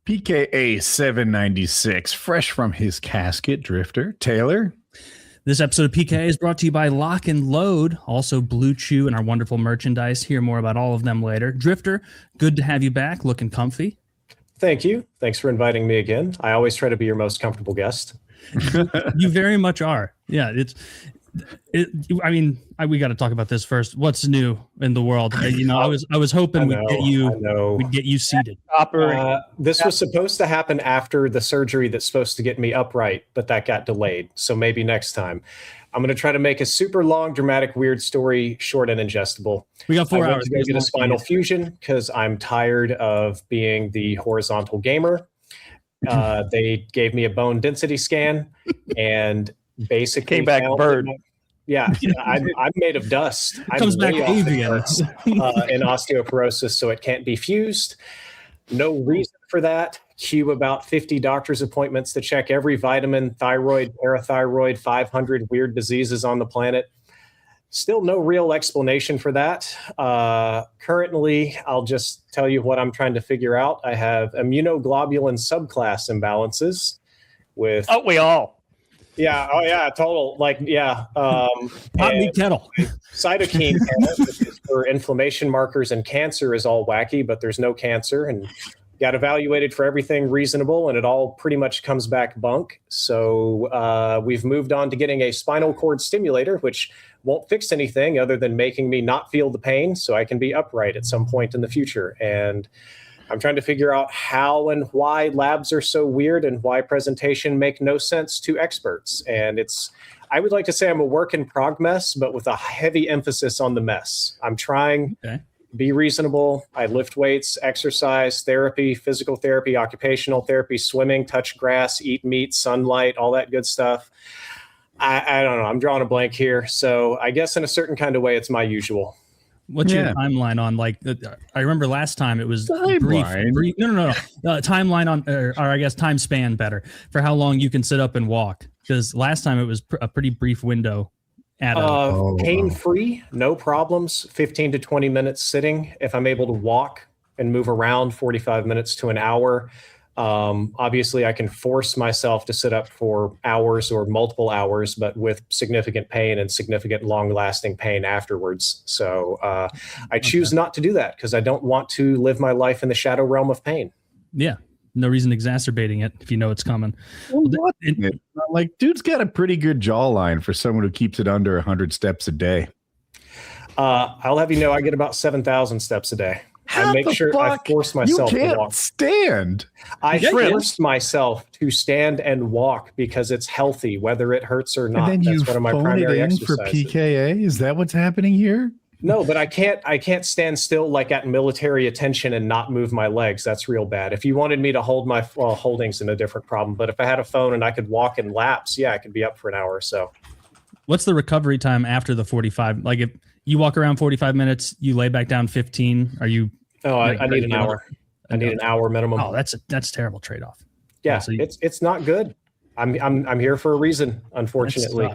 PKA 796, fresh from his casket, Driftor. Taylor. This episode of PKA is brought to you by Lock and Load, also Blue Chew and our wonderful merchandise. Hear more about all of them later. Driftor, good to have you back, looking comfy. Thank you. Thanks for inviting me again. I always try to be your most comfortable guest. You very much are. Yeah, we got to talk about this first. What's new in the world? I was hoping we'd get you seated. This was supposed to happen after the surgery that's supposed to get me upright, but that got delayed. So maybe next time. I'm going to try to make a super long, dramatic, weird story short and ingestible. We got 4 hours. to go get a spinal fusion because I'm tired of being the horizontal gamer. They gave me a bone density scan and basically came back bird. I'm made of dust. Comes back avian. And osteoporosis, so it can't be fused. No reason for that. Cue about 50 doctor's appointments to check every vitamin, thyroid, parathyroid, 500 weird diseases on the planet. Still no real explanation for that. Currently, I'll just tell you what I'm trying to figure out. I have immunoglobulin subclass imbalances with... Oh, we all. Yeah. Oh, yeah. Total. Hot meat kettle. Cytokine panel, which is for inflammation markers and cancer, is all wacky, but there's no cancer and got evaluated for everything reasonable, and it all pretty much comes back bunk. So we've moved on to getting a spinal cord stimulator, which won't fix anything other than making me not feel the pain so I can be upright at some point in the future. And I'm trying to figure out how and why labs are so weird and why presentation make no sense to experts. And I would like to say I'm a work in progress, but with a heavy emphasis on the mess. I'm trying to be reasonable. I lift weights, exercise, therapy, physical therapy, occupational therapy, swimming, touch grass, eat meat, sunlight, all that good stuff. I don't know. I'm drawing a blank here. So I guess in a certain kind of way, it's my usual. What's your timeline on, I remember last time it was brief. No. Timeline on, or I guess time span better for how long you can sit up and walk. Because last time it was a pretty brief window. Pain-free, no problems, 15 to 20 minutes sitting. If I'm able to walk and move around 45 minutes to an hour, obviously I can force myself to sit up for hours or multiple hours, but with significant pain and significant long-lasting pain afterwards. So I choose not to do that because I don't want to live my life in the shadow realm of pain. Yeah. No reason exacerbating it if you know it's coming. Dude's got a pretty good jawline for someone who keeps it under 100 steps a day. I'll have you know I get about 7,000 steps a day. I make sure I force myself to walk. Stand. I forced myself to stand and walk because it's healthy, whether it hurts or not. And then That's one of my primary exercises. For PKA? Is that what's happening here? No, but I can't stand still like at military attention and not move my legs. That's real bad. If you wanted me to hold my holdings in a different problem, but if I had a phone and I could walk in laps, I could be up for an hour or so. What's the recovery time after the 45? Like if you walk around 45 minutes, you lay back down 15. Are you? Oh, I need an hour. I need an hour minimum. Oh, that's a terrible trade-off. Yeah, so it's not good. I'm here for a reason, unfortunately.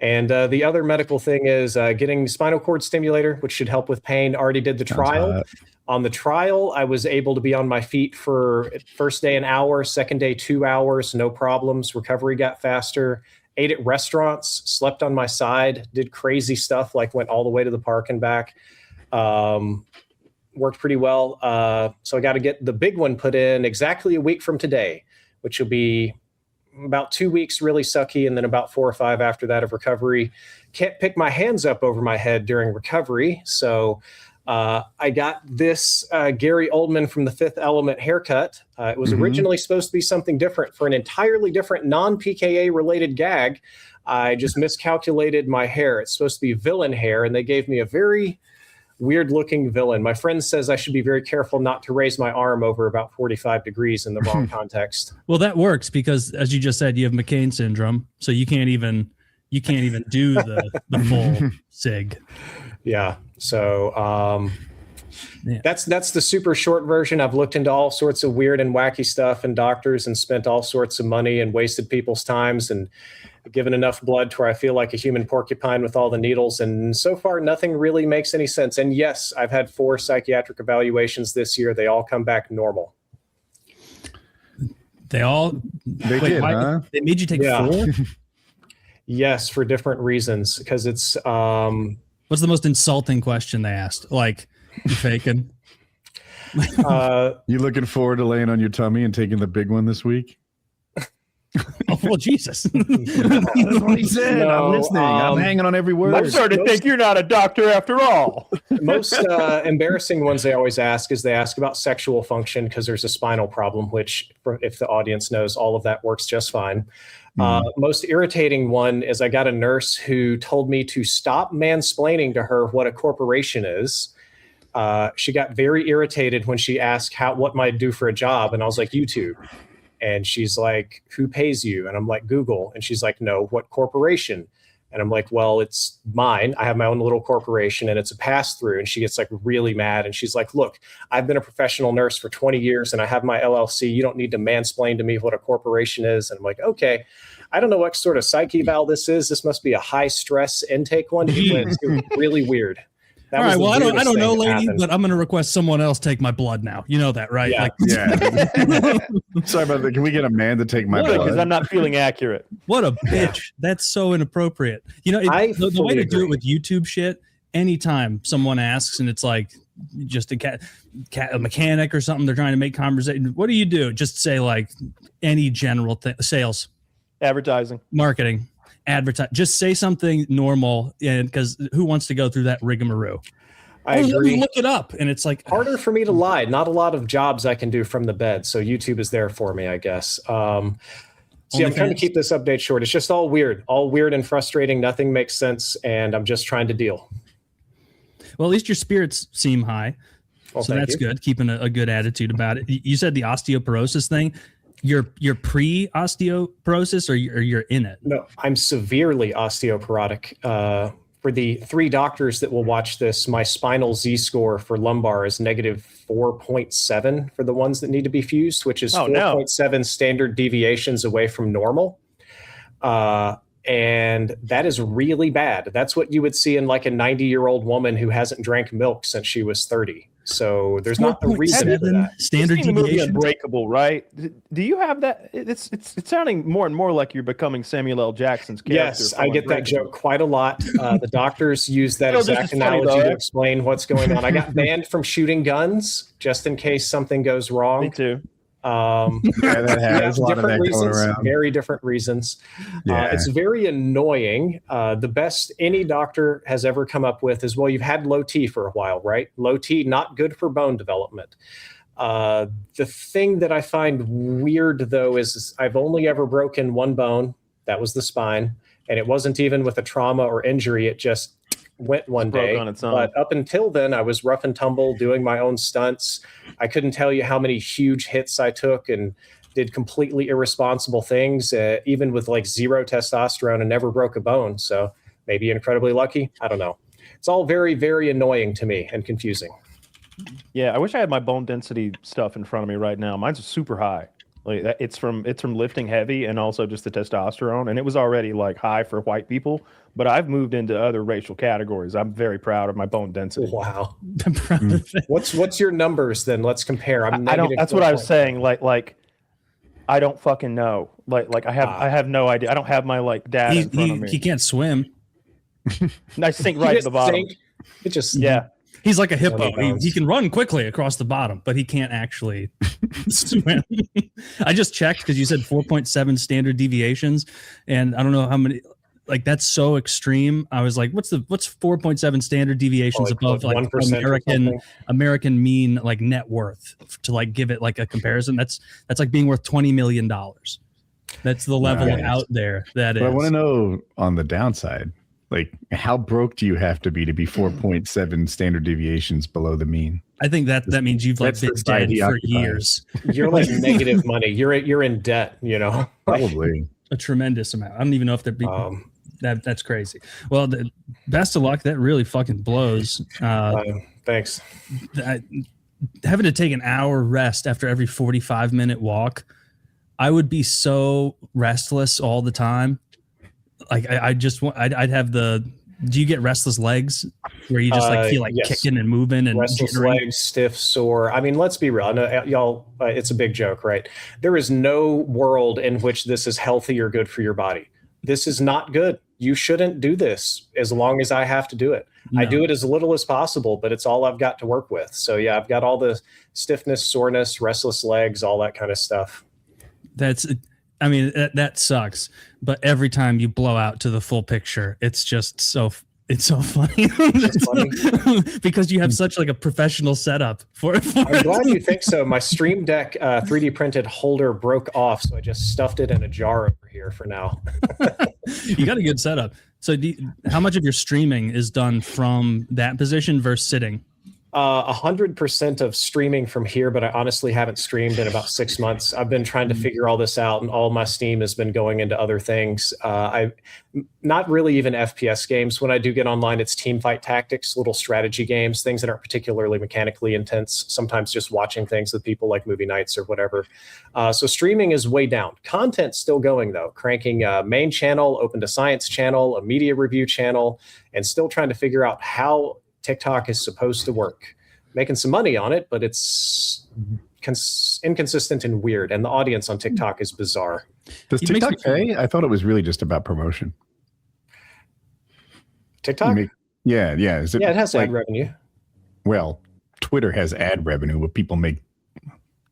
And the other medical thing is getting spinal cord stimulator, which should help with pain. Already did the trial. On the trial, I was able to be on my feet for first day an hour, second day 2 hours, no problems. Recovery got faster. Ate at restaurants, slept on my side, did crazy stuff like went all the way to the park and back. Worked pretty well. So I got to get the big one put in exactly a week from today, which will be about 2 weeks really sucky, and then about 4 or 5 after that of recovery. Can't pick my hands up over my head during recovery. So I got this Gary Oldman from The Fifth Element haircut. It was originally supposed to be something different for an entirely different non-PKA related gag. I just miscalculated my hair. It's supposed to be villain hair, and they gave me a very weird looking villain. My friend says I should be very careful not to raise my arm over about 45 degrees in the wrong context. Well, that works because, as you just said, you have McCain syndrome, so you can't even do the full sig. Yeah. So that's the super short version. I've looked into all sorts of weird and wacky stuff and doctors and spent all sorts of money and wasted people's times and given enough blood to where I feel like a human porcupine with all the needles. And so far, nothing really makes any sense. And yes, I've had 4 psychiatric evaluations this year. They all come back normal. They all They did, huh? They made you take 4? Yes, for different reasons. Because it's What's the most insulting question they asked? Like, you faking? You looking forward to laying on your tummy and taking the big one this week? Oh, well, Jesus. That's what he said. No, I'm listening. I'm hanging on every word. I'm starting to think you're not a doctor after all. Most embarrassing ones they always ask is they ask about sexual function because there's a spinal problem, which, if the audience knows, all of that works just fine. Most irritating one is I got a nurse who told me to stop mansplaining to her what a corporation is. She got very irritated when she asked what might I do for a job, and I was like, YouTube. And she's like, who pays you? And I'm like, Google. And she's like, no, what corporation? And I'm like, well, it's mine. I have my own little corporation and it's a pass through. And she gets like really mad. And she's like, look, I've been a professional nurse for 20 years and I have my LLC. You don't need to mansplain to me what a corporation is. And I'm like, okay, I don't know what sort of psyche valve this is. This must be a high stress intake one. It's really weird. All right. Well, I don't know, lady, but I'm going to request someone else take my blood now. You know that, right? Yeah. Sorry about that. Can we get a man to take my blood? Because I'm not feeling accurate. What a bitch. That's so inappropriate. You know, the way to do it with YouTube shit, anytime someone asks and it's like just a mechanic or something, they're trying to make conversation. What do you do? Just say like any general thing, sales, advertising, marketing. Advertise. Just say something normal, and because who wants to go through that rigmarole? I agree. Look it up, and it's like harder for me to lie. Not a lot of jobs I can do from the bed, so YouTube is there for me, I guess. I'm trying to keep this update short. It's just all weird and frustrating. Nothing makes sense, and I'm just trying to deal. Well, at least your spirits seem high, so that's good. Keeping a good attitude about it. You said the osteoporosis thing. You're pre-osteoporosis or you're in it? No, I'm severely osteoporotic. For the 3 doctors that will watch this, my spinal Z-score for lumbar is negative 4.7 for the ones that need to be fused, which is 4.7 standard deviations away from normal. And that is really bad. That's what you would see in like a 90-year-old woman who hasn't drank milk since she was 30. So there's not the reason for that. Standard deviation. Unbreakable, right? Do you have that? It's sounding more and more like you're becoming Samuel L. Jackson's character. Yes, I get that joke quite a lot. The doctors use that exact analogy to explain what's going on. I got banned from shooting guns just in case something goes wrong. Me too. That has a lot of that going around. Very different reasons. It's very annoying. The best any doctor has ever come up with is, well, you've had low T for a while, right? Low T, not good for bone development. The thing that I find weird, though, is I've only ever broken one bone. That was the spine. And it wasn't even with a trauma or injury. It just went one day. On its own. But up until then, I was rough and tumble doing my own stunts. I couldn't tell you how many huge hits I took and did completely irresponsible things, even with like 0 testosterone, and never broke a bone. So maybe incredibly lucky. I don't know. It's all very, very annoying to me and confusing. Yeah, I wish I had my bone density stuff in front of me right now. Mine's super high. Like it's from lifting heavy and also just the testosterone, and it was already like high for white people. But I've moved into other racial categories. I'm very proud of my bone density. Wow. What's your numbers then? Let's compare. I don't. That's what I was saying. Like I don't fucking know. Like I have no idea. I don't have my like data in front of me. He can't swim. I sink right to the bottom. It just He's like a hippo. He can run quickly across the bottom, but he can't actually swim. I just checked because you said 4.7 standard deviations, and I don't know how many. Like that's so extreme. I was like, what's 4.7 standard deviations above like 1% American mean like net worth to like give it like a comparison? That's like being worth $20 million. That's the level out there. That is. I want to know on the downside. Like, how broke do you have to be 4.7 standard deviations below the mean? I think that means you've like been dead for years. You're like negative money. You're in debt. You know, probably a tremendous amount. I don't even know if they're being, that's crazy. Well, best of luck. That really fucking blows. Thanks. Having to take an hour rest after every 45-minute walk, I would be so restless all the time. Like I'd have the Do you get restless legs where you just like feel like yes. kicking and moving and restless jittering? legs, stiff, sore? I mean, let's be real. I know, y'all, it's a big joke, right? There is no world in which this is healthy or good for your body. This is not good. You shouldn't do this as long as I have to do it. No. I do it as little as possible, but it's all I've got to work with. So yeah, I've got all the stiffness, soreness, restless legs, all that kind of stuff. I mean, that sucks. But every time you blow out to the full picture, it's just so funny. Because you have such like a professional setup for it. I'm glad you think so. My Stream Deck 3D printed holder broke off, so I just stuffed it in a jar over here for now. You got a good setup. So how much of your streaming is done from that position versus sitting? 100% of streaming from here, but I honestly haven't streamed in about 6 months. I've been trying to figure all this out, and all my Steam has been going into other things. Not really even FPS games. When I do get online, it's team fight tactics, little strategy games, things that aren't particularly mechanically intense. Sometimes just watching things with people like movie nights or whatever. So streaming is way down. Content's still going though. Cranking a main channel, Open to Science channel, a media review channel, and still trying to figure out how TikTok is supposed to work. Making some money on it, but it's inconsistent and weird. And the audience on TikTok is bizarre. Does TikTok pay? I thought it was really just about promotion. TikTok? Yeah. It has ad revenue. Well, Twitter has ad revenue, but people make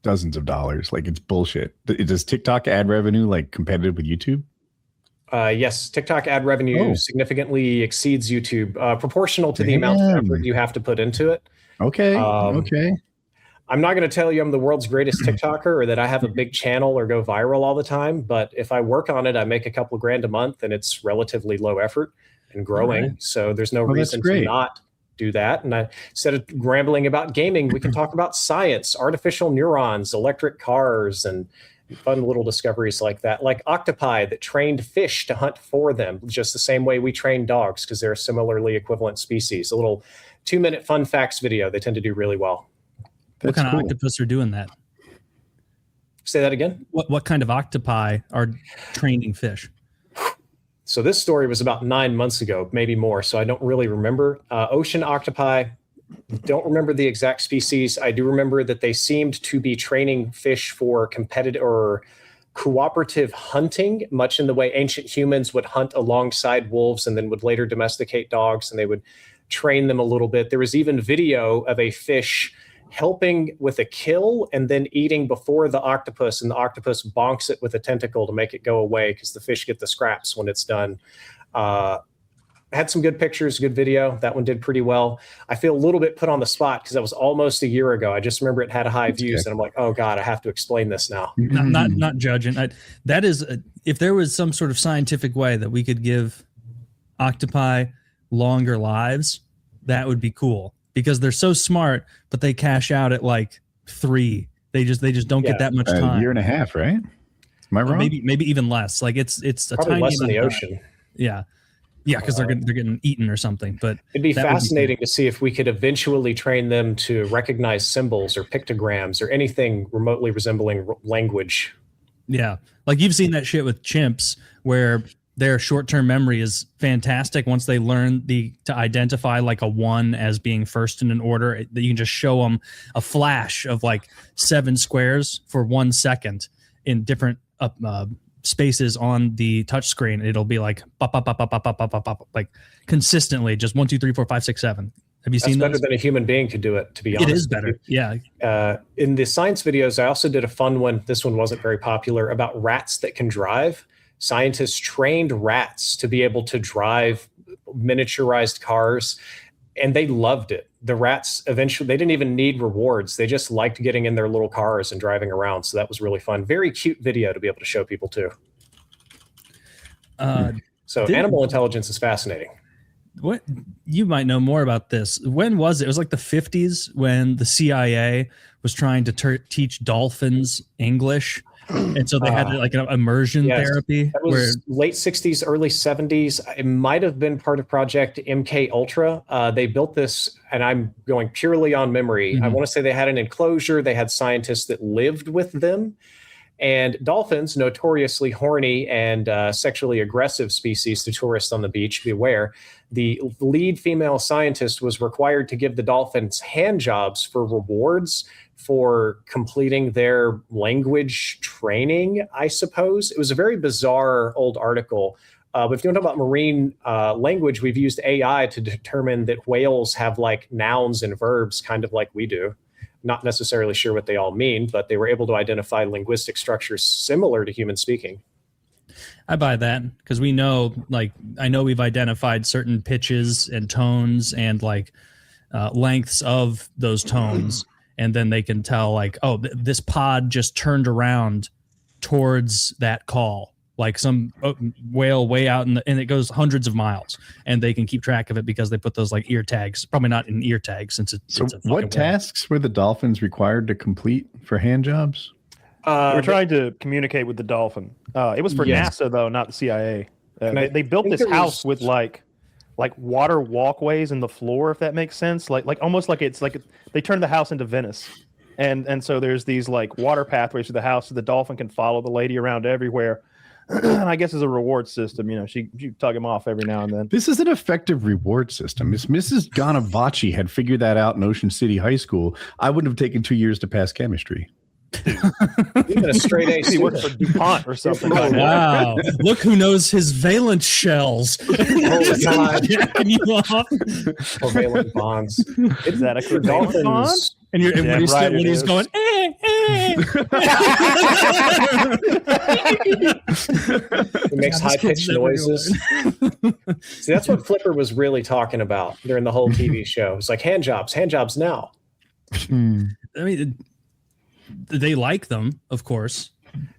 dozens of dollars. Like, it's bullshit. Does TikTok ad revenue like competitive with YouTube? Yes, TikTok ad revenue significantly exceeds YouTube, proportional to the amount of effort you have to put into it. Okay. Okay. I'm not going to tell you I'm the world's greatest TikToker or that I have a big channel or go viral all the time, but if I work on it, I make a couple grand a month, and it's relatively low effort and growing. Right. So there's no reason to not do that. And instead of rambling about gaming, we can talk about science, artificial neurons, electric cars, and fun little discoveries like that, like octopi that trained fish to hunt for them, just the same way we train dogs because they're similarly equivalent species. A little 2-minute fun facts video. They tend to do really well. What kind of octopus are doing that? Say that again? What kind of octopi are training fish? So this story was about 9 months ago, maybe more, so I don't really remember. Ocean octopi, don't remember the exact species. I do remember that they seemed to be training fish for competitive or cooperative hunting, much in the way ancient humans would hunt alongside wolves and then would later domesticate dogs, and they would train them a little bit. There was even video of a fish helping with a kill and then eating before the octopus, and the octopus bonks it with a tentacle to make it go away because the fish get the scraps when it's done. Had some good pictures, good video. That one did pretty well. I feel a little bit put on the spot because that was almost a year ago. I just remember it had high views, and I'm like, oh God, I have to explain this now. Not judging. That is, if there was some sort of scientific way that we could give octopi longer lives, that would be cool because they're so smart, but they cash out at like 3. They just don't get that much time. A year and a half, right? Am I wrong? Maybe even less. Like it's a probably tiny less in the amount of ocean. Yeah. Yeah, because they're getting eaten or something. But it'd be fascinating to see if we could eventually train them to recognize symbols or pictograms or anything remotely resembling language. Yeah, like you've seen that shit with chimps, where their short-term memory is fantastic. Once they learn to identify like a 1 as being first in an order, that you can just show them a flash of like 7 squares for 1 second in different spaces on the touch screen. It'll be like pop, pop, pop, pop, pop, pop, pop, pop, like consistently, just 1, 2, 3, 4, 5, 6, 7. Have you seen better those? Than a human being could do it, to be honest. It is better. Yeah. In the science videos, I also did a fun one. This one wasn't very popular, about rats that can drive. Scientists trained rats to be able to drive miniaturized cars, and they loved it. The rats eventually, they didn't even need rewards. They just liked getting in their little cars and driving around. So that was really fun. Very cute video to be able to show people too. So animal intelligence is fascinating. What you might know more about this. When was it? It was like the 50s when the CIA was trying to teach dolphins English. And so they had like an immersion therapy. That was late 60s, early 70s. It might have been part of Project MK Ultra. They built this, and I'm going purely on memory. I want to say they had an enclosure. They had scientists that lived with them. And dolphins, notoriously horny and sexually aggressive species to tourists on the beach, beware. The lead female scientist was required to give the dolphins hand jobs for rewards for completing their language training, I suppose. It was a very bizarre old article. But if you want to talk about marine language, we've used AI to determine that whales have like nouns and verbs, kind of like we do. Not necessarily sure what they all mean, but they were able to identify linguistic structures similar to human speaking. I buy that because we know, like, I know we've identified certain pitches and tones and like lengths of those tones. And then they can tell like, oh, this pod just turned around towards that call. Like some whale way out and it goes hundreds of miles, and they can keep track of it because they put those like ear tags. Probably not an ear tag since it's a what tasks were the dolphins required to complete for hand jobs? We're trying to communicate with the dolphin. It was for NASA though, not the CIA. They built this house with like water walkways in the floor, if that makes sense. Like almost like it's like they turned the house into Venice, and so there's these like water pathways to the house, so the dolphin can follow the lady around everywhere. And I guess as a reward system, you know, she tug him off every now and then. This is an effective reward system. If Mrs. Ganavachi had figured that out in Ocean City High School, I wouldn't have taken 2 years to pass chemistry. Even a straight A. He worked for DuPont or something. Wow! Look who knows his valence shells. Oh God! Jacking you off. Covalent bonds. Is that a covalent bond? And you're when he's going. It makes high-pitched noises. See, that's what Flipper was really talking about during the whole TV show. It's like hand jobs now. I mean, they like them, of course.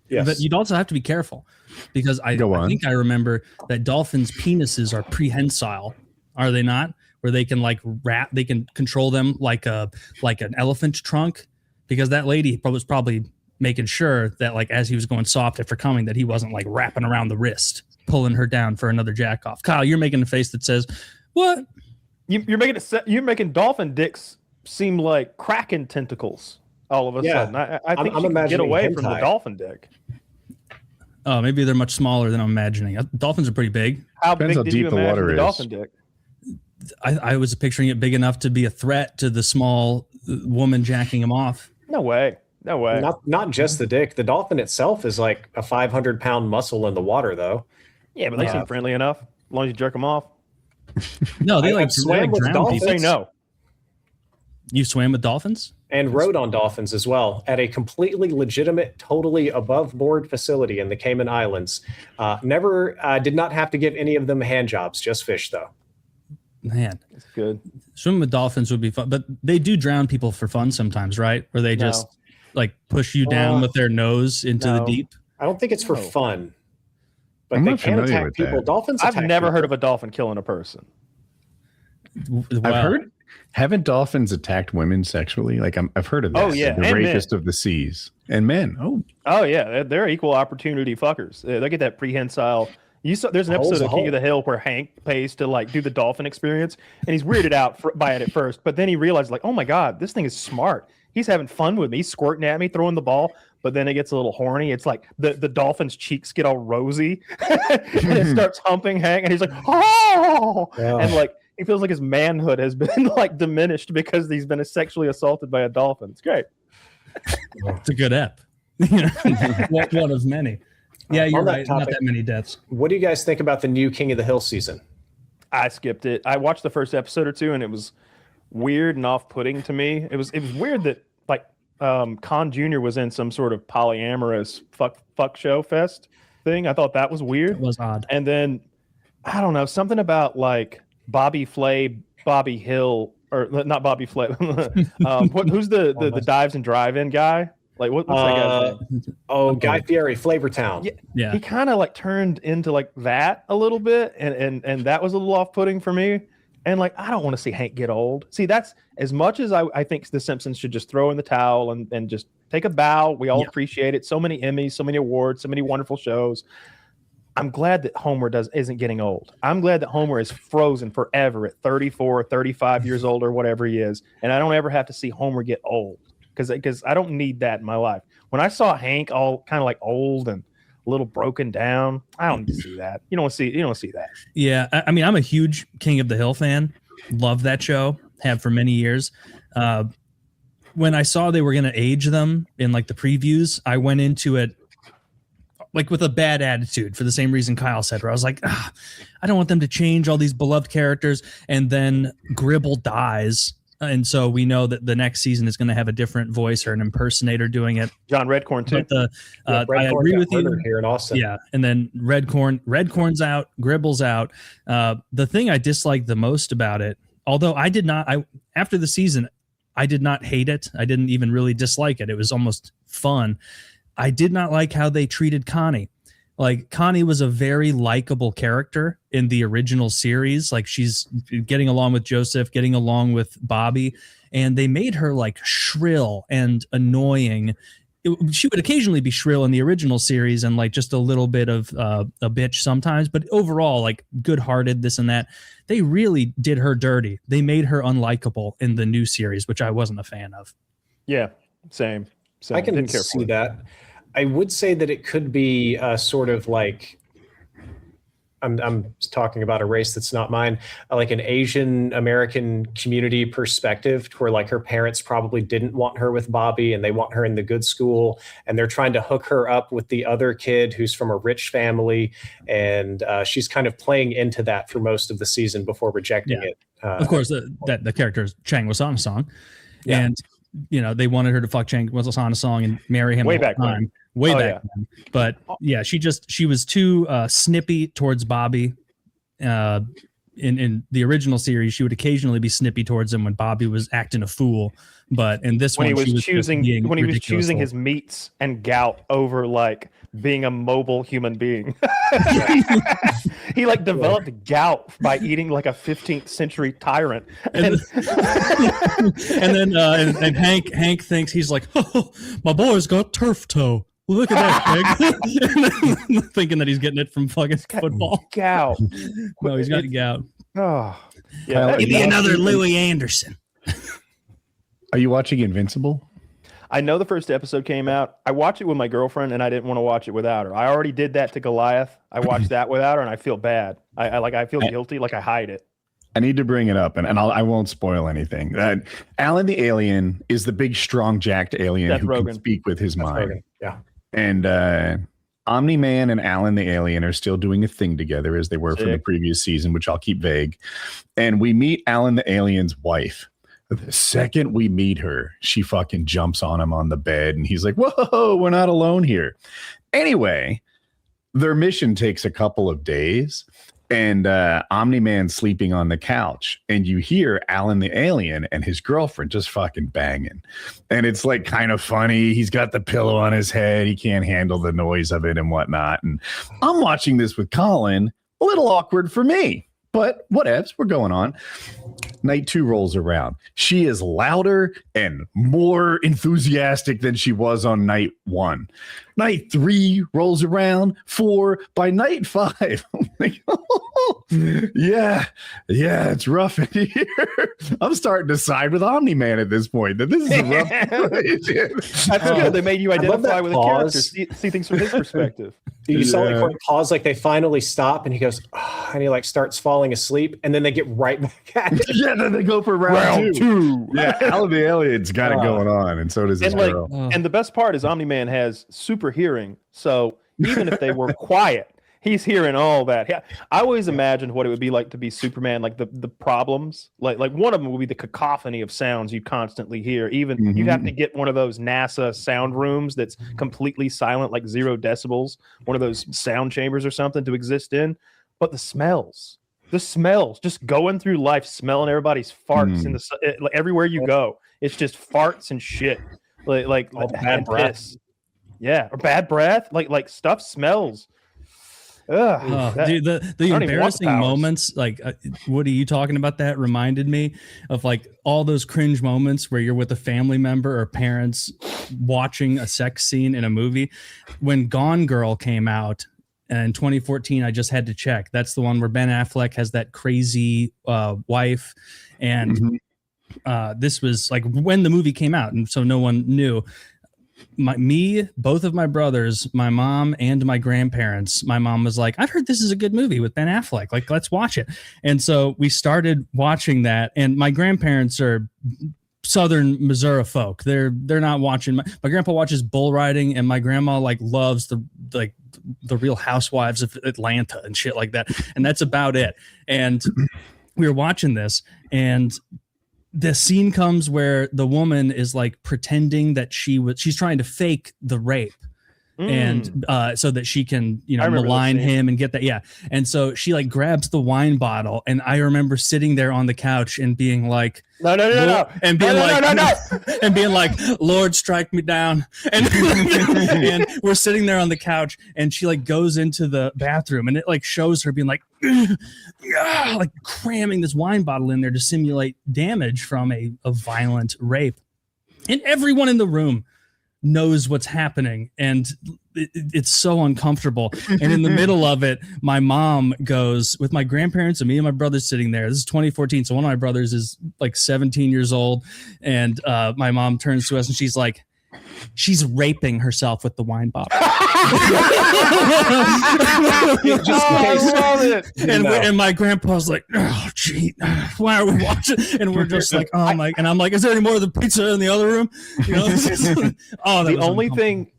Yes. But you'd also have to be careful because I think I remember that dolphins' penises are prehensile, are they not? Where they can like they can control them like an elephant trunk, because that lady was probably making sure that like as he was going soft after coming that he wasn't like wrapping around the wrist, pulling her down for another jack off. Kyle, you're making a face that says, "What?" You're making dolphin dicks seem like kraken tentacles all of a sudden. I think you can get away from the dolphin dick. Oh, maybe they're much smaller than I'm imagining. Dolphins are pretty big. How big did you imagine the dolphin dick? I was picturing it big enough to be a threat to the small woman jacking him off. No way. Not just the dick. The dolphin itself is like a 500-pound muscle in the water, though. Yeah, but they seem friendly enough as long as you jerk them off. No, they swam with dolphins. Say no. You swam with dolphins? And rode on dolphins as well at a completely legitimate, totally above board facility in the Cayman Islands. Did not have to give any of them hand jobs, just fish though. Man, that's good. Swimming with dolphins would be fun, but they do drown people for fun sometimes, right? Where they just like push you down with their nose into the deep. I don't think it's for fun, but they can attack people. Dolphins. I've never heard of a dolphin killing a person. Wow. I've heard. Haven't dolphins attacked women sexually? Like I've heard of this. Oh yeah, the rapist of the seas and men. Oh yeah, they're equal opportunity fuckers. They get that prehensile. There's an episode of King of the Hill where Hank pays to like do the dolphin experience, and he's weirded out by it at first, but then he realizes like, oh my god, this thing is smart. He's having fun with me, he's squirting at me, throwing the ball, but then it gets a little horny. It's like the dolphin's cheeks get all rosy, and it starts humping Hank, and he's like, oh, and like he feels like his manhood has been like diminished because he's been sexually assaulted by a dolphin. It's great. It's a good ep. One of many. Yeah, you're right. Not that many deaths. What do you guys think about the new King of the Hill season? I skipped it. I watched the first episode or two, and it was weird and off-putting to me. It was weird that like Khan Jr. was in some sort of polyamorous fuck show fest thing. I thought that was weird. It was odd. And then I don't know, something about like Bobby Flay, Bobby Hill, or not Bobby Flay. Who's the dives and drive-in guy? Like what's that guy's name? Oh, Guy Fieri, Flavortown. Yeah. He kind of like turned into like that a little bit, and that was a little off-putting for me. And like I don't want to see Hank get old. See, that's as much as I think The Simpsons should just throw in the towel and just take a bow. We all appreciate it. So many Emmys, so many awards, so many wonderful shows. I'm glad that Homer isn't getting old. I'm glad that Homer is frozen forever at 34, 35 years old or whatever he is, and I don't ever have to see Homer get old. Because I don't need that in my life. When I saw Hank all kind of like old and a little broken down, I don't need to see that. You don't see that. Yeah, I mean, I'm a huge King of the Hill fan. Love that show. Have for many years. When I saw they were going to age them in like the previews, I went into it like with a bad attitude for the same reason Kyle said, where I was like, I don't want them to change all these beloved characters. And then Gribble dies. And so we know that the next season is going to have a different voice or an impersonator doing it. John Redcorn too. But I agree with you here in Austin. Yeah, and then Redcorn's out, Gribble's out. The thing I disliked the most about it, although after the season, I did not hate it. I didn't even really dislike it. It was almost fun. I did not like how they treated Connie. Like, Connie was a very likable character in the original series. Like, she's getting along with Joseph, getting along with Bobby, and they made her like shrill and annoying. She would occasionally be shrill in the original series and like just a little bit of a bitch sometimes, but overall, like, good-hearted, this and that. They really did her dirty. They made her unlikable in the new series, which I wasn't a fan of. Yeah, same. I can see that. I would say that it could be sort of like, I'm talking about a race that's not mine, like an Asian American community perspective, where like her parents probably didn't want her with Bobby and they want her in the good school, and they're trying to hook her up with the other kid who's from a rich family, and she's kind of playing into that for most of the season before rejecting it. Of course, the character is Chang Wasana-song, and they wanted her to fuck Chang Wasana-song and marry him way back then. But yeah, she was too snippy towards Bobby. In the original series, she would occasionally be snippy towards him when Bobby was acting a fool. But in this when one, he was choosing his meats and gout over like being a mobile human being. He like developed gout by eating like a 15th century tyrant. And then Hank thinks, he's like, oh, my boy's got turf toe. Look at that pig. Thinking that he's getting it from fucking football. Gout. No, he's got gout. Oh, yeah. Give me another Louis Anderson. Are you watching Invincible? I know the first episode came out. I watched it with my girlfriend, and I didn't want to watch it without her. I already did that to Goliath. I watched that without her, and I feel bad. I feel guilty, like I hide it. I need to bring it up, and I won't spoil anything. Alan the alien is the big, strong, jacked alien who can speak with his mind. Rogan. Yeah. And Omni-Man and Alan the alien are still doing a thing together, as they were from the previous season, which I'll keep vague. And we meet Alan the alien's wife. The second we meet her, she fucking jumps on him on the bed, and he's like, whoa, we're not alone here. Anyway, their mission takes a couple of days, and Omni-Man's sleeping on the couch, and you hear Alan the alien and his girlfriend just fucking banging. And it's like kind of funny. He's got the pillow on his head. He can't handle the noise of it and whatnot. And I'm watching this with Colin, a little awkward for me, but whatevs, we're going on. Night 2 rolls around. She is louder and more enthusiastic than she was on night 1. Night 3 rolls around. 4. By night 5, I'm like, oh, yeah, it's rough in here. I'm starting to side with Omni-Man at this point. That this is a rough situation. That's good. They made you identify with a character, see things from his perspective. You saw like one pause, like they finally stop, and he goes, oh, and he like starts falling asleep, and then they get right back at it. Yeah, then they go for round two. Yeah, Alan the alien's got it going on, and so does his girl. And the best part is Omni-Man has super hearing, so even if they were quiet, he's hearing all that. Yeah, I always imagined what it would be like to be Superman, like the problems. Like one of them would be the cacophony of sounds you constantly hear. Even you'd have to get one of those NASA sound rooms that's completely silent, like 0 decibels, one of those sound chambers or something to exist in. But the smells, just going through life, smelling everybody's farts in the everywhere you go. It's just farts and shit, like bad breath. Yeah, or bad breath. Like stuff smells. Dude, the embarrassing moments, like what are you talking about? That reminded me of like all those cringe moments where you're with a family member or parents watching a sex scene in a movie. When Gone Girl came out in 2014, I just had to check. That's the one where Ben Affleck has that crazy wife, and this was like when the movie came out, and so no one knew. both of my brothers, my mom and my grandparents. My mom was like, I've heard this is a good movie with Ben Affleck. Like, let's watch it. And so we started watching that. And my grandparents are Southern Missouri folk. They're not watching. My grandpa watches bull riding, and my grandma loves the Real Housewives of Atlanta and shit like that. And that's about it. And we were watching this, and the scene comes where the woman is pretending that she's trying to fake the rape. And so that she can, malign him and get that. Yeah. And so she grabs the wine bottle. And I remember sitting there on the couch and being like, no. And being and being like, Lord, strike me down. And, and we're sitting there on the couch, and she goes into the bathroom, and it shows her being cramming this wine bottle in there to simulate damage from a violent rape. And everyone in the room knows what's happening, and it's so uncomfortable. And in the middle of it, my mom goes with my grandparents and me and my brother sitting there. This is 2014, so one of my brothers is 17 years old, and my mom turns to us and she's like, she's raping herself with the wine bottle. Just in case. And my grandpa's like, oh gee, why are we watching? And we're just like, oh my, and I'm like, is there any more of the pizza in the other room? The only thing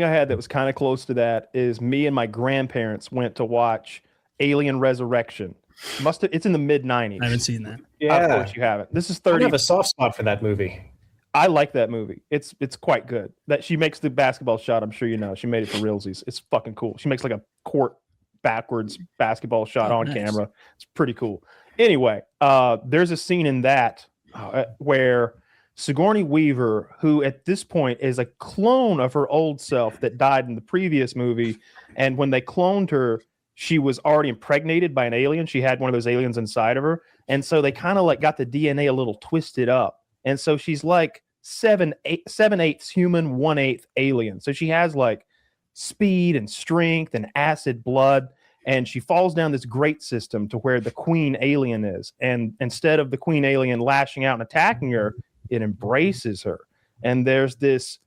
I had that was kind of close to that is me and my grandparents went to watch Alien Resurrection. It's in the mid-90s. I haven't seen that. Yeah, of course you haven't. This is 30. I have a soft spot for that movie. I like that movie. It's quite good. That she makes the basketball shot. I'm sure you know. She made it for realsies. It's fucking cool. She makes a court backwards basketball shot on camera. It's pretty cool. Anyway, there's a scene in that where Sigourney Weaver, who at this point is a clone of her old self that died in the previous movie, and when they cloned her, she was already impregnated by an alien. She had one of those aliens inside of her, and so they kind of got the DNA a little twisted up. And so she's 7/8 human, 1/8 alien. So she has speed and strength and acid blood. And she falls down this grate system to where the queen alien is. And instead of the queen alien lashing out and attacking her, it embraces her. And there's this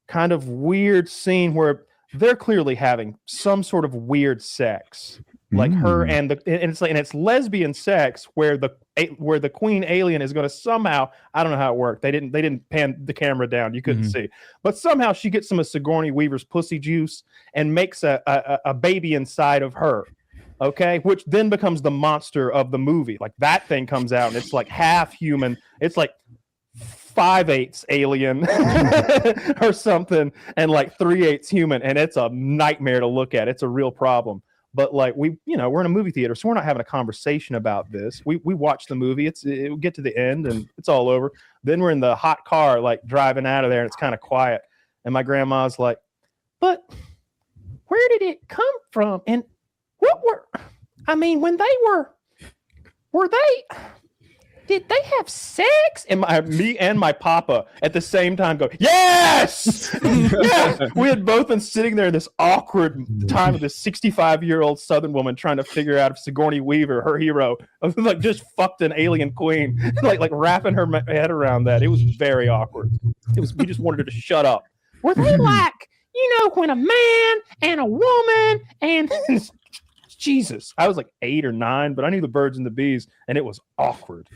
kind of weird scene where they're clearly having some sort of weird sex. Her and it's lesbian sex where the queen alien is going to somehow, I don't know how it worked. They didn't pan the camera down. You couldn't see, but somehow she gets some of Sigourney Weaver's pussy juice and makes a baby inside of her. Okay. Which then becomes the monster of the movie. That thing comes out and it's half human. It's 5/8 alien or something. And 3/8 human. And it's a nightmare to look at. It's a real problem. But we're in a movie theater, so we're not having a conversation about this. We watch the movie. It'll get to the end and it's all over. Then we're in the hot car, driving out of there, and it's kind of quiet. And my grandma's like, "But where did it come from? And when they were they? Did they have sex?" And me and my papa at the same time go, "Yes!" Yes! We had both been sitting there in this awkward time of this 65-year-old Southern woman trying to figure out if Sigourney Weaver, her hero, just fucked an alien queen, wrapping her head around that. It was very awkward. We just wanted her to shut up. Were they when a man and a woman and Jesus, I was 8 or 9, but I knew the birds and the bees, and it was awkward.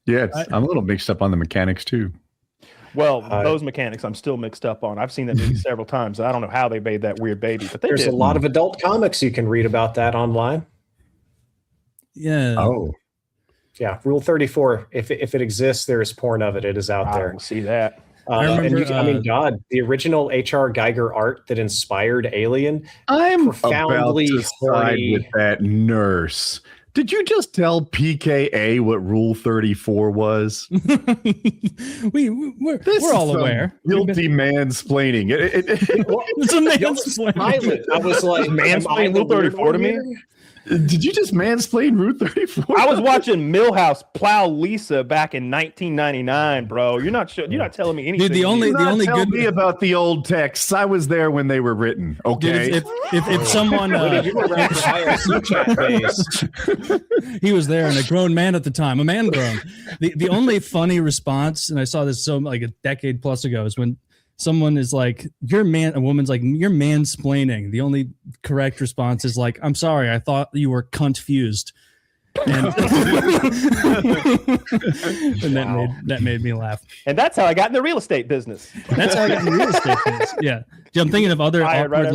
Yeah, I'm a little mixed up on the mechanics too. Well, those mechanics I'm still mixed up on. I've seen that movie several times. I don't know how they made that weird baby, but there's a lot of adult comics you can read about that online. Yeah. Oh. Yeah, Rule 34. If it exists, there is porn of it. It is out there. We'll see that. God, the original H.R. Geiger art that inspired Alien. I'm profoundly about to side with that nurse. Did you just tell PKA what Rule 34 was? we're all aware. Guilty mansplaining. It's a mansplaining. I was like, mansplaining Rule 34 to me? Did you just mansplain Route 34? I was watching Millhouse plow Lisa back in 1999, bro. You're not telling me anything. Dude, the only good me about the old texts. I was there when they were written. Okay. Dude, if someone he was there and a grown man at the time, a man grown. The only funny response, and I saw this a decade plus ago, is when someone is like, "You're man," a woman's like, "You're mansplaining." The only correct response is like, "I'm sorry, I thought you were confused." And, that made me laugh. And that's how I got in the real estate business. That's how I got in the real estate business. Yeah. I'm thinking of other awkward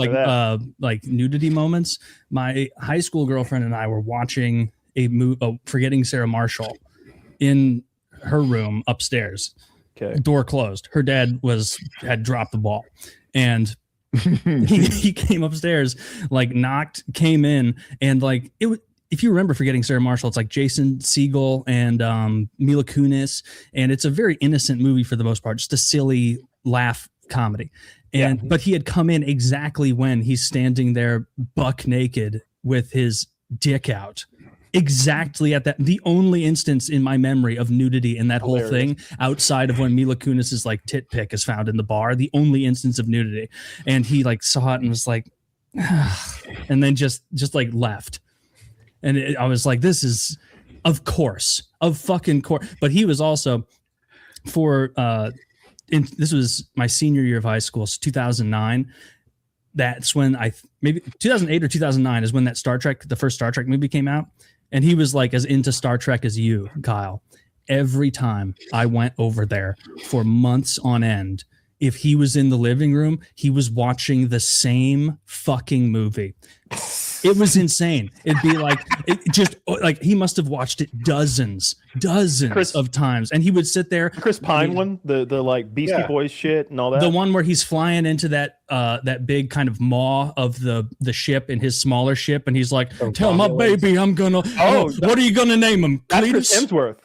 like nudity moments. My high school girlfriend and I were watching a movie, Forgetting Sarah Marshall, in her room upstairs. Okay. Door closed. Her dad had dropped the ball, and he came upstairs, like came in, and like it was. If you remember Forgetting Sarah Marshall, it's like Jason Segel and Mila Kunis, and it's a very innocent movie for the most part, just a silly laugh comedy. But he had come in exactly when he's standing there buck naked with his dick out. Exactly at the only instance in my memory of nudity in that whole thing, outside of when Mila Kunis's like tit pic is found in the bar, the only instance of nudity. And he like saw it and was like, and then just like left. And I was like, this is, of fucking course. But he was also this was my senior year of high school, so 2009. That's when maybe 2008 or 2009 is when the first Star Trek movie came out. And he was like as into Star Trek as you, Kyle. Every time I went over there for months on end, if he was in the living room, he was watching the same fucking movie. It was insane. It'd be like, he must have watched it dozens of times. And he would sit there. Chris Pine one, the like Beastie Boys shit and all that. The one where he's flying into that big kind of maw of the ship in his smaller ship. And he's like, tell my baby I'm gonna, what are you gonna name him? That's Chris Hemsworth.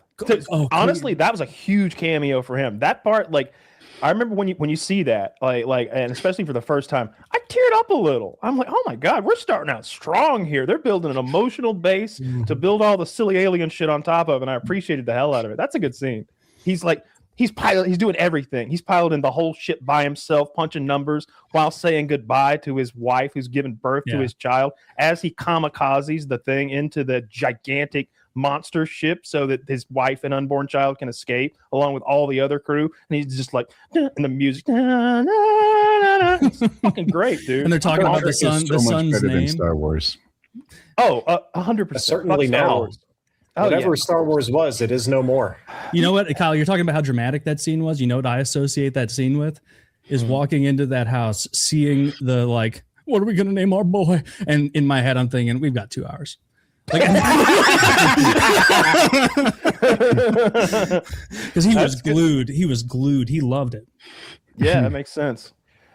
Honestly, that was a huge cameo for him. That part, like, I remember when you see that, like, and especially for the first time, I teared up a little. I'm like, oh my God, we're starting out strong here. They're building an emotional base to build all the silly alien shit on top of, and I appreciated the hell out of it. That's a good scene. He's doing everything. He's piloting the whole ship by himself, punching numbers while saying goodbye to his wife who's given birth to his child as he kamikazes the thing into the gigantic monster ship so that his wife and unborn child can escape along with all the other crew. And he's just like, and the music, it's fucking great, dude. And they're talking about the son's name. Than Star Wars. Oh, 100%. Certainly now. Whatever Star Wars was, it is no more. You know what, Kyle, you're talking about how dramatic that scene was. You know what I associate that scene with is walking into that house, seeing the like, what are we going to name our boy? And in my head, I'm thinking, we've got 2 hours. Like, because he was glued. He was glued. He loved it. Yeah, that makes sense.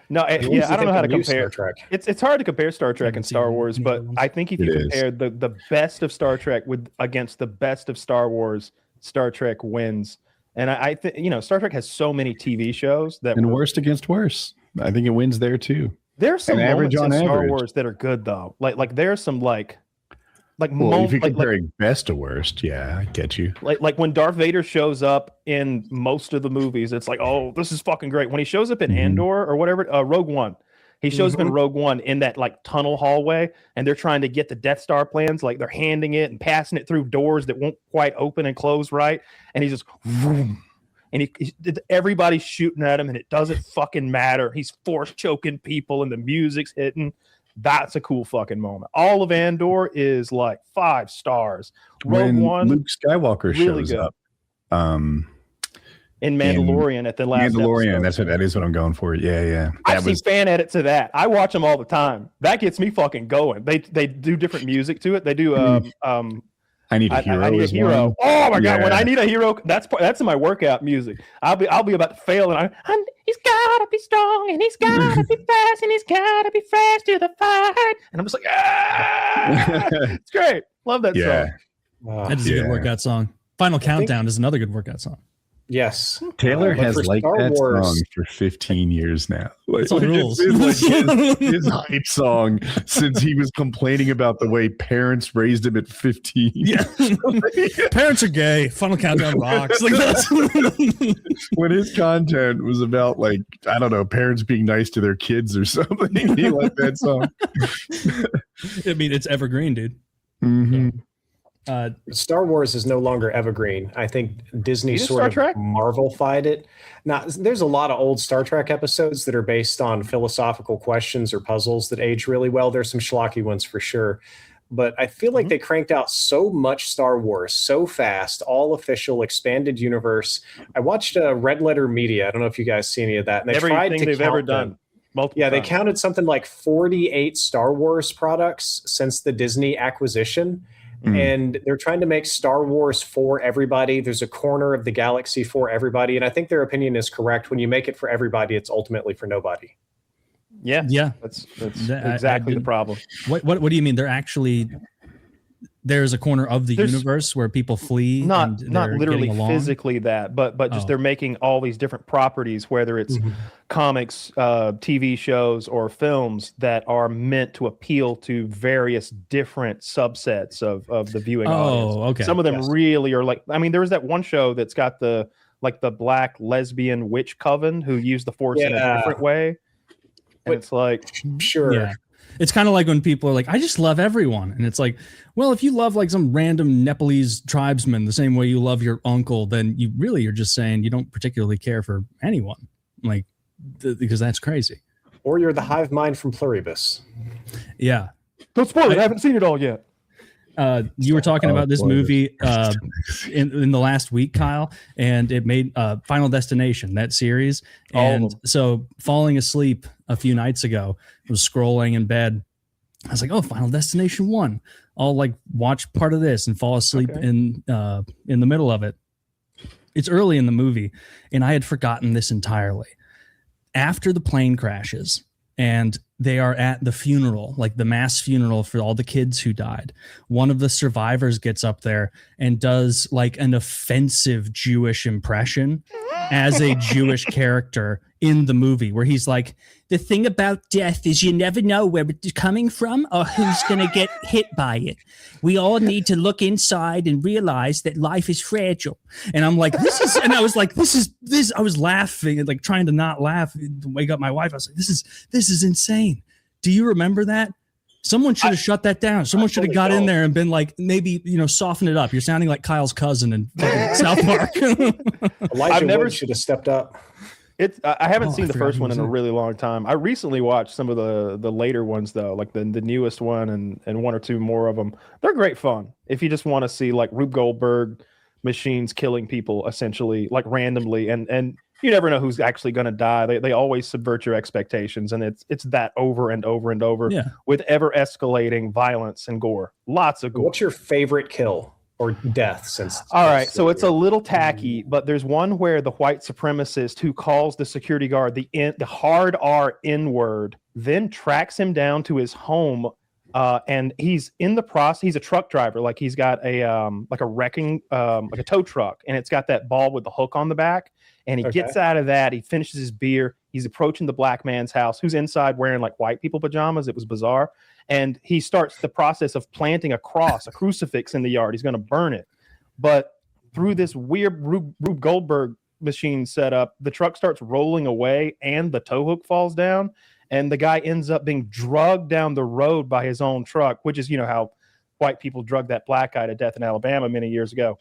No, I don't know how to compare. It's hard to compare Star Trek and Star Wars, but I think if you compare the best of Star Trek against the best of Star Wars, Star Trek wins. And I think Star Trek has so many TV shows that worst against worst. I think it wins there too. There's some moments in Star Wars that are good though. Like there's some if you're comparing best to worst, yeah, I get you. Like when Darth Vader shows up in most of the movies, it's like, oh, this is fucking great. When he shows up in Andor or whatever, Rogue One, he shows up in Rogue One in that like tunnel hallway, and they're trying to get the Death Star plans, like they're handing it and passing it through doors that won't quite open and close right, and he's just, vroom, and everybody's shooting at him, and it doesn't fucking matter. He's force choking people, and the music's hitting. That's a cool fucking moment. All of Andor is like 5 stars. Rogue One, Luke Skywalker really shows up in Mandalorian at the last Mandalorian. episode. That is what I'm going for. Yeah. I've seen fan edits to that. I watch them all the time. That gets me fucking going. They do different music to it. They do I Need a Hero. I need a hero. Oh my God! When I need a hero, that's in my workout music. I'll be about to fail, and he's gotta be strong, and he's gotta be fast, and he's gotta be fast to the fight. And I'm just like, it's great. Love that song. That is a good workout song. Final Countdown is another good workout song. Yes. Taylor has liked that song for 15 years now. It's on rules. It's like his hype song since he was complaining about the way parents raised him at 15. Yeah. Parents are gay. Final Countdown rocks. Like that's when his content was about, like, I don't know, parents being nice to their kids or something. He liked that song. I mean, it's evergreen, dude. Mm-hmm. Star Wars is no longer evergreen. I think Disney sort of Marvel-fied it. Now, there's a lot of old Star Trek episodes that are based on philosophical questions or puzzles that age really well. There's some schlocky ones for sure. But I feel like they cranked out so much Star Wars so fast, all official, expanded universe. I watched Red Letter Media. I don't know if you guys see any of that. And they tried to they've ever done. Yeah, they counted something like 48 Star Wars products since the Disney acquisition. And they're trying to make Star Wars for everybody. There's a corner of the galaxy for everybody. And I think their opinion is correct. When you make it for everybody, it's ultimately for nobody. Yeah. That's exactly the problem. What do you mean? There's a corner of the universe where people flee. Not literally physically that, but just they're making all these different properties, whether it's comics, TV shows, or films that are meant to appeal to various different subsets of the viewing audience. Okay. Some of them really are like, I mean, there was that one show that's got the black lesbian witch coven who use the Force in a different way. And it's like, sure. Yeah. It's kind of like when people are like, I just love everyone. And it's like, well, if you love like some random Nepalese tribesman the same way you love your uncle, then you're just saying you don't particularly care for anyone. Like, because that's crazy. Or you're the hive mind from Pluribus. Yeah. Don't spoil it. I haven't seen it all yet. You were talking about this movie in the last week, Kyle, and it made Final Destination, that series. And so falling asleep a few nights ago, I was scrolling in bed. I was like, oh, Final Destination 1. I'll like watch part of this and fall asleep in the middle of it. It's early in the movie, and I had forgotten this entirely. After the plane crashes, and they are at the funeral, like the mass funeral for all the kids who died. One of the survivors gets up there and does like an offensive Jewish impression as a Jewish character in the movie, where he's like, the thing about death is you never know where it's coming from or who's going to get hit by it. We all need to look inside and realize that life is fragile. And I'm like, and I was like, I was laughing and like trying to not laugh to wake up my wife. I was like, this is insane. Do you remember that? Someone should have shut that down. Someone should have got in there and been like, maybe, soften it up. You're sounding like Kyle's cousin in South Park. Elijah Wood should have stepped up. I haven't seen the first one in a really long time. I recently watched some of the later ones though, like the newest one and one or two more of them. They're great fun. If you just want to see like Rube Goldberg machines killing people essentially like randomly, and you never know who's actually going to die. They always subvert your expectations, and it's that over and over and over with ever escalating violence and gore. Lots of gore. What's your favorite kill? Or death, all right, so it's a little tacky, but there's one where the white supremacist who calls the security guard the hard R N-word, then tracks him down to his home, and he's in the process. He's a truck driver, like he's got a wrecking like a tow truck, and it's got that ball with the hook on the back. And he gets out of that. He finishes his beer. He's approaching the black man's house, who's inside wearing like white people pajamas. It was bizarre. And he starts the process of planting a cross, a crucifix in the yard. He's going to burn it. But through this weird Rube Goldberg machine setup, the truck starts rolling away and the tow hook falls down. And the guy ends up being drugged down the road by his own truck, which is, how white people drugged that black guy to death in Alabama many years ago.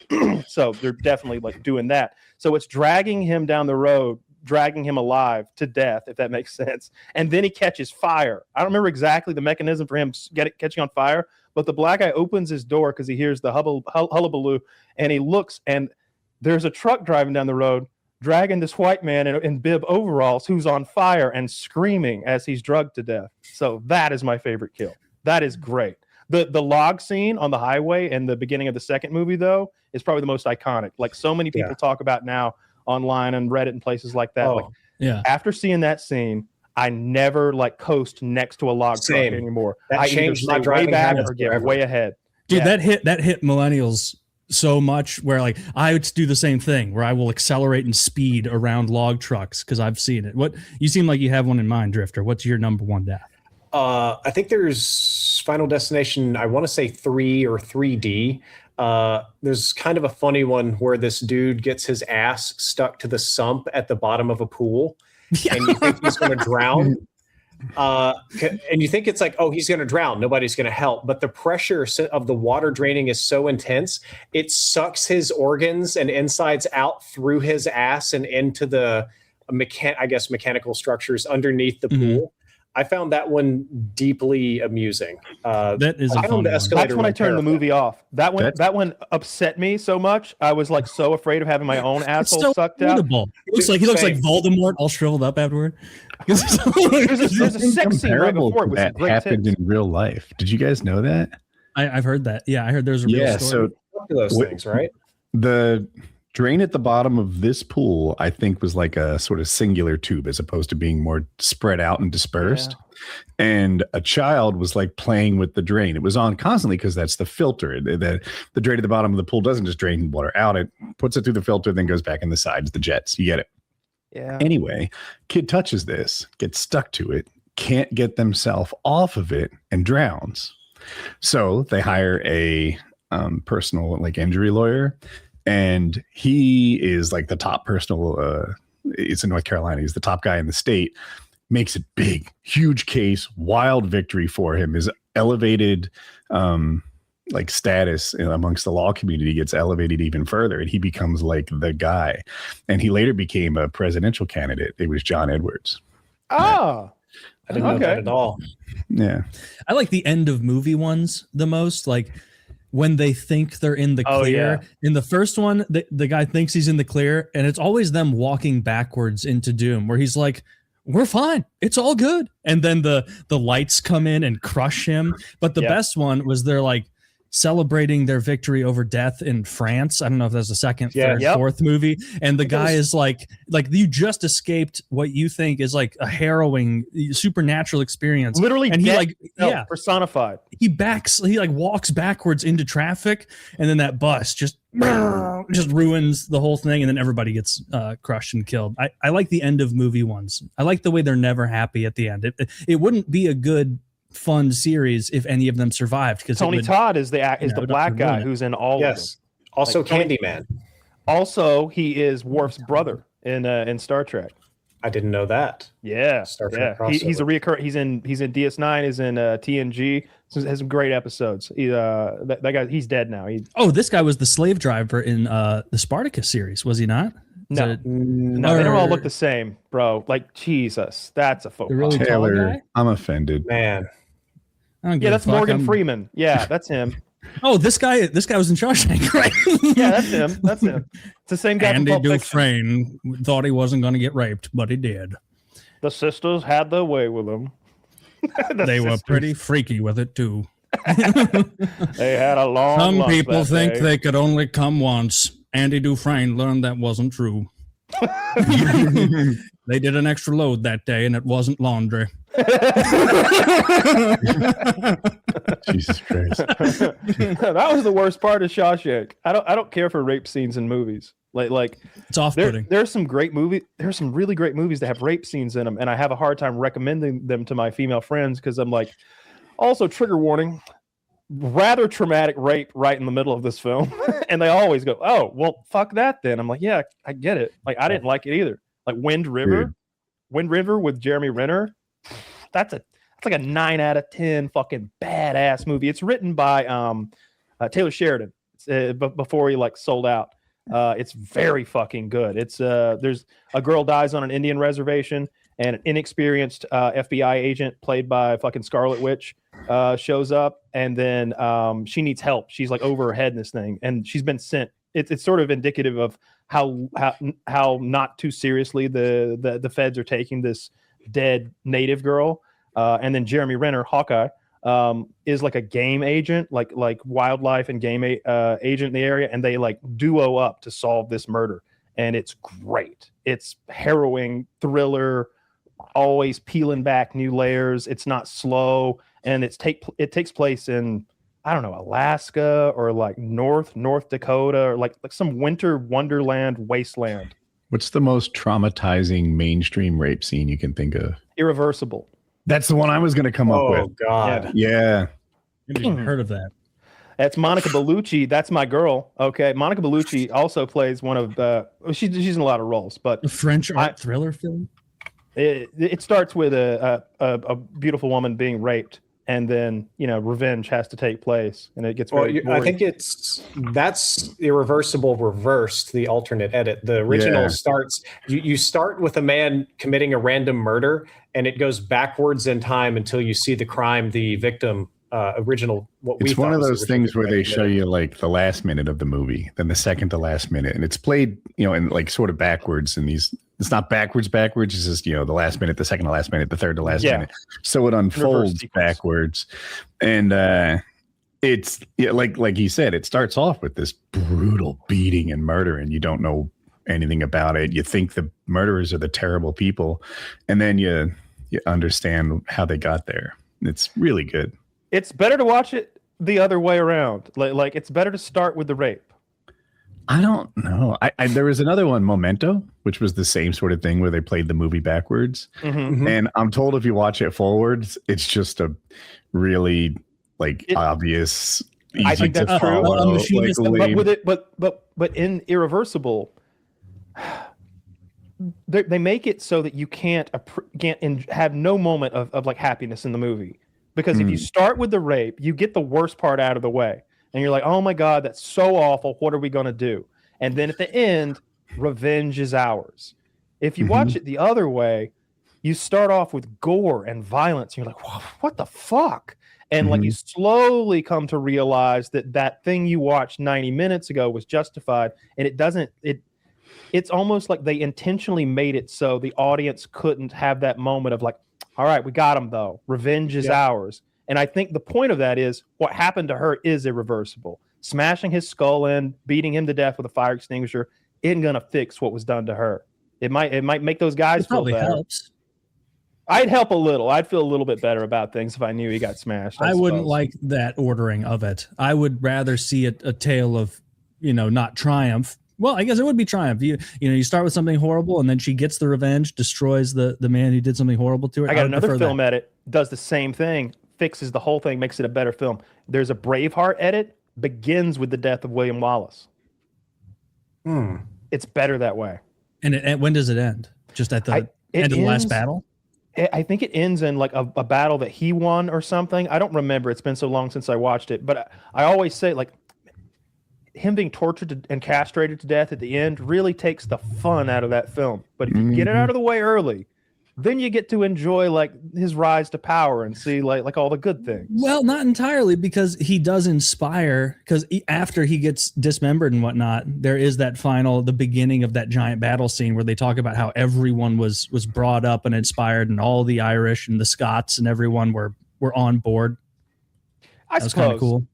So they're definitely like doing that. So it's dragging him down the road, dragging him alive to death, if that makes sense. And then he catches fire. I don't remember exactly the mechanism for him catching on fire, but the black guy opens his door because he hears the hullabaloo, and he looks, and there's a truck driving down the road, dragging this white man in bib overalls who's on fire and screaming as he's drugged to death. So that is my favorite kill. That is great. The log scene on the highway in the beginning of the second movie, though, is probably the most iconic. Like so many people talk about now online and Reddit and places like that. After seeing that scene, I never like coast next to a log truck anymore. That changed my driving back or get way ahead. Dude, that hit millennials so much where like I would do the same thing where I will accelerate and speed around log trucks because I've seen it. What you seem like you have one in mind, Driftor. What's your number one death? I think there's Final Destination, I want to say 3 or 3D. There's kind of a funny one where this dude gets his ass stuck to the sump at the bottom of a pool and you think he's going to drown. And you think it's like, oh, he's going to drown, nobody's going to help, but the pressure of the water draining is so intense, it sucks his organs and insides out through his ass and into the mechanical structures underneath the pool. I found that one deeply amusing. That is a fun one. That's when I turned the movie off. That one upset me so much. I was like so afraid of having my own asshole sucked out. He looks like Voldemort, all shriveled up afterward. there's a sex scene right before it with that happened in real life. Did you guys know that? I've heard that. Yeah, I heard there's a real story. So those things, right? The drain at the bottom of this pool, I think, was like a sort of singular tube as opposed to being more spread out and dispersed. Yeah. And a child was like playing with the drain. It was on constantly because that's the filter. The drain at the bottom of the pool doesn't just drain water out. It puts it through the filter, then goes back in the sides, the jets. You get it. Yeah. Anyway, kid touches this, gets stuck to it, can't get themselves off of it, and drowns. So they hire a personal like injury lawyer. And he is like the top personal, it's in North Carolina. He's the top guy in the state, makes a big, huge case, wild victory for him. His elevated like status amongst the law community gets elevated even further. And he becomes like the guy. And he later became a presidential candidate. It was John Edwards. Oh, I didn't know that at all. Yeah. I like the end of movie ones the most. Like, when they think they're in the clear. In the first one, the guy thinks he's in the clear, and it's always them walking backwards into doom, where he's like, we're fine, it's all good. And then the lights come in and crush him. But the best one was they're like celebrating their victory over death in France. I don't know if that's the second, third, fourth movie. And the guy is like you just escaped what you think is like a harrowing supernatural experience. Literally, and he personified. He walks backwards into traffic, and then that bus just ruins the whole thing, and then everybody gets crushed and killed. I like the end of movie ones. I like the way they're never happy at the end. It wouldn't be a good fun series if any of them survived, because Tony Todd is the black guy who's in all of them. Also like Candyman. Also, he is Worf's brother in Star Trek. I didn't know that. Yeah, Star Trek. He's a reoccurring. He's in DS9. He's in TNG. Has some great episodes. That guy. He's dead now. This guy was the slave driver in the Spartacus series, was he not? No, they don't all look the same, bro. Like, Jesus, that's a faux really Taylor, I'm offended, man. Yeah, that's Morgan Freeman. Yeah, that's him. Oh, this guy was in Shawkshank, right? Yeah, that's him. It's the same guy. Andy Dufresne thought he wasn't going to get raped, but he did. The sisters had their way with him. They were pretty freaky with it too. They had a long. Some people think they could only come once. Andy Dufresne learned that wasn't true. They did an extra load that day, and it wasn't laundry. Jesus Christ. That was the worst part of Shawshank. I don't care for rape scenes in movies. Like it's off-putting. There's some great movies. There's some really great movies that have rape scenes in them, and I have a hard time recommending them to my female friends because I'm like, also trigger warning, rather traumatic rape right in the middle of this film. And they always go, oh, well, fuck that then. I'm like, yeah, I get it. Like, I didn't like it either. Like Wind River with Jeremy Renner. That's like a 9 out of 10 fucking badass movie. It's written by Taylor Sheridan before he like sold out. It's very fucking good. It's there's a girl dies on an Indian reservation, and an inexperienced FBI agent played by fucking Scarlet Witch shows up, and then she needs help. She's like over her head in this thing, and she's been sent. It's sort of indicative of how not too seriously the feds are taking this dead native girl. And then Jeremy Renner, Hawkeye, is like a game agent, like wildlife and game agent in the area, and they like duo up to solve this murder, and it's great. It's harrowing thriller, always peeling back new layers. It's not slow, and it takes place in, I don't know, Alaska or like North Dakota, or like some winter wonderland wasteland. What's the most traumatizing mainstream rape scene you can think of? Irreversible. That's the one I was going to come up with. Oh God. Yeah. I've never heard of that. That's Monica Bellucci. That's my girl. Okay. Monica Bellucci also plays one of she's in a lot of roles, but a French art thriller film. It starts with a beautiful woman being raped, and then revenge has to take place, and it gets very I think that's irreversible reversed, the alternate edit. The original starts, you start with a man committing a random murder, and it goes backwards in time until you see the crime the victim original. It's one of those things where they show you like the last minute of the movie, then the second to last minute, and it's played in like sort of backwards in these. It's not backwards. It's just, the last minute, the second to last minute, the third to last minute. So it unfolds backwards. And it's like he said, it starts off with this brutal beating and murder, and you don't know anything about it. You think the murderers are the terrible people, and then you understand how they got there. It's really good. It's better to watch it the other way around. Like it's better to start with the rape. I don't know. There was another one, Memento, which was the same sort of thing where they played the movie backwards. Mm-hmm. And I'm told if you watch it forwards, it's just a really obvious. I think that's true. But in Irreversible, they make it so that you can't have no moment of like happiness in the movie, because if you start with the rape, you get the worst part out of the way. And you're like, oh my God, that's so awful. What are we going to do? And then at the end, revenge is ours. If you watch it the other way, you start off with gore and violence. And you're like, what the fuck? And like you slowly come to realize that thing you watched 90 minutes ago was justified. And it's almost like they intentionally made it so the audience couldn't have that moment of like, all right, we got him though. Revenge is ours. And I think the point of that is what happened to her is irreversible. Smashing his skull in, beating him to death with a fire extinguisher isn't going to fix what was done to her. It might make those guys feel better. Helps. I'd help a little. I'd feel a little bit better about things if I knew he got smashed. I wouldn't like that ordering of it. I would rather see a tale of, not triumph. Well, I guess it would be triumph. You start with something horrible, and then she gets the revenge, destroys the man who did something horrible to her. I got another film edit, does the same thing. Fixes the whole thing, makes it a better film. There's a Braveheart edit, begins with the death of William Wallace. It's better that way. And when does it end? Just at the end of the last battle? I think it ends in like a battle that he won or something. I don't remember. It's been so long since I watched it. But I always say, like, him being tortured and castrated to death at the end really takes the fun out of that film. But if you get it out of the way early, then you get to enjoy like his rise to power and see like all the good things. Well, not entirely, because he does inspire, because after he gets dismembered and whatnot, there is the beginning of that giant battle scene where they talk about how everyone was brought up and inspired, and all the Irish and the Scots and everyone were on board. That was kind of cool.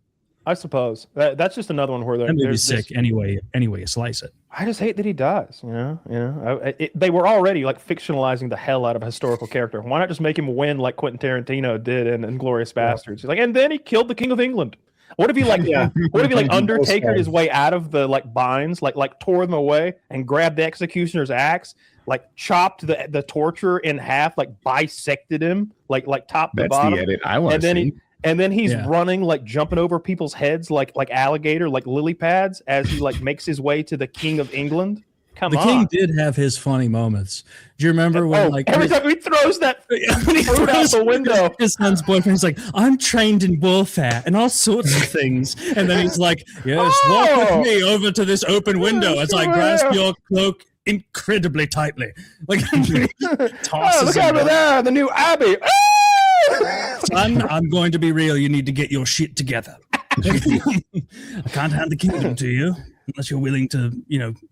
I suppose that's just another one where they're sick anyway you slice it. I just hate that he dies. They were already like fictionalizing the hell out of a historical character. Why not just make him win like Quentin Tarantino did in Inglourious Bastards? He's like, and then he killed the King of England. What if he Undertakered his way out of the like binds, like tore them away and grabbed the executioner's axe, like chopped the torturer in half, like bisected him, like top to bottom. That's the edit I want to see. And then he's running, like jumping over people's heads, like alligator, like lily pads, as he like makes his way to the King of England. The king did have his funny moments. Do you remember when every time he throws that fruit out the window? His son's boyfriend's like, I'm trained in warfare and all sorts of things. And then he's like, yes, walk with me over to this open window as I grasp your cloak incredibly tightly. Like look over there, the new Abbey. Son, I'm going to be real. You need to get your shit together. I can't hand the kingdom to you unless you're willing to,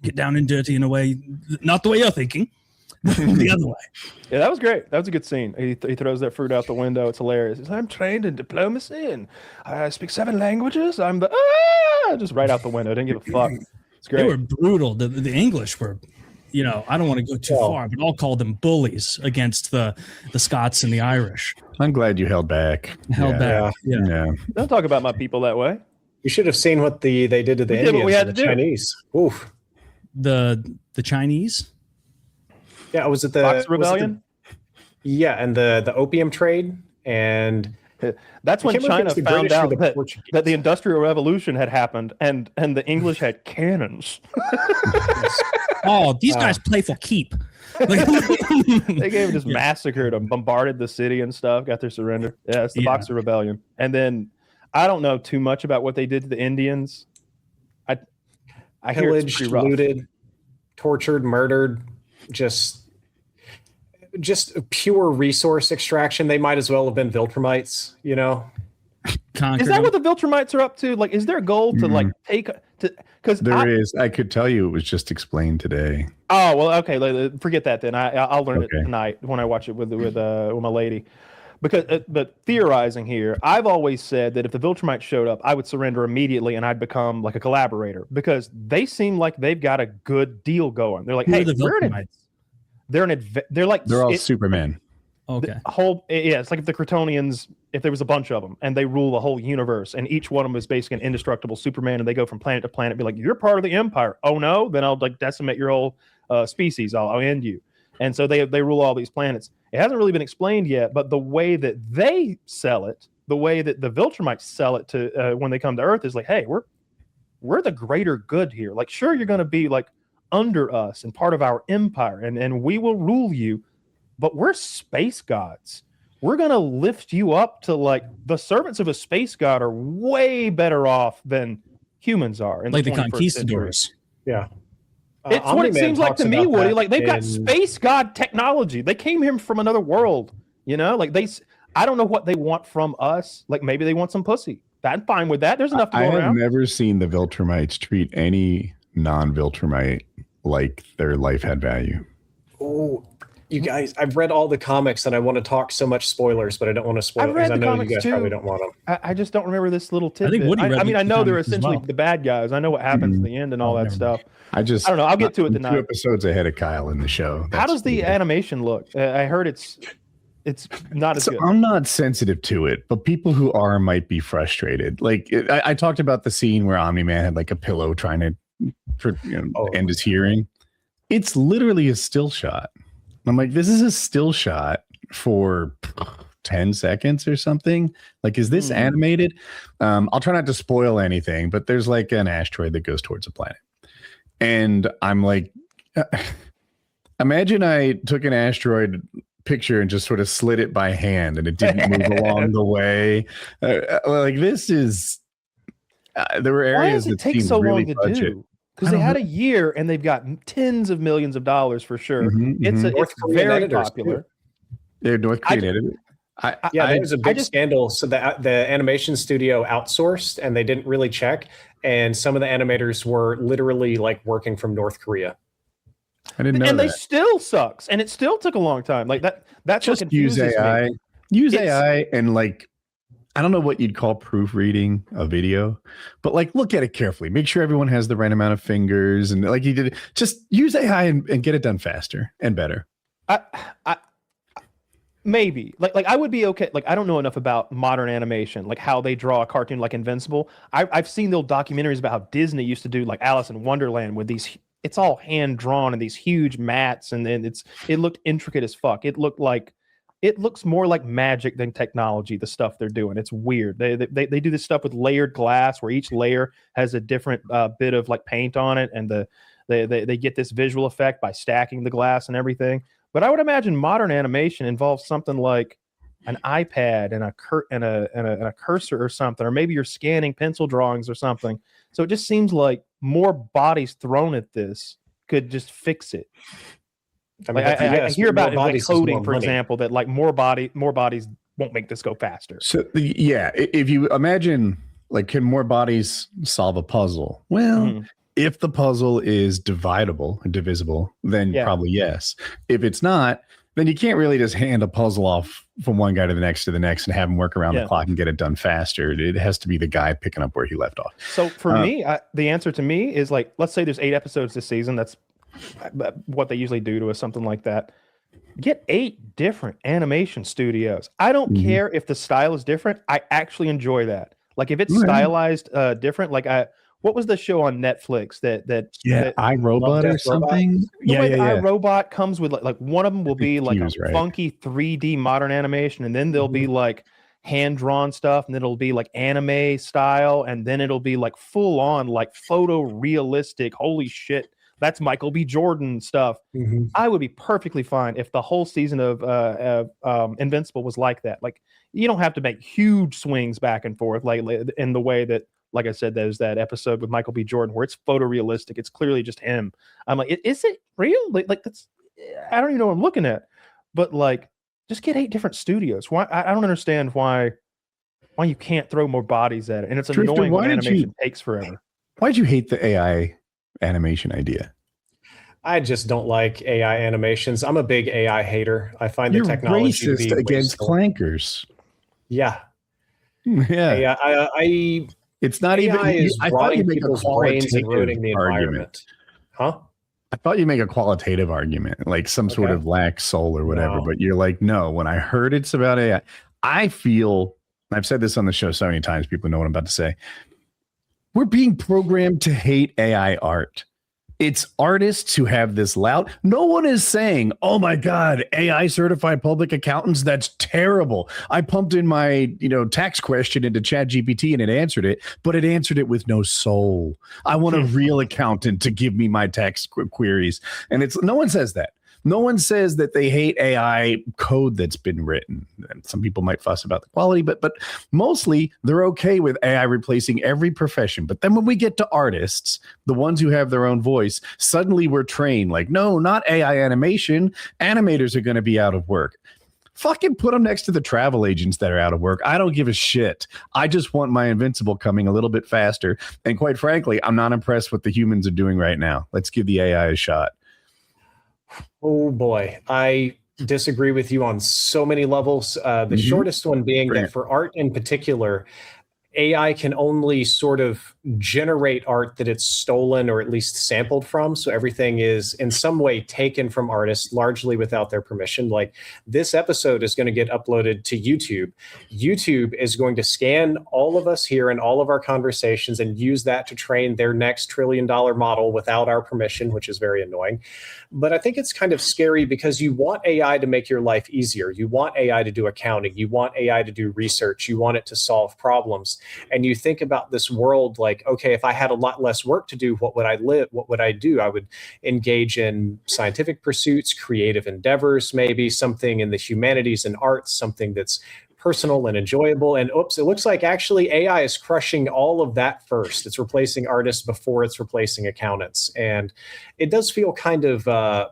get down and dirty in a way, not the way you're thinking, the other way. Yeah, that was great. That was a good scene. He throws that fruit out the window. It's hilarious. He's like, I'm trained in diplomacy and I speak 7 languages. I'm the just right out the window. Didn't give a fuck. It's great. They were brutal. The English were. I don't want to go too far, but I'll call them bullies against the Scots and the Irish. I'm glad you held back. Yeah. Don't talk about my people that way. You should have seen what they did to the Indians and the Chinese. Oof. The Chinese? Yeah, was it the Fox Rebellion? And the opium trade, and that's when China found out that the Industrial Revolution had happened, and the English had cannons. Oh, these guys play for keep. They gave this massacre to bombarded the city and stuff, got their surrender. Yeah, it's the Boxer Rebellion. And then I don't know too much about what they did to the Indians. I pillaged, looted, tortured, murdered, just pure resource extraction. They might as well have been Viltrumites, you know. Is that what the Viltrumites are up to? Like, is their goal to like take to? Because I could tell you it was just explained today. Oh well, okay. Forget that then. I'll learn it tonight when I watch it with my lady. Because, but theorizing here, I've always said that if the Viltrumites showed up, I would surrender immediately and I'd become like a collaborator because they seem like they've got a good deal going. They're like, hey, they're all Superman. Okay. It's like if the Kryptonians, if there was a bunch of them and they rule the whole universe and each one of them is basically an indestructible Superman and they go from planet to planet, be like, you're part of the Empire. Oh no, then I'll like decimate your whole species. I'll end you. And so they rule all these planets. It hasn't really been explained yet, but the way that they sell it, the way that the Viltrumites sell it to when they come to Earth is like, hey, we're the greater good here. Like, sure, you're going to be like under us and part of our empire, and we will rule you, but we're space gods. We're going to lift you up to like the servants of a space god are way better off than humans are. Like the conquistadors. Yeah. It's what it seems like to me, Woody. Like they've got space god technology. They came here from another world, you know. Like I don't know what they want from us. Like maybe they want some pussy. I'm fine with that. There's enough to go around. I have never seen the Viltrumites treat any non-Viltrumite like their life had value. Oh, you guys! I've read all the comics and I want to talk so much spoilers, but I don't want to spoil because I know you guys probably don't want them. I just don't remember this little tidbit. I know they're essentially the bad guys. I know what happens in the end and all that stuff. I don't know. I'll get to it tonight. 2 episodes ahead of Kyle in the show. How does the animation look? I heard it's not as good. I'm not sensitive to it, but people who are might be frustrated. Like I talked about the scene where Omni-Man had like a pillow trying to end his hearing. It's literally a still shot. I'm like, this is a still shot for 10 seconds or something. Like, is this animated? I'll try not to spoil anything, but there's like an asteroid that goes towards a planet. And I'm like, imagine I took an asteroid picture and just sort of slid it by hand and it didn't move along the way. Like this is, there were areas that seemed so really long to do. Because they had a year and they've got tens of millions of dollars for sure. It's very popular. They're North Korean editors. There was a big scandal. So the animation studio outsourced and they didn't really check. And some of the animators were literally like working from North Korea. I didn't know and they still sucks. And it still took a long time. Like that's just what confuses use AI. me. Use AI and like, I don't know what you'd call proofreading a video, but like look at it carefully. Make sure everyone has the right amount of fingers and like you did. Just use AI and get it done faster and better. Maybe like I would be okay. Like I don't know enough about modern animation, like how they draw a cartoon like Invincible. I've seen the old documentaries about how Disney used to do like Alice in Wonderland with these. It's all hand drawn and these huge mats, and then it looked intricate as fuck. It looks more like magic than technology. The stuff they're doing, it's weird. They do this stuff with layered glass, where each layer has a different bit of like paint on it, and they get this visual effect by stacking the glass and everything. But I would imagine modern animation involves something like an iPad and a cursor or something, or maybe you're scanning pencil drawings or something. So it just seems like more bodies thrown at this could just fix it. I mean, I hear about like coding, for example, that like more bodies won't make this go faster. So yeah, if you imagine like, can more bodies solve a puzzle? Well, if the puzzle is divisible, then probably yes. If it's not, then you can't really just hand a puzzle off from one guy to the next and have him work around the clock and get it done faster. It has to be the guy picking up where he left off. So for me, the answer to me is like, let's say there's 8 episodes this season. That's what they usually do to us, something like that. Get 8 different animation studios. I don't care if the style is different. I actually enjoy that. Like if it's stylized different, like what was the show on Netflix that iRobot or something? iRobot comes with like one of them will be like a funky 3D modern animation, and then there'll be like hand drawn stuff, and then it'll be like anime style, and then it'll be like full on like photorealistic. Holy shit! that's Michael B. Jordan stuff. Mm-hmm. I would be perfectly fine if the whole season of Invincible was like that. Like, you don't have to make huge swings back and forth, like in the way that, like I said, there's that episode with Michael B. Jordan where it's photorealistic. It's clearly just him. I'm like, is it real? Like that's, I don't even know what I'm looking at. But like, just get 8 different studios. Why? I don't understand why you can't throw more bodies at it. And it's Driftor, annoying when animation takes forever. Why'd you hate the AI animation idea? I just don't like AI animations. I'm a big AI hater. I find You're the technology racist to be against wasteful. clankers. Yeah. Yeah. I It's not AI even. is I thought you rotting make a people's brains and ruining qualitative the argument. environment. Huh? I thought you make a qualitative argument, like some sort of lack soul or whatever. No. But you're like, no. When I heard it's about AI, I feel. I've said this on the show so many times. People know what I'm about to say. We're being programmed to hate AI art. It's artists who have this loud. No one is saying, oh my God, AI certified public accountants, that's terrible. I pumped in my, tax question into ChatGPT and it answered it, but it answered it with no soul. I want a real accountant to give me my tax queries. And no one says that. No one says that they hate AI code that's been written. And some people might fuss about the quality, but mostly they're okay with AI replacing every profession. But then when we get to artists, the ones who have their own voice, suddenly we're trained like, no, not AI animation. Animators are going to be out of work. Fucking put them next to the travel agents that are out of work. I don't give a shit. I just want my Invincible coming a little bit faster. And quite frankly, I'm not impressed with what the humans are doing right now. Let's give the AI a shot. Oh boy, I disagree with you on so many levels. The shortest one being that for art in particular, AI can only sort of generate art that it's stolen or at least sampled from. So everything is in some way taken from artists, largely without their permission. Like this episode is going to get uploaded to YouTube. YouTube is going to scan all of us here and all of our conversations and use that to train their next $1 trillion model without our permission, which is very annoying. But I think it's kind of scary because you want AI to make your life easier. You want AI to do accounting. You want AI to do research. You want it to solve problems. And you think about this world like, okay, if I had a lot less work to do, what would I live? What would I do? I would engage in scientific pursuits, creative endeavors, maybe something in the humanities and arts, something that's personal and enjoyable. And oops, it looks like actually AI is crushing all of that first. It's replacing artists before it's replacing accountants. And it does feel kind of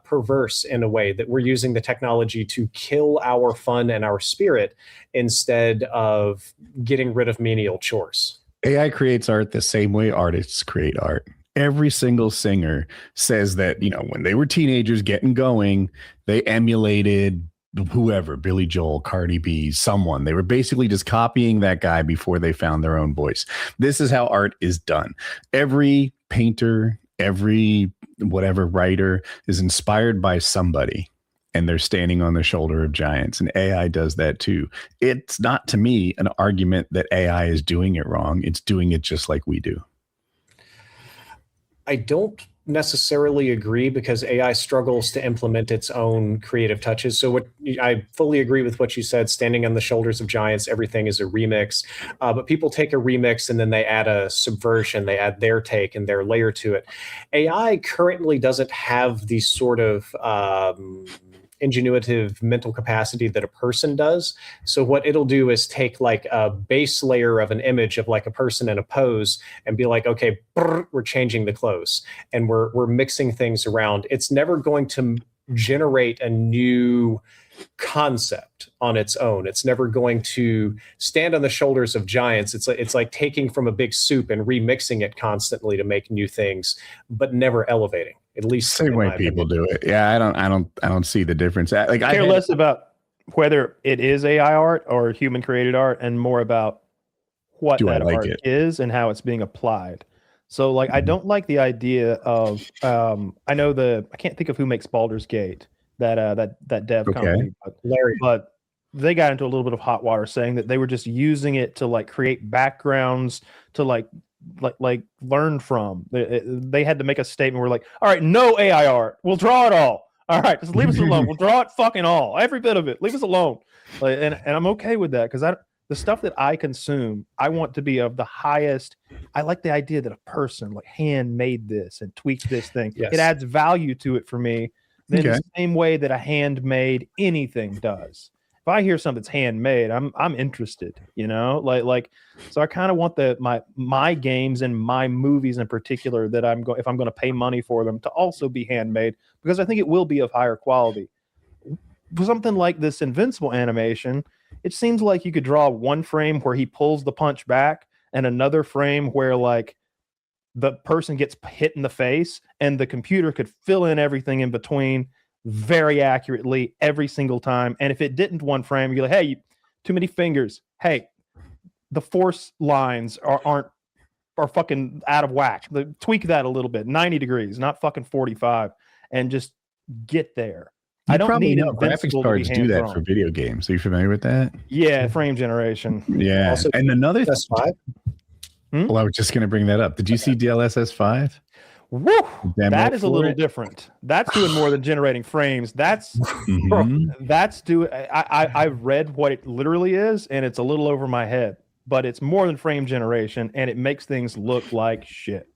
perverse in a way that we're using the technology to kill our fun and our spirit instead of getting rid of menial chores. AI creates art the same way artists create art. Every single singer says that, when they were teenagers getting going, they emulated whoever, Billy Joel, Cardi B, someone. They were basically just copying that guy before they found their own voice. This is how art is done. Every painter, every whatever writer is inspired by somebody, and they're standing on the shoulder of giants. And AI does that too. It's not, to me, an argument that AI is doing it wrong. It's doing it just like we do. I don't necessarily agree because AI struggles to implement its own creative touches. So I fully agree with what you said, standing on the shoulders of giants, everything is a remix. But people take a remix and then they add a subversion, they add their take and their layer to it. AI currently doesn't have the sort of ingenuitive mental capacity that a person does. So what it'll do is take like a base layer of an image of like a person in a pose and be like, okay, we're changing the clothes and we're mixing things around. It's never going to generate a new concept on its own. It's never going to stand on the shoulders of giants. It's like taking from a big soup and remixing it constantly to make new things, but never elevating. At least same way people do it. Yeah, I don't see the difference. Like I care less about whether it is AI art or human created art, and more about what that art is and how it's being applied. So, like, I don't like the idea of I can't think of who makes Baldur's Gate, that dev company, but they got into a little bit of hot water saying that they were just using it to like create backgrounds to like learn from. They had to make a statement where like, all right, no AI art, we'll draw it all. All right, just leave us alone. We'll draw it fucking all, every bit of it. Leave us alone. And I'm okay with that because the stuff that I consume, I want to be of the highest. I like the idea that a person like hand made this and tweaked this thing. Yes. It adds value to it for me in the same way that a handmade anything does. If I hear something's handmade, I'm interested, you know, like so I kind of want my games and my movies in particular that if I'm going to pay money for them to also be handmade, because I think it will be of higher quality. For something like this Invincible animation, it seems like you could draw one frame where he pulls the punch back and another frame where like the person gets hit in the face and the computer could fill in everything in between very accurately every single time. And if it didn't one frame, you're like, hey, too many fingers. Hey, the force lines are fucking out of whack. Tweak that a little bit. 90 degrees, not fucking 45, and just get there. I don't need graphics cards do that for video games. Are you familiar with that? Yeah, frame generation. Yeah. Also, and another DLSS 5. Well, I was just going to bring that up. Did you see DLSS 5? Woo! That is a little different. That's doing more than generating frames. That's that's doing. I've read what it literally is, and it's a little over my head. But it's more than frame generation, and it makes things look like shit.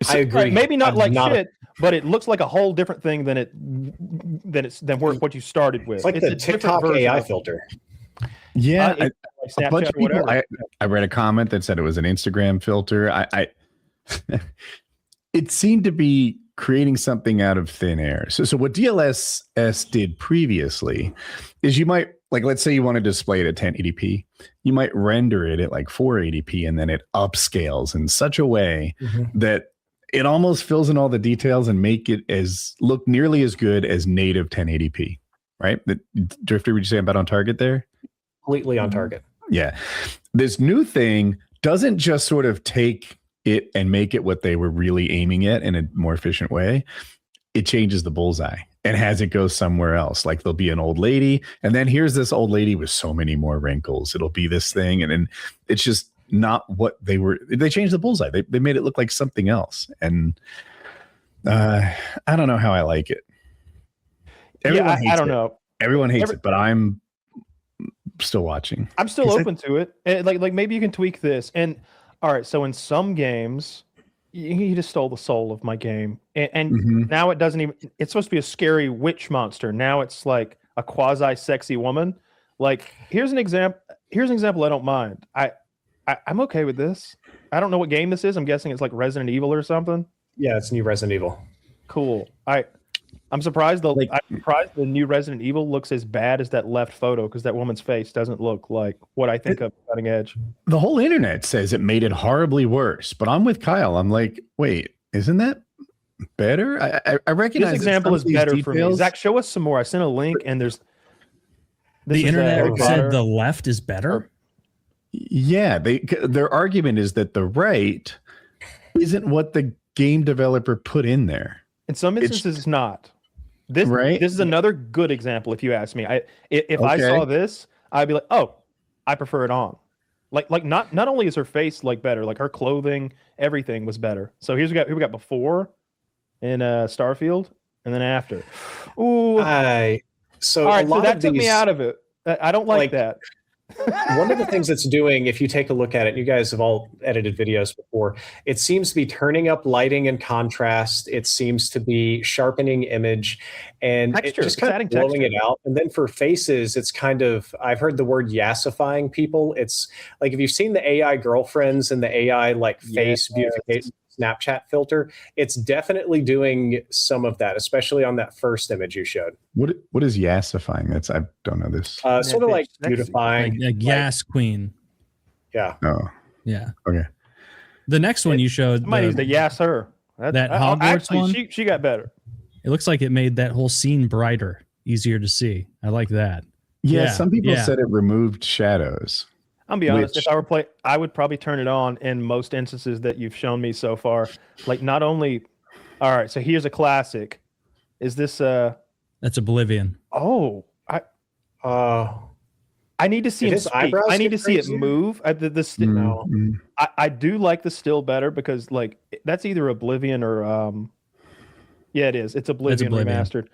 I agree. Maybe not shit, but it looks like a whole different thing than what you started with. It's like the TikTok AI filter. Yeah, a bunch of people. I read a comment that said it was an Instagram filter. It seemed to be creating something out of thin air. So what DLSS did previously is you might, like, let's say you want to display it at 1080p, you might render it at like 480p, and then it upscales in such a way that it almost fills in all the details and make it look nearly as good as native 1080p, right? Drifter, would you say I'm about on target there? Completely on target. Yeah. This new thing doesn't just sort of take it and make it what they were really aiming at in a more efficient way. It changes the bullseye and has it go somewhere else. Like there'll be an old lady, and then here's this old lady with so many more wrinkles. It'll be this thing. And then it's just not what they were. They changed the bullseye. They made it look like something else. And I don't know how I like it. Everyone hates I don't know. Everyone hates it, but I'm still watching. I'm still open to it. And like maybe you can tweak this. And all right, so in some games, you just stole the soul of my game. And now it doesn't even, it's supposed to be a scary witch monster. Now it's like a quasi-sexy woman. Like, here's an example I don't mind. I'm okay with this. I don't know what game this is. I'm guessing it's like Resident Evil or something. Yeah, it's new Resident Evil. Cool. I'm surprised the new Resident Evil looks as bad as that left photo, because that woman's face doesn't look like what I think of cutting edge. The whole internet says it made it horribly worse, but I'm with Kyle. I'm like, wait, isn't that better? I recognize this example is better for me. Zach, show us some more. I sent a link, and there's the internet said the left is better. Yeah, their argument is that the right isn't what the game developer put in there. In some instances, it's not. This is another good example, if you ask me. If I saw this, I'd be like, oh, I prefer it on. Like not only is her face like better, like her clothing, everything was better. So here we got before in Starfield, and then after. Ooh. So all right, so that took me out of it. I don't like that. One of the things it's doing, if you take a look at it, you guys have all edited videos before, it seems to be turning up lighting and contrast. It seems to be sharpening image, and it's just kind of blowing it out. And then for faces, it's kind of, I've heard the word yassifying people. It's like, if you've seen the AI girlfriends and the AI like face beautification Snapchat filter, it's definitely doing some of that, especially on that first image you showed. What is yassifying? I don't know this. Sort of like beautifying, like Gas Queen. Yeah. Oh. Yeah. Okay. The next one you showed, somebody's the yes her. That Hogwarts one. She got better. It looks like it made that whole scene brighter, easier to see. I like that. Yeah. Some people said it removed shadows. I'll be honest, if I were play, I would probably turn it on in most instances that you've shown me so far. Like, not only, all right, so here's a classic. Is this that's Oblivion. Oh, I need to see him speak. I need to see it move. I do like the still better, because like that's either Oblivion or yeah, it is. It's Oblivion remastered.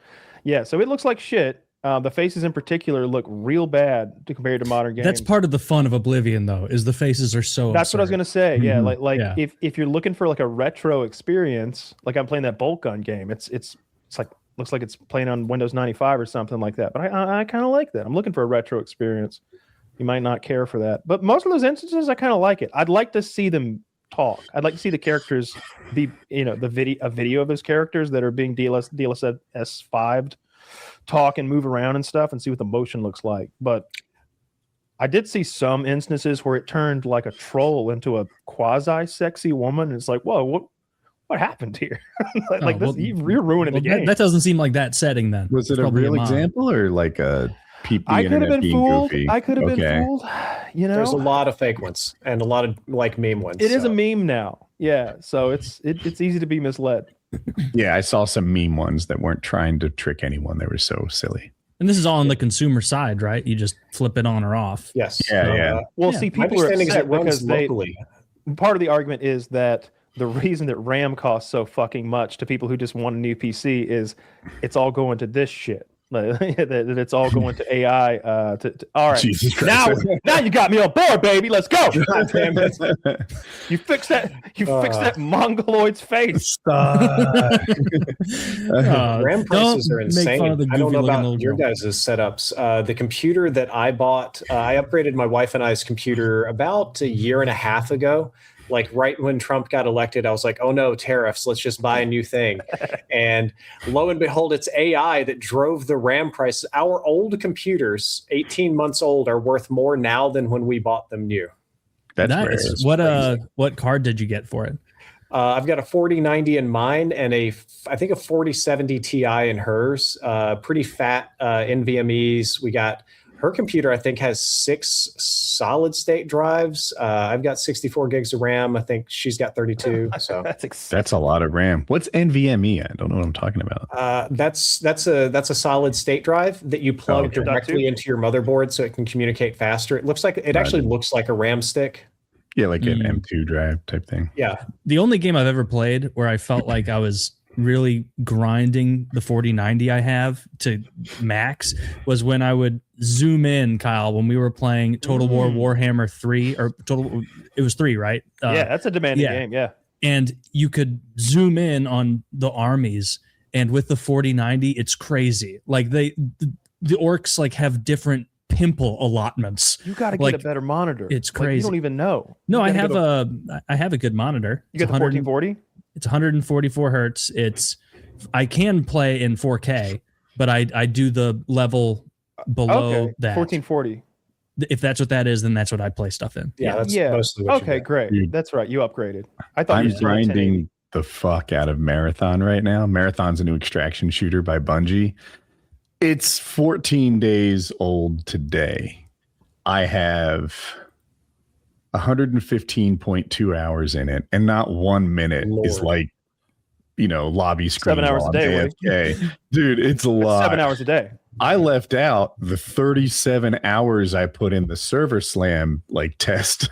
Yeah, so it looks like shit. The faces in particular look real bad compared to modern games. That's part of the fun of Oblivion, though, is the faces are so. That's absurd. what I was gonna say. Yeah, like Yeah. if you're looking for like a retro experience, like I'm playing that bolt gun game. It's like looks like it's playing on Windows 95 or something like that. But I kind of like that. I'm looking for a retro experience. You might not care for that, but most of those instances, I kind of like it. I'd like to see them talk. I'd like to see the characters be, a video of those characters that are being DLSS 5'd talk and move around and stuff and see what the motion looks like. But I did see some instances where it turned like a troll into a quasi sexy woman. It's like, whoa, what happened here? You're ruining the game. That doesn't seem like that setting then. Was it a real example or like a I could have been fooled. Goofy? I could have been fooled. There's a lot of fake ones and a lot of like meme ones. It is a meme now. Yeah. So it's easy to be misled. Yeah, I saw some meme ones that weren't trying to trick anyone. They were so silly. And this is all on the consumer side, right? You just flip it on or off. Yes. Yeah. Well, see, people are upset because locally. Part of the argument is that the reason that RAM costs so fucking much to people who just want a new PC is it's all going to this shit. That it's all going to AI. All right. Jesus Christ. Now you got me on board, baby. Let's go. God damn it. You fixed that. You fixed that mongoloid's face. RAM prices are insane. I don't know about your guys' setups. The computer that I bought, I upgraded my wife and I's computer about a year and a half ago. Like right when Trump got elected, I was like, oh no, tariffs, let's just buy a new thing. And lo and behold, it's AI that drove the RAM prices. Our old computers, 18 months old, are worth more now than when we bought them new. That's nice. What card did you get for it? I've got a 4090 in mine and I think a 4070 Ti in hers. Pretty fat NVMe's. We got her computer, I think, has 6 solid state drives. I've got 64 gigs of RAM. I think she's got 32. So that's a lot of RAM. What's NVMe? I don't know what I'm talking about. That's a solid state drive that you plug directly into your motherboard so it can communicate faster. It looks like actually looks like a RAM stick. Yeah, like an M2 drive type thing. Yeah. The only game I've ever played where I felt like I was really grinding the 4090 I have to max was when I would zoom in, Kyle, when we were playing Total War Warhammer 3 or it was 3, right? Yeah, that's a demanding game. Yeah. And you could zoom in on the armies, and with the 4090, it's crazy. Like the orcs like have different pimple allotments. You got to get a better monitor. It's crazy. You don't even know. No, I have a good monitor. You got the 1440? It's 144 hertz. I can play in 4K, but I do the level below that. 1440. If that's what that is, then that's what I play stuff in. Yeah, that's mostly what okay, great. Dude, that's right. You upgraded. I thought I'm grinding the fuck out of Marathon right now. Marathon's a new extraction shooter by Bungie. It's 14 days old today. I have 115.2 hours in it, and not 1 minute is like, lobby screen 7 hours a day. AFK. Dude, it's a lot. 7 hours a day. I left out the 37 hours I put in the server slam test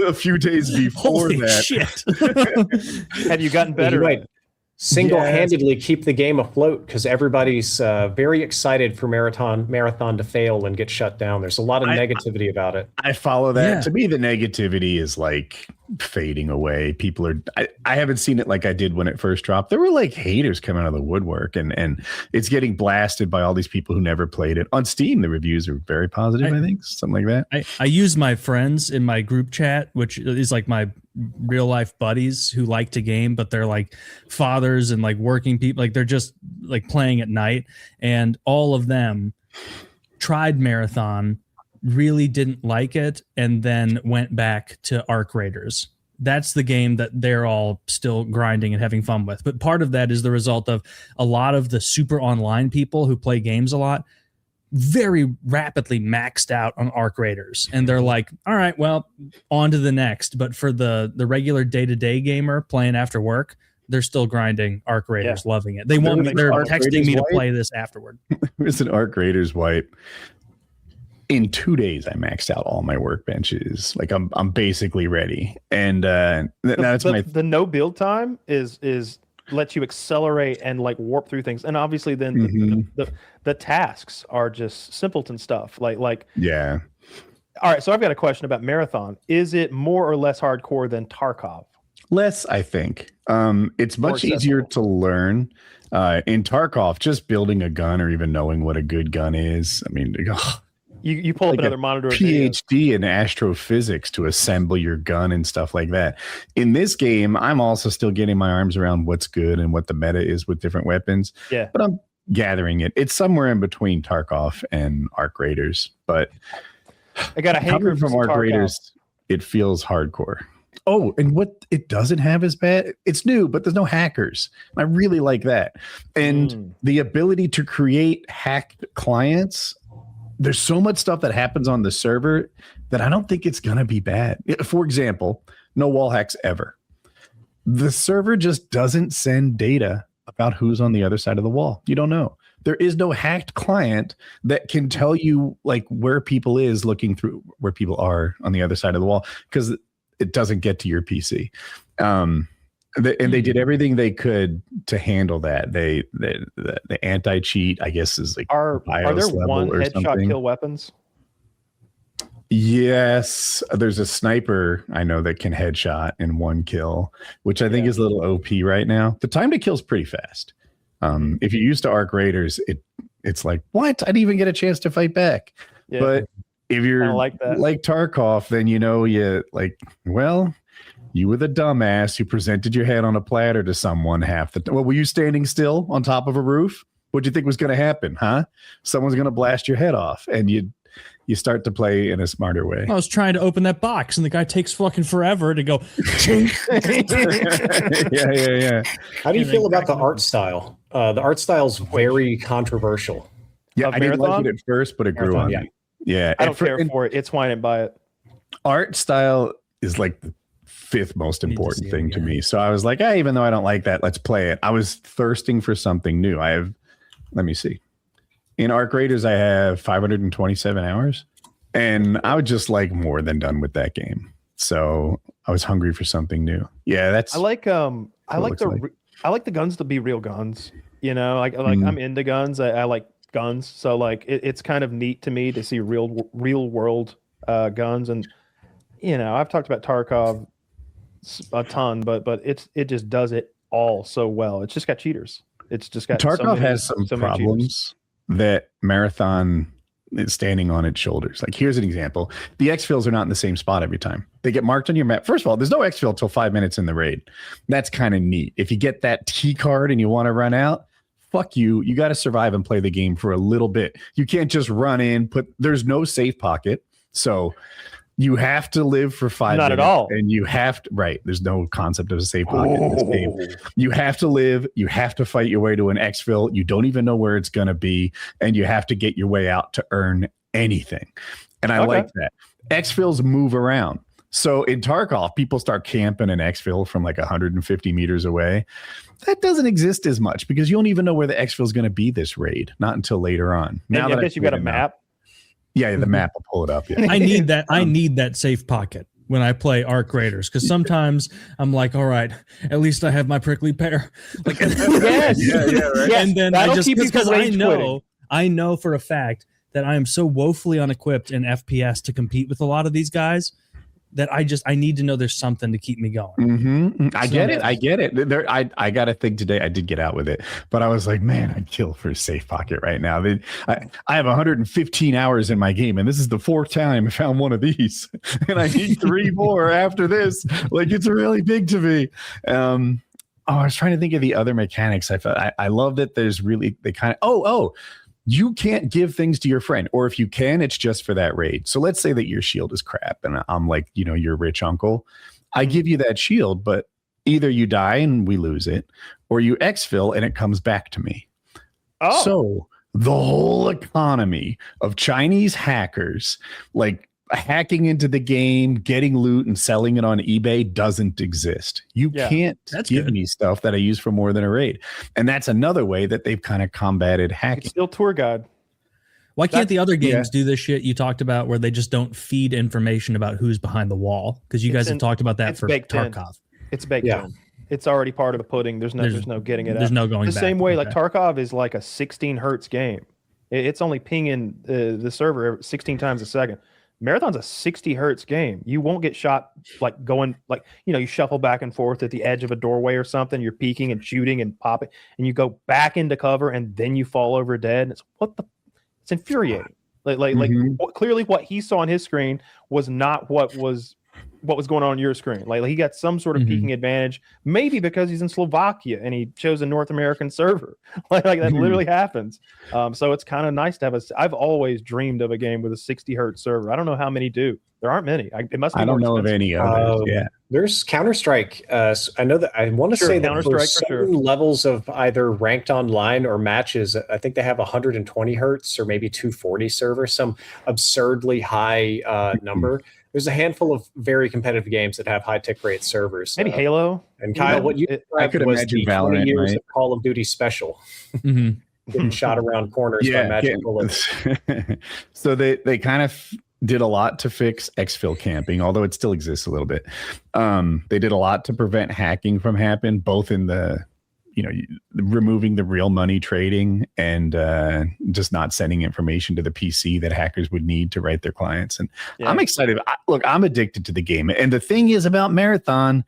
a few days before Holy that. Shit. Have you gotten better? You might single-handedly keep the game afloat because everybody's very excited for Marathon to fail and get shut down. There's a lot of negativity about it. I follow that. Yeah. To me, the negativity is fading away. People are I haven't seen it like I did when it first dropped. There were haters coming out of the woodwork, and it's getting blasted by all these people who never played it. On Steam, the reviews are very positive, I think. Something like that. I use my friends in my group chat, which is my real life buddies who like to game, but they're fathers and working people. They're just playing at night, and all of them tried Marathon, really didn't like it, and then went back to Arc Raiders. That's the game that they're all still grinding and having fun with. But part of that is the result of a lot of the super online people who play games a lot very rapidly maxed out on Arc Raiders, and they're like, all right, well, on to the next. But for the regular day-to-day gamer playing after work, they're still grinding Arc Raiders, loving it. They're texting me to play this afterward. There's an Arc Raiders wipe. In 2 days, I maxed out all my workbenches. I'm basically ready. And that's the no build time is lets you accelerate and like warp through things. And obviously then the tasks are just simpleton stuff. Like yeah. All right, so I've got a question about Marathon. Is it more or less hardcore than Tarkov? Less, I think. It's much easier to learn. In Tarkov, just building a gun or even knowing what a good gun is. I mean, you pull up another monitor. PhD in astrophysics to assemble your gun and stuff like that. In this game, I'm also still getting my arms around what's good and what the meta is with different weapons. Yeah, but I'm gathering it. It's somewhere in between Tarkov and Arc Raiders. But I got a hankering from Arc Raiders. It feels hardcore. Oh, and what it doesn't have is bad. It's new, but there's no hackers. I really like that. And the ability to create hacked clients. There's so much stuff that happens on the server that I don't think it's going to be bad. For example, no wall hacks ever. The server just doesn't send data about who's on the other side of the wall. You don't know. There is no hacked client that can tell you like where people is looking through where people are on the other side of the wall because it doesn't get to your PC. And they did everything they could to handle that. The anti-cheat, I guess, is like are there one headshot something. Kill weapons? Yes, there's a sniper I know that can headshot in one kill, which I think is a little OP right now. The time to kill is pretty fast. If you're used to Arc Raiders, it's like, what? I didn't even get a chance to fight back. Yeah. But if you're like Tarkov, then you were the dumbass who presented your head on a platter to someone half the time. Well, were you standing still on top of a roof? What'd you think was going to happen, huh? Someone's going to blast your head off, and you start to play in a smarter way. I was trying to open that box, and the guy takes fucking forever to go. Yeah. How do you feel about the art style? The art style is very controversial. Yeah, I didn't like it at first, but it grew on me. Yeah, I don't care for it. It's wine and buy it. Art style is like the fifth most important thing to me. So I was like, even though I don't like that, let's play it. I was thirsting for something new. Let me see. In Arc Raiders, I have 527 hours, and I was just like more than done with that game. So I was hungry for something new. Yeah, that's. I like the guns to be real guns. You know, I'm into guns. I like guns, so like it's kind of neat to me to see real world guns. And you know, I've talked about Tarkov a ton, but it just does it all so well. It's just got cheaters. It's just got Tarkov has some problems that Marathon is standing on its shoulders. Like, here's an example. The exfils are not in the same spot every time. They get marked on your map. First of all, there's no exfil until 5 minutes in the raid. That's kind of neat. If you get that T card and you want to run out, fuck you. You got to survive and play the game for a little bit. You can't just run in, there's no safe pocket. So you have to live for 5 minutes. Not at all. And you have to, right. There's no concept of a safe pocket in this game. You have to live. You have to fight your way to an exfil. You don't even know where it's going to be. And you have to get your way out to earn anything. And I like that. Exfils move around. So in Tarkov, people start camping an exfil from like 150 meters away. That doesn't exist as much because you don't even know where the exfil is going to be this raid. Not until later on. Now that I guess you got a map. Yeah, the map will pull it up. Yeah. I need that. I need that safe pocket when I play Arc Raiders because sometimes I'm like, all right, at least I have my prickly pear. Like, yes. Right. And then I just because I know for a fact that I am so woefully unequipped in FPS to compete with a lot of these guys that I need to know there's something to keep me going. Mm-hmm. I get it. I got a thing today. I did get out with it, but I was like, man, I'd kill for a safe pocket right now. I have 115 hours in my game, and this is the fourth time I found one of these, and I need 3 more after this. Like, it's really big to me. I was trying to think of the other mechanics. I love that there's really they kind of you can't give things to your friend, or if you can, it's just for that raid. So let's say that your shield is crap and I'm like, your rich uncle. I give you that shield, but either you die and we lose it, or you exfil and it comes back to me. Oh. So the whole economy of Chinese hackers, like hacking into the game, getting loot and selling it on eBay doesn't exist. You can't give me stuff that I use for more than a raid. And that's another way that they've kind of combated hacking. It's still tour guide. Why can't the other games do this shit you talked about where they just don't feed information about who's behind the wall? Because you guys have talked about that for Tarkov. It's baked in. It's already part of the pudding. There's no getting it out. There's no going the back. same way like Tarkov is like a 16 hertz game. It's only pinging the server 16 times a second. Marathon's a 60 hertz game. You won't get shot like going like, you shuffle back and forth at the edge of a doorway or something. You're peeking and shooting and popping, and you go back into cover and then you fall over dead. It's infuriating. Clearly what he saw on his screen was not what was going on your screen. Like he got some sort of peaking advantage, maybe because he's in Slovakia and he chose a North American server. like that literally happens. So it's kind of nice to have I've always dreamed of a game with a 60 hertz server. I don't know how many do. There aren't many. It must be. I don't know of any others. There's Counter-Strike. I know that I want to say that for certain levels of either ranked online or matches, I think they have 120 hertz or maybe 240 server, some absurdly high number. There's a handful of very competitive games that have high tick rate servers. Maybe Halo. And Kyle, what you I could was imagine the 20 Valorant, years right? of Call of Duty special. Getting shot around corners by magic bullets. So they kind of did a lot to fix exfil camping, although it still exists a little bit. They did a lot to prevent hacking from happening, both in the removing the real money trading and just not sending information to the PC that hackers would need to write their clients. And I'm excited. Look, I'm addicted to the game. And the thing is about Marathon,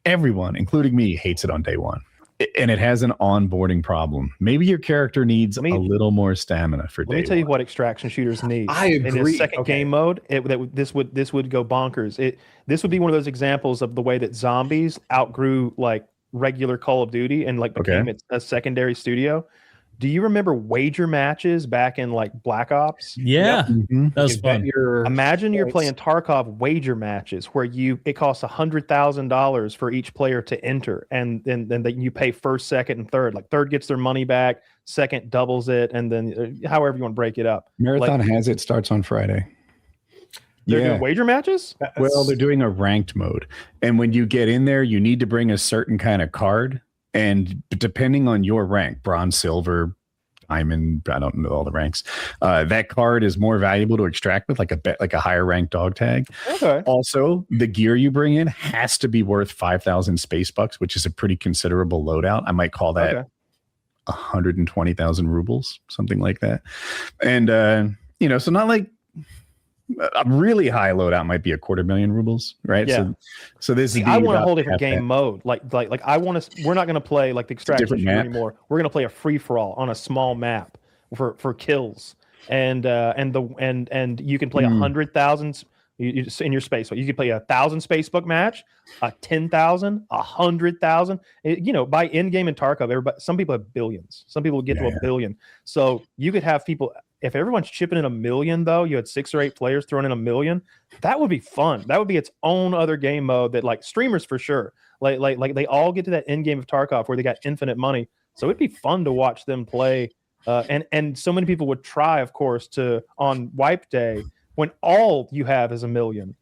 everyone, including me, hates it on day one. And it has an onboarding problem. Maybe your character needs a little more stamina for day one. Let me tell you what extraction shooters need. I agree. In the second game mode, this would go bonkers. This would be one of those examples of the way that zombies outgrew like regular Call of Duty and became a secondary studio. Do you remember wager matches back in like Black Ops? Yeah, that was fun. Imagine you're playing Tarkov wager matches where it costs $100,000 for each player to enter, and then you pay first, second, and third. Like third gets their money back, second doubles it, and then however you want to break it up. Marathon has it starts on Friday. They're doing wager matches? Well, they're doing a ranked mode. And when you get in there, you need to bring a certain kind of card. And depending on your rank, bronze, silver, diamond, I don't know all the ranks, that card is more valuable to extract with, like a higher ranked dog tag. Okay. Also, the gear you bring in has to be worth 5,000 space bucks, which is a pretty considerable loadout. I might call that 120,000 rubles, something like that. And, so not like a really high loadout might be 250,000 rubles, right? Yeah. So this is. I want a whole different game mode. Like I want to. We're not going to play like the extraction shooter anymore. We're going to play a free for all on a small map for kills, and you can play 100,000 in your space. So you can play 1,000 spacebook match, 10,000, 100,000. By end game in Tarkov, some people have billions. Some people get to a billion. So you could have people. If everyone's chipping in 1 million, though, you had 6 or 8 players throwing in 1 million. That would be fun. That would be its own other game mode that, like, streamers for sure. Like they all get to that end game of Tarkov where they got infinite money. So it'd be fun to watch them play. And so many people would try, of course, on wipe day when all you have is 1 million.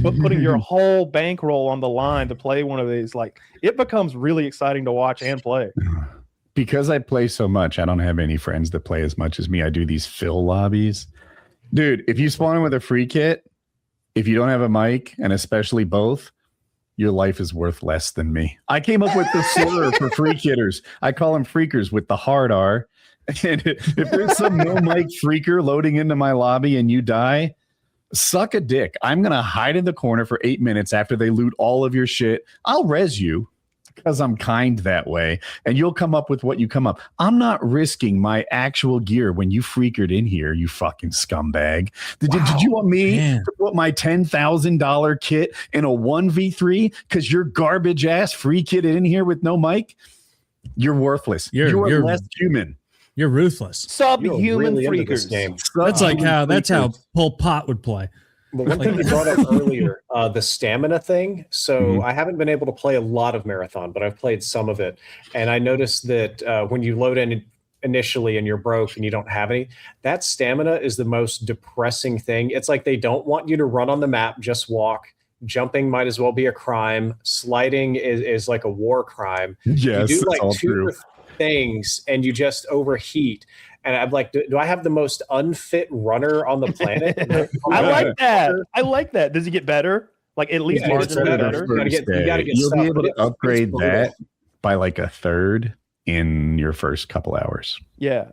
But putting your whole bankroll on the line to play one of these, like, it becomes really exciting to watch and play. Because I play so much, I don't have any friends that play as much as me. I do these fill lobbies. Dude, if you spawn in with a free kit, if you don't have a mic, and especially both, your life is worth less than me. I came up with the slur for free kitters. I call them freakers with the hard R. And if there's some no mic freaker loading into my lobby and you die, suck a dick. I'm going to hide in the corner for 8 minutes after they loot all of your shit. I'll res you. Because I'm kind that way, and you'll come up with what you come up. I'm not risking my actual gear when you freakered in here, you fucking scumbag. Did you want me to put my $10,000 kit in a 1v3 because you're garbage ass free kit in here with no mic? You're worthless. You're less human. You're ruthless. Subhuman freakers. That's how Pol Pot would play. Well, one thing you brought up earlier, the stamina thing. So I haven't been able to play a lot of Marathon, but I've played some of it. And I noticed that when you load in initially and you're broke and you don't have any, that stamina is the most depressing thing. It's like they don't want you to run on the map, just walk. Jumping might as well be a crime. Sliding is like a war crime. Yes, you do like all 2 true. things and you just overheat. And I'm like, do I have the most unfit runner on the planet? I like that. Does he get better? Like at least marginally better. You'll be able to upgrade that by like a third in your first couple hours. Yeah,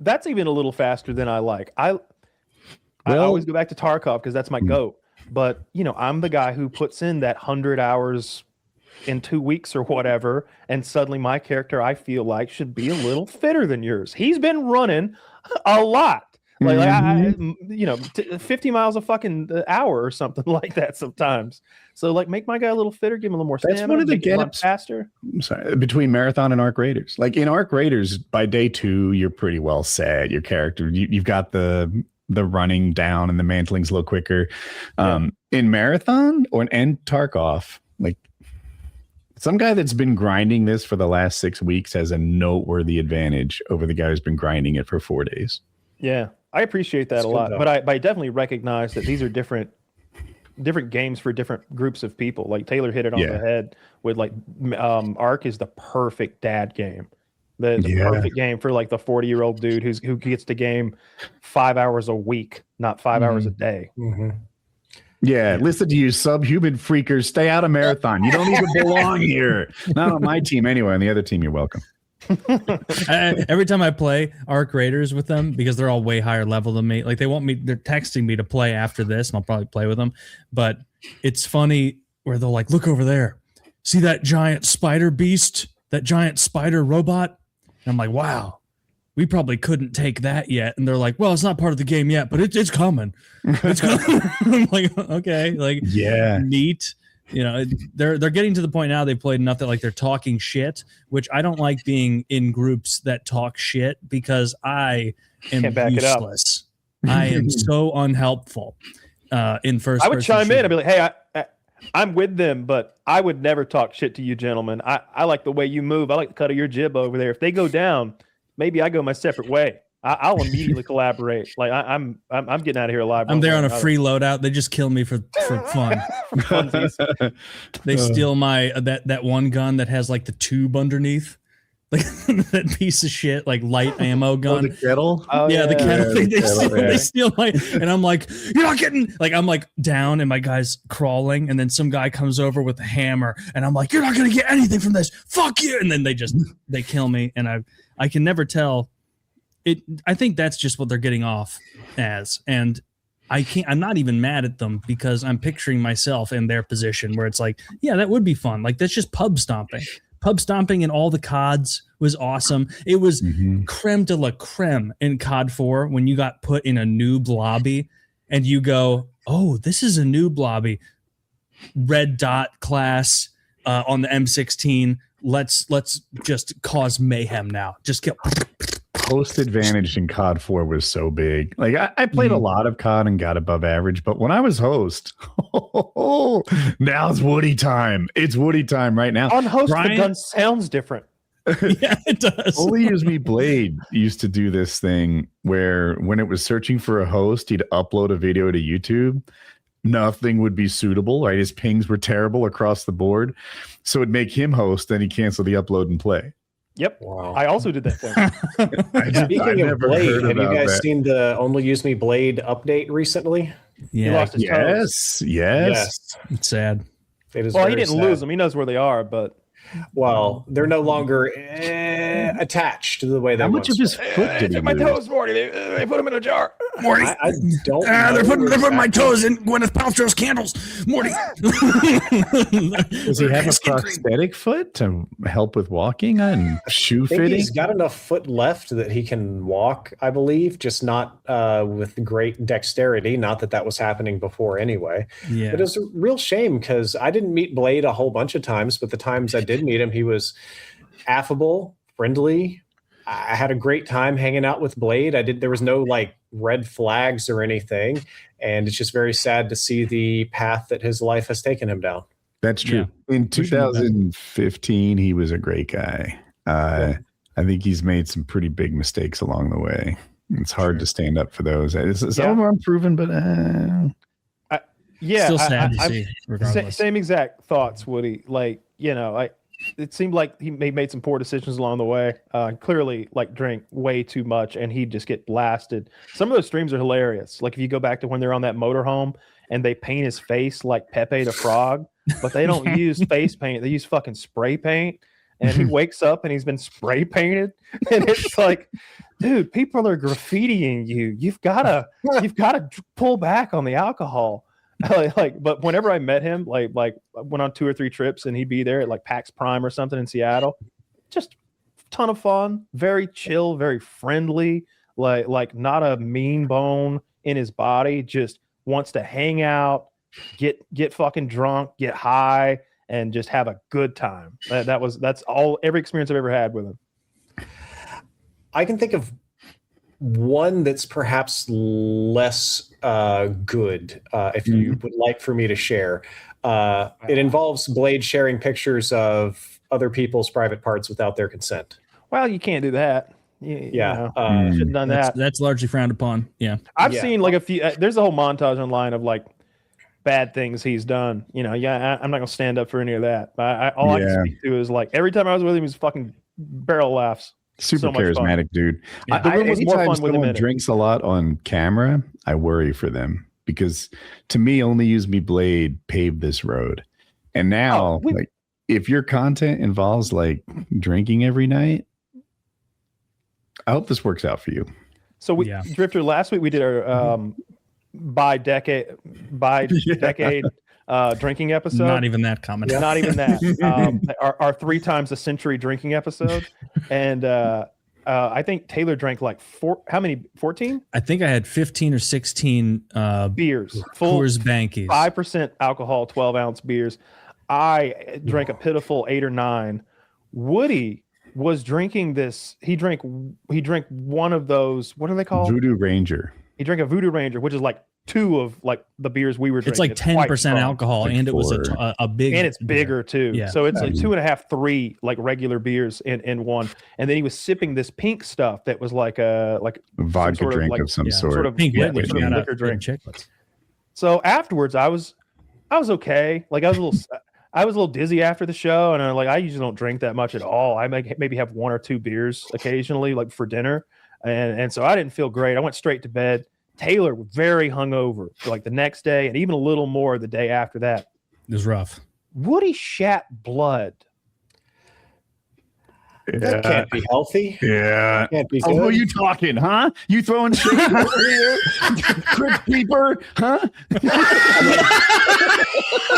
that's even a little faster than I like. I always go back to Tarkov because that's my goat. But I'm the guy who puts in that 100 hours in 2 weeks or whatever, and suddenly my character, I feel like, should be a little fitter than yours. He's been running a lot, like 50 miles a fucking hour or something like that sometimes. So like, make my guy a little fitter, give him a little more stamina. That's one of the gaps faster. Between Marathon and Arc Raiders. Like in Arc Raiders, by day 2, you're pretty well set. Your character, you've got the running down and the mantling's a little quicker. In Marathon and Tarkov, like some guy that's been grinding this for the last 6 weeks has a noteworthy advantage over the guy who's been grinding it for 4 days. Yeah, I appreciate that a lot, but I definitely recognize that these are different games for different groups of people. Like Taylor hit it on the head with like Ark is the perfect dad game. The perfect game for like the 40-year-old dude who gets to game 5 hours a week, not 5 hours a day. Yeah, listen to you subhuman freakers. Stay out of Marathon. You don't even belong here. Not on my team anyway. On the other team, you're welcome. Every time I play Arc Raiders with them, because they're all way higher level than me, like they're texting me to play after this, and I'll probably play with them. But it's funny where they'll like, look over there. See that giant spider beast? That giant spider robot? And I'm like, wow, we probably couldn't take that yet. And they're like, well, it's not part of the game yet, but it's coming. It's coming. I'm like, okay, like, yeah, neat. They're getting to the point now they've played enough that like they're talking shit, which I don't like being in groups that talk shit because I am useless. I am so unhelpful in first. I would chime in and be like, hey, I'm with them, but I would never talk shit to you, gentlemen. I like the way you move. I like the cut of your jib over there. If they go down, maybe I go my separate way. I'll immediately collaborate. Like I'm getting out of here alive. I'm there on a free loadout. They just kill me for fun. They steal my that one gun that has like the tube underneath. Like that piece of shit, like light ammo gun. The kettle? The kettle. They steal my, and I'm like, you're not getting, like, I'm like down and my guy's crawling, and then some guy comes over with a hammer, and I'm like, you're not gonna get anything from this. Fuck you. And then they kill me, and I can never tell. I think that's just what they're getting off as, and I'm not even mad at them because I'm picturing myself in their position where it's like, yeah, that would be fun. Like that's just pub stomping. Pub stomping in all the CODs was awesome. It was creme de la creme in COD 4 when you got put in a noob lobby and you go, oh, this is a noob lobby. Red dot class on the M16. Let's just cause mayhem now. Just kill. Host advantage in COD 4 was so big. Like I played a lot of COD and got above average, but when I was host, now it's Woody time. It's Woody time right now. On host, the gun sounds different. Yeah, it does. OnlyUseMeBlade used to do this thing where when it was searching for a host, he'd upload a video to YouTube. Nothing would be suitable, right? His pings were terrible across the board. So it'd make him host, then he'd cancel the upload and play. Yep. Wow. I also did that thing. Speaking of Blade, have you guys seen the OnlyUseMeBlade update recently? Yeah. He lost his toes. Yes. It's sad. Well, he didn't lose them. He knows where they are, but well, they're no longer attached to the way they How much of his foot did he my lose? Toes, Morty. They put them in a jar. Morty, I don't. They're putting my toes in Gwyneth Paltrow's candles. Morty. Does he have a prosthetic foot to help with walking and shoe fitting? He's got enough foot left that he can walk, I believe, just not with great dexterity. Not that was happening before anyway. Yeah. But it's a real shame because I didn't meet Blade a whole bunch of times, but the times I did meet him, he was affable, friendly. I had a great time hanging out with Blade. There was no like red flags or anything. And it's just very sad to see the path that his life has taken him down. That's true. Yeah. In 2015, he was a great guy. I think he's made some pretty big mistakes along the way. It's hard to stand up for those. Some of them are unproven, but yeah, still sad to see. Regardless. Same exact thoughts, Woody. Like, it seemed like he made some poor decisions along the way. Clearly, like, drank way too much, and he'd just get blasted. Some of those streams are hilarious. Like, if you go back to when they're on that motorhome, and they paint his face like Pepe the Frog, but they don't use face paint. They use fucking spray paint. And he wakes up and he's been spray painted, and it's like, dude, people are graffitiing you. You've got to pull back on the alcohol. But whenever I met him, like I went on 2 or 3 trips, and he'd be there at like PAX Prime or something in Seattle. Just ton of fun, very chill, very friendly, like not a mean bone in his body. Just wants to hang out, get fucking drunk, get high, and just have a good time. That's every experience I've ever had with him. I can think of one that's perhaps less good, if you would like for me to share. It involves Blade sharing pictures of other people's private parts without their consent. Well, you can't do that. Shouldn't have done that. That's largely frowned upon. Yeah, I've seen like a few. There's a whole montage online of like bad things he's done. I'm not gonna stand up for any of that. All I can speak to is like every time I was with him, he was fucking barrel laughs. Super charismatic dude. Yeah. The room was more fun with him in it. Drinks a lot on camera, I worry for them, because to me, OnlyUseMeBlade paved this road. And now, like, if your content involves like drinking every night, I hope this works out for you. So Driftor, last week we did our by decade drinking episode. Not even that common. Not even that. Our 3 times a century drinking episode. And I think Taylor drank like 14? I think I had 15 or 16 beers. Full Coors Bankies. 5% alcohol, 12-ounce beers. I drank a pitiful 8 or 9. Woody was drinking this. He drank one of those. What are they called? Voodoo Ranger. He drank a Voodoo Ranger, which is like 2 of like the beers we were drinking. It's like 10% alcohol, like and 4. It was a big, and it's bigger too. Yeah. So it's like 2.5, 3 like regular beers in one. And then he was sipping this pink stuff that was like a vodka drink of some sort. Sort of pink liquor drink. So afterwards, I was okay. Like I was a little dizzy after the show, and I usually don't drink that much at all. I maybe have 1 or 2 beers occasionally, like for dinner, and so I didn't feel great. I went straight to bed. Taylor very hungover for like the next day, and even a little more the day after that. It was rough. Woody shat blood. That can't be healthy. Yeah. Can't be good. Who are you talking, huh? You throwing shit over here? Crypt Keeper, huh?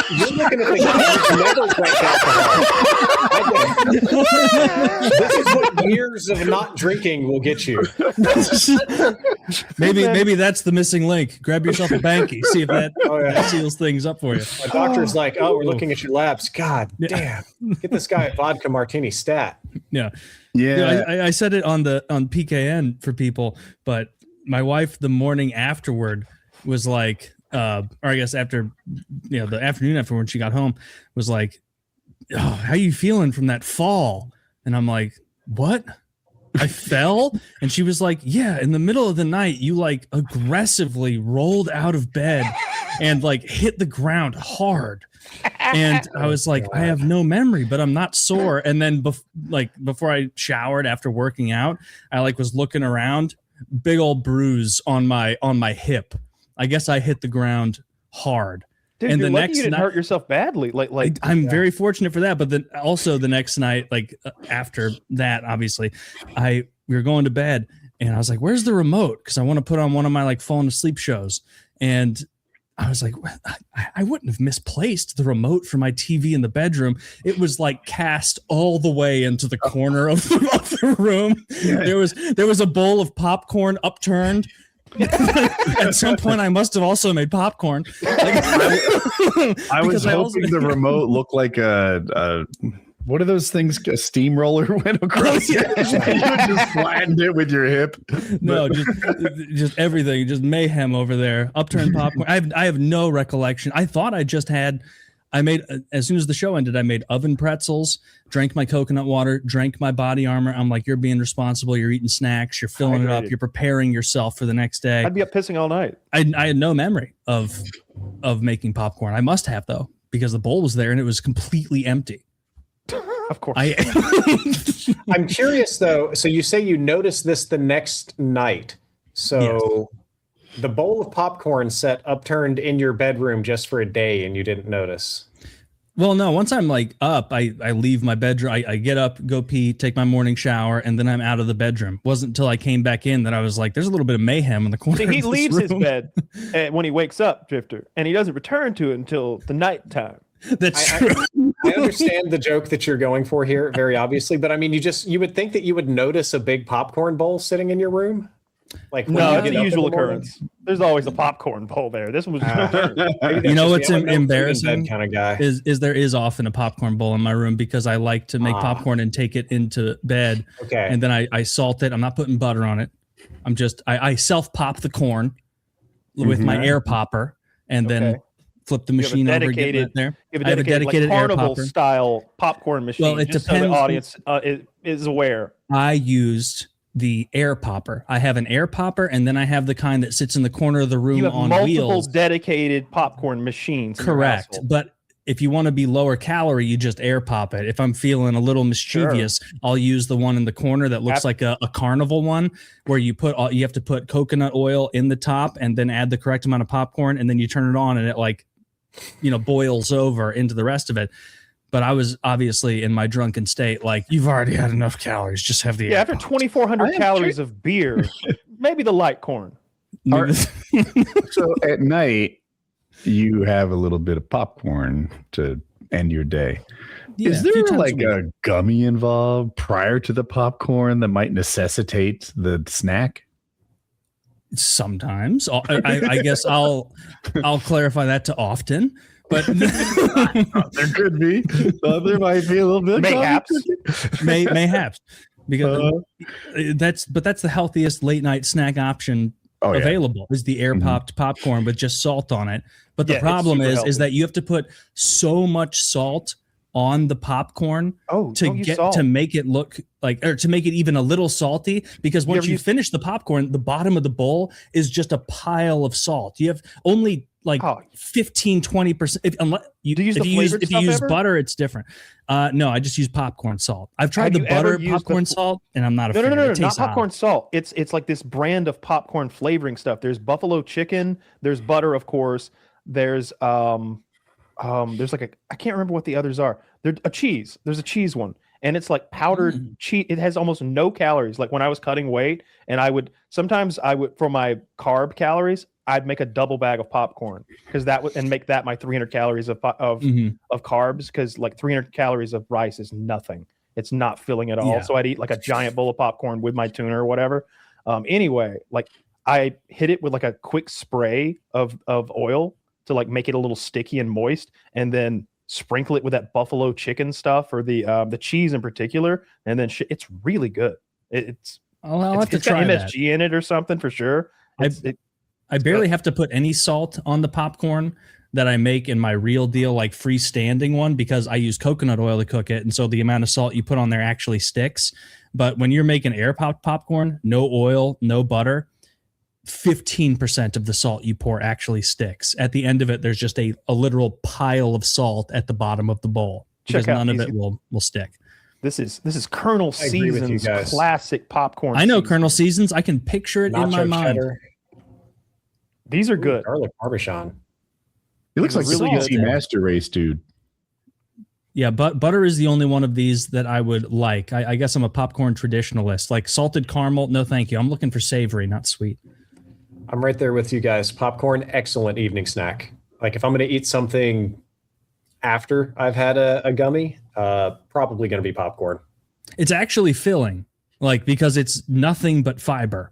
You're looking at the guy who never drank alcohol. This is what years of not drinking will get you. Maybe that's the missing link. Grab yourself a Banky. See if that seals things up for you. My doctor's like, we're looking at your labs. God damn. Get this guy a vodka martini stat. Yeah. Yeah. I said it on PKN for people, but my wife the morning afterward was like, or I guess after, the afternoon after when she got home was like, oh, how you feeling from that fall? And I'm like, what? I fell? And she was like, yeah, in the middle of the night, you like aggressively rolled out of bed and like hit the ground hard. And I was like, I have no memory, but I'm not sore. And then before I showered after working out, I was looking around, big old bruise on my hip. I guess I hit the ground hard. Dude, and the next you didn't hurt yourself badly. I'm very fortunate for that. But then also the next night, after that, obviously, we were going to bed, and I was like, "Where's the remote?" Because I want to put on one of my falling asleep shows, and I was like, I wouldn't have misplaced the remote for my TV in the bedroom. It was cast all the way into the corner of the room. Yeah. There was a bowl of popcorn upturned. At some point, I must have also made popcorn. I was hoping the remote looked like a what are those things? A steamroller went across. You just flattened it with your hip. No, just everything, just mayhem over there. Upturned popcorn. I have no recollection. I thought I made as soon as the show ended, I made oven pretzels, drank my coconut water, drank my body armor. I'm like, you're being responsible. You're eating snacks. You're filling it up. You're preparing yourself for the next day. I'd be up pissing all night. I had no memory of making popcorn. I must have though, because the bowl was there and it was completely empty. Of course. I'm curious though. So you say you noticed this the next night. So the bowl of popcorn set upturned in your bedroom just for a day and you didn't notice? Well, no, once I'm like up, I leave my bedroom. I get up, go pee, take my morning shower, and then I'm out of the bedroom. Wasn't until I came back in that I was like, there's a little bit of mayhem in the corner. See, he leaves his room. bed when he wakes up, Drifter, and he doesn't return to it until the nighttime. That's true. I understand the joke that you're going for here, very obviously, but I mean, you would think that you would notice a big popcorn bowl sitting in your room. Like, no, it's a usual occurrence. There's always a popcorn bowl there. This was you know what's embarrassing kind of guy is there is often a popcorn bowl in my room because I like to make popcorn and take it into bed. Okay. And then I salt it. I'm not putting butter on it. I'm just I self pop the corn with my air popper and then flip the machine over and get it there. I have a dedicated like, carnival style popcorn machine. Well, it just depends. So the audience is aware. I used the air popper. I have an air popper, and then I have the kind that sits in the corner of the room you have on multiple wheels. Dedicated popcorn machines. Correct, but if you want to be lower calorie, you just air pop it. If I'm feeling a little mischievous, I'll use the one in the corner that looks like a carnival one, where you have to put coconut oil in the top and then add the correct amount of popcorn, and then you turn it on, and it boils over into the rest of it. But I was obviously in my drunken state, like, you've already had enough calories. Just have the after 2,400 calories of beer, maybe the light corn. So at night, you have a little bit of popcorn to end your day. Yeah, is there like a gummy involved prior to the popcorn that might necessitate the snack? Sometimes. I guess I'll clarify that to often. But there could be. There might be a little bit. Mayhaps, because that's the healthiest late night snack option available is the air popped popcorn with just salt on it. But the problem is that you have to put so much salt on the popcorn to make it look like, or to make it even a little salty, because once you finish the popcorn, the bottom of the bowl is just a pile of salt. You have only like 15-20%. If you use butter, it's different. No, I just use popcorn salt. I've tried the butter popcorn salt, and I'm not a fan. No, not popcorn salt. It's like this brand of popcorn flavoring stuff. There's buffalo chicken. There's butter, of course. There's like I can't remember what the others are. There's a cheese one, and it's like powdered cheese. It has almost no calories. Like when I was cutting weight, and I would for my carb calories, I'd make a double bag of popcorn because and make that my 300 calories of carbs, because like 300 calories of rice is nothing. It's not filling at all. Yeah. So I'd eat like a giant bowl of popcorn with my tuna or whatever. Anyway, like I hit it with like a quick spray of oil to like make it a little sticky and moist, and then sprinkle it with that buffalo chicken stuff or the cheese in particular, and then it's really good. I'll have to try MSG in it or something for sure. I barely have to put any salt on the popcorn that I make in my real deal, like freestanding one, because I use coconut oil to cook it, and so the amount of salt you put on there actually sticks. But when you're making air popped popcorn, no oil, no butter, 15% of the salt you pour actually sticks. At the end of it, there's just a literal pile of salt at the bottom of the bowl, because none of it will stick. This is Colonel Season's classic popcorn. I know Colonel Season's. I can picture it in my mind. These are good. Garlic Parmesan. It looks like a CNC Master Race, dude. Yeah, but butter is the only one of these that I would like. I guess I'm a popcorn traditionalist. Like salted caramel, no thank you. I'm looking for savory, not sweet. I'm right there with you guys. Popcorn, excellent evening snack. Like if I'm going to eat something after I've had a gummy, probably going to be popcorn. It's actually filling, like, because it's nothing but fiber.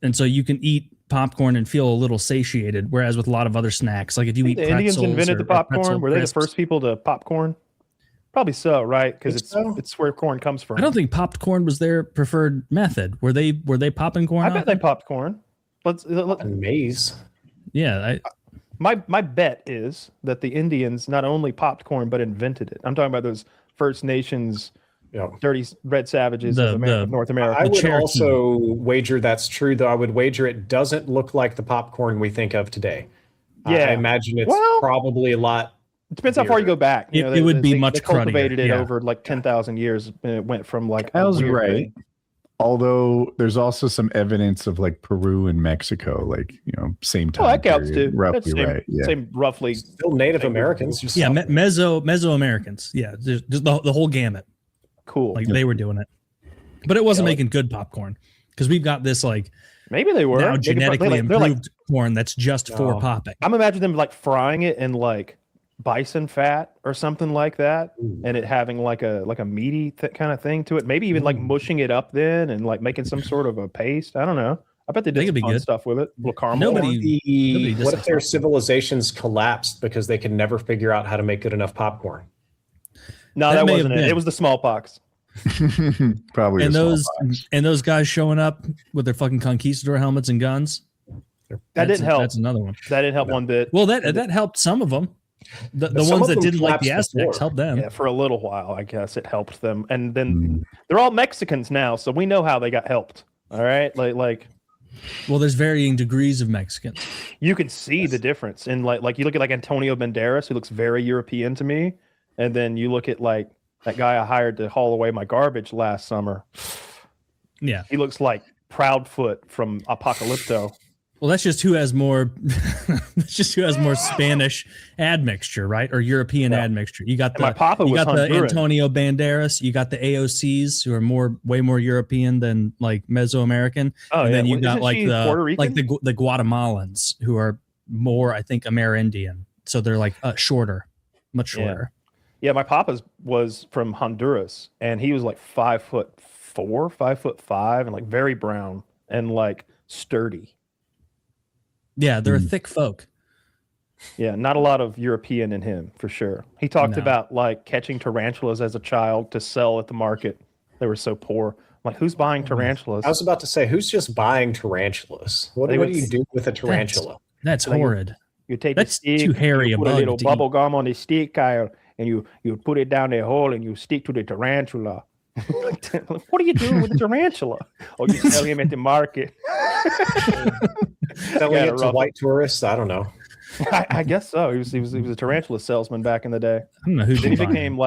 And so you can eat popcorn and feel a little satiated, whereas with a lot of other snacks, like if you eat the Indians invented the popcorn, were they the first people to popcorn? Probably so, right? Because it's where corn comes from. I don't think popped corn was their preferred method. Were they popping corn? I bet they popped corn. Let's maize. Yeah, my bet is that the Indians not only popped corn but invented it. I'm talking about those First Nations, dirty red savages of North America. I would also wager that's true, though. I would wager it doesn't look like the popcorn we think of today. Yeah, I imagine it's probably a lot. It depends how far you go back. It would be much they cultivated it over like 10,000 years, and it went from like. Al's right. Although there's also some evidence of like Peru and Mexico, like, same time. Oh, that counts period, too. Roughly That's same, right. Yeah. Same roughly. Still Native Americans. Just Yeah, Mesoamericans. Yeah, just the whole gamut. Cool. Like they were doing it, but it wasn't making good popcorn because we've got this like maybe they were now genetically they're improved corn that's just for popping. I'm imagining them like frying it in like bison fat or something like that, and it having like a meaty kind of thing to it. Maybe even like mushing it up then and like making some sort of a paste. I don't know. I bet they did some fun stuff with it. A little caramel. Nobody what if their civilizations collapsed because they could never figure out how to make good enough popcorn? No, that wasn't it. It was the smallpox. Probably. And those guys showing up with their fucking conquistador helmets and guns. That didn't help. That's another one. That didn't help one bit. Well, that helped some of them. The ones that didn't like the Aztecs helped them. Yeah, for a little while, I guess it helped them. And then they're all Mexicans now, so we know how they got helped. All right, like. Well, there's varying degrees of Mexicans. You can see the difference in like you look at like Antonio Banderas, who looks very European to me, and then you look at like that guy I hired to haul away my garbage last summer. Yeah, he looks like Proudfoot from Apocalypto. Well, that's just who has more. That's just who has more Spanish admixture, right, or European admixture. You got my papa was Honduran. The Antonio Banderas. You got the AOCs, who are way more European than like Mesoamerican. Oh, and then yeah. you got like the Guatemalans, who are more, I think, Amerindian. So they're like shorter, much shorter. Yeah, my papa's was from Honduras, and he was like 5'4", 5'5", and like very brown and like sturdy. Yeah, they're a thick folk. Yeah, not a lot of European in him, for sure. He talked about like catching tarantulas as a child to sell at the market. They were so poor. I'm like, who's buying tarantulas? I was about to say, who's just buying tarantulas? What do you do with a tarantula? That's horrid. You take that's the stick, too hairy. You put a little bubble gum on the stick, Kyle, and you put it down the hole and you stick to the tarantula. What are you doing with the tarantula? Oh, you sell him at the market. Selling it to white tourists? I don't know. I guess so. He was a tarantula salesman back in the day. I don't know who. Then he became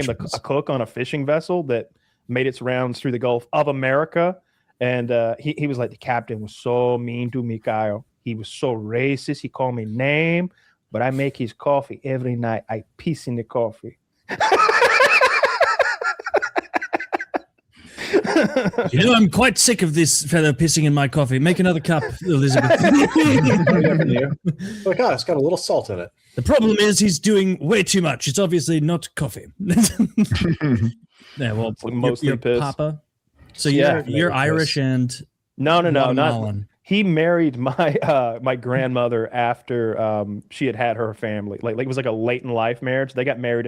a cook on a fishing vessel that made its rounds through the Gulf of America. And he was like, the captain was so mean to me, Kyle. He was so racist. He called me name, but I make his coffee every night. I piss in the coffee. I'm quite sick of this fellow pissing in my coffee. Make another cup, Elizabeth. Oh God, it's got a little salt in it. The problem is he's doing way too much. It's obviously not coffee. Yeah, well, mostly piss. Papa. So you're Irish and no, not. He married my my grandmother after she had her family. Like it was like a late in life marriage. They got married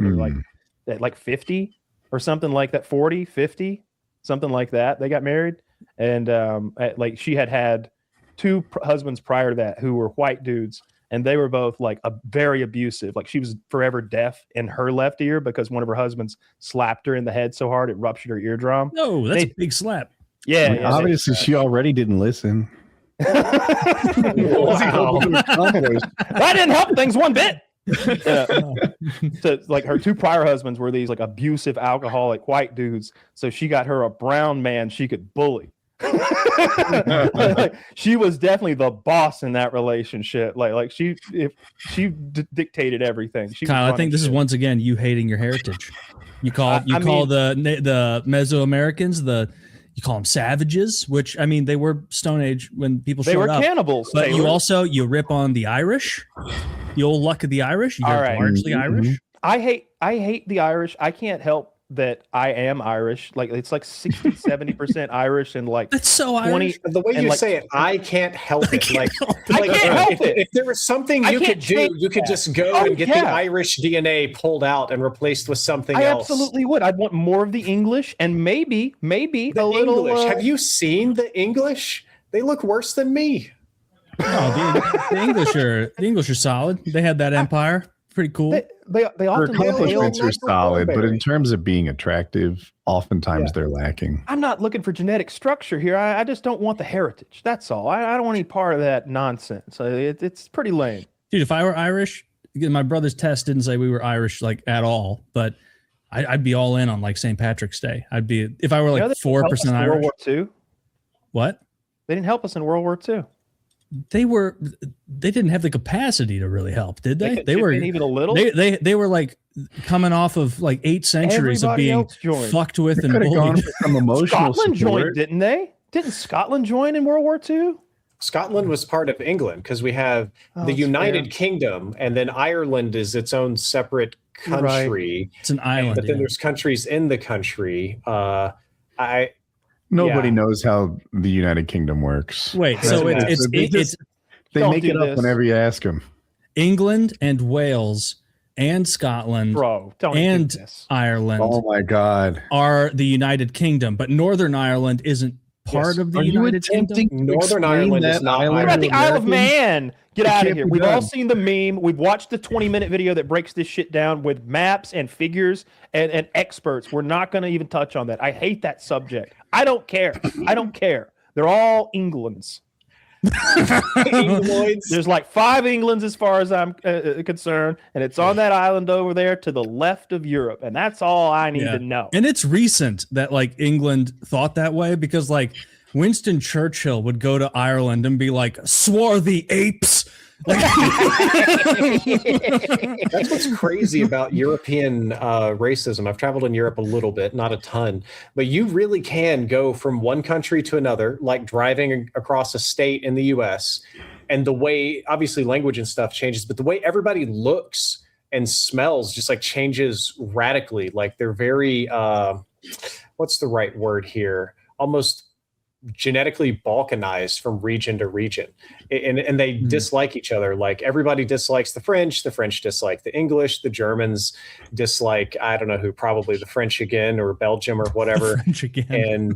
at like 50 or something like that, 40, 50. Something like that. They got married, and like she had two husbands prior to that who were white dudes, and they were both like very abusive. Like she was forever deaf in her left ear because one of her husbands slapped her in the head so hard it ruptured her eardrum. No, that's a big slap. Yeah, obviously she already didn't listen. That didn't help things one bit. So like her two prior husbands were these like abusive alcoholic white dudes, so she got her a brown man she could bully. Like, she was definitely the boss in that relationship. Like she dictated everything. Kyle, I think this is once again you hating your heritage. You call the Mesoamericans you call them savages, which I mean they were Stone Age when people showed up. They were cannibals, but you rip on the Irish, the old luck of the Irish. You're largely Irish. I hate the Irish. I can't help that I am Irish. Like it's like 60-70% Irish and like that's so Irish. The way you say it, I can't help it. Like I can't help it. If there was something you could do, you could just go and get the Irish DNA pulled out and replaced with something else. I absolutely would. I'd want more of the English and maybe the a little English. Have you seen the English? They look worse than me. Oh, the English are solid. They had that empire. Pretty cool. They often their accomplishments are solid, but in terms of being attractive, oftentimes they're lacking. I'm not looking for genetic structure here. I just don't want the heritage. That's all. I don't want any part of that nonsense. It's pretty lame. Dude, if I were Irish, my brother's test didn't say we were Irish like at all, but I'd be all in on like St. Patrick's Day. I'd be if I were like 4% Irish. World War II. What? They didn't help us in World War II. They didn't have the capacity to really help, did they? They were even a little. They were like coming off of like 8 centuries of being fucked with and bullied. Scotland joined, didn't they? Didn't Scotland join in World War II? Scotland was part of England because we have the United Kingdom, and then Ireland is its own separate country. It's an island, but then there's countries in the country. Nobody knows how the United Kingdom works. Wait, so it's they make it up whenever you ask them. England and Wales and Scotland and Ireland. Oh my God, are the United Kingdom, but Northern Ireland isn't part of the United Kingdom. Northern Ireland is not. We're at the Isle of Man. Get out of here. We've all seen the meme. We've watched the 20-minute video that breaks this shit down with maps and figures and experts. We're not going to even touch on that. I hate that subject. I don't care. They're all Englands. There's like 5 Englands as far as I'm concerned, and it's on that island over there to the left of Europe, and that's all I need to know. And it's recent that like England thought that way, because like Winston Churchill would go to Ireland and be like, "Swarthy apes." That's what's crazy about European racism. I've traveled in Europe a little bit, not a ton, but you really can go from one country to another, like driving across a state in the US. And the way, obviously language and stuff changes, but the way everybody looks and smells just like changes radically. Like they're very, what's the right word here? Almost genetically balkanized from region to region, and they dislike each other. Like everybody dislikes the French dislike the English, the Germans dislike, I don't know who, probably the French again, or Belgium or whatever. French again.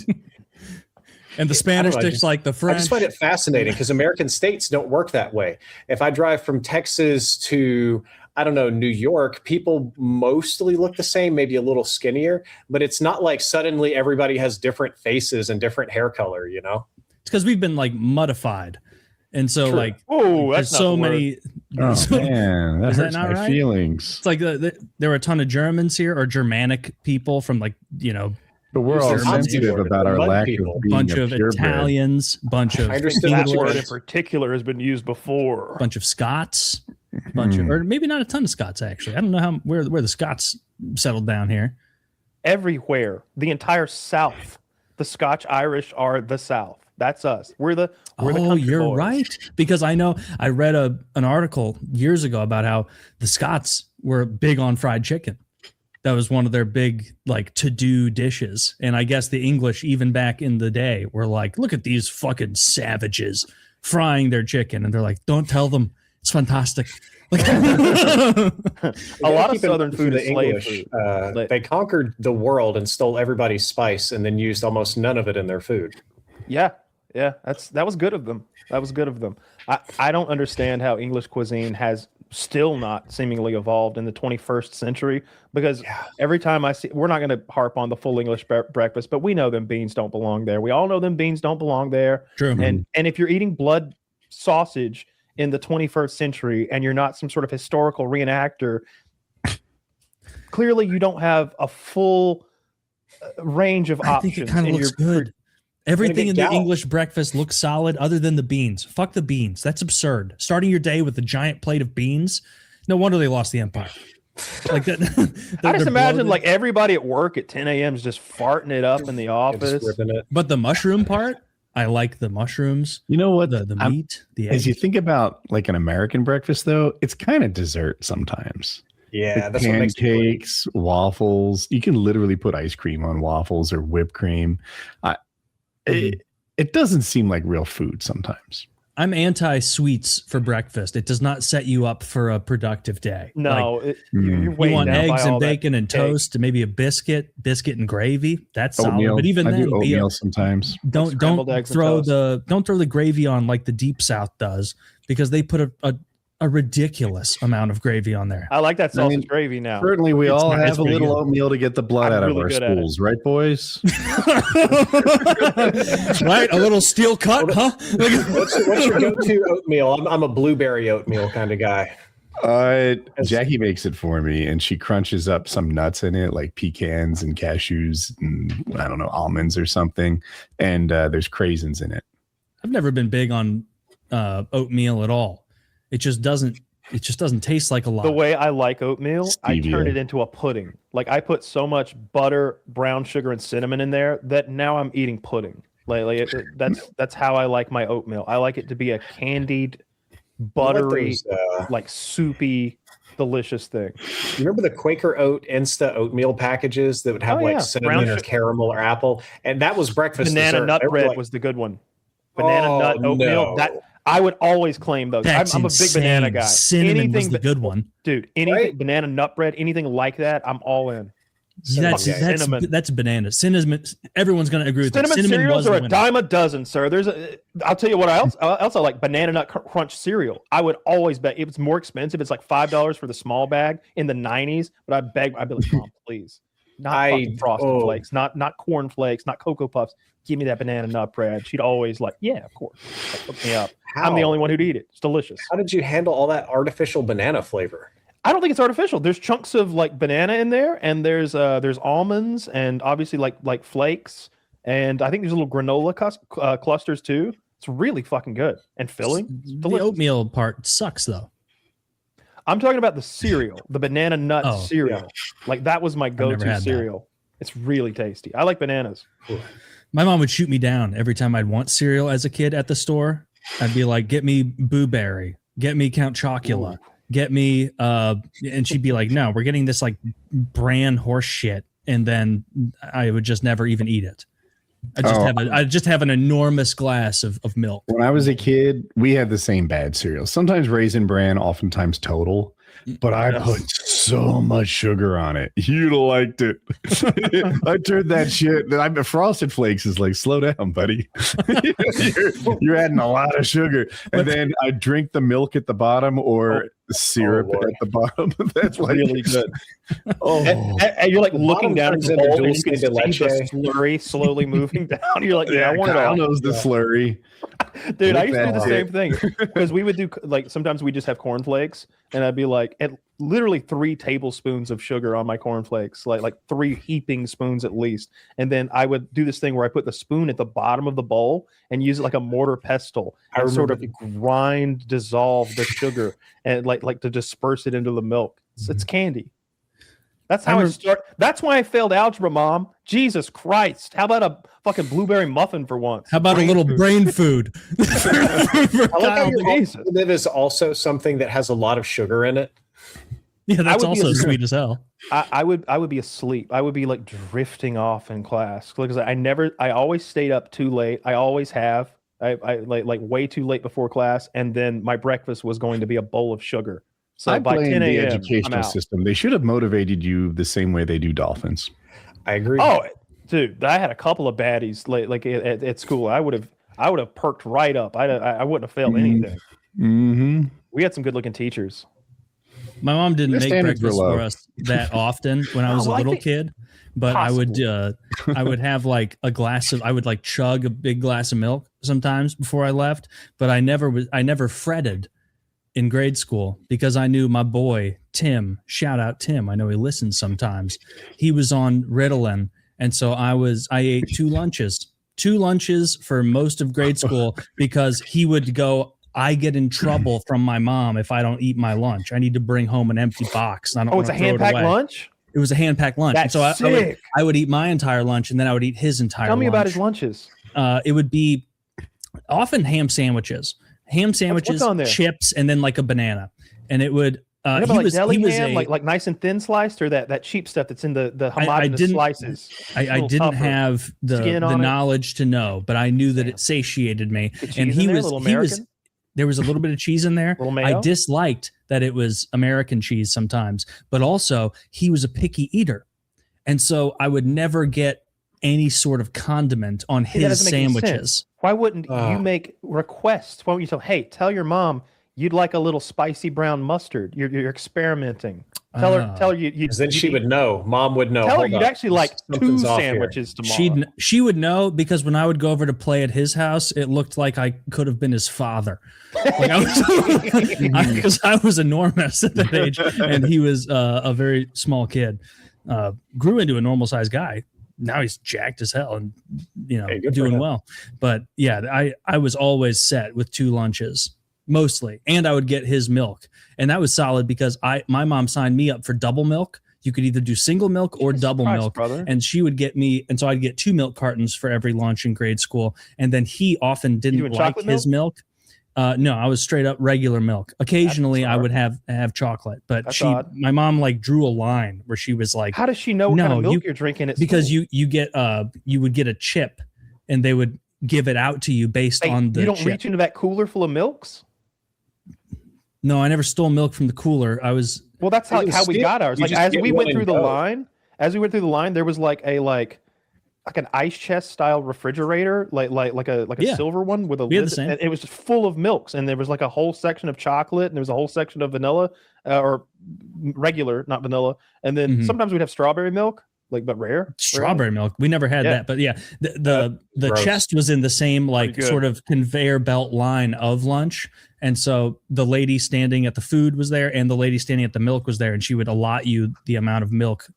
And the Spanish dislike the French. I just find it fascinating because American states don't work that way. If I drive from Texas to, I don't know, New York, people mostly look the same, maybe a little skinnier, but it's not like suddenly everybody has different faces and different hair color, you know? It's because we've been like modified. And so like, there's so many. Oh man, that hurts my right? feelings. It's like there were a ton of Germans here, or Germanic people from like, you know, but we're all sensitive about our lack of being bunch of Italians, bunch of I understand that word in particular has been used before. Bunch of Scots, bunch of, or maybe not a ton of Scots actually. I don't know where the Scots settled down here. Everywhere, the entire South, the Scotch Irish are the South. That's us. We're the country you're boys. right, because I know I read an article years ago about how the Scots were big on fried chicken. That was one of their big like to-do dishes. And I guess the English, even back in the day, were like, look at these fucking savages frying their chicken. And they're like, don't tell them. It's fantastic. Like, a lot of Southern food is English. They conquered the world and stole everybody's spice and then used almost none of it in their food. Yeah. That was good of them. I don't understand how English cuisine has still not seemingly evolved in the 21st century, because every time I see, we're not going to harp on the full English breakfast, but we know them beans don't belong there. We all know them beans don't belong there. True. And if you're eating blood sausage in the 21st century and you're not some sort of historical reenactor, clearly you don't have a full range of options. I think it kind of looks good. Everything in the English breakfast looks solid other than the beans. Fuck the beans. That's absurd. Starting your day with a giant plate of beans. No wonder they lost the empire. Like that. I just imagine like everybody at work at 10 a.m. is just farting it up in the office. But the mushroom part, I like the mushrooms. You know what? The meat, the eggs. As you think about like an American breakfast, though, it's kind of dessert sometimes. Yeah, like that's pancakes, waffles. You can literally put ice cream on waffles or whipped cream. It doesn't seem like real food sometimes. I'm anti-sweets for breakfast. It does not set you up for a productive day. No, like, you want eggs and bacon and toast and maybe a biscuit and gravy. That's oatmeal. Solid. But even then, oatmeal sometimes. Don't throw the gravy on like the Deep South does, because they put a ridiculous amount of gravy on there. I like that sausage gravy now. Certainly, we all have a little oatmeal to get the blood out of our schools, right, boys? Right, a little steel cut, huh? What's your go-to oatmeal? I'm a blueberry oatmeal kind of guy. Jackie makes it for me, and she crunches up some nuts in it, like pecans and cashews, and I don't know, almonds or something. And there's craisins in it. I've never been big on oatmeal at all. It just doesn't taste like a lot. The way I like oatmeal, Stevia. I turn it into a pudding. Like I put so much butter, brown sugar, and cinnamon in there that now I'm eating pudding. That's how I like my oatmeal. I like it to be a candied, buttery, like soupy, delicious thing. You remember the Quaker Oat Insta oatmeal packages that would have cinnamon or caramel or apple? And that was breakfast. Banana dessert. nut bread was the good one. Banana nut oatmeal. No. That I would always claim those. I'm a big banana guy. Cinnamon was the good one, dude. Anything banana nut bread, anything like that, I'm all in. That's banana. Cinnamon. Everyone's going to agree with that. Cinnamon cereals are a dime a dozen, sir. I'll tell you what else I like. Banana nut crunch cereal. I would always bet it was more expensive. It's like $5 for the small bag in the 90s. But I'd be like, Mom, please, not Frosted Flakes, not Corn Flakes, not Cocoa Puffs. Give me that banana nut bread. She'd always like, yeah, of course. Hook me up. I'm the only one who'd eat it. It's delicious. How did you handle all that artificial banana flavor? I don't think it's artificial. There's chunks of like banana in there, and there's almonds, and obviously like flakes, and I think there's little granola clusters too. It's really fucking good and filling. The oatmeal part sucks though. I'm talking about the cereal, the banana nut cereal. Yeah. Like that was my go-to cereal. It's really tasty. I like bananas. My mom would shoot me down every time I'd want cereal as a kid at the store. I'd be like, "Get me Boo Berry, get me Count Chocula." Ooh. Get me and she'd be like, no, we're getting this like bran horse shit, and then I would just never even eat it. I just have an enormous glass of milk. When I was a kid, we had the same bad cereal. Sometimes Raisin Bran, oftentimes Total. But I put so much sugar on it. You'd have liked it. I turned that shit. Frosted Flakes is like, slow down, buddy. you're adding a lot of sugar. And then I drink the milk at the bottom or syrup at the bottom. That's like, really good. And you're like looking down at the bowl and you can see the slurry slowly moving down. You're like, I want it all. Knows the slurry. Dude, I used to do the same thing because we would do like sometimes we just have cornflakes, and I'd be like at literally 3 tablespoons of sugar on my cornflakes, like 3 heaping spoons at least, and then I would do this thing where I put the spoon at the bottom of the bowl and use it like a mortar pestle and sort of dissolve the sugar and like to disperse it into the milk. It's candy. That's how I start. That's why I failed algebra, Mom. Jesus Christ. How about a fucking blueberry muffin for once? How about a little brain food? I like how your alternative is also something that has a lot of sugar in it. Yeah, that's also sweet as hell. I would be asleep. I would be like drifting off in class because I always stayed up too late. I always have. I like way too late before class, and then my breakfast was going to be a bowl of sugar. So I by blame 10 the a.m., educational system. They should have motivated you the same way they do dolphins. I agree. Oh, dude, I had a couple of baddies like at school. I would have perked right up. I wouldn't have failed anything. Mm-hmm. We had some good looking teachers. My mom didn't make breakfast for us that often when I was a little kid, but possible. I would have like I would like chug a big glass of milk sometimes before I left, but I never fretted in grade school because I knew my boy Tim, shout out Tim, I know he listens sometimes, he was on Ritalin, and so I ate 2 lunches for most of grade school because he would go, I get in trouble from my mom if I don't eat my lunch. I need to bring home an empty box. It's a hand-packed lunch? It was a hand-packed lunch. That's and so sick. I would eat my entire lunch, and then I would eat his entire lunch. Tell me about his lunches. It would be often ham sandwiches, What's on there? chips, and then like a banana. And it would deli ham, like nice and thin sliced, or that cheap stuff that's in the homogeneous slices. I didn't have the knowledge to know, but I knew that it satiated me. And there was a little bit of cheese in there. I disliked that it was American cheese sometimes, but also he was a picky eater. And so I would never get any sort of condiment on his sandwiches. Why wouldn't you make requests? Why wouldn't you tell your mom, you'd like a little spicy brown mustard. You're experimenting. Tell her you. Then she would know. Mom would know. Tell her you'd actually like 2 sandwiches tomorrow. She would know, because when I would go over to play at his house, it looked like I could have been his father. Because I was enormous at that age, and he was a very small kid. Grew into a normal sized guy. Now he's jacked as hell and doing well. But yeah, I was always set with 2 lunches. Mostly, and I would get his milk, and that was solid because my mom signed me up for double milk. You could either do single milk or double milk, brother. And she would get me, and so I'd get 2 milk cartons for every lunch in grade school. And then he often didn't like his milk. No, I was straight up regular milk. Occasionally, I would have chocolate, but my mom like drew a line where she was like, "How does she know what kind of milk you're drinking?" Because you would get a chip, and they would give it out to you based on the. You don't chip. reach into that cooler full of milks. No, I never stole milk from the cooler. Well, that's how we got ours. Like as we went through the line, there was like an ice chest style refrigerator, like a silver one with a lid. And it was just full of milks, and there was like a whole section of chocolate, and there was a whole section of vanilla, or regular, not vanilla. And then sometimes we'd have strawberry milk. But rare strawberry milk. We never had that, but yeah, the chest was in the same sort of conveyor belt line of lunch, and so the lady standing at the food was there, and the lady standing at the milk was there, and she would allot you the amount of milk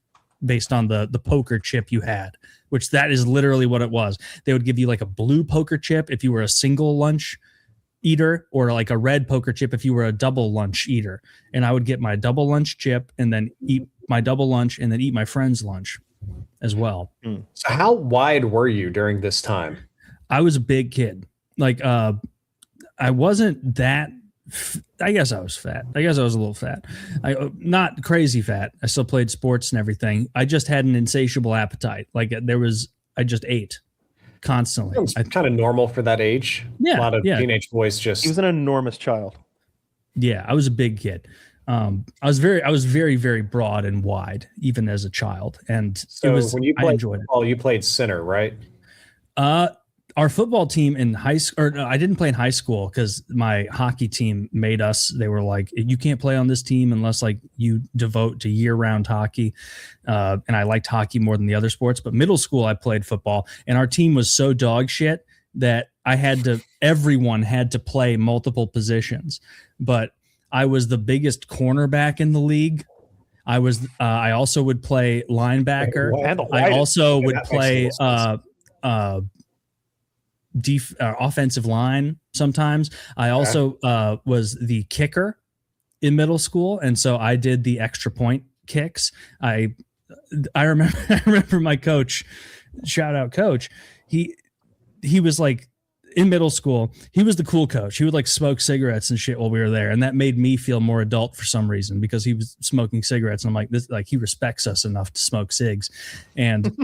based on the poker chip you had, which that is literally what it was. They would give you like a blue poker chip if you were a single lunch eater, or like a red poker chip if you were a double lunch eater, and I would get my double lunch chip and then eat my double lunch and then eat my friend's lunch as well. So how wide were you during this time? I was a big kid. I wasn't that I guess I was fat. I guess I was a little fat. Not crazy fat. I still played sports and everything. I just had an insatiable appetite. I just ate constantly. Sounds kind of normal for that age. Yeah, a lot of teenage boys just. He was an enormous child. Yeah, I was a big kid. I was very, very broad and wide, even as a child. And so when you played football, you played center, right? Our football team in high school, or no, I didn't play in high school because my hockey team made us. They were like, you can't play on this team unless you devote to year-round hockey. And I liked hockey more than the other sports. But middle school, I played football, and our team was so dog shit that everyone had to play multiple positions. But I was the biggest cornerback in the league. I also would play linebacker. I also would play offensive line sometimes. I also was the kicker in middle school, and so I did the extra point kicks. I remember my coach, shout out coach. He was like, in middle school, he was the cool coach. He would smoke cigarettes and shit while we were there, and that made me feel more adult for some reason because he was smoking cigarettes. And I'm like, this, he respects us enough to smoke cigs, and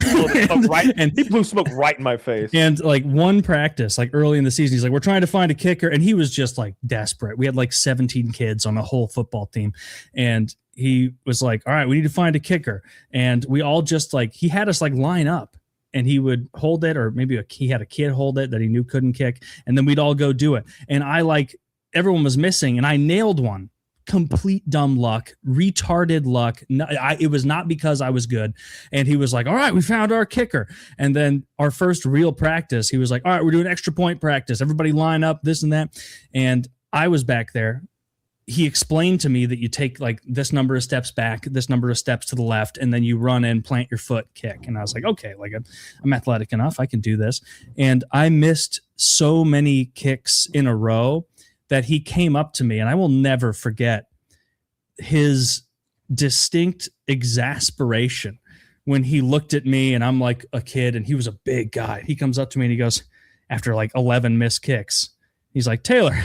he blew smoke right in my face. And one practice, early in the season, he's like, we're trying to find a kicker, and he was just desperate. We had 17 kids on a whole football team, and he was like, all right, we need to find a kicker, and we all just he had us line up. And he would hold it, or maybe he had a kid hold it that he knew couldn't kick, and then we'd all go do it. And everyone was missing, and I nailed one. Complete dumb luck, retarded luck. It was not because I was good. And he was like, all right, we found our kicker. And then our first real practice, he was like, all right, we're doing extra point practice. Everybody line up, this and that. And I was back there. He explained to me that you take this number of steps back, this number of steps to the left, and then you run and plant your foot kick. And I was like, okay, I'm athletic enough. I can do this. And I missed so many kicks in a row that he came up to me, and I will never forget his distinct exasperation when he looked at me, and I'm like a kid, and he was a big guy. He comes up to me and he goes, after 11 missed kicks, he's like, Taylor,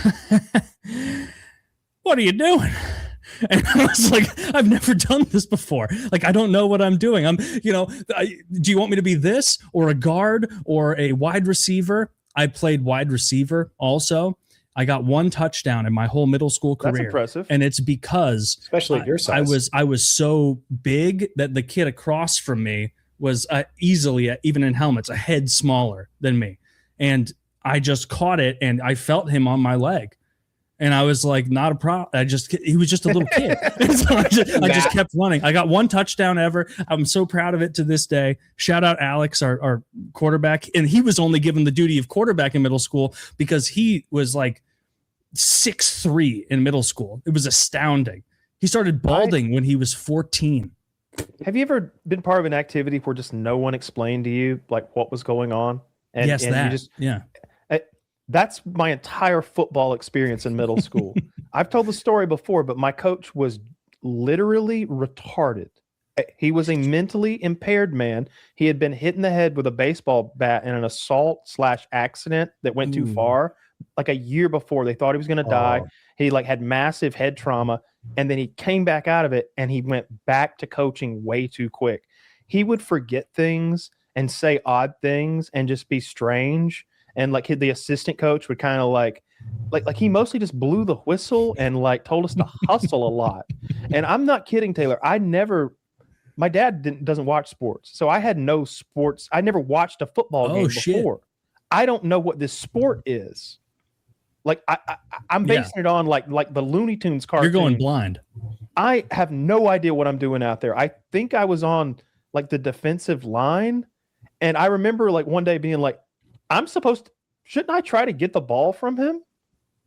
what are you doing? And I was like, I've never done this before. I don't know what I'm doing. Do you want me to be this or a guard or a wide receiver? I played wide receiver also. I got 1 touchdown in my whole middle school career. That's impressive. And it's because especially at your size. I was so big that the kid across from me was easily, even in helmets, a head smaller than me. And I just caught it, and I felt him on my leg. And I was like, not a problem. He was just a little kid. So I just kept running. I got 1 touchdown ever. I'm so proud of it to this day. Shout out Alex, our quarterback. And he was only given the duty of quarterback in middle school because he was like 6'3" in middle school. It was astounding. He started balding when he was 14. Have you ever been part of an activity where just no one explained to you like what was going on? And, yes, and that. You just, yeah. That's my entire football experience in middle school. I've told the story before, but my coach was literally retarded. He was a mentally impaired man. He had been hit in the head with a baseball bat in an assault/accident that went too far. Like a year before, they thought he was going to die. He like had massive head trauma, and then he came back out of it, and he went back to coaching way too quick. He would forget things and say odd things and just be strange. And like the assistant coach would kind of like he mostly just blew the whistle and like told us to hustle a lot. And I'm not kidding, Taylor. My dad doesn't watch sports, so I had no sports. I never watched a football game before. I don't know what this sport is. Like I'm basing it on like the Looney Tunes cartoon. You're going blind. I have no idea what I'm doing out there. I think I was on like the defensive line, and I remember like one day being like, shouldn't I try to get the ball from him?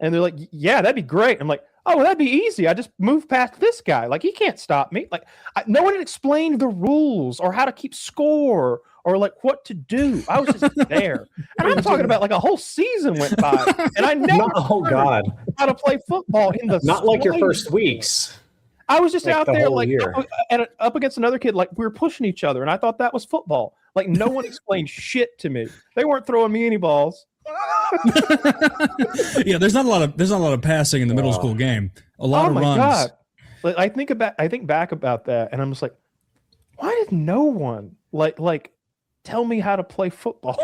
And they're like, yeah, that'd be great. I'm like, oh, well, that'd be easy. I just move past this guy. Like, he can't stop me. Like, no one had explained the rules or how to keep score or like what to do. I was just there. And I'm talking about like a whole season went by. And I never learned how to play football in the Not like your first weeks. I was just out there like up against another kid, like we were pushing each other, and I thought that was football. Like no one explained shit to me. They weren't throwing me any balls. Yeah, there's not a lot of passing in the middle school game. A lot of runs. God. Like I think back about that, and I'm just like, why did no one like tell me how to play football?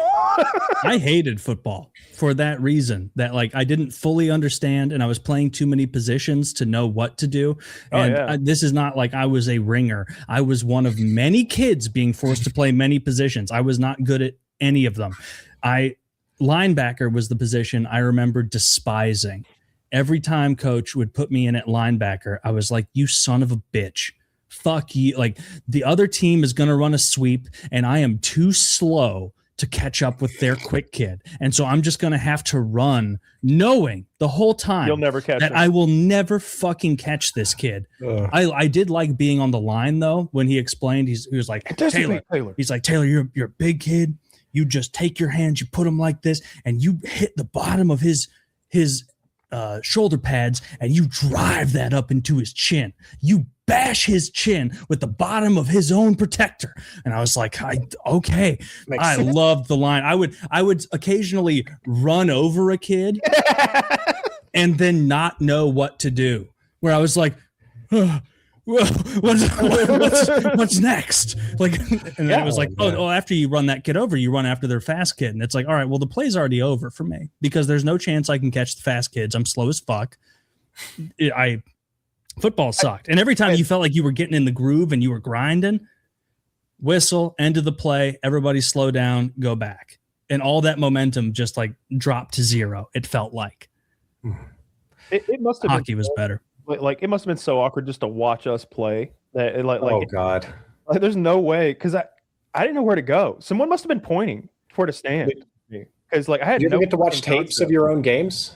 I hated football for that reason, that like I didn't fully understand and I was playing too many positions to know what to do. And this is not like I was a ringer. I was one of many kids being forced to play many positions. I was not good at any of them. Linebacker was the position I remember despising. Every time coach would put me in at linebacker, I was like, you son of a bitch. Fuck you. Like the other team is going to run a sweep and I am too slow to catch up with their quick kid. And so I'm just going to have to run knowing the whole time you'll never catch that him. I will never fucking catch this kid. I did like being on the line though. When he explained, he was like, Taylor. He's like, Taylor, you're a big kid. You just take your hands, you put them like this, and you hit the bottom of his shoulder pads, and you drive that up into his chin. You bash his chin with the bottom of his own protector. And I was like, okay. I loved the line. I would occasionally run over a kid and then not know what to do. Where I was like, what's next? Like, and then it was like, after you run that kid over, you run after their fast kid. And it's like, all right, well, the play's already over for me because there's no chance I can catch the fast kids. I'm slow as fuck. Football sucked. And every time you felt like you were getting in the groove and you were grinding, whistle, end of the play, everybody slow down, go back. And all that momentum just like dropped to zero. It felt like it must have hockey was better. Like it must have been so awkward just to watch us play. That God! Like, there's no way because I didn't know where to go. Someone must have been pointing where to stand because like I had. Did you ever get to watch tapes of your own games?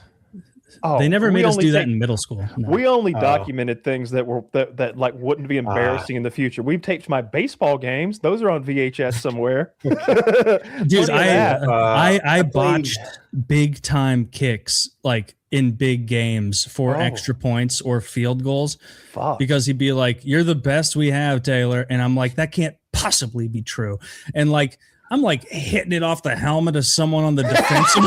Oh, they never made us do that in middle school. No. We only documented things that were that like wouldn't be embarrassing in the future. We've taped my baseball games; those are on VHS somewhere. Dude, I botched big time kicks like in big games for extra points or field goals because he'd be like, "You're the best we have, Taylor," and I'm like, "That can't possibly be true," and like. I'm like hitting it off the helmet of someone on the defensive.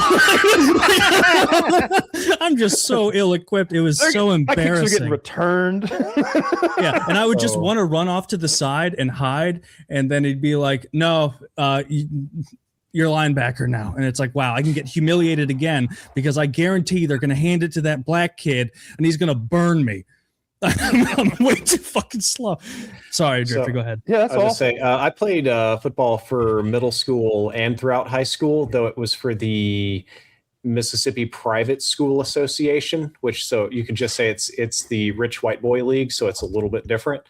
I'm just so ill-equipped. It was so embarrassing. My kicks were getting returned. Yeah, and I would just want to run off to the side and hide, and then he'd be like, "No, you're linebacker now." And it's like, wow, I can get humiliated again because I guarantee they're going to hand it to that black kid, and he's going to burn me. I'm way too fucking slow. Sorry, Driftor, go ahead. Yeah, that's all. I played football for middle school and throughout high school, though it was for the Mississippi Private School Association, which, so you could just say it's the rich white boy league, so it's a little bit different.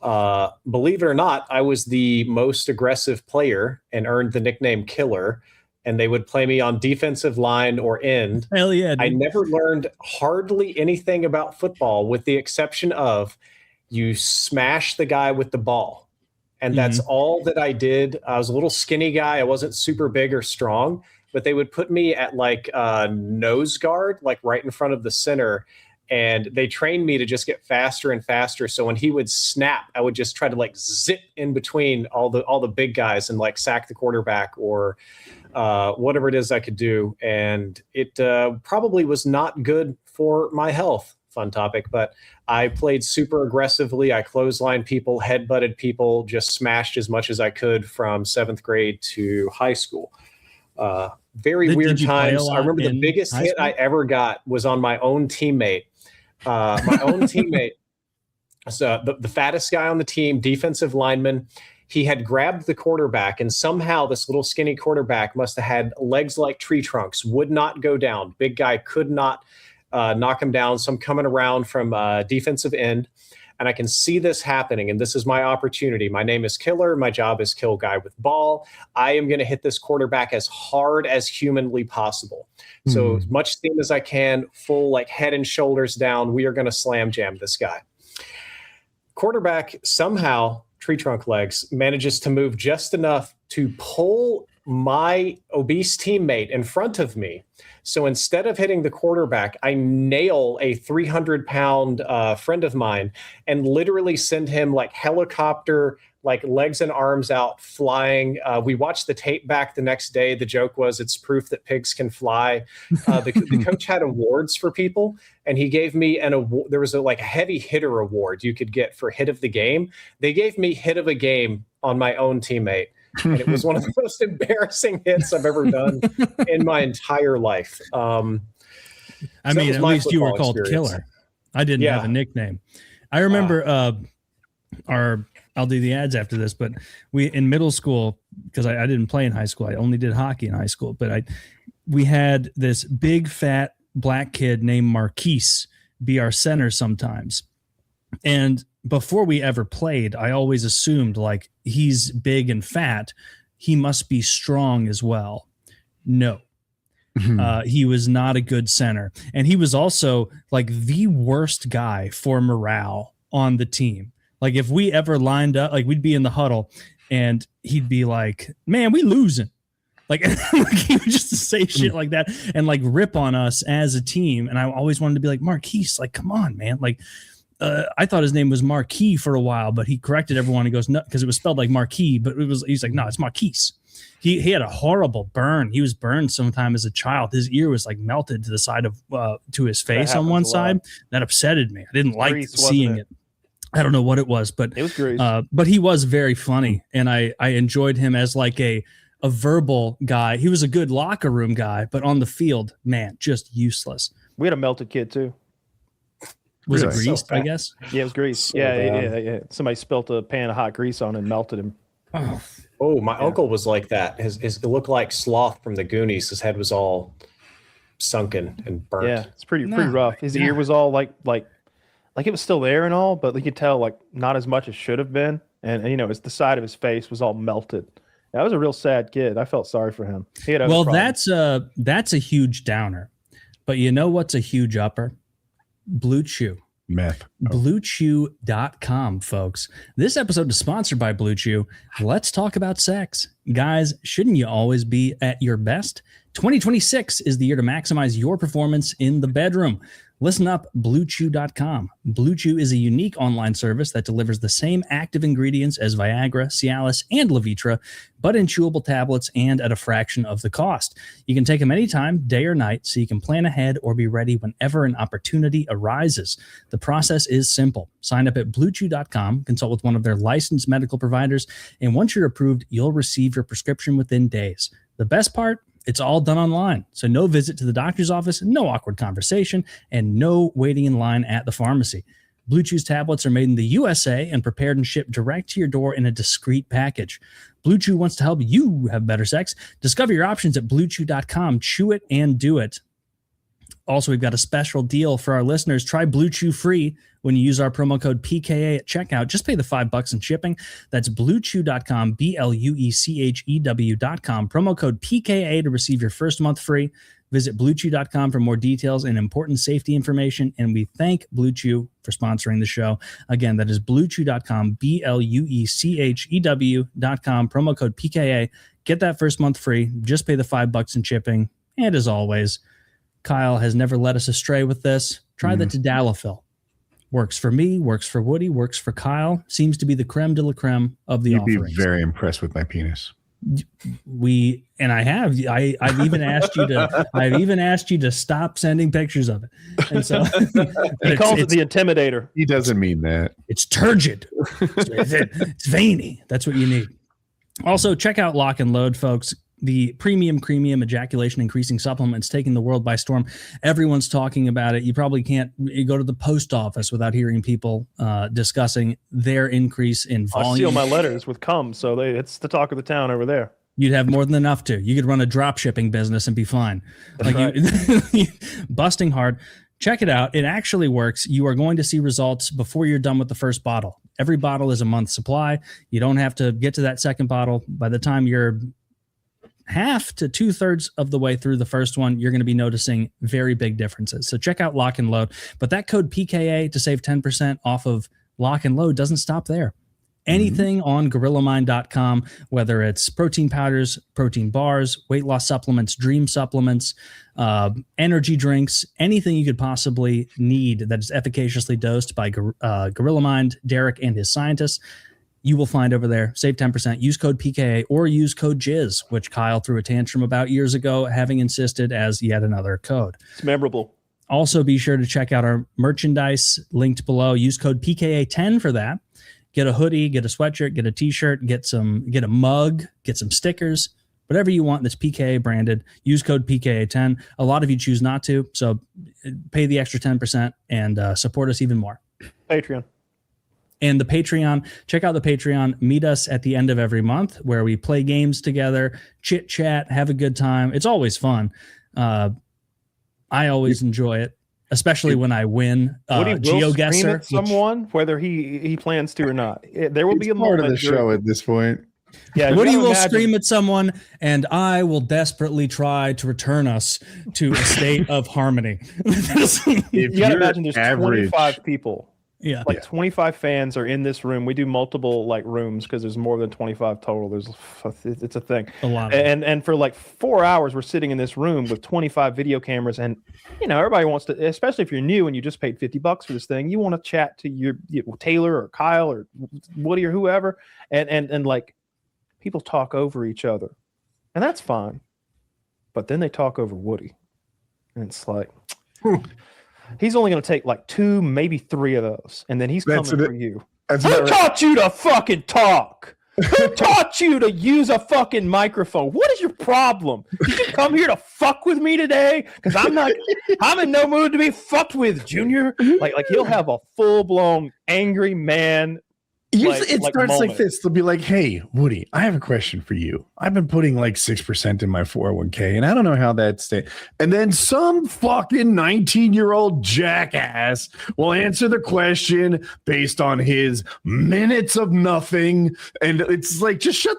Believe it or not, I was the most aggressive player and earned the nickname Killer, and they would play me on defensive line or end. Hell yeah, dude. I never learned hardly anything about football with the exception of you smash the guy with the ball. And that's all that I did. I was a little skinny guy. I wasn't super big or strong, but they would put me at like nose guard, like right in front of the center. And they trained me to just get faster and faster. So when he would snap, I would just try to like zip in between all the big guys and like sack the quarterback or whatever it is I could do. And it probably was not good for my health. Fun topic, but I played super aggressively. I clotheslined people, headbutted people, just smashed as much as I could from 7th grade to high school. Very weird times. I remember the biggest hit I ever got was on my own teammate. So the fattest guy on the team, defensive lineman, he had grabbed the quarterback, and somehow this little skinny quarterback must have had legs like tree trunks, would not go down. Big guy could not knock him down. So I'm coming around from defensive end, and I can see this happening, and this is my opportunity. My name is Killer. My job is kill guy with ball. I am going to hit this quarterback as hard as humanly possible. So as much steam as I can, full like head and shoulders down. We are going to slam jam this guy. Quarterback somehow, tree trunk legs, manages to move just enough to pull my obese teammate in front of me. So instead of hitting the quarterback, I nail a 300-pound friend of mine and literally send him like helicopter, like legs and arms out flying. We watched the tape back the next day. The joke was it's proof that pigs can fly. The coach had awards for people, and he gave me an award. There was a heavy hitter award you could get for hit of the game. They gave me hit of a game on my own teammate. And it was one of the most embarrassing hits I've ever done in my entire life. I mean, at least you were called Killer. I didn't have a nickname. I remember I'll do the ads after this, but we in middle school, because I didn't play in high school. I only did hockey in high school, but we had this big fat black kid named Marquise be our center sometimes. And before we ever played, I always assumed like he's big and fat, he must be strong as well. No, he was not a good center. And he was also like the worst guy for morale on the team. Like if we ever lined up, like we'd be in the huddle and he'd be like, man, we losing. Like he would just say shit like that and like rip on us as a team. And I always wanted to be like, Marquise, like, come on, man. Like, I thought his name was Marquis for a while, but he corrected everyone. He goes, no, because it was spelled like Marquis, but he's like, no, it's Marquise. He had a horrible burn. He was burned sometime as a child. His ear was like melted to the side of to his face on one side. That upsetted me. I didn't like seeing it. I don't know what it was, but it was great. But he was very funny, and I enjoyed him as like a verbal guy. He was a good locker room guy, but on the field, man, just useless. We had a melted kid too. Was it greased, I guess? Yeah, it was greased. So yeah. Somebody spilt a pan of hot grease on it and melted him. Oh, my uncle was like that. It looked like Sloth from the Goonies. His head was all sunken and burnt. Yeah, it's pretty rough. His ear was all like it was still there and all, but you could tell like not as much as should have been. And you know, it's the side of his face was all melted. That was a real sad kid. I felt sorry for him. He had that's a huge downer. But you know what's a huge upper? Blue Chew. Meth. BlueChew.com, folks. This episode is sponsored by Blue Chew. Let's talk about sex. Guys, shouldn't you always be at your best? 2026 is the year to maximize your performance in the bedroom. Listen up, BlueChew.com. Blue Chew is a unique online service that delivers the same active ingredients as Viagra, Cialis, and Levitra, but in chewable tablets and at a fraction of the cost. You can take them anytime, day or night, so you can plan ahead or be ready whenever an opportunity arises. The process is simple. Sign up at BlueChew.com, consult with one of their licensed medical providers, and once you're approved, you'll receive your prescription within days. The best part? It's all done online. So no visit to the doctor's office, no awkward conversation, and no waiting in line at the pharmacy. Blue Chew's tablets are made in the USA and prepared and shipped direct to your door in a discreet package. Blue Chew wants to help you have better sex. Discover your options at bluechew.com. Chew it and do it. Also, we've got a special deal for our listeners. Try Blue Chew free when you use our promo code PKA at checkout. Just pay the $5 in shipping. That's bluechew.com, BLUECHEW.com. Promo code PKA to receive your first month free. Visit bluechew.com for more details and important safety information. And we thank Blue Chew for sponsoring the show. Again, that is bluechew.com, BLUECHEW.com. Promo code PKA. Get that first month free. Just pay the $5 in shipping. And as always, Kyle has never led us astray with this. Try the Tadalafil. Works for me, works for Woody, works for Kyle. Seems to be the creme de la creme of the offerings. You'd be very impressed with my penis. I've even asked you to stop sending pictures of it. And so he calls it the Intimidator. He doesn't mean that. It's turgid. It's veiny. That's what you need. Also, check out Lock and Load, folks. The premium ejaculation increasing supplements taking the world by storm. Everyone's talking about it. You probably can't go to the post office without hearing people discussing their increase in volume. I seal my letters with cum, so it's the talk of the town over there. You'd have more than enough to. You could run a drop shipping business and be fine. Busting hard. Check it out. It actually works. You are going to see results before you're done with the first bottle. Every bottle is a month's supply. You don't have to get to that second bottle. By the time you're half to 2/3 of the way through the first one, you're going to be noticing very big differences. So check out Lock and Load. But that code PKA to save 10% off of Lock and Load doesn't stop there. Anything on GorillaMind.com, whether it's protein powders, protein bars, weight loss supplements, dream supplements, energy drinks, anything you could possibly need that is efficaciously dosed by Gorilla Mind, Derek, and his scientists, you will find over there. Save 10%. Use code PKA or use code JIZ, which Kyle threw a tantrum about years ago, having insisted as yet another code. It's memorable. Also, be sure to check out our merchandise linked below. Use code PKA10 for that. Get a hoodie, get a sweatshirt, get a t-shirt, get a mug, get some stickers, whatever you want that's PKA branded. Use code PKA10. A lot of you choose not to, so pay the extra 10% and support us even more. Patreon. And the Patreon, check out the Patreon. Meet us at the end of every month where we play games together, chit chat, have a good time. It's always fun. I always enjoy it, especially when I win. Woody will GeoGuessr, scream at someone, whether he plans to or not. There will be a part moment of the show at this point. Yeah, Woody will scream at someone, and I will desperately try to return us to a state of harmony. You got to imagine there's 25 people. Yeah, 25 fans are in this room. We do multiple rooms because there's more than 25 total. It's a thing. A lot. And for 4 hours, we're sitting in this room with 25 video cameras, and everybody wants to, especially if you're new and you just paid $50 for this thing, you want to chat to your Taylor or Kyle or Woody or whoever, and people talk over each other, and that's fine. But then they talk over Woody, and it's like. He's only going to take 2, maybe 3 of those, and then he's coming for you. Who taught you to fucking talk? Who taught you to use a fucking microphone? What is your problem? Did you come here to fuck with me today? Because I'm in no mood to be fucked with, Junior. He'll have a full-blown angry man. It starts moment. Like this. They'll be like, "Hey, Woody, I have a question for you. I've been putting 6% in my 401k, and I don't know how that's." And then some fucking 19-year-old jackass will answer the question based on his minutes of nothing, and it's like, just shut.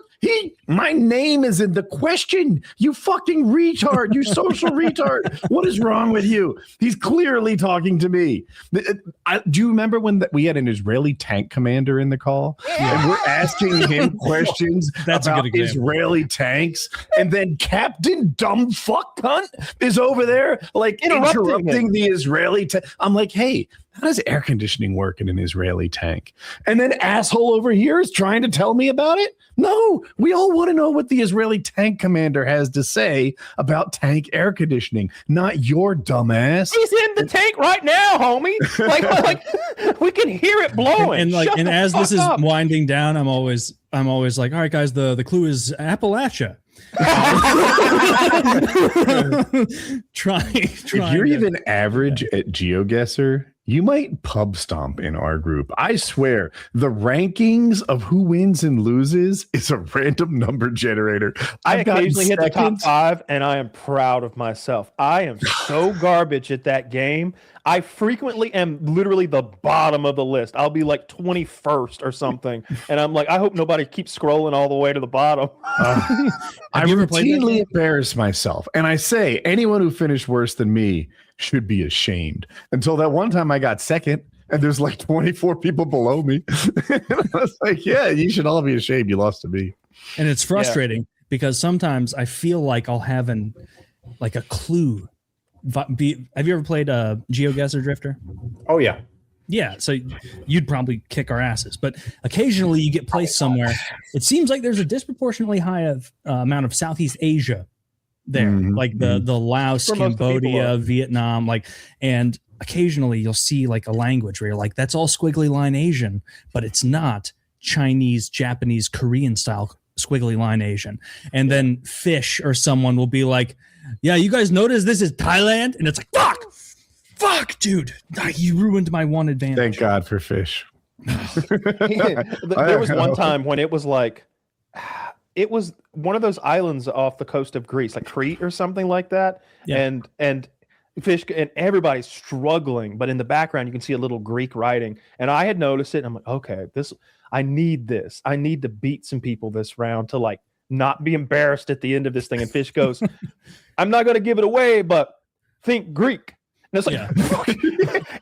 My name is in the question. You fucking retard. You social retard. What is wrong with you? He's clearly talking to me. Do you remember when we had an Israeli tank commander in the call? Yeah. And we're asking him questions about Israeli tanks. And then Captain Dumb Fuck Cunt is over there interrupting the Israeli tank. I'm like, hey, how does air conditioning work in an Israeli tank? And then asshole over here is trying to tell me about it? No, we all want to know what the Israeli tank commander has to say about tank air conditioning, not your dumbass. He's in the tank right now, homie. We can hear it blowing. And as this is winding down, I'm always like, all right, guys, the clue is Appalachia. Try. If you're even average at GeoGuessr, you might pub stomp in our group. I swear, the rankings of who wins and loses is a random number generator. I occasionally hit the top 5, and I am proud of myself. I am so garbage at that game. I frequently am literally the bottom of the list. I'll be like 21st or something, and I'm like, I hope nobody keeps scrolling all the way to the bottom. I routinely embarrass myself, and I say anyone who finished worse than me should be ashamed. Until that one time I got second, and there's like 24 people below me. I was like, yeah, you should all be ashamed. You lost to me. And it's frustrating because sometimes I feel like I'll have a clue. Have you ever played GeoGuessr Driftor? Oh yeah. Yeah, so you'd probably kick our asses, but occasionally you get placed somewhere. It seems like there's a disproportionately high amount of Southeast Asia there, like the Laos, Cambodia, Vietnam, and occasionally you'll see like a language where you're like, that's all squiggly line Asian, but it's not Chinese, Japanese, Korean style squiggly line Asian. And then Fish or someone will be like, yeah, you guys notice this is Thailand? And it's like, fuck, dude, you ruined my one advantage. Thank God for Fish. There was one time when it was like, it was one of those islands off the coast of Greece, like Crete or something like that. Yeah. And Fish and everybody's struggling, but in the background you can see a little Greek writing. And I had noticed it. And I'm like, okay, I need this. I need to beat some people this round to like not be embarrassed at the end of this thing. And Fish goes, I'm not going to give it away, but think Greek. And it's like,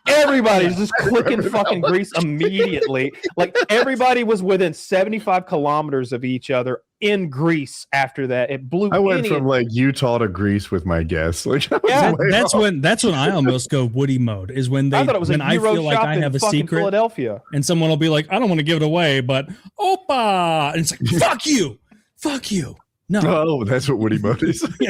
everybody's just clicking fucking Greece immediately. Like everybody was within 75 kilometers of each other in Greece after that. It blew. I went from like Utah to Greece with my guess. Like, that's when I almost go Woody mode is when I thought it was when I feel like I have a secret Philadelphia, and someone will be like, I don't want to give it away, but Opa, and it's like, fuck you. No. Oh, that's what Woody mode is. Dude, we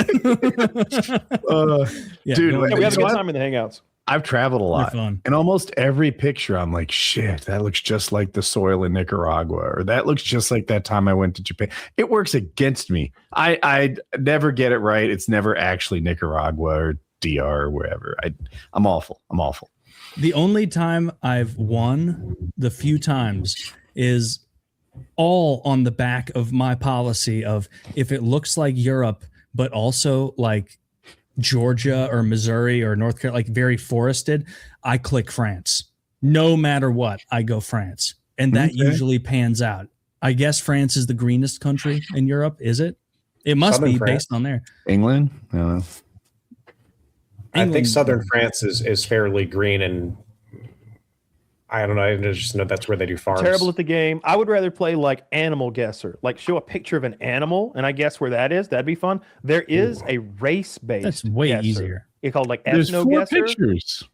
have a good time in the Hangouts. I've traveled a lot, and almost every picture I'm like, shit, that looks just like the soil in Nicaragua, or that looks just like that time I went to Japan. It works against me. I never get it right. It's never actually Nicaragua or DR or wherever. I'm awful. The only time I've won, the few times, is all on the back of my policy of if it looks like Europe, but also like Georgia or Missouri or North Carolina, like very forested, I click France. No matter what, I go France. And that usually pans out. I guess France is the greenest country in Europe, is it? It must be based on there. England? I don't know. I think southern France is fairly green, and I don't know. I just know that's where they do farms. Terrible at the game. I would rather play like Animal Guesser, like show a picture of an animal and I guess where that is. That'd be fun. There is a race-based. That's way easier. It's called like There's Ethno 4 Guesser. Pictures.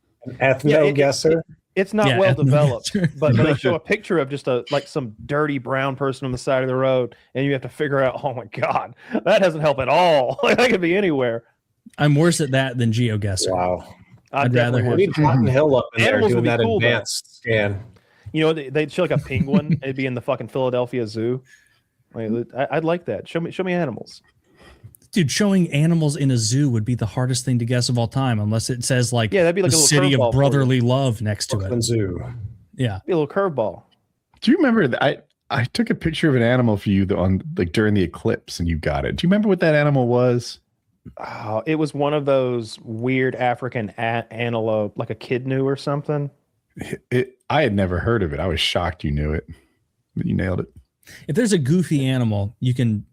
Ethno Guesser. It's not well developed, but they show a picture of just some dirty brown person on the side of the road, and you have to figure out, oh my God, that doesn't help at all. Like that could be anywhere. I'm worse at that than GeoGuessr. Wow. I'd rather have Cotton Hill up in there doing that cool, advanced scan. You know, they'd show like a penguin. It'd be in the fucking Philadelphia Zoo. Like, I'd like that. Show me animals. Dude, showing animals in a zoo would be the hardest thing to guess of all time, unless it says like, that'd be like the a city of brotherly love next to it. Zoo. Yeah, be a little curveball. Do you remember that? I took a picture of an animal for you on like during the eclipse, and you got it. Do you remember what that animal was? Oh, it was one of those weird African antelope, like a kidney or something. I had never heard of it. I was shocked you knew it, but you nailed it. If there's a goofy animal, you can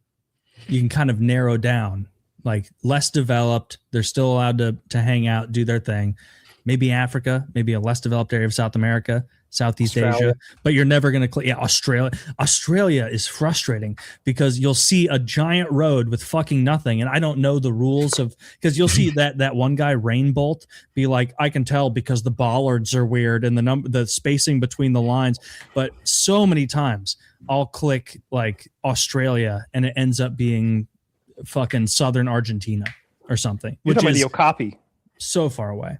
kind of narrow down, like less developed. They're still allowed to hang out, do their thing. Maybe Africa, maybe a less developed area of South America, Southeast Asia, but you're never going to click. Yeah, Australia. Australia is frustrating because you'll see a giant road with fucking nothing, and I don't know the rules of because you'll see that one guy Rainbolt be like, I can tell because the bollards are weird and the spacing between the lines. But so many times I'll click like Australia and it ends up being fucking southern Argentina or something, which is the Okapi. So far away.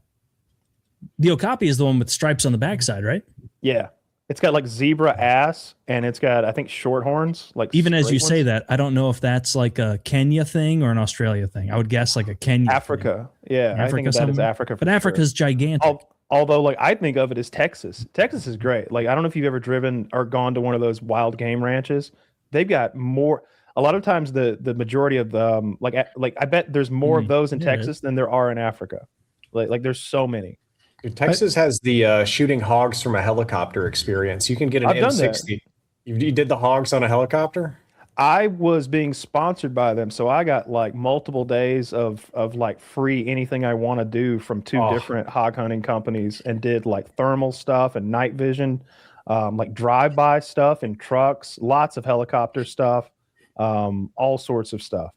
The Okapi is the one with stripes on the backside, right? Yeah. It's got like zebra ass and it's got, I think, short horns. Like even as you say that, I don't know if that's like a Kenya thing or an Australia thing. I would guess like a Kenya Africa. Thing. Yeah. I think that is Africa. But Africa's gigantic. Although, like, I think of it as Texas. Texas is great. Like, I don't know if you've ever driven or gone to one of those wild game ranches. They've got more. A lot of times, the majority of like I bet there's more of those in Texas than there are in Africa. Like there's so many. Dude, Texas has the shooting hogs from a helicopter experience. You can get an M60. You did the hogs on a helicopter? I was being sponsored by them, so I got like multiple days of like free anything I want to do from two different hog hunting companies, and did like thermal stuff and night vision, like drive-by stuff in trucks, lots of helicopter stuff, all sorts of stuff.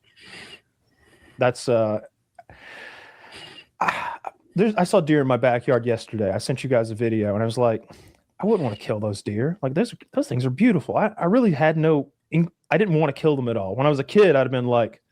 That's I saw deer in my backyard yesterday. I sent you guys a video, and I was like, I wouldn't want to kill those deer. Like those things are beautiful. I really had I didn't want to kill them at all. When I was a kid, I'd have been like,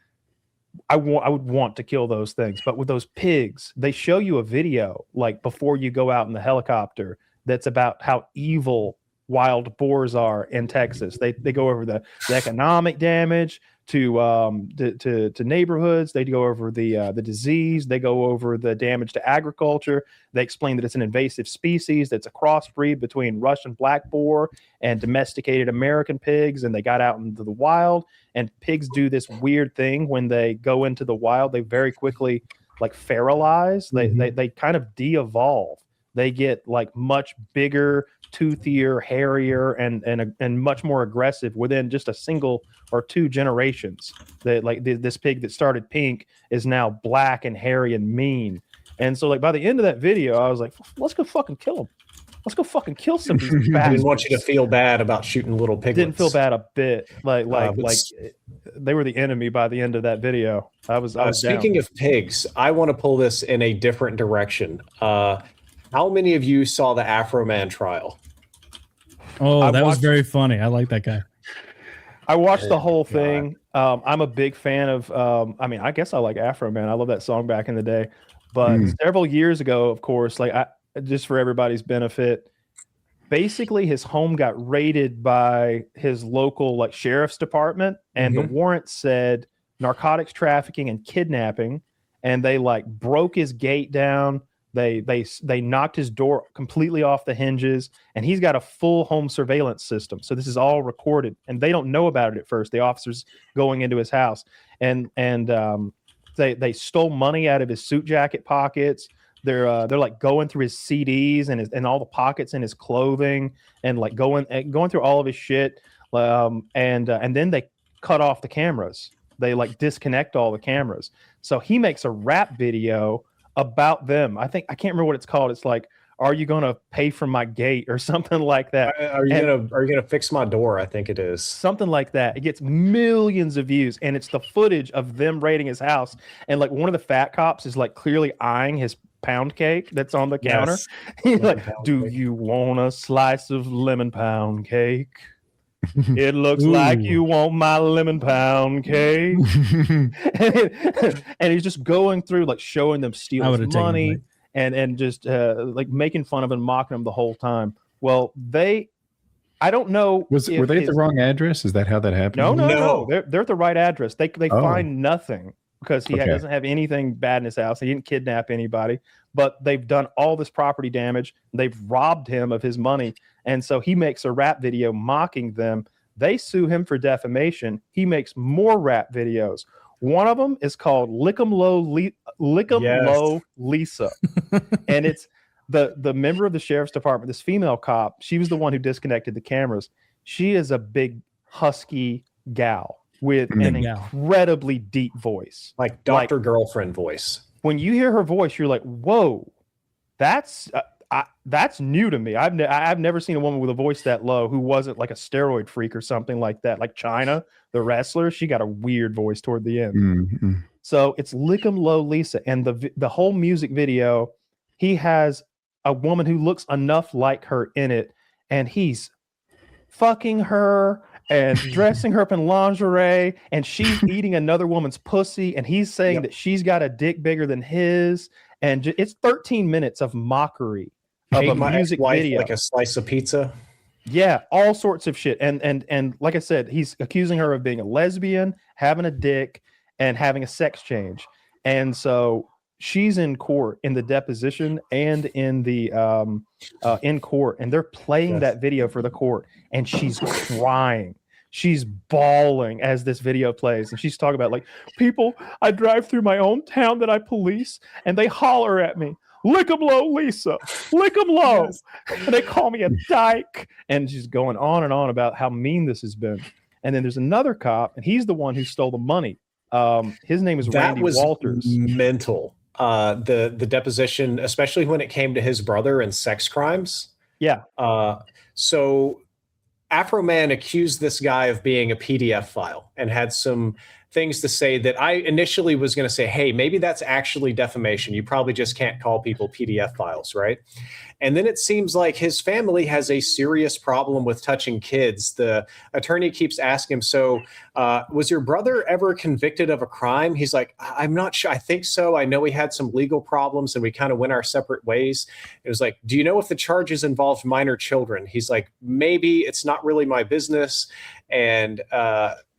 I would want to kill those things. But with those pigs, they show you a video like before you go out in the helicopter that's about how evil wild boars are in Texas. They go over the economic damage to neighborhoods. They go over the disease. They go over the damage to agriculture. They explain that it's an invasive species that's a crossbreed between Russian black boar and domesticated American pigs, and they got out into the wild. And pigs do this weird thing when they go into the wild. They very quickly like feralize. They kind of de-evolve. They get like much bigger, toothier, hairier, and much more aggressive within just a single or two generations. This pig that started pink is now black and hairy and mean. And so like by the end of that video, I was like, let's go fucking kill him. Let's go fucking kill some of these bastards. I didn't want you to feel bad about shooting little piglets. Didn't feel bad a bit. Like they were the enemy by the end of that video. I was speaking down. Of pigs, I want to pull this in a different direction. How many of you saw the Afroman trial? Oh, that was very funny. I like that guy. I watched the whole thing. I'm a big fan of, I guess I like Afroman. I love that song back in the day. But several years ago, of course, just for everybody's benefit, basically his home got raided by his local like sheriff's department. And the warrant said narcotics trafficking and kidnapping. And they like broke his gate down. They knocked his door completely off the hinges, and he's got a full home surveillance system. So this is all recorded, and they don't know about it at first. The officers going into his house, and they stole money out of his suit jacket pockets. They're like going through his CDs and all the pockets in his clothing, and like going through all of his shit. And then they cut off the cameras. They like disconnect all the cameras. So he makes a rap video about them. I can't remember what it's called. It's like, are you gonna pay for my gate or something like that? Are you gonna fix my door? I think it is something like that. It gets millions of views, and it's the footage of them raiding his house. And like one of the fat cops is like clearly eyeing his pound cake that's on the counter. He's like, "Do you want a slice of lemon pound cake? It looks like you want my lemon pound cake." and he's just going through like showing them stealing money and just like making fun of and mocking them the whole time. Well, I don't know. Were they at the wrong address? Is that how that happened? No. They're at the right address. They find nothing because he doesn't have anything bad in his house. He didn't kidnap anybody, but they've done all this property damage. They've robbed him of his money. And so he makes a rap video mocking them. They sue him for defamation. He makes more rap videos. One of them is called Lick 'em Low Lisa. And it's the member of the sheriff's department, this female cop. She was the one who disconnected the cameras. She is a big husky gal with an incredibly deep voice. Like Dr. Girlfriend voice. When you hear her voice, you're like, whoa, that's new to me. I've never seen a woman with a voice that low who wasn't like a steroid freak or something like that. Like China, the wrestler, she got a weird voice toward the end. So it's Lick 'em Low Lisa, and the whole music video, he has a woman who looks enough like her in it, and he's fucking her and dressing her up in lingerie, and she's eating another woman's pussy, and he's saying that she's got a dick bigger than his, and it's 13 minutes of mockery of a music video, like a slice of pizza. Yeah, all sorts of shit, and like I said, he's accusing her of being a lesbian, having a dick, and having a sex change. And so she's in court in the deposition and in the in court, and they're playing that video for the court, and she's crying. She's bawling as this video plays, and she's talking about like, people, I drive through my own town that I police, and they holler at me, lick 'em low, Lisa, lick 'em low. Yes. And they call me a dyke. And she's going on and on about how mean this has been. And then there's another cop, and he's the one who stole the money. His name is Randy Walters. Mental. The deposition, especially when it came to his brother and sex crimes. Yeah. So Afroman accused this guy of being a PDF file and had some things to say that I initially was going to say, hey, maybe that's actually defamation. You probably just can't call people PDF files, right? And then it seems like his family has a serious problem with touching kids. The attorney keeps asking him, so was your brother ever convicted of a crime? He's like, I'm not sure. I think so. I know he had some legal problems and we kind of went our separate ways. It was like, do you know if the charges involved minor children? He's like, maybe. It's not really my business. And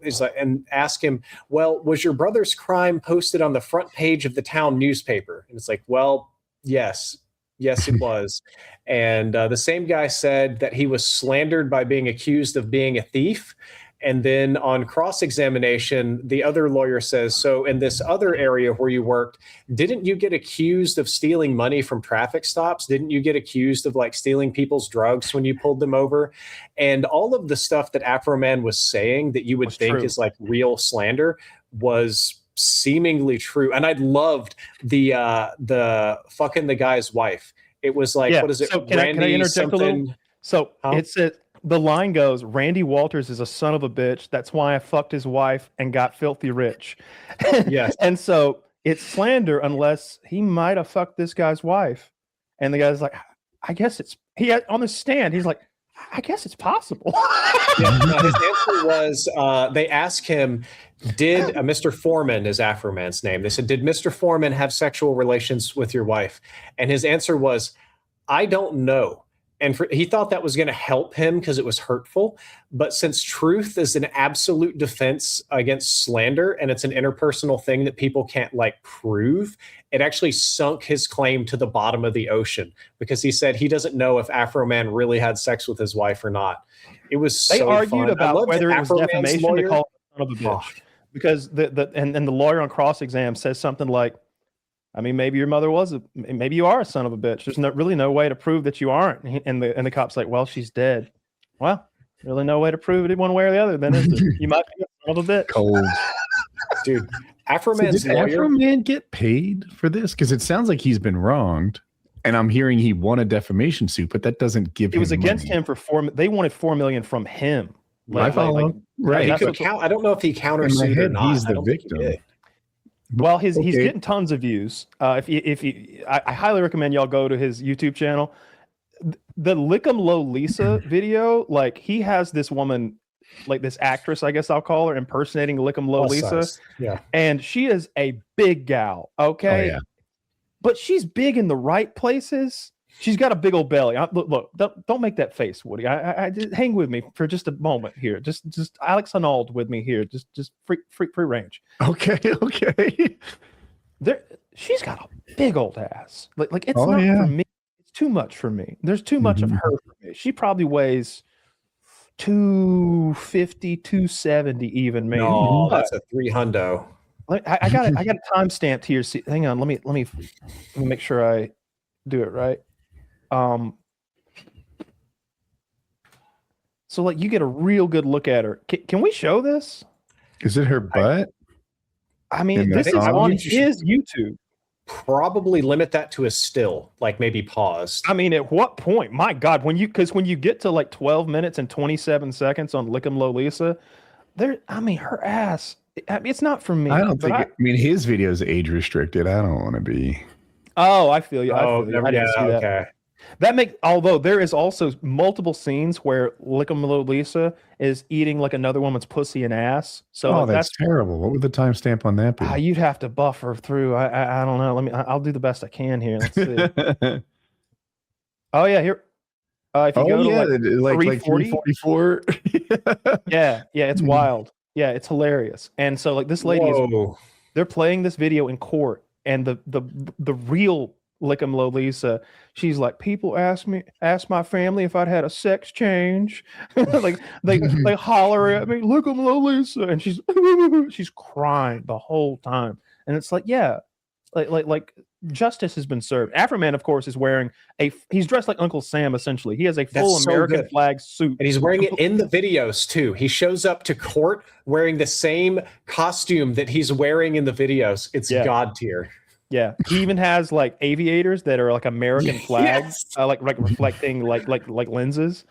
he's like, and ask him, well, was your brother's crime posted on the front page of the town newspaper? And it's like, well, yes, it was. And the same guy said that he was slandered by being accused of being a thief. And then on cross-examination, the other lawyer says, so in this other area where you worked, didn't you get accused of stealing money from traffic stops? Didn't you get accused of like stealing people's drugs when you pulled them over? And all of the stuff that Afroman was saying that you would think is like real slander was seemingly true. And I loved the fucking the guy's wife. It was like, what is it? So can I interject a little? So it's the line goes, Randy Walters is a son of a bitch. That's why I fucked his wife and got filthy rich. Yes. And so it's slander unless he might have fucked this guy's wife. And the guy's like, I guess it's, he had on the stand, he's like, I guess it's possible. Yeah, no, his answer was, they asked him, did Mr. Foreman is Afroman's name. They said, did Mr. Foreman have sexual relations with your wife? And his answer was, I don't know. And he thought that was going to help him because it was hurtful. But since truth is an absolute defense against slander, and it's an interpersonal thing that people can't like prove, it actually sunk his claim to the bottom of the ocean because he said he doesn't know if Afroman really had sex with his wife or not. It was they so argued fun. about whether it was defamation lawyer, to call him son of a bitch. Because the lawyer on cross exam says something like, I mean, maybe your mother maybe you are a son of a bitch. There's really no way to prove that you aren't. And the cop's like, well, she's dead. Well, really no way to prove it one way or the other. Then is there? You might be a son of a bitch. Cold. Dude, Afroman's so did Afroman get paid for this? Because it sounds like he's been wronged. And I'm hearing he won a defamation suit, but that doesn't give him It was against money. him for they wanted $4 million from him. Right. He could count. I don't know if he countersued or not. He's the victim. Well, he's getting tons of views. I highly recommend y'all go to his YouTube channel. The Lick 'em Low Lisa video, like he has this woman, like this actress, I guess I'll call her, impersonating Lick 'em Low Lisa. Yeah, and she is a big gal. Okay, but she's big in the right places. She's got a big old belly. Look, don't make that face, Woody. I just hang with me for just a moment here. Just Alex Honnold with me here. Just free range. Okay. She's got a big old ass. Like it's not for me. It's too much for me. There's too much of her for me. She probably weighs 250, 270 even, maybe. No, that's a 300. I got a timestamp here. See, hang on. Let me make sure I do it right. So like you get a real good look at her. Can we show this? Is it her butt? I mean, this is on his YouTube. Probably limit that to a still, like maybe paused. I mean, at what point? My God, when you get to like 12 minutes and 27 seconds on Lick 'em Low Lisa, her ass. It's not for me. I don't think. I mean, his video is age restricted. I don't want to be. Oh, I feel you. I didn't see that. Although there is also multiple scenes where Lick 'em Low Lisa is eating like another woman's pussy and ass. So that's terrible. What would the timestamp on that be? You'd have to buffer through. I don't know. I'll do the best I can here. Let's see. Oh yeah, here. If you go to like 344. yeah, it's wild. Yeah, it's hilarious. And so like this lady they're playing this video in court. and the real Lickum Lolisa, she's like, people ask my family if I'd had a sex change. Like they holler at me, Lickum Lolisa, and she's crying the whole time. And it's like, yeah, like justice has been served. Afroman, of course, is wearing he's dressed like Uncle Sam, essentially. He has a full American flag suit. And he's wearing it in the videos too. He shows up to court wearing the same costume that he's wearing in the videos. It's God tier. Yeah, he even has like aviators that are like American flags, like reflecting like lenses.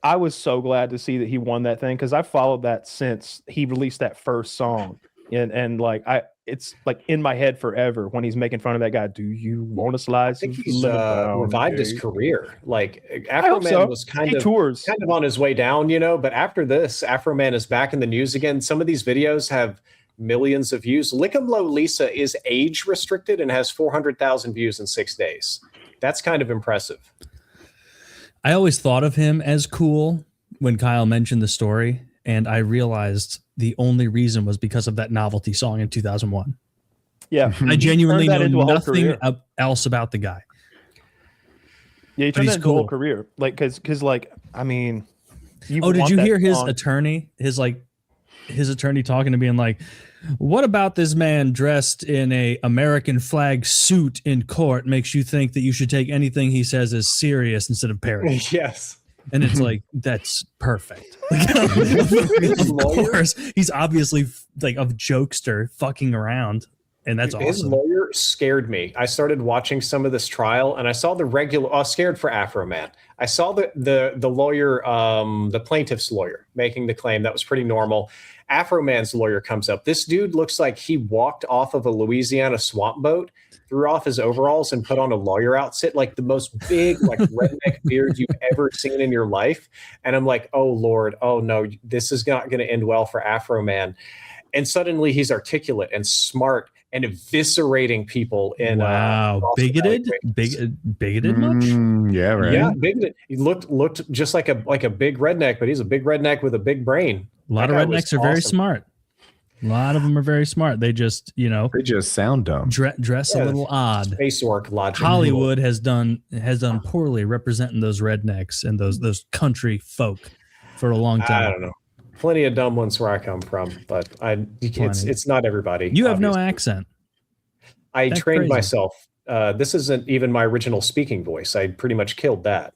I was so glad to see that he won that thing, because I followed that since he released that first song, and like it's like in my head forever when he's making fun of that guy. Do you want to slide? I think he's revived his career. Like Afroman was kind of on his way down, but after this, Afroman is back in the news again. Some of these videos have millions of views. Lickum Lolisa is age restricted and has 400,000 views in 6 days. That's kind of impressive. I always thought of him as cool when Kyle mentioned the story, and I realized the only reason was because of that novelty song in 2001. Yeah, I genuinely know nothing else about the guy. Yeah, he turned that into a whole career. Like, because like, I mean, did you hear his attorney? His attorney talking to me and like, what about this man dressed in a American flag suit in court makes you think that you should take anything he says as serious instead of parody? Yes. And it's like, that's perfect. Of course, he's obviously like a jokester fucking around. And that's awesome. His lawyer scared me. I started watching some of this trial, and I saw the regular. I was scared for Afroman. I saw the lawyer, the plaintiff's lawyer, making the claim. That was pretty normal. Afroman's lawyer comes up. This dude looks like he walked off of a Louisiana swamp boat, threw off his overalls, and put on a lawyer outfit, like the most big, like redneck beard you've ever seen in your life. And I'm like, oh Lord, oh no, this is not going to end well for Afroman. And suddenly he's articulate and smart and eviscerating people in bigoted much? Yeah, right. Yeah, bigoted. He looked just like a big redneck, but he's a big redneck with a big brain. A lot of rednecks are very smart. A lot of them are very smart. They just, they just sound dumb. Dress a little odd. Space orc logic. Hollywood has done poorly representing those rednecks and those country folk for a long time. I don't know. Plenty of dumb ones where I come from, but it's not everybody. You have no accent. I trained myself. This isn't even my original speaking voice. I pretty much killed that.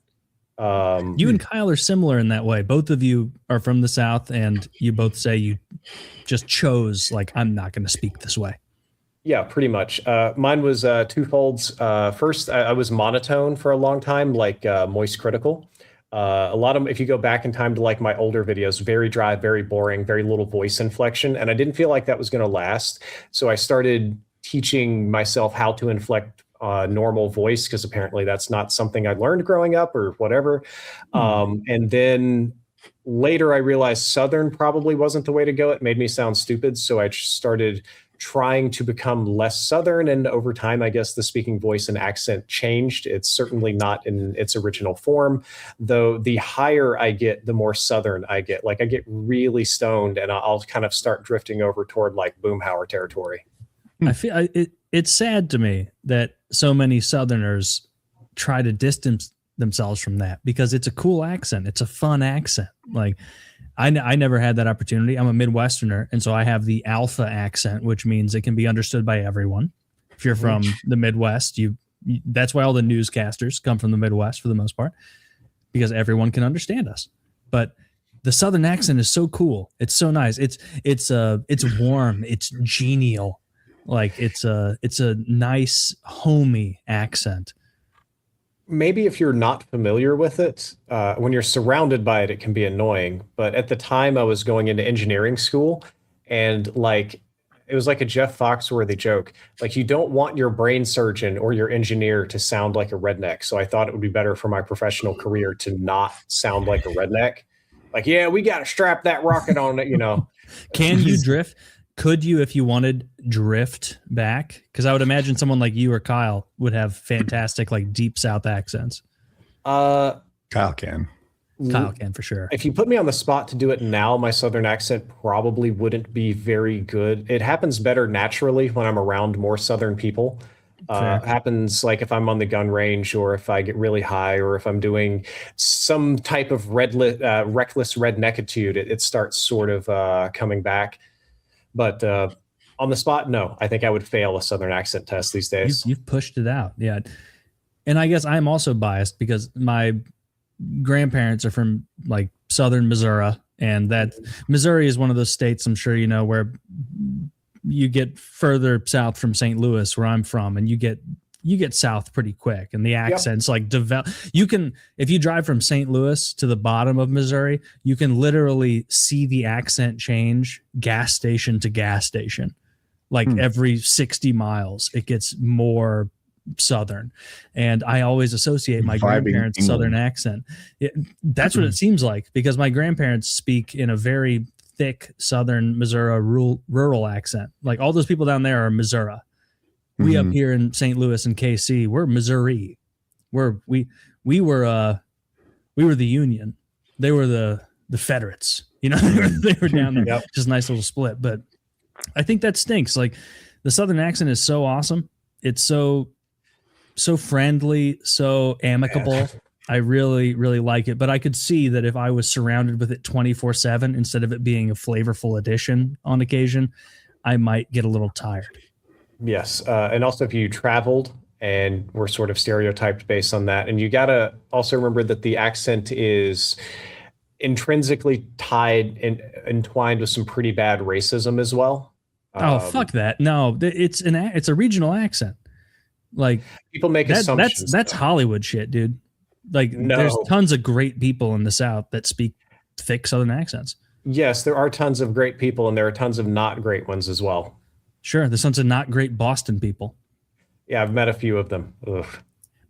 You and Kyle are similar in that way. Both of you are from the South, and you both say you just chose, like, I'm not going to speak this way. Yeah, pretty much. Mine was twofolds. First, I was monotone for a long time, like Moist Critical. A lot of, if you go back in time to like my older videos, very dry, very boring, very little voice inflection. And I didn't feel like that was going to last. So I started teaching myself how to inflect normal voice, because apparently that's not something I learned growing up or whatever. And then later I realized Southern probably wasn't the way to go. It made me sound stupid. So I started trying to become less Southern, and over time, I guess the speaking voice and accent changed. It's certainly not in its original form, though. The higher I get, the more Southern I get. Like I get really stoned, and I'll kind of start drifting over toward like Boomhauer territory. I feel it's sad to me that so many Southerners try to distance themselves from that, because it's a cool accent. It's a fun accent. Like I never had that opportunity. I'm a Midwesterner, and so I have the alpha accent, which means it can be understood by everyone. If you're from the Midwest, that's why all the newscasters come from the Midwest for the most part, because everyone can understand us. But the Southern accent is so cool. It's so nice. It's warm. It's genial. Like it's a nice, homey accent. Maybe if you're not familiar with it, when you're surrounded by it, it can be annoying. But at the time I was going into engineering school, and like, it was like a Jeff Foxworthy joke. Like, you don't want your brain surgeon or your engineer to sound like a redneck. So I thought it would be better for my professional career to not sound like a redneck. Like, yeah, we got to strap that rocket on it, Can you drift? Could you, if you wanted, drift back? Because I would imagine someone like you or Kyle would have fantastic, like, deep South accents. Kyle can. Kyle can for sure. If you put me on the spot to do it now, my Southern accent probably wouldn't be very good. It happens better naturally when I'm around more Southern people. Happens like if I'm on the gun range, or if I get really high, or if I'm doing some type of reckless redneckitude, it starts sort of coming back. But on the spot, no, I think I would fail a Southern accent test these days. You've pushed it out. Yeah. And I guess I'm also biased because my grandparents are from like Southern Missouri, and that Missouri is one of those states, I'm sure you know, where you get further south from St. Louis, where I'm from, and you get south pretty quick, and the accents like develop. You can, if you drive from St. Louis to the bottom of Missouri, you can literally see the accent change gas station to gas station. Like every 60 miles, it gets more Southern. And I always associate my grandparents' Southern accent. That's what it seems like, because my grandparents speak in a very thick Southern Missouri rural accent. Like all those people down there are Missouri. We up here in St. Louis and KC, we're Missouri. We were the Union. They were the Federates. You know, they were down there. Yep. Just a nice little split. But I think that stinks. Like the Southern accent is so awesome. It's so friendly, so amicable. I really, really like it. But I could see that if I was surrounded with it 24/7, instead of it being a flavorful addition on occasion, I might get a little tired. Yes. And also if you traveled and were sort of stereotyped based on that. And you got to also remember that the accent is intrinsically tied and entwined with some pretty bad racism as well. Fuck that. No, it's a regional accent. Like people make assumptions. That's Hollywood shit, dude. Like there's tons of great people in the South that speak thick Southern accents. Yes, there are tons of great people, and there are tons of not great ones as well. Sure, there's tons of not great Boston people. Yeah, I've met a few of them. Ugh.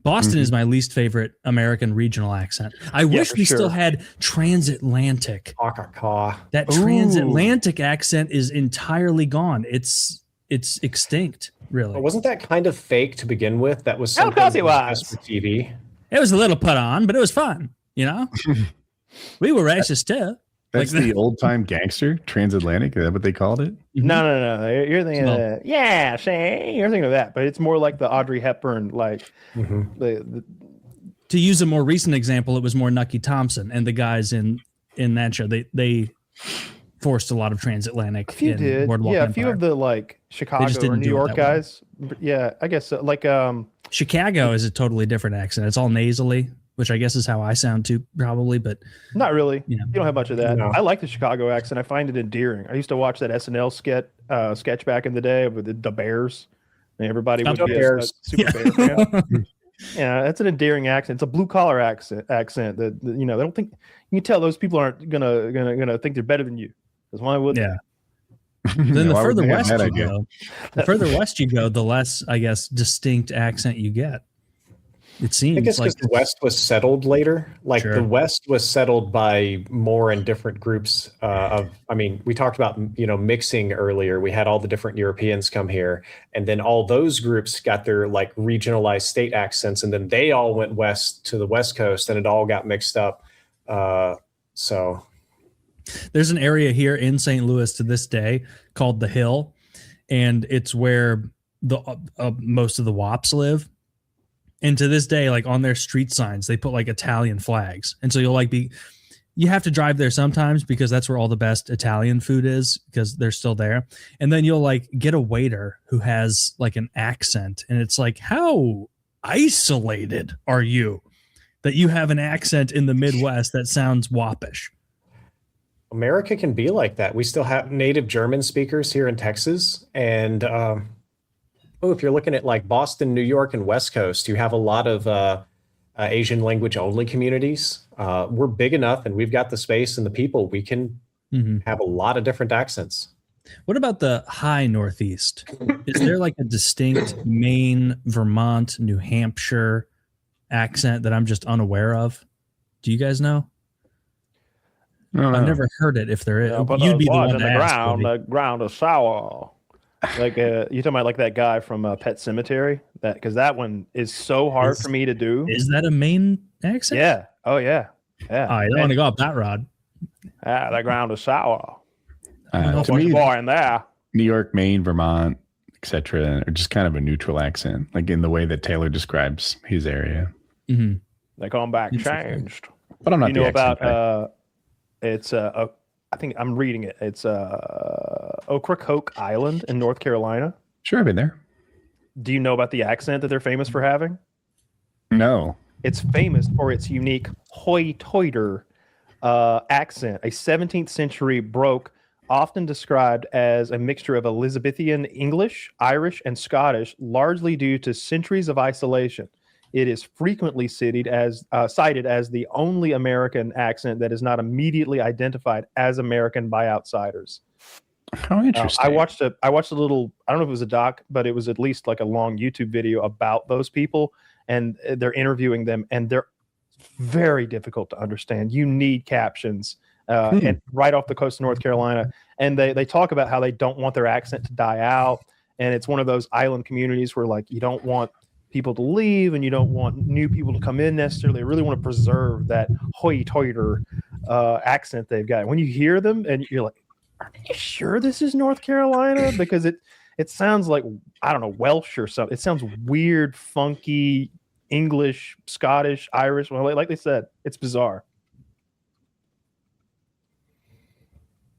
Boston is my least favorite American regional accent. I wish we still had transatlantic. That transatlantic accent is entirely gone. It's extinct, really. Well, wasn't that kind of fake to begin with? That was something of course it was for TV. It was a little put on, but it was fun. You know, we were racist too. That's like the old time gangster transatlantic. Is that what they called it? No. You're thinking of that. Yeah, see, you're thinking of that, but it's more like the Audrey Hepburn, like the to use a more recent example, it was more Nucky Thompson and the guys in that show. They forced a lot of transatlantic. A few did. Boardwalk Empire. A few of the like Chicago or New York guys. Yeah, I guess so. Like Chicago is a totally different accent. It's all nasally, which I guess is how I sound too, probably, but not really. You know. You don't have much of that. No. I like the Chicago accent. I find it endearing. I used to watch that SNL sketch back in the day with the Bears, and everybody would be a super Bear fan. Yeah, that's an endearing accent. It's a blue collar accent that you know. They don't think you can tell those people aren't gonna think they're better than you. Because why would yeah. Then the further west you go, the less, I guess, distinct accent you get. It seems. I think it's because the West was settled later. Like the West was settled by more and different groups we talked about, mixing earlier. We had all the different Europeans come here, and then all those groups got their like regionalized state accents, and then they all went west to the West Coast, and it all got mixed up. So there's an area here in St. Louis to this day called the Hill, and it's where the most of the WAPs live. And to this day, like on their street signs, they put like Italian flags. And so you have to drive there sometimes because that's where all the best Italian food is, because they're still there. And then you'll like get a waiter who has like an accent. And it's like, how isolated are you that you have an accent in the Midwest that sounds woppish? America can be like that. We still have native German speakers here in Texas. And, if you're looking at like Boston, New York, and West Coast, you have a lot of Asian language only communities. We're big enough and we've got the space and the people. We can have a lot of different accents. What about the high Northeast? Is there like a distinct Maine, Vermont, New Hampshire accent that I'm just unaware of? Do you guys know? I've never heard it. If there is, you'd be the one to ask. The ground is sour. Like you talking about like that guy from Pet Sematary, because that one is so hard for me to do. Is that a Maine accent? Yeah. Oh yeah. Yeah. Oh, you don't want to go up that road. The ground is sour. To me, boy in there. New York, Maine, Vermont, etc., are just kind of a neutral accent, like in the way that Taylor describes his area. Mm-hmm. They come back changed. But I'm not. You know about it's I think I'm reading it. It's Ocracoke Island in North Carolina. Sure, I've been there. Do you know about the accent that they're famous for having? No. It's famous for its unique hoity-toity accent, a 17th century brogue, often described as a mixture of Elizabethan English, Irish, and Scottish, largely due to centuries of isolation. It is frequently cited as the only American accent that is not immediately identified as American by outsiders. How interesting. I watched a little, I don't know if it was a doc, but it was at least like a long YouTube video about those people, and they're interviewing them, and they're very difficult to understand. You need captions. And right off the coast of North Carolina, and they talk about how they don't want their accent to die out, and it's one of those island communities where like you don't want people to leave and you don't want new people to come in necessarily. They really want to preserve that hoity-toity accent they've got. When you hear them and you're like, are you sure this is North Carolina? Because it sounds like, I don't know, Welsh or something. It sounds weird, funky, English, Scottish, Irish. Well, like they said, it's bizarre.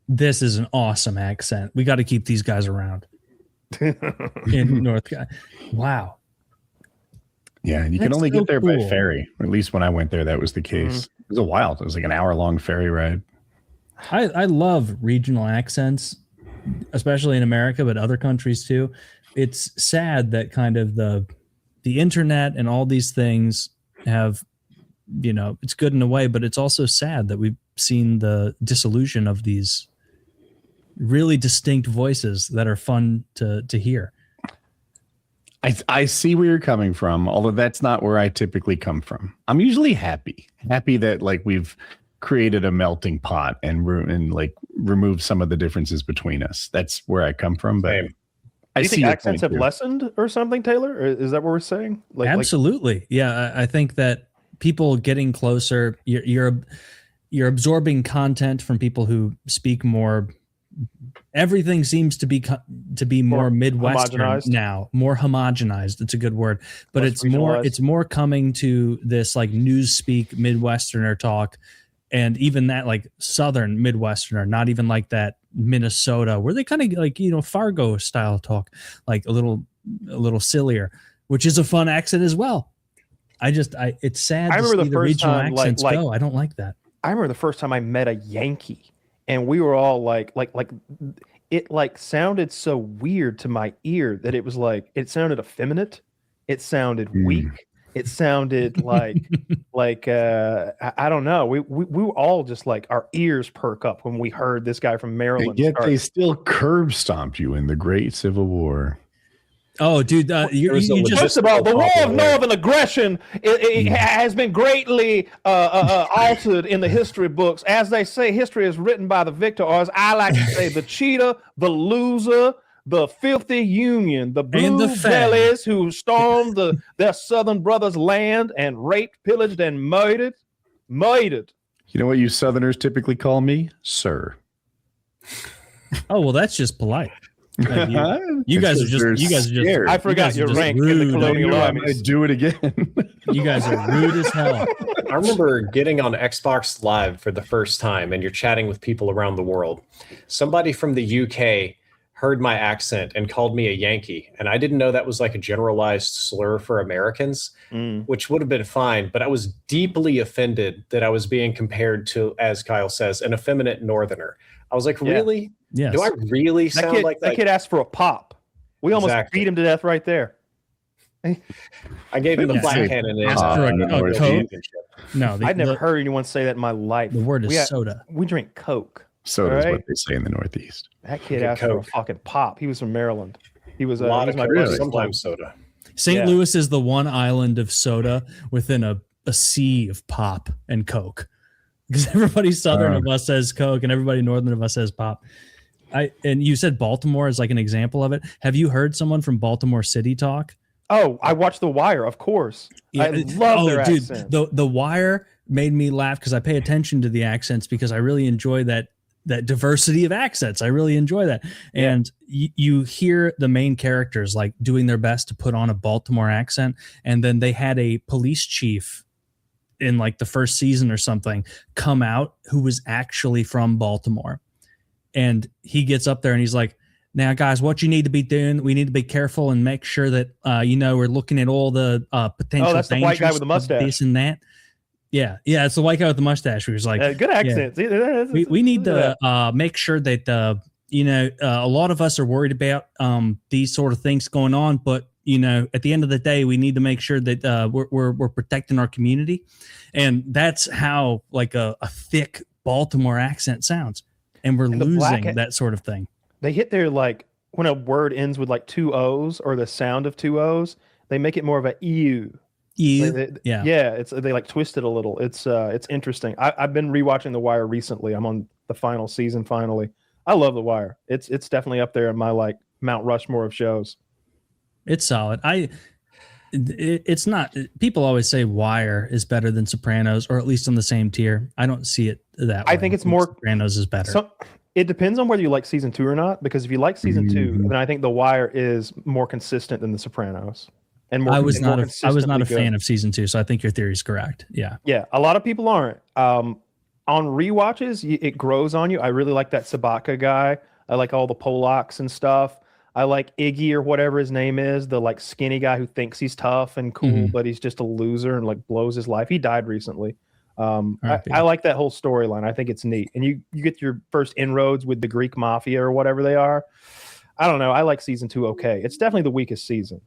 This is an awesome accent. We got to keep these guys around in North Carolina. Wow. Yeah, you can only get there by ferry. Or at least when I went there, that was the case. It was a wild. It was like an hour-long ferry ride. I love regional accents, especially in America, but other countries too. It's sad that kind of the internet and all these things have, you know, it's good in a way, but it's also sad that we've seen the dissolution of these really distinct voices that are fun to hear. I see where you're coming from, although that's not where I typically come from. I'm usually happy that like we've created a melting pot and like removed some of the differences between us. That's where I come from. But I think accents have lessened or something, Taylor? Or is that what we're saying? Absolutely. Yeah, I think that people getting closer, you're absorbing content from people who speak more. Everything seems to be more Midwestern now, more homogenized. It's a good word, but it's more coming to this like newspeak Midwesterner talk, and even that like Southern Midwesterner, not even like that Minnesota where they kind of like, you know, Fargo style talk, like a little sillier, which is a fun accent as well. It's sad to see the regional accents go. I don't like that. I remember the first time I met a Yankee. And we were all like it like sounded so weird to my ear that it was like, it sounded effeminate. It sounded weak. It sounded like I don't know. We were all just like, our ears perk up when we heard this guy from Maryland. Yet they still curb stomped you in the Great Civil War. Oh, dude! You just first of all, the war of northern aggression it has been greatly altered in the history books. As they say, history is written by the victor, or as I like to say, the cheater, the loser, the filthy Union, the blue bellies who stormed their southern brothers' land and raped, pillaged, and murdered. You know what you Southerners typically call me, sir? Oh well, that's just polite. Like you guys are just I forgot your rank in the colonial army. I do it again. You guys are rude as hell. I remember getting on Xbox Live for the first time, and you're chatting with people around the world. Somebody from the UK heard my accent and called me a Yankee, and I didn't know that was like a generalized slur for Americans, which would have been fine, but I was deeply offended that I was being compared to, as Kyle says, an effeminate northerner. I was like, really? Yes. Do I really sound like that? That kid asked for a pop. We almost beat him to death right there. I gave him the black cannon. No, I'd never heard anyone say that in my life. The word is soda. We drink Coke. Soda is what they say in the Northeast. That kid asked for a fucking pop. He was from Maryland. He was a lot of Coke, sometimes soda. St. Louis is the one island of soda within a sea of pop and Coke. Because everybody southern of us says Coke and everybody northern of us says pop. And you said Baltimore is like an example of it. Have you heard someone from Baltimore City talk? Oh, I watched The Wire, of course. Yeah, I love their accent. The Wire made me laugh because I pay attention to the accents because I really enjoy that diversity of accents. I really enjoy that. And you hear the main characters like doing their best to put on a Baltimore accent. And then they had a police chief in like the first season or something come out who was actually from Baltimore. And he gets up there and he's like, now, guys, what you need to be doing, we need to be careful and make sure that, we're looking at all the potential dangers. Oh, that's the white guy with the mustache. This and that. Yeah, it's the white guy with the mustache. He was like, good accent. Yeah, we need to make sure that, a lot of us are worried about these sort of things going on. But, at the end of the day, we need to make sure that we're protecting our community. And that's how like a thick Baltimore accent sounds. And we're losing that sort of thing. They hit their, like, when a word ends with like 2 O's or the sound of 2 O's, they make it more of a ew. They like twist it a little. It's interesting. I've been rewatching The Wire recently. I'm on the final season finally. I love The Wire. It's definitely up there in my like Mount Rushmore of shows. It's solid. It's not. People always say Wire is better than Sopranos, or at least on the same tier. I don't see it that way. I think it's more Sopranos is better. So, it depends on whether you like season 2 or not. Because if you like season 2, then I think The Wire is more consistent than The Sopranos. And more, I was not a fan of season 2, so I think your theory is correct. Yeah. A lot of people aren't. On rewatches, it grows on you. I really like that Sabaka guy. I like all the Polacks and stuff. I like Iggy or whatever his name is, the like skinny guy who thinks he's tough and cool, but he's just a loser and like blows his life. He died recently. I like that whole storyline. I think it's neat. And you get your first inroads with the Greek mafia or whatever they are. I don't know. I like season 2 okay. It's definitely the weakest season,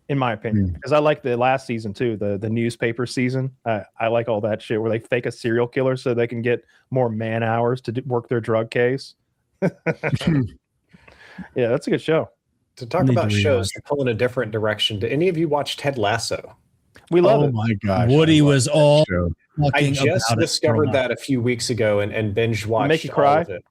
in my opinion, because I like the last season too, the newspaper season. I like all that shit where they fake a serial killer so they can get more man hours to work their drug case. Yeah, that's a good show. To talk about shows to pull in a different direction, do any of you watch Ted Lasso? We love it. Oh my gosh. Woody was all I just discovered that a few weeks ago and binge watched make you cry? all of it.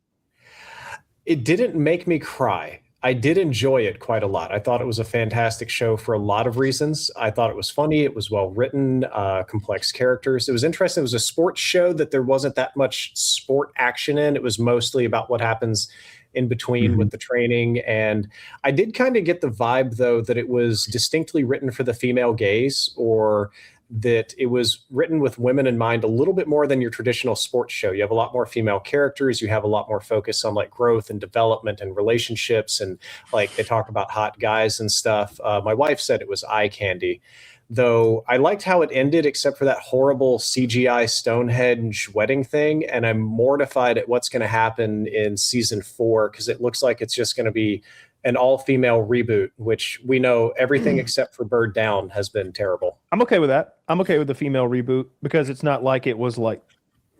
It didn't make me cry. I did enjoy it quite a lot. I thought it was a fantastic show for a lot of reasons. I thought it was funny. It was well written, complex characters. It was interesting. It was a sports show that there wasn't that much sport action in. It was mostly about what happens in between with the training. And I did kind of get the vibe, though, that it was distinctly written for the female gaze, or that it was written with women in mind a little bit more than your traditional sports show. You have a lot more female characters. You have a lot more focus on like growth and development and relationships. And like they talk about hot guys and stuff. My wife said it was eye candy, though I liked how it ended, except for that horrible CGI Stonehenge wedding thing. And I'm mortified at what's going to happen in season 4, because it looks like it's just going to be an all-female reboot, which we know everything except for Bird Down has been terrible. I'm okay with that. I'm okay with the female reboot because it's not like it was like,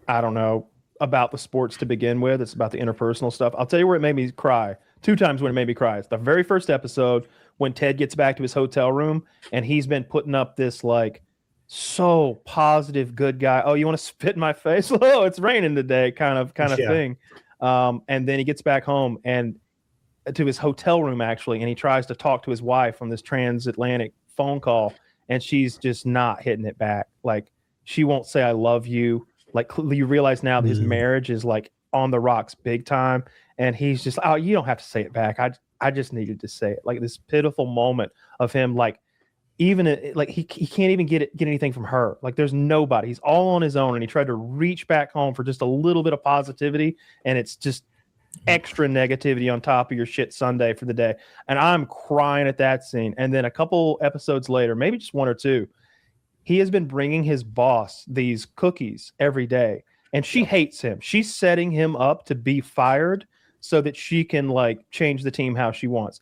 I don't know, about the sports to begin with. It's about the interpersonal stuff. I'll tell you where it made me cry. 2 times when it made me cry. It's the very first episode when Ted gets back to his hotel room and he's been putting up this like so positive good guy. Oh, you want to spit in my face? Oh, it's raining today kind of thing. And then he gets back home and to his hotel room actually, and he tries to talk to his wife on this transatlantic phone call, and she's just not hitting it back. Like she won't say I love you. Like you realize now that his marriage is like on the rocks big time, and he's just, oh, you don't have to say it back. I just needed to say it. Like this pitiful moment of him, like even like he can't even get anything from her. Like there's nobody. He's all on his own, and he tried to reach back home for just a little bit of positivity, and it's just extra negativity on top of your shit Sunday for the day. And I'm crying at that scene. And then a couple episodes later, maybe just 1 or 2, he has been bringing his boss these cookies every day, and she hates him. She's setting him up to be fired so that she can like change the team how she wants.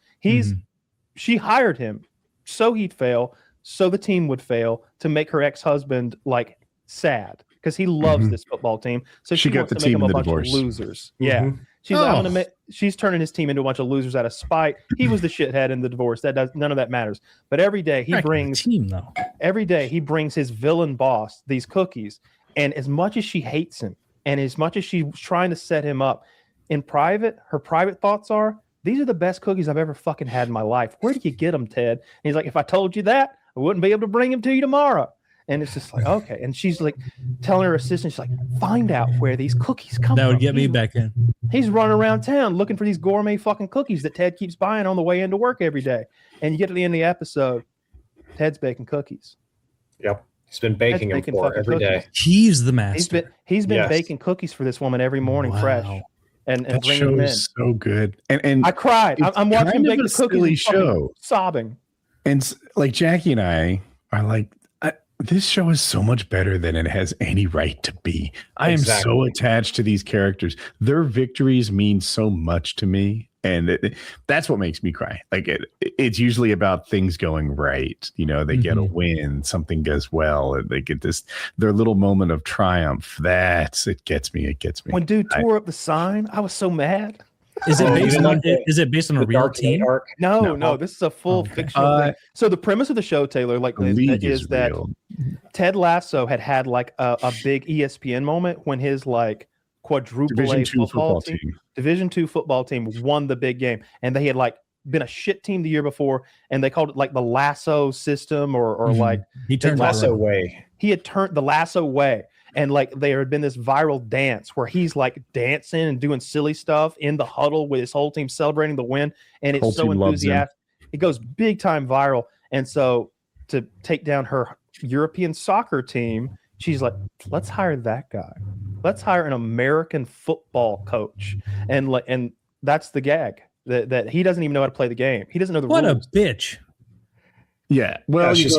She hired him so he'd fail, so the team would fail, to make her ex-husband like sad because he loves this football team. So she wants to make him a bunch of losers. Yeah. She's like, she's turning his team into a bunch of losers out of spite. He was the shithead in the divorce. None of that matters. But every day he brings his villain boss these cookies. And as much as she hates him, and as much as she's trying to set him up in private, her private thoughts are, these are the best cookies I've ever fucking had in my life. Where do you get them, Ted? And he's like, if I told you that, I wouldn't be able to bring them to you tomorrow. And it's just like, okay. And she's like telling her assistant, she's like, find out where these cookies come from. That would get me back in. He's running around town looking for these gourmet fucking cookies that Ted keeps buying on the way into work every day. And you get to the end of the episode, Ted's baking cookies. Yep. He's been baking them for every day. He's the master. He's been baking cookies for this woman every morning, fresh. And that bring show them in. is so good. And I cried. I'm watching him bake the cookies. Show. Sobbing. And like Jackie and I are like, this show is so much better than it has any right to be. I am so attached to these characters. Their victories mean so much to me. And that's what makes me cry. Like it's usually about things going right. You know, they get a win, something goes well, and they get their little moment of triumph. It gets me. It gets me. When dude tore up the sign, I was so mad. Is it based on a real team? No. This is a full fictional thing. So the premise of the show, Taylor, is that Ted Lasso had like a big ESPN moment when his like quadruple A Division II football team won the big game, and they had like been a shit team the year before, and they called it like the Lasso system or like he turned Lasso way. He had turned the Lasso way. And like there had been this viral dance where he's like dancing and doing silly stuff in the huddle with his whole team celebrating the win. And it's so enthusiastic. It goes big time viral. And so to take down her European soccer team, she's like, let's hire that guy. Let's hire an American football coach. And that's the gag that he doesn't even know how to play the game. He doesn't know the rules. What a bitch. Yeah, well, she's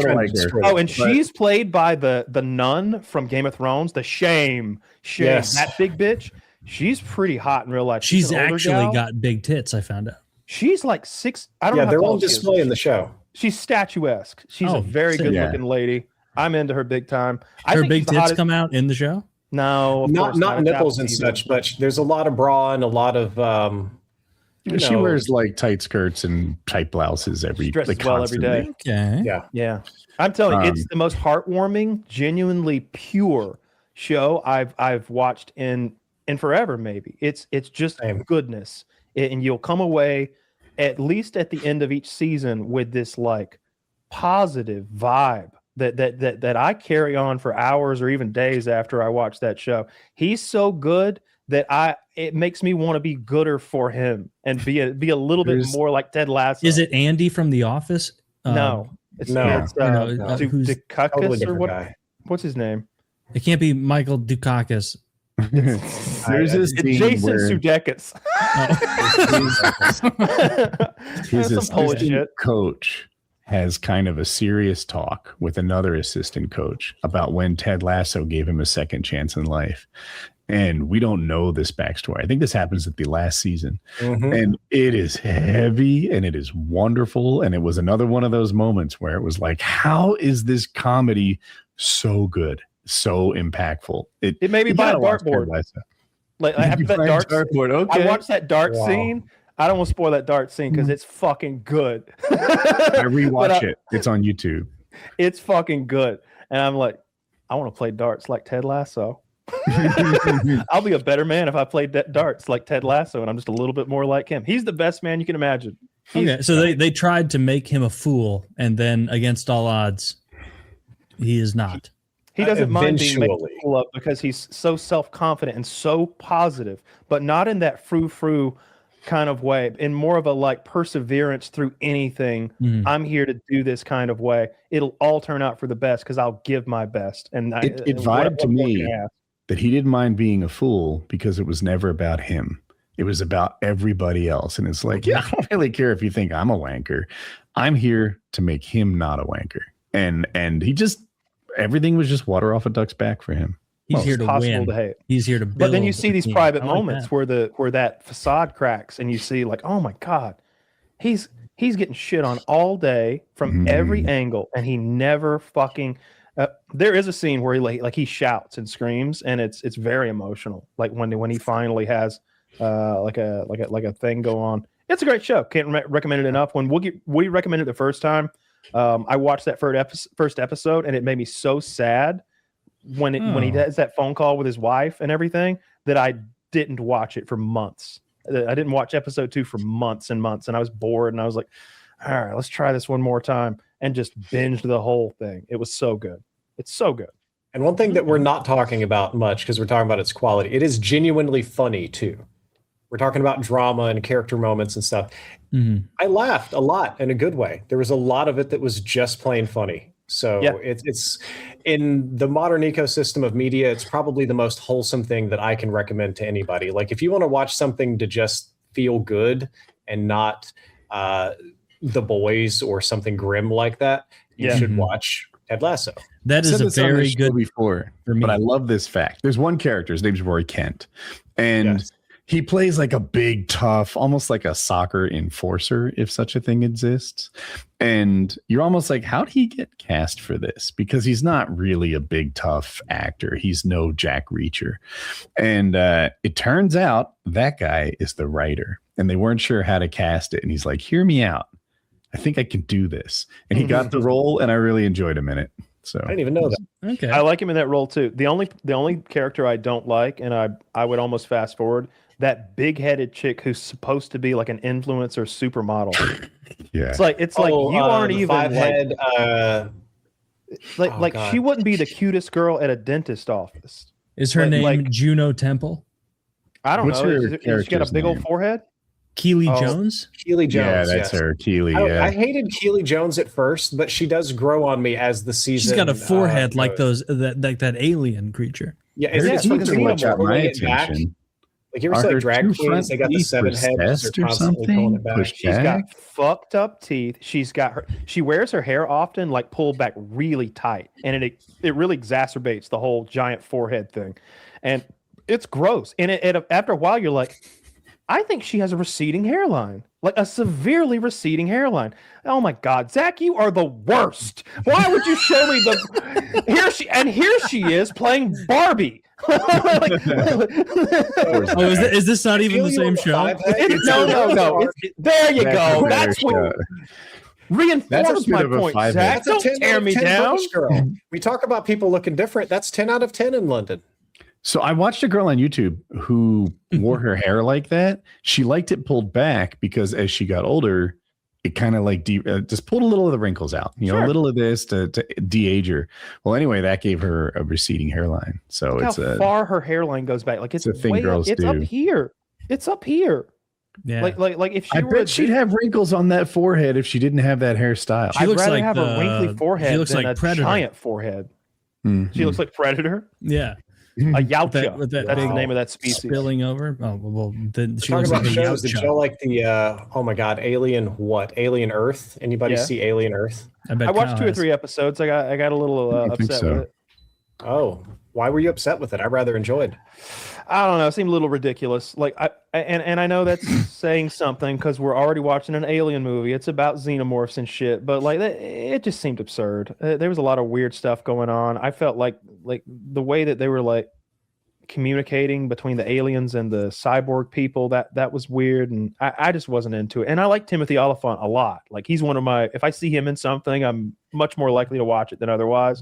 she's played by the nun from Game of Thrones. The shame, yes. That big bitch. She's pretty hot in real life. She's actually got big tits. I found out. She's like 6. I don't know. Yeah, they're on display in the show. She's statuesque. She's a very good looking lady. I'm into her big time. Her big tits come out in the show. No, not nipples and such, but there's a lot of bra and a lot of. She wears like tight skirts and tight blouses every day. Okay. Yeah. I'm telling you, it's the most heartwarming, genuinely pure show I've watched in forever. Maybe it's just goodness, and you'll come away at least at the end of each season with this like positive vibe that I carry on for hours or even days after I watch that show. He's so good that it makes me want to be gooder for him and be a little bit more like Ted Lasso. Is it Andy from The Office? No. It's Dukakis or what? Guy. What's his name? It can't be Michael Dukakis. It's Jason Sudeikis. His assistant coach has kind of a serious talk with another assistant coach about when Ted Lasso gave him a second chance in life. And we don't know this backstory. I think this happens at the last season. And it is heavy and it is wonderful. And it was another one of those moments where it was like, how is this comedy so good, so impactful? It made me buy a dartboard. Like after that dartboard, okay. I watched that dart scene. I don't want to spoil that dart scene because it's fucking good. I rewatch it. It's on YouTube. It's fucking good. And I'm like, I want to play darts like Ted Lasso. I'll be a better man if I played darts like Ted Lasso and I'm just a little bit more like him. He's the best man you can imagine. So they tried to make him a fool, and then against all odds, he is not. He doesn't mind being made a fool of because he's so self-confident and so positive, but not in that frou-frou kind of way, in more of a like perseverance through anything. I'm here to do this kind of way. It'll all turn out for the best because I'll give my best. And it vibed to me that he didn't mind being a fool because it was never about him. It was about everybody else. And it's like, yeah, I don't really care if you think I'm a wanker. I'm here to make him not a wanker. And he just, everything was just water off a duck's back for him. He's here to win. He's here to build. But then you see these private moments where that facade cracks and you see like, oh my God, he's getting shit on all day from every angle. And he never fucking, there is a scene where he shouts and screams, and it's very emotional. Like when he finally has like a thing go on. It's a great show. Can't recommend it enough. When we recommended it the first time, I watched that first episode, and it made me so sad when he has that phone call with his wife and everything that I didn't watch it for months. I didn't watch episode 2 for months and months, and I was bored, and I was like, all right, let's try this one more time, and just binged the whole thing. It was so good. It's so good. And one thing that we're not talking about much, because we're talking about its quality, it is genuinely funny too. We're talking about drama and character moments and stuff. Mm-hmm. I laughed a lot in a good way. There was a lot of it that was just plain funny. So it's in the modern ecosystem of media, it's probably the most wholesome thing that I can recommend to anybody. Like if you want to watch something to just feel good and not The Boys or something grim like that, you should watch Ted Lasso. That is a very good before for me. But I love this fact. There's one character, his name's Roy Kent, and he plays like a big, tough, almost like a soccer enforcer, if such a thing exists. And you're almost like, how'd he get cast for this? Because he's not really a big, tough actor. He's no Jack Reacher. And it turns out that guy is the writer, and they weren't sure how to cast it. And he's like, hear me out. I think I can do this. And he got the role, and I really enjoyed him in it. So I didn't even know that. Okay, I like him in that role too. The only character I don't like, and I would almost fast forward, that big-headed chick who's supposed to be like an influencer supermodel. It's like you aren't even five-head, like she wouldn't be the cutest girl at a dentist office. Is her name Juno Temple? I don't know. Is she got a big old forehead? Keely Jones? Keely Jones. Yeah, that's her. Keely. I hated Keely Jones at first, but she does grow on me as the season. She's got a forehead like that alien creature. Yeah, it's much out my attention. Like you ever see like drag queens, they got the 7 heads. They're constantly pulling it back. She's got fucked up teeth. She wears her hair often like pulled back really tight, and it really exacerbates the whole giant forehead thing, and it's gross. And after a while, you're like, I think she has a receding hairline, like a severely receding hairline. Oh my God, Zach, you are the worst. Why would you show me here she is playing Barbie. Is this not even the same show? No. There you go. That's what reinforce my point, Zach. Don't tear me down. Girl. We talk about people looking different. That's 10 out of 10 in London. So I watched a girl on YouTube who wore her hair like that. She liked it pulled back because as she got older, it kind of like just pulled a little of the wrinkles out, a little of this to de-age her. Well, anyway, that gave her a receding hairline. So look how far her hairline goes back. Like it's a thing girls do. It's up here. It's up here. Yeah. Like if she she'd have wrinkles on that forehead if she didn't have that hairstyle. I'd rather have a wrinkly forehead she looks than like a Predator. giant forehead. Mm-hmm. She looks like Predator. Yeah. A Yautja. That's the name of that species. Spilling over. Oh well, then she looks looks like a shows. Did Yautja. y'all like the oh my God, Alien Earth? Anybody see Alien Earth? I watched 2 or 3 episodes. I got a little upset with it. Oh, why were you upset with it? I rather enjoyed. I don't know. It seemed a little ridiculous. Like I know that's saying something because we're already watching an alien movie. It's about xenomorphs and shit, but like it just seemed absurd. There was a lot of weird stuff going on. I felt like the way that they were like communicating between the aliens and the cyborg people, that was weird, and I just wasn't into it. And I like Timothy Olyphant a lot. Like he's one of my, if I see him in something, I'm much more likely to watch it than otherwise.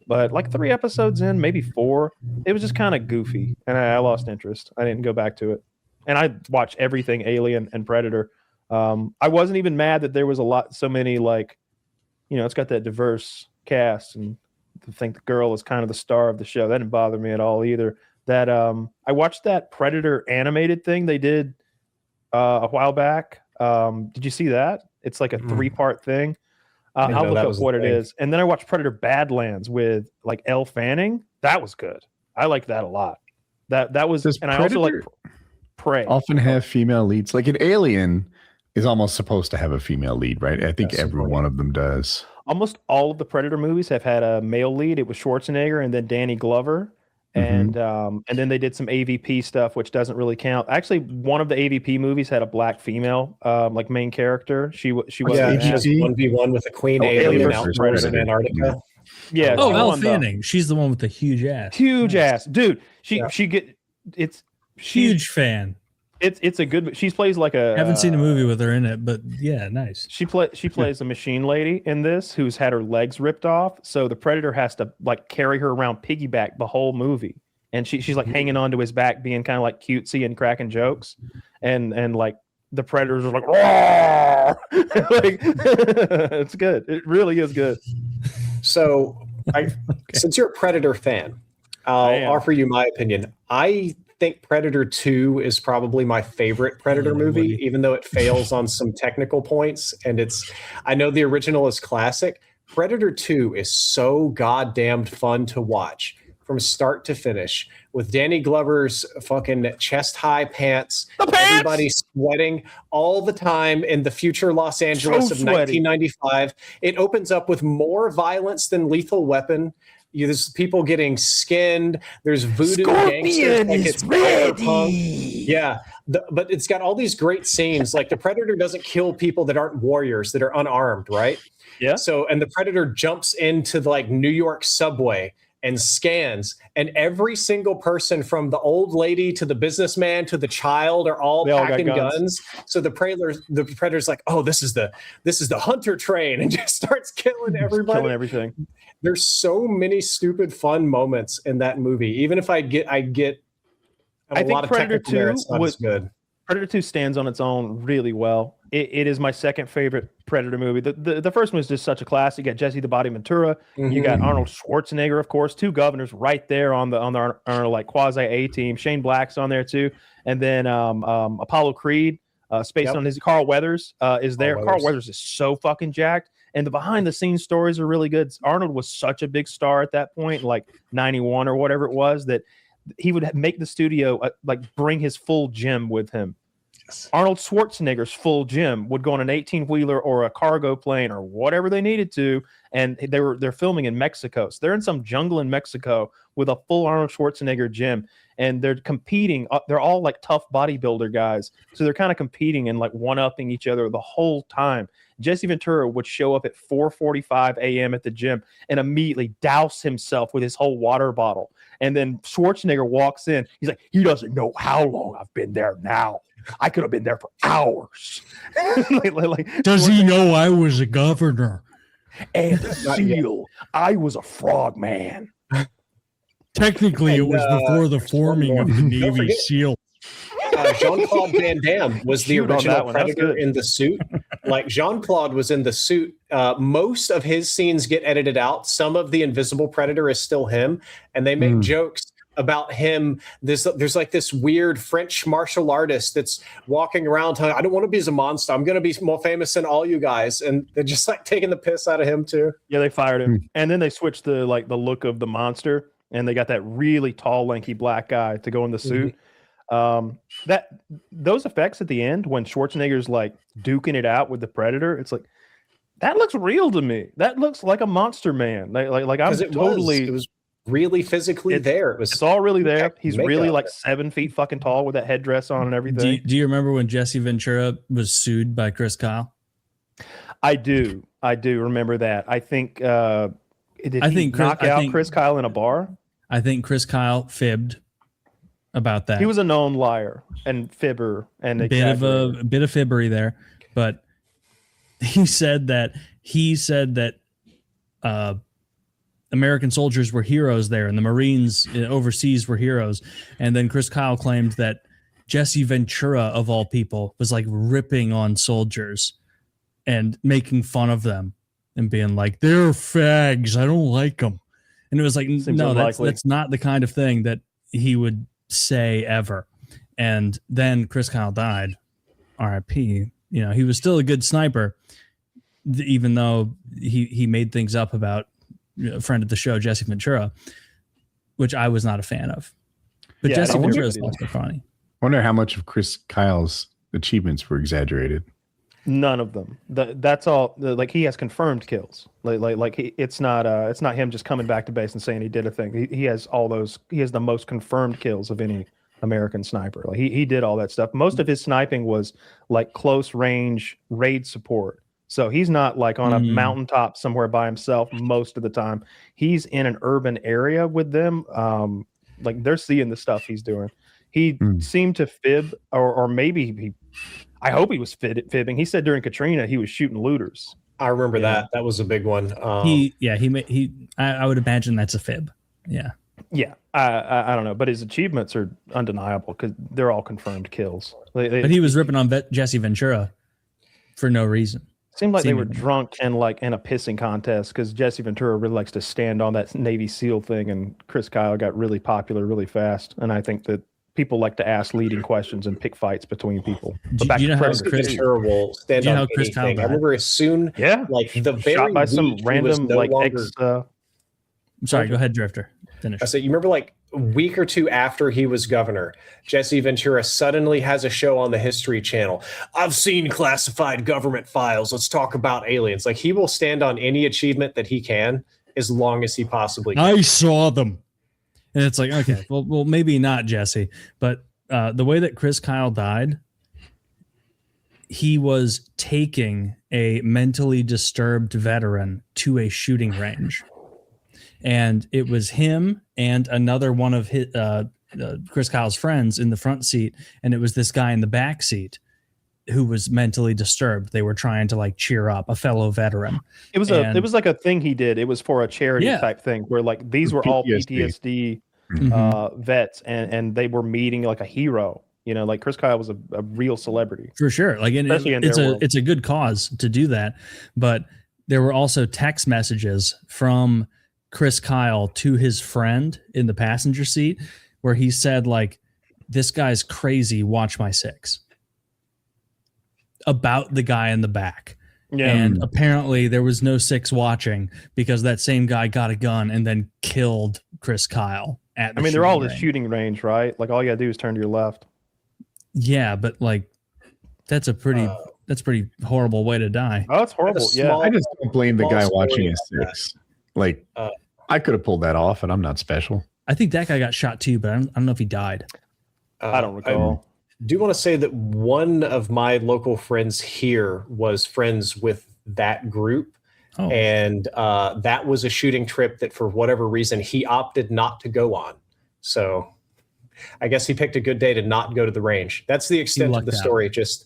But like 3 episodes in, maybe 4, it was just kind of goofy, and I lost interest. I didn't go back to it. And I watched everything Alien and Predator. I wasn't even mad that there was so many like, it's got that diverse cast, and to think the girl is kind of the star of the show. That didn't bother me at all either. That I watched that Predator animated thing they did a while back. Did you see that? It's like a 3-part thing. I'll look up what it is. And then I watched Predator Badlands with like Elle Fanning. That was good. I liked that a lot. That was, and I also like Prey. Often have female leads. Like an Alien is almost supposed to have a female lead, right? I think every one of them does. Almost all of the Predator movies have had a male lead. It was Schwarzenegger and then Danny Glover. And then they did some AVP stuff, which doesn't really count. Actually, one of the AVP movies had a black female, like main character. She was 1v1 with a queen alien outdoors in Antarctica. Yeah. Oh, Elle Fanning. She's the one with the huge ass. Huge ass, dude. It's huge fan. It's a good. She plays like a. I haven't seen a movie with her in it, but yeah, nice. She plays a machine lady in this who's had her legs ripped off, so the Predator has to like carry her around piggyback the whole movie. and she's like hanging onto his back, being kind of like cutesy and cracking jokes, and like the predators are like, roar! Like it's good. It really is good. So, since you're a Predator fan, I'll offer you my opinion. I think Predator 2 is probably my favorite Predator movie, even though it fails on some technical points. And I know the original is classic. Predator 2 is so goddamn fun to watch from start to finish, with Danny Glover's fucking chest-high pants, everybody sweating all the time in the future Los Angeles of 1995. It opens up with more violence than Lethal Weapon. There's people getting skinned. There's voodoo gangsters. Like it's cyberpunk. Yeah, but it's got all these great scenes. Like the Predator doesn't kill people that aren't warriors, that are unarmed, right? Yeah. So, and the Predator jumps into like New York subway and scans, and every single person from the old lady to the businessman to the child are all packing guns. So the Predator's like, oh, this is the hunter train, and just starts killing everybody. Killing everything. There's so many stupid fun moments in that movie. Even if I think Predator 2 was good. Predator 2 stands on its own really well. It is my second favorite Predator movie. The first one is just such a classic. You got Jessie the Body Ventura. Mm-hmm. You got Arnold Schwarzenegger, of course. Two governors right there on our like quasi A team. Shane Black's on there too, and then Apollo Creed, based on his Carl Weathers is there. Carl Weathers is so fucking jacked, and the behind the scenes stories are really good. Arnold was such a big star at that point, like 91 or whatever it was, that he would make the studio like bring his full gym with him. Arnold Schwarzenegger's full gym would go on an 18-wheeler or a cargo plane or whatever they needed to, and they're filming in Mexico. So they're in some jungle in Mexico with a full Arnold Schwarzenegger gym, and they're competing. They're all like tough bodybuilder guys, so they're kind of competing and like one-upping each other the whole time. Jessie Ventura would show up at 4:45 a.m. at the gym and immediately douse himself with his whole water bottle. And then Schwarzenegger walks in. He's like, he doesn't know how long I've been there now. I could have been there for hours. Does he know I was a governor? And a SEAL. I was a frog man. Technically, it was before the forming of the Navy SEAL. Jean-Claude Van Damme was the original Predator in the suit. Like Jean-Claude was in the suit. Most of his scenes get edited out. Some of the Invisible Predator is still him, and they make jokes about him. There's like this weird French martial artist that's walking around telling, I don't want to be as a monster. I'm going to be more famous than all you guys. And they're just like taking the piss out of him too. Yeah, they fired him. And then they switched the look of the monster, and they got that really tall, lanky black guy to go in the suit. Those effects at the end when Schwarzenegger's like duking it out with the Predator, it's like, that looks real to me. That looks like a monster man. Like I'm totally. It was really physically there. It's all really there. He's really like 7 feet fucking tall with that headdress on and everything. Do you remember when Jessie Ventura was sued by Chris Kyle? I do remember that. I think Chris Kyle in a bar? I think Chris Kyle fibbed about that. He was a known liar and fibber and a bit of fibbery there, but he said that American soldiers were heroes there, and the Marines overseas were heroes. And then Chris Kyle claimed that Jessie Ventura, of all people, was like ripping on soldiers and making fun of them and being like, they're fags, I don't like them. And it was like, no, that's not the kind of thing that he would say ever. And then Chris Kyle died, RIP. You know, he was still a good sniper, even though he made things up about a friend of the show, Jessie Ventura, which I was not a fan of. But yeah, Jessie Ventura is also funny. I wonder how much of Chris Kyle's achievements were exaggerated. None of them. That's all. Like, he has confirmed kills. It's not him just coming back to base and saying he did a thing. He has all those. He has the most confirmed kills of any American sniper. Like he did all that stuff. Most of his sniping was like close range raid support. So he's not like on a mountaintop somewhere by himself most of the time. He's in an urban area with them. Like they're seeing the stuff he's doing. He seemed to fib, or maybe I hope he was fibbing. He said during Katrina he was shooting looters. I remember that. That was a big one. I would imagine that's a fib. Yeah. Yeah, I don't know, but his achievements are undeniable because they're all confirmed kills. But he was ripping on Jessie Ventura for no reason. Seemed like they were drunk and like in a pissing contest because Jessie Ventura really likes to stand on that Navy SEAL thing, and Chris Kyle got really popular really fast. And I think that people like to ask leading questions and pick fights between people. Do you know how Chris Ventura will stand on anything? I remember as soon, like the very shot by some random no like longer, I'm sorry, go ahead, Drifter. Finish. I said, you remember like a week or two after he was governor, Jessie Ventura suddenly has a show on the History Channel. I've seen classified government files. Let's talk about aliens. Like he will stand on any achievement that he can as long as he possibly can. I saw them. And it's like, okay, well, maybe not Jesse, but the way that Chris Kyle died, he was taking a mentally disturbed veteran to a shooting range. And it was him and another one of his, Chris Kyle's friends in the front seat. And it was this guy in the back seat who was mentally disturbed. They were trying to like cheer up a fellow veteran. It was like a thing he did. It was for a charity type thing where like these were all PTSD vets and they were meeting like a hero. You know, like Chris Kyle was a real celebrity. For sure. Like it's a good cause to do that. But there were also text messages from Chris Kyle to his friend in the passenger seat where he said like, this guy's crazy, watch my six. About the guy in the back. Yeah. And apparently there was no six watching because that same guy got a gun and then killed Chris Kyle at the they're all at the shooting range, right? Like all you gotta do is turn to your left. Yeah, but like that's a pretty horrible way to die. Oh, it's horrible. I just don't blame the guy watching his six. Like I could have pulled that off and I'm not special. I think that guy got shot too, but I don't know if he died. I don't recall. I do want to say that one of my local friends here was friends with that group. Oh. And that was a shooting trip that for whatever reason he opted not to go on. So I guess he picked a good day to not go to the range. That's the extent of the story. Just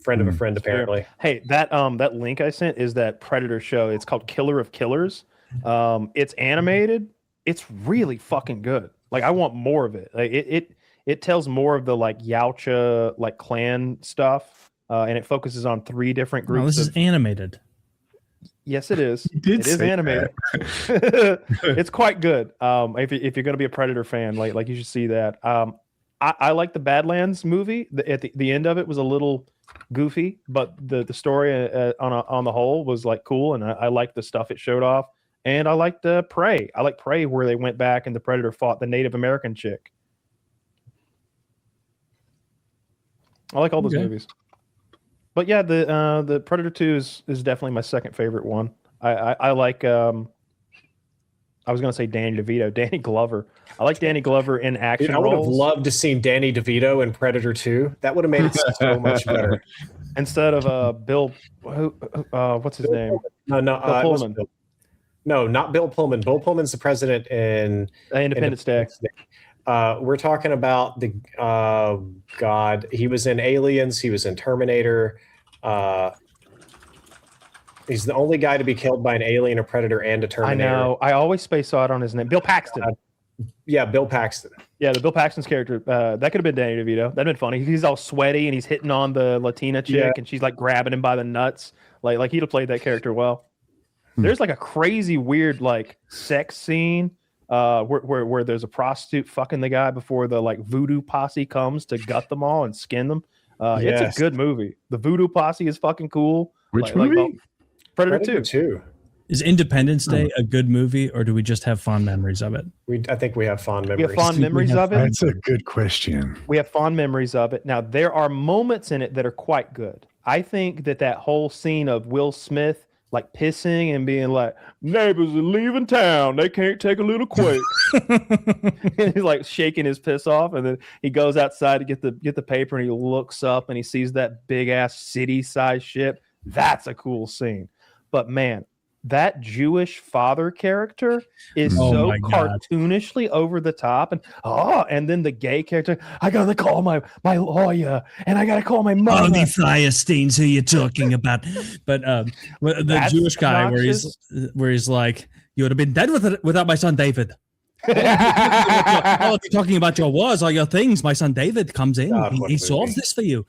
friend of a friend, apparently. Hey, that link I sent is that Predator show. It's called Killer of Killers. It's animated. It's really fucking good. Like I want more of it. Like it tells more of the like Yautja like clan stuff, and it focuses on 3 different groups. Oh, this is animated. Yes, it is. It is animated. It's quite good. If you're going to be a Predator fan, like you should see that. I like the Badlands movie. At the end of it was a little goofy, but the story on the whole was like cool, and I liked the stuff it showed off. And I liked Prey. I like Prey where they went back and the Predator fought the Native American chick. I like all those movies. But yeah, the Predator 2 is definitely my second favorite one. I like I was gonna say Danny Glover. I like Danny Glover in action roles. I would have loved to see Danny DeVito in Predator 2. That would have made it so much better. Instead of Bill, what's his name? Bill Pullman. No, not Bill Pullman. Bill Pullman's the president in Independence Day. We're talking about the God. He was in Aliens. He was in Terminator. He's the only guy to be killed by an alien, a predator, and a Terminator. I know. I always space out on his name. Bill Paxton. Bill Paxton. Yeah, the Bill Paxton's character. That could have been Danny DeVito. That'd been funny. He's all sweaty and he's hitting on the Latina chick, and she's like grabbing him by the nuts. Like he'd have played that character well. There's like a crazy weird like sex scene where there's a prostitute fucking the guy before the like voodoo posse comes to gut them all and skin them. It's a good movie. The voodoo posse is fucking cool. Which movie? Predator 2. Is Independence Day a good movie, or do we just have fond memories of it? I think we have fond memories. We have fond memories of it. That's a good question. We have fond memories of it. Now, there are moments in it that are quite good. I think that whole scene of Will Smith like pissing and being like, neighbors are leaving town. They can't take a little quake. And he's like shaking his piss off. And then he goes outside to get the paper and he looks up and he sees that big ass city size ship. That's a cool scene. But man, that Jewish father character is so cartoonishly over the top, and then the gay character, I gotta call my lawyer and I gotta call my mother. Only Firesteins, who you're talking about. But the Jewish guy where he's like, you would have been dead without my son David. if you're talking about your wars or your things, my son David comes in. He solves this for you.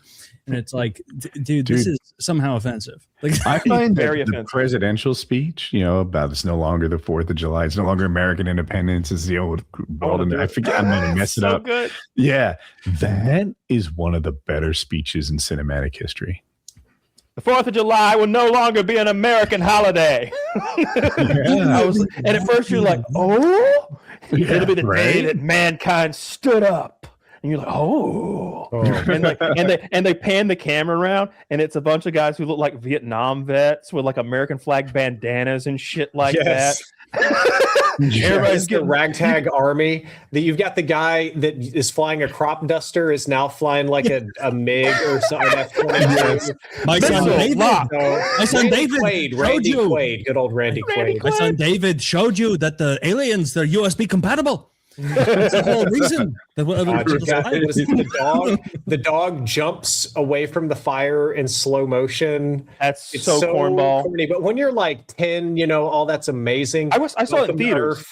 And it's like, dude, this is somehow offensive. Like, I find very that the presidential speech, about it's no longer the 4th of July. It's no longer American independence. It's the old world. And I forget. I'm going to mess it up. Good. Yeah. That is one of the better speeches in cinematic history. The 4th of July will no longer be an American holiday. And at first you're like, oh, it'll be the day that mankind stood up. And you're like, oh. And they pan the camera around, and it's a bunch of guys who look like Vietnam vets with like American flag bandanas and shit like that. Everybody's the ragtag army. That you've got the guy that is flying a crop duster is now flying like a MiG or something. My son David. Randy Quaid. Good old Randy Quaid. My son David showed you that the aliens, they're USB compatible. That's the whole reason. The dog jumps away from the fire in slow motion. It's so cornball. Corny, but when you're like 10, all that's amazing. I saw it in theaters.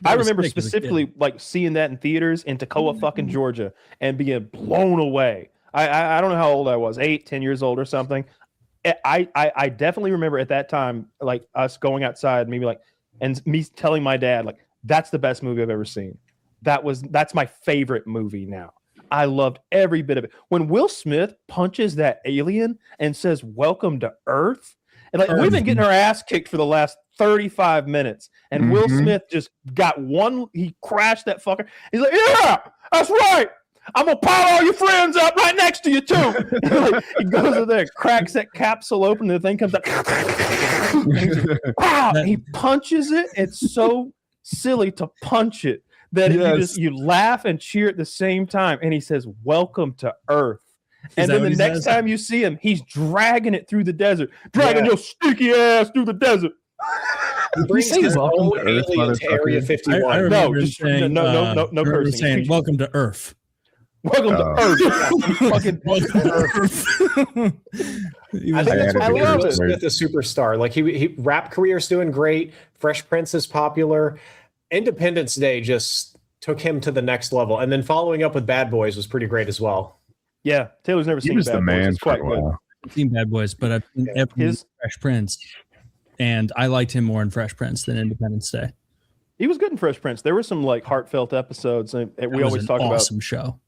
I remember specifically like seeing that in theaters in Toccoa, fucking Georgia, and being blown away. I don't know how old I was, 8, 10 years old or something. I definitely remember at that time, like us going outside, maybe like, and me telling my dad, like, that's the best movie I've ever seen. That's my favorite movie now. I loved every bit of it. When Will Smith punches that alien and says, "Welcome to Earth," and like we've been getting our ass kicked for the last 35 minutes, and Will Smith just got one. He crashed that fucker. He's like, "Yeah, that's right. I'm gonna pile all your friends up right next to you too." He goes in there, cracks that capsule open, and the thing comes out. Wow! He punches it. It's so silly to punch it that you laugh and cheer at the same time. And he says, "Welcome to Earth." And then the next time you see him, he's dragging it through the desert, dragging your sticky ass through the desert. He brings his own alien to Area 51. No cursing. Saying, "Welcome to Earth." Welcome to Earth. Fucking welcome to Earth. I think that's why Will Smith is a superstar. Like he rap career's doing great. Fresh Prince is popular. Independence Day just took him to the next level, and then following up with Bad Boys was pretty great as well. Yeah, Taylor's never seen Bad Boys. It's quite good. I've seen Bad Boys, but I've seen his Fresh Prince, and I liked him more in Fresh Prince than Independence Day. He was good in Fresh Prince. There were some like heartfelt episodes, and we always talk about. Awesome show.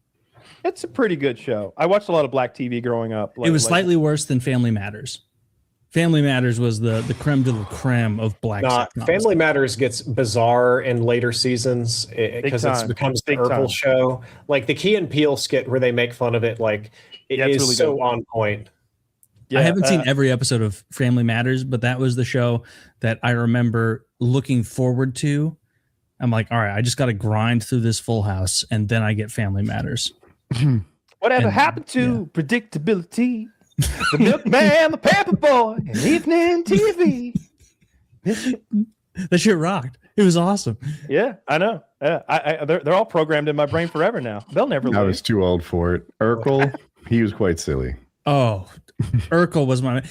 It's a pretty good show. I watched a lot of black TV growing up. It was slightly worse than Family Matters. Family Matters was the creme de la creme of black sitcoms. Family Matters gets bizarre in later seasons because it becomes the Urkel show. Like the Key and Peele skit where they make fun of it, like it is really so on point. Yeah, I haven't seen every episode of Family Matters, but that was the show that I remember looking forward to. I'm like, all right, I just got to grind through this Full House, and then I get Family Matters. Whatever happened to predictability? The milkman, the paper boy, and evening TV. That shit rocked. It was awesome. Yeah, I know. Yeah, they're all programmed in my brain forever now. They'll never leave. I was too old for it. Urkel, he was quite silly. Oh, Urkel was my.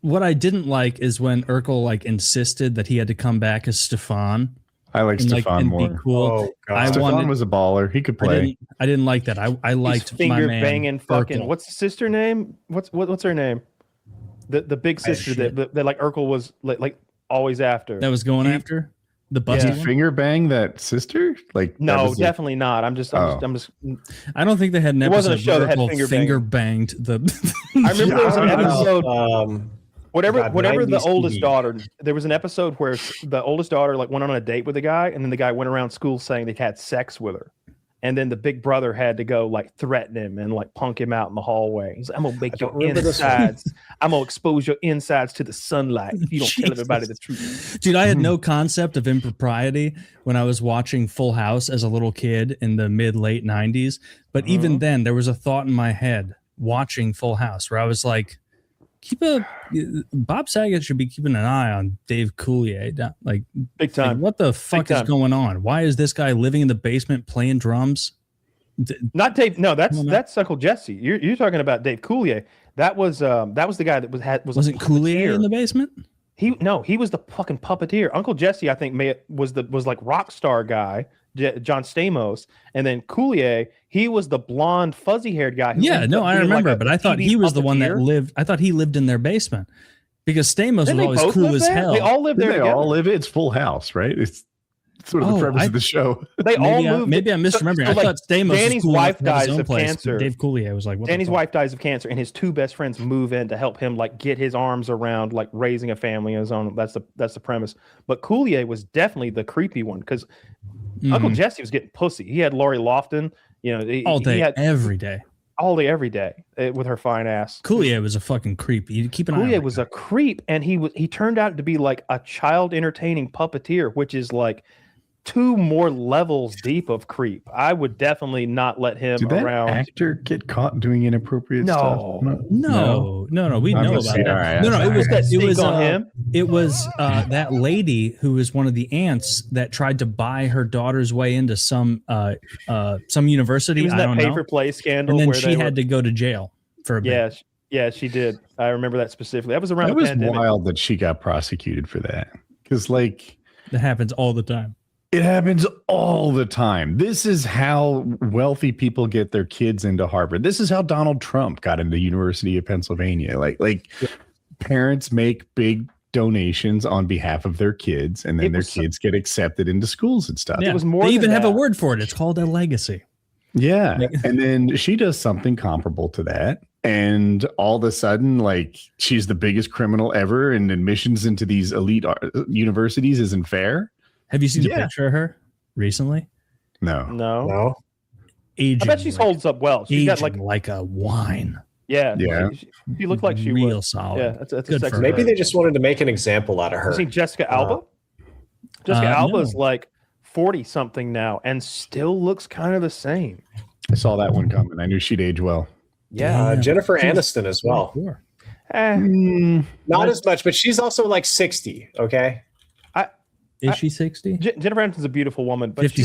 What I didn't like is when Urkel like insisted that he had to come back as Stefan. I like Stefan more. Cool. Oh, God. Stefan was a baller. He could play. I didn't like that. I liked finger my man banging fucking. Urkel. What's the sister name? What's her name? The big sister that like Urkel was like always after. That was going after the busty one? Finger bang that sister? Like no, definitely not. I'm just. I don't think they had an episode. It wasn't a show that had finger banged the. I remember there was an episode. Whatever the oldest daughter, there was an episode where the oldest daughter like went on a date with a guy, and then the guy went around school saying they had sex with her, and then the big brother had to go like threaten him and like punk him out in the hallway. He's like, "I'm gonna make your insides. I'm gonna expose your insides to the sunlight if you don't tell everybody the truth." Dude, I had no concept of impropriety when I was watching Full House as a little kid in the mid-late 90s, but even then there was a thought in my head watching Full House where I was like, Bob Saget should be keeping an eye on Dave Coulier, like big time. Like, what the fuck is going on? Why is this guy living in the basement playing drums? Not Dave. No, that's Uncle Jesse. You're talking about Dave Coulier. That was the guy that wasn't Coulier in the basement. He was the fucking puppeteer. Uncle Jesse, I think, was like rock star guy John Stamos, and then Coulier, he was the blonde, fuzzy-haired guy. Who I remember, but I thought he was the one that lived. I thought he lived in their basement because Stamos was always cool as hell. They all live there. They all live. It's Full House, right? It's sort of the premise of the show. They all moved. Maybe I'm misremembering. I thought Stamos. Danny's wife dies of cancer. Dave Coulier was like, Danny's wife dies of cancer, and his two best friends move in to help him like get his arms around like raising a family on his own. That's the premise. But Coulier was definitely the creepy one because Uncle Jesse was getting pussy. He had Lori Lofton, all day, every day. All day, every day, with her fine ass. Coulier was a fucking creep. You keep an eye on Coulier was a creep, and he turned out to be like a child entertaining puppeteer, which is like 2 more levels deep of creep. I would definitely not let him around. Did that actor get caught doing inappropriate stuff? No. We know about that. Right, it was that lady who was one of the aunts that tried to buy her daughter's way into some university. It was that pay for play scandal, and then she had to go to jail for a bit. Yeah, she did. I remember that specifically. That was around. It was wild that she got prosecuted for that because that happens all the time. It happens all the time. This is how wealthy people get their kids into Harvard. This is how Donald Trump got into the University of Pennsylvania. Like parents make big donations on behalf of their kids, and then their kids get accepted into schools and stuff. Yeah. It was more. They even have a word for it. It's called a legacy. Yeah. And then she does something comparable to that. And all of a sudden, like, she's the biggest criminal ever, and admissions into these elite universities isn't fair. Have you seen a picture of her recently? No. Aging, I bet she holds up well. She's got like a wine. Yeah. She looked like she real was solid. Yeah, that's good a sexy. Maybe they just wanted to make an example out of her. You seen Jessica Alba? Jessica Alba's no. like 40 something now and still looks kind of the same. I saw that one coming. I knew she'd age well. Yeah, Jennifer Aniston as well. Not as much, but she's also like 60. Okay. Is she 60? Jennifer Aniston's a beautiful woman, but she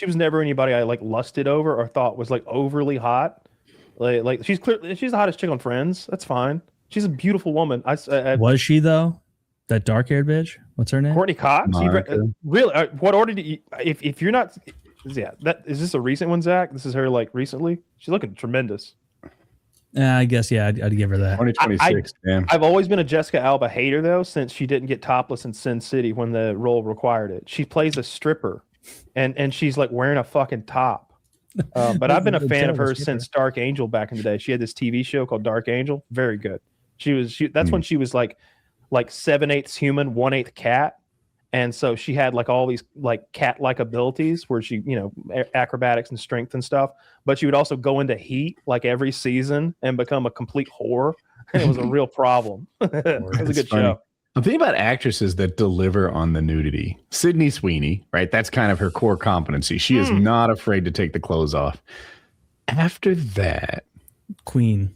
was never anybody I like lusted over or thought was like overly hot. Like she's the hottest chick on Friends. That's fine. She's a beautiful woman. Was she though? That dark-haired bitch. What's her name? Courtney Cox. Really? What order do you? If you're not, is this a recent one, Zach? This is her like recently. She's looking tremendous. I guess I'd give her that. 2026. I've always been a Jessica Alba hater though, since she didn't get topless in Sin City when the role required it. She plays a stripper, and she's like wearing a fucking top. But I've been a fan of hers since Dark Angel back in the day. She had this TV show called Dark Angel. Very good. That's when she was like 7/8 human, 1/8 cat. And so she had like all these like cat-like abilities where she, acrobatics and strength and stuff. But she would also go into heat like every season and become a complete whore. And it was a real problem. It was a good show. The thing about actresses that deliver on the nudity, Sydney Sweeney, right? That's kind of her core competency. She is not afraid to take the clothes off. After that, Queen.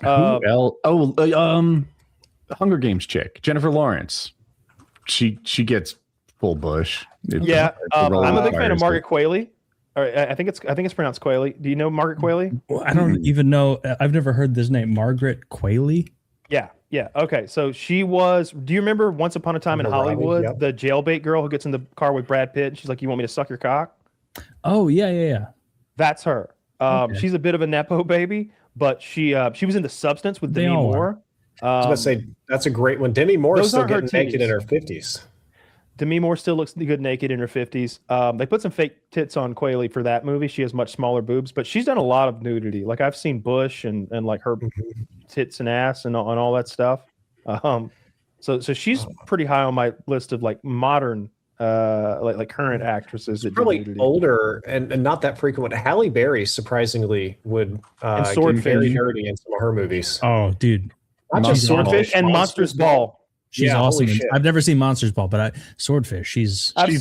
Who else? Hunger Games chick, Jennifer Lawrence. She gets full bush. I'm a big fan of Margaret Qualley. I think it's pronounced Qualley. Do you know Margaret Qualley? Well, I don't even know. I've never heard this name, Margaret Qualley. Yeah. Okay. So she was. Do you remember Once Upon a Time in Hollywood, the jailbait girl who gets in the car with Brad Pitt? And she's like, "You want me to suck your cock?" Oh yeah. That's her. Okay. She's a bit of a nepo baby, but she was in The Substance with Demi Moore. I was going to say that's a great one. Demi Moore is still getting naked in her 50s. Demi Moore still looks good naked in her 50s. They put some fake tits on Qualley for that movie. She has much smaller boobs, but she's done a lot of nudity. Like I've seen Bush and like her tits and ass and all that stuff. So she's pretty high on my list of like modern, like current actresses. That probably older and not that frequent. Halle Berry surprisingly would get very nerdy in some of her movies. Oh, dude. Not just Swordfish and Monsters Ball. She's awesome. I've never seen Monsters Ball, but Swordfish. I've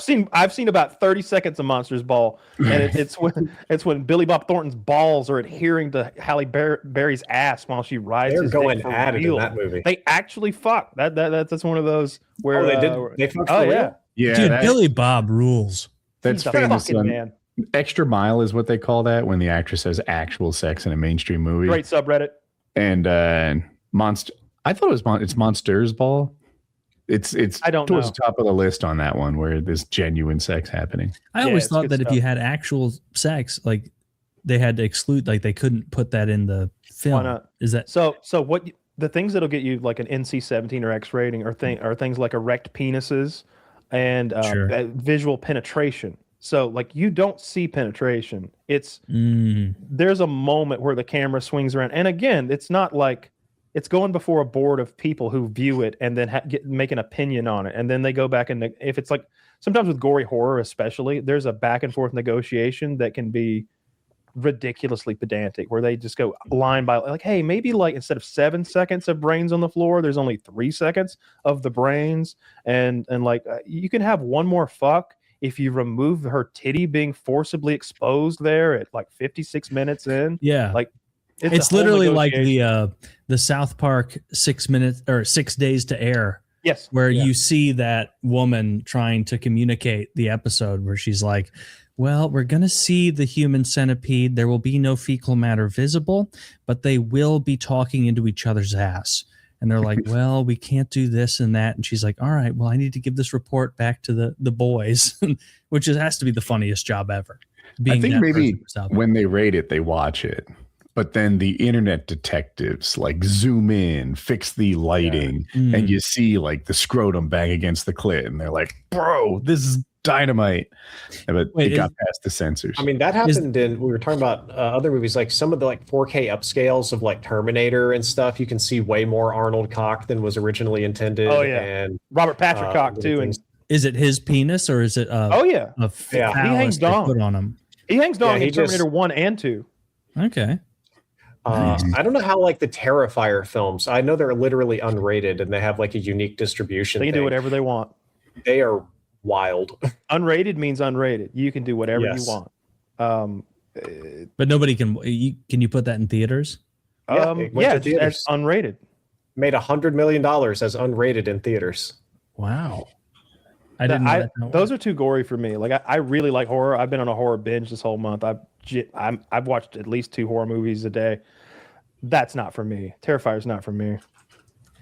seen about 30 seconds of Monsters Ball, and it's when Billy Bob Thornton's balls are adhering to Halle Berry's ass while she rides. They're his going dick at it in that movie. They actually fuck. That's one of those where they did. They fucked. Oh yeah. Dude, Billy Bob rules. That's famous. Man. Extra Mile is what they call that when the actress has actual sex in a mainstream movie. Great subreddit. And Monster. I thought it's Monsters Ball. It's I don't towards know. the top of the list on that one where there's genuine sex happening. I Yeah, always it's thought good that if stuff. you had actual sex, like they had to exclude, like they couldn't put that in the film. Why not? Is that So what the things that'll get you like an NC-17 or X rating are things like erect penises and Sure. visual penetration. So like you don't see penetration. It's there's a moment where the camera swings around, and again, it's not like it's going before a board of people who view it and then make an opinion on it, and then they go back and if it's like sometimes with gory horror, especially, there's a back and forth negotiation that can be ridiculously pedantic where they just go line by like, hey, maybe like instead of 7 seconds of brains on the floor, there's only 3 seconds of the brains, and like you can have one more fuck if you remove her titty being forcibly exposed there at like 56 minutes in. Yeah, like it's literally like the South Park 6 minutes or 6 days to air. Yes, where you see that woman trying to communicate the episode where she's like, well, we're going to see the human centipede. There will be no fecal matter visible, but they will be talking into each other's ass. And they're like, well, we can't do this and that. And she's like, all right, well, I need to give this report back to the boys, which has to be the funniest job ever. I think maybe when they rate it, they watch it. But then the internet detectives like zoom in, fix the lighting, and you see like the scrotum bang against the clit. And they're like, bro, this is dynamite. But it got past the censors. I mean, that happened we were talking about other movies, like some of the like 4K upscales of like Terminator and stuff. You can see way more Arnold cock than was originally intended. Oh, yeah. And Robert Patrick cock too. And is it his penis or is it he hangs dong put on him? He hangs dong in Terminator 1 and 2. Okay. I don't know how like the Terrifier films, I know they're literally unrated and they have like a unique distribution. They can do whatever they want. They are wild. Unrated means unrated. You can do whatever you want. But nobody can. Can you put that in theaters? As unrated. Made $100 million as unrated in theaters. Wow. I didn't know that. Those are too gory for me. Like I really like horror. I've been on a horror binge this whole month. I've watched at least 2 horror movies a day. That's not for me. Terrifier's not for me.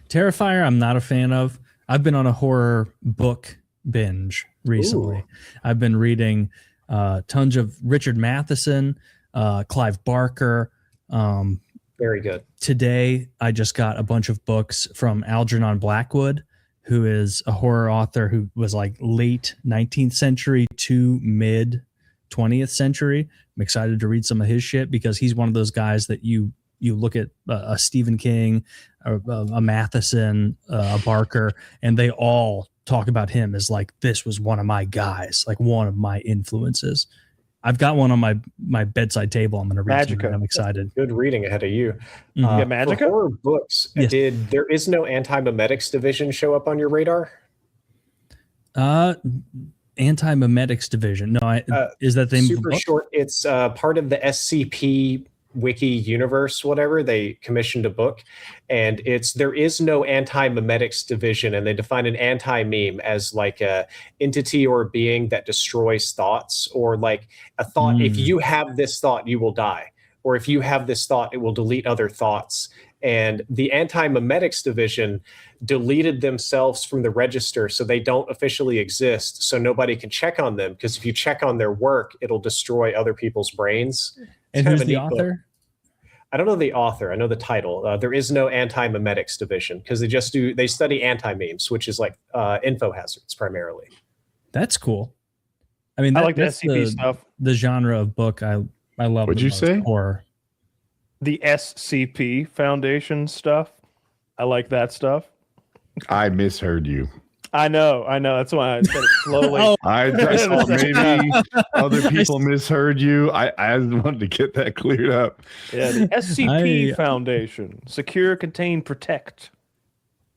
Terrifier, I'm not a fan of. I've been on a horror book binge recently. Ooh. I've been reading tons of Richard Matheson, Clive Barker. Very good. Today, I just got a bunch of books from Algernon Blackwood, who is a horror author who was like late 19th century to mid 20th century. I'm excited to read some of his shit because he's one of those guys that you look at a Stephen King, a Matheson, a Barker, and they all talk about him as like, this was one of my guys, like one of my influences. I've got one on my bedside table. I'm going to read it. I'm excited. Good reading ahead of you. Magica? For horror books, yes. Did There Is No Anti-Memetics Division show up on your radar? Anti-Memetics Division. No, is that the name super short? It's part of the SCP wiki universe, whatever. They commissioned a book, and it's There Is No Anti-Memetics Division, and they define an anti-meme as like a entity or a being that destroys thoughts, or like a thought. If you have this thought, you will die, or if you have this thought, it will delete other thoughts. And the Anti-Memetics Division deleted themselves from the register, so they don't officially exist, so nobody can check on them, because if you check on their work, it'll destroy other people's brains. And who's the author? Book. I don't know the author. I know the title. There Is No Anti-Memetics Division, because they study anti-memes, which is like info hazards primarily. That's cool. I mean, I like the SCP stuff. The genre of book I love. What'd you say? Horror. The SCP Foundation stuff. I like that stuff. I misheard you. I know. That's why I said it slowly. I thought maybe other people misheard you. I wanted to get that cleared up. Yeah, the SCP Foundation. Secure, Contain, Protect.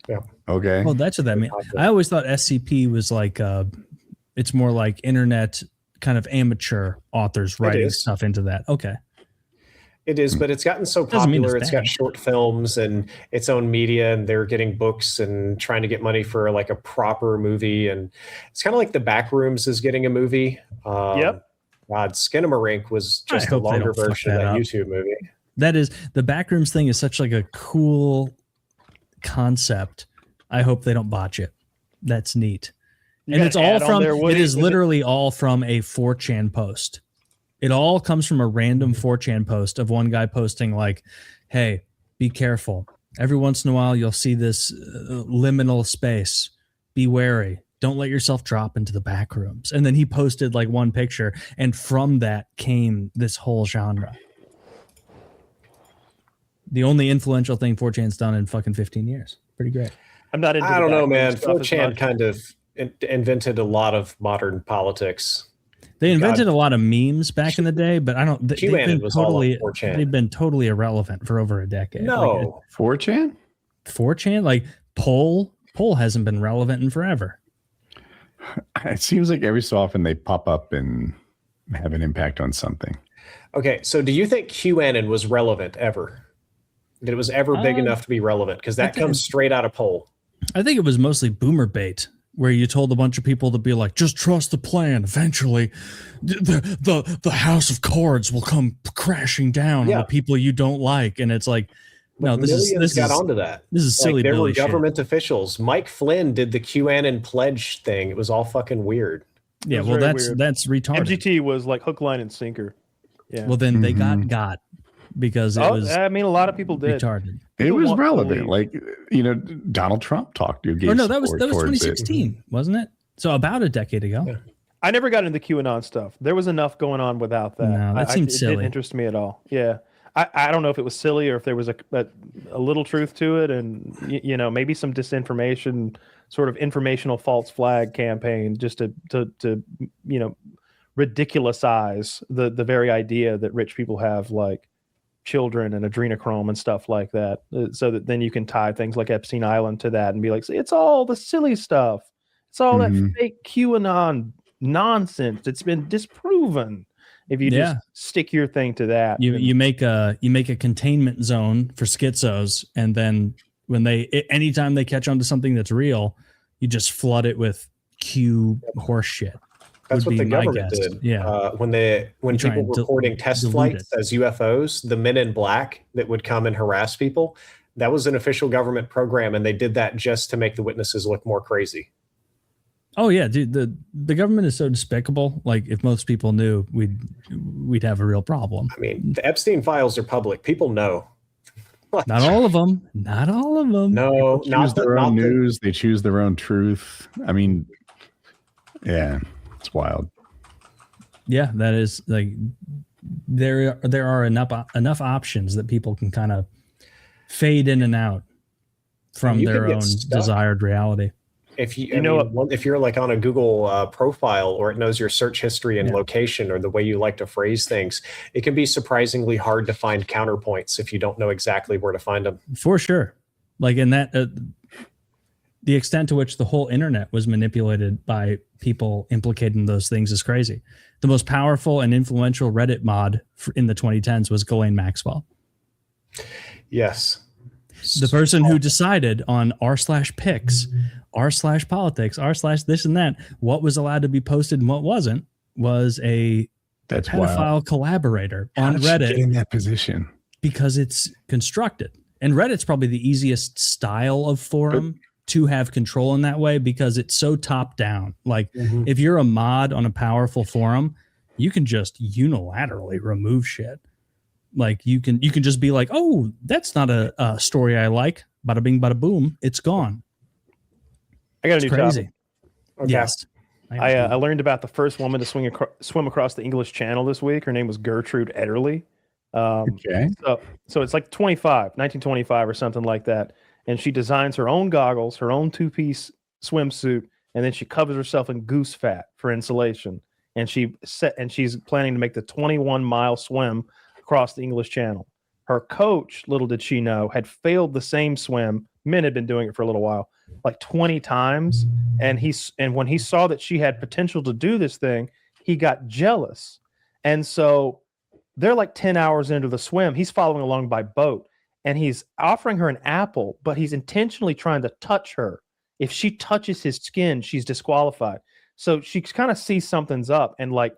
Yeah. Okay. Well, that's what that means. I always thought SCP was like, it's more like internet kind of amateur authors writing stuff into that. Okay. It is, but it's gotten so popular. It's got short films and its own media, and they're getting books and trying to get money for like a proper movie. And it's kind of like The Backrooms is getting a movie. Yep. God, Skinamarink was just a longer version of that YouTube movie. That is, the Backrooms thing is such like a cool concept. I hope they don't botch it. That's neat. And it's all from, it is literally all from a 4chan post. It all comes from a random 4chan post of one guy posting like, hey, be careful. Every once in a while, you'll see this liminal space. Be wary. Don't let yourself drop into the back rooms. And then he posted like one picture. And from that came this whole genre. The only influential thing 4chan's done in fucking 15 years. Pretty great. I'm not into I don't know, man. 4chan kind of invented a lot of modern politics. They invented a lot of memes back in the day, but I don't. They've been totally irrelevant for over a decade. No, 4chan. 4chan, like poll hasn't been relevant in forever. It seems like every so often they pop up and have an impact on something. Okay, so do you think Q-Anon was relevant ever? That it was ever big enough to be relevant? Because that comes straight out of poll. I think it was mostly boomer bait, where you told a bunch of people to be like, just trust the plan. Eventually, the house of cards will come crashing down on the people you don't like. And it's like, no, this got onto that. This is silly. There were government officials. Mike Flynn did the QAnon pledge thing. It was all fucking weird. Yeah, well, that's retarded. MGT was like hook, line, and sinker. Yeah. Well, then they got because it was. I mean, a lot of people did. Retarded. It was relevant. Like, Donald Trump talked to you. Oh no, that was 2016, wasn't it? So about a decade ago. Yeah. I never got into QAnon stuff. There was enough going on without that. No, that seemed silly. It didn't interest me at all. Yeah. I don't know if it was silly or if there was a little truth to it, and maybe some disinformation, sort of informational false flag campaign, just to ridiculicize the very idea that rich people have like children and adrenochrome and stuff like that, so that then you can tie things like Epstein Island to that and be like, see, it's all the silly stuff, it's all that fake QAnon nonsense. It's been disproven. If you just stick your thing to that, you make a containment zone for schizos, and then anytime they catch on to something that's real, you just flood it with Q horse shit. That's what the government did. Yeah. When people were reporting test flights as UFOs, the men in black that would come and harass people, that was an official government program, and they did that just to make the witnesses look more crazy. Oh yeah, dude, the government is so despicable. Like, if most people knew, we'd have a real problem. I mean, the Epstein files are public. People know. Not all of them. Not all of them. No, they choose their own news. They choose their own truth. I mean, yeah, it's wild. Yeah, that is like there are enough options that people can kind of fade in and out from their own desired reality. If if you're like on a Google profile, or it knows your search history and location, or the way you like to phrase things, it can be surprisingly hard to find counterpoints if you don't know exactly where to find them. For sure. Like in that, the extent to which the whole internet was manipulated by people implicating those things is crazy. The most powerful and influential Reddit mod in the 2010s was Ghislane Maxwell. Yes. The person who decided on r/pics, r/politics, r/this and that, what was allowed to be posted and what wasn't, was a pedophile collaborator on Reddit. Get in that position because it's constructed, and Reddit's probably the easiest style of forum to have control in that way, because it's so top down. Like if you're a mod on a powerful forum, you can just unilaterally remove shit. Like you can just be like, oh, that's not a story I like. Bada bing, bada boom. It's gone. I got a new topic. Okay. Yes. I learned about the first woman to swim across the English Channel this week. Her name was Gertrude Ederle. Okay. So it's like 1925 or something like that. And she designs her own goggles, her own two-piece swimsuit, and then she covers herself in goose fat for insulation. And she's planning to make the 21-mile swim across the English Channel. Her coach, little did she know, had failed the same swim. Men had been doing it for a little while, like 20 times. And when he saw that she had potential to do this thing, he got jealous. And so they're like 10 hours into the swim. He's following along by boat, and he's offering her an apple, but he's intentionally trying to touch her. If she touches his skin, she's disqualified. So she kind of sees something's up and like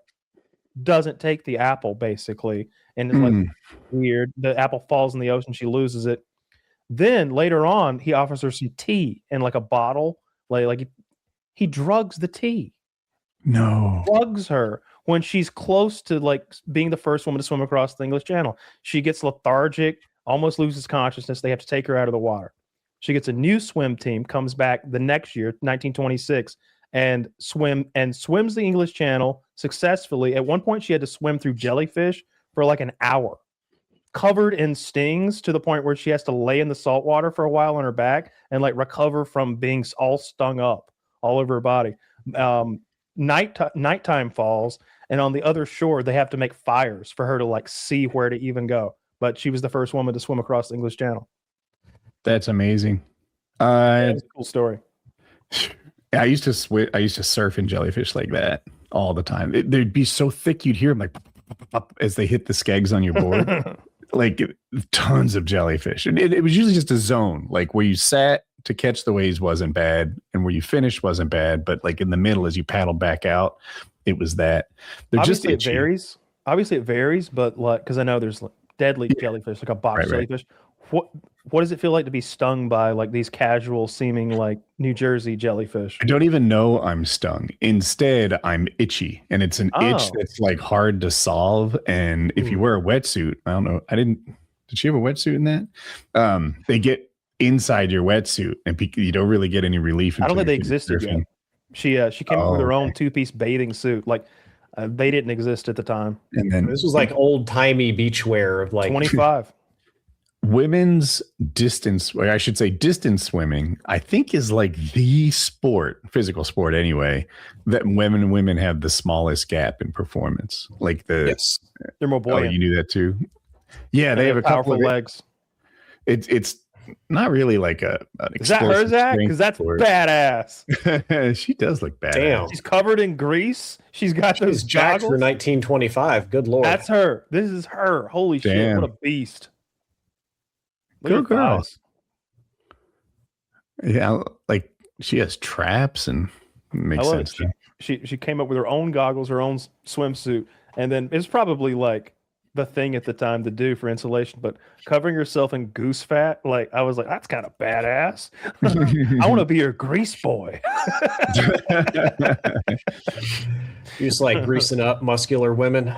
doesn't take the apple, basically. And it's like weird. The apple falls in the ocean. She loses it. Then later on, he offers her some tea in like a bottle, like He drugs the tea. No. Drugs her when she's close to like being the first woman to swim across the English Channel. She gets lethargic, almost loses consciousness. They have to take her out of the water. She gets a new swim team, comes back the next year, 1926, and swims the English Channel successfully. At one point, she had to swim through jellyfish for like an hour, covered in stings to the point where she has to lay in the salt water for a while on her back and like recover from being all stung up all over her body. Nighttime falls, and on the other shore, they have to make fires for her to like see where to even go. But she was the first woman to swim across the English Channel. That's amazing. That's a cool story. I used to surf in jellyfish like that all the time. They'd be so thick you'd hear them like as they hit the skegs on your board. Like tons of jellyfish, and it was usually just a zone, like where you sat to catch the waves wasn't bad, and where you finished wasn't bad, but like in the middle as you paddled back out, it was that. Obviously it varies. Obviously it varies, but like because I know there's like deadly jellyfish, like a box jellyfish. What does it feel like to be stung by like these casual seeming like New Jersey jellyfish? I don't even know I'm stung. Instead, I'm itchy, and it's an itch that's like hard to solve. And if you wear a wetsuit, I don't know. Did she have a wetsuit in that? They get inside your wetsuit, and you don't really get any relief. I don't think they existed yet. She came up with her own 2-piece bathing suit. Like they didn't exist at the time. And then this was like old timey beachwear of like 25. Women's distance, or I should say distance swimming, I think is like the sport, physical sport anyway, that women have the smallest gap in performance. Like they're more buoyant. Oh, you knew that too? Yeah, they have a couple of legs. It's not really like an Is that her, Zach? Because that's badass. She does look badass. Damn. She's covered in grease. She's got those jacked for goggles. 1925. Good Lord. That's her. This is her. Holy shit. What a beast. Good girl. Yeah, like she has traps and makes sense. She came up with her own goggles, her own swimsuit, and then it's probably like the thing at the time to do for insulation, but covering yourself in goose fat, like I was like, that's kind of badass. I want to be your grease boy. You just like greasing up muscular women.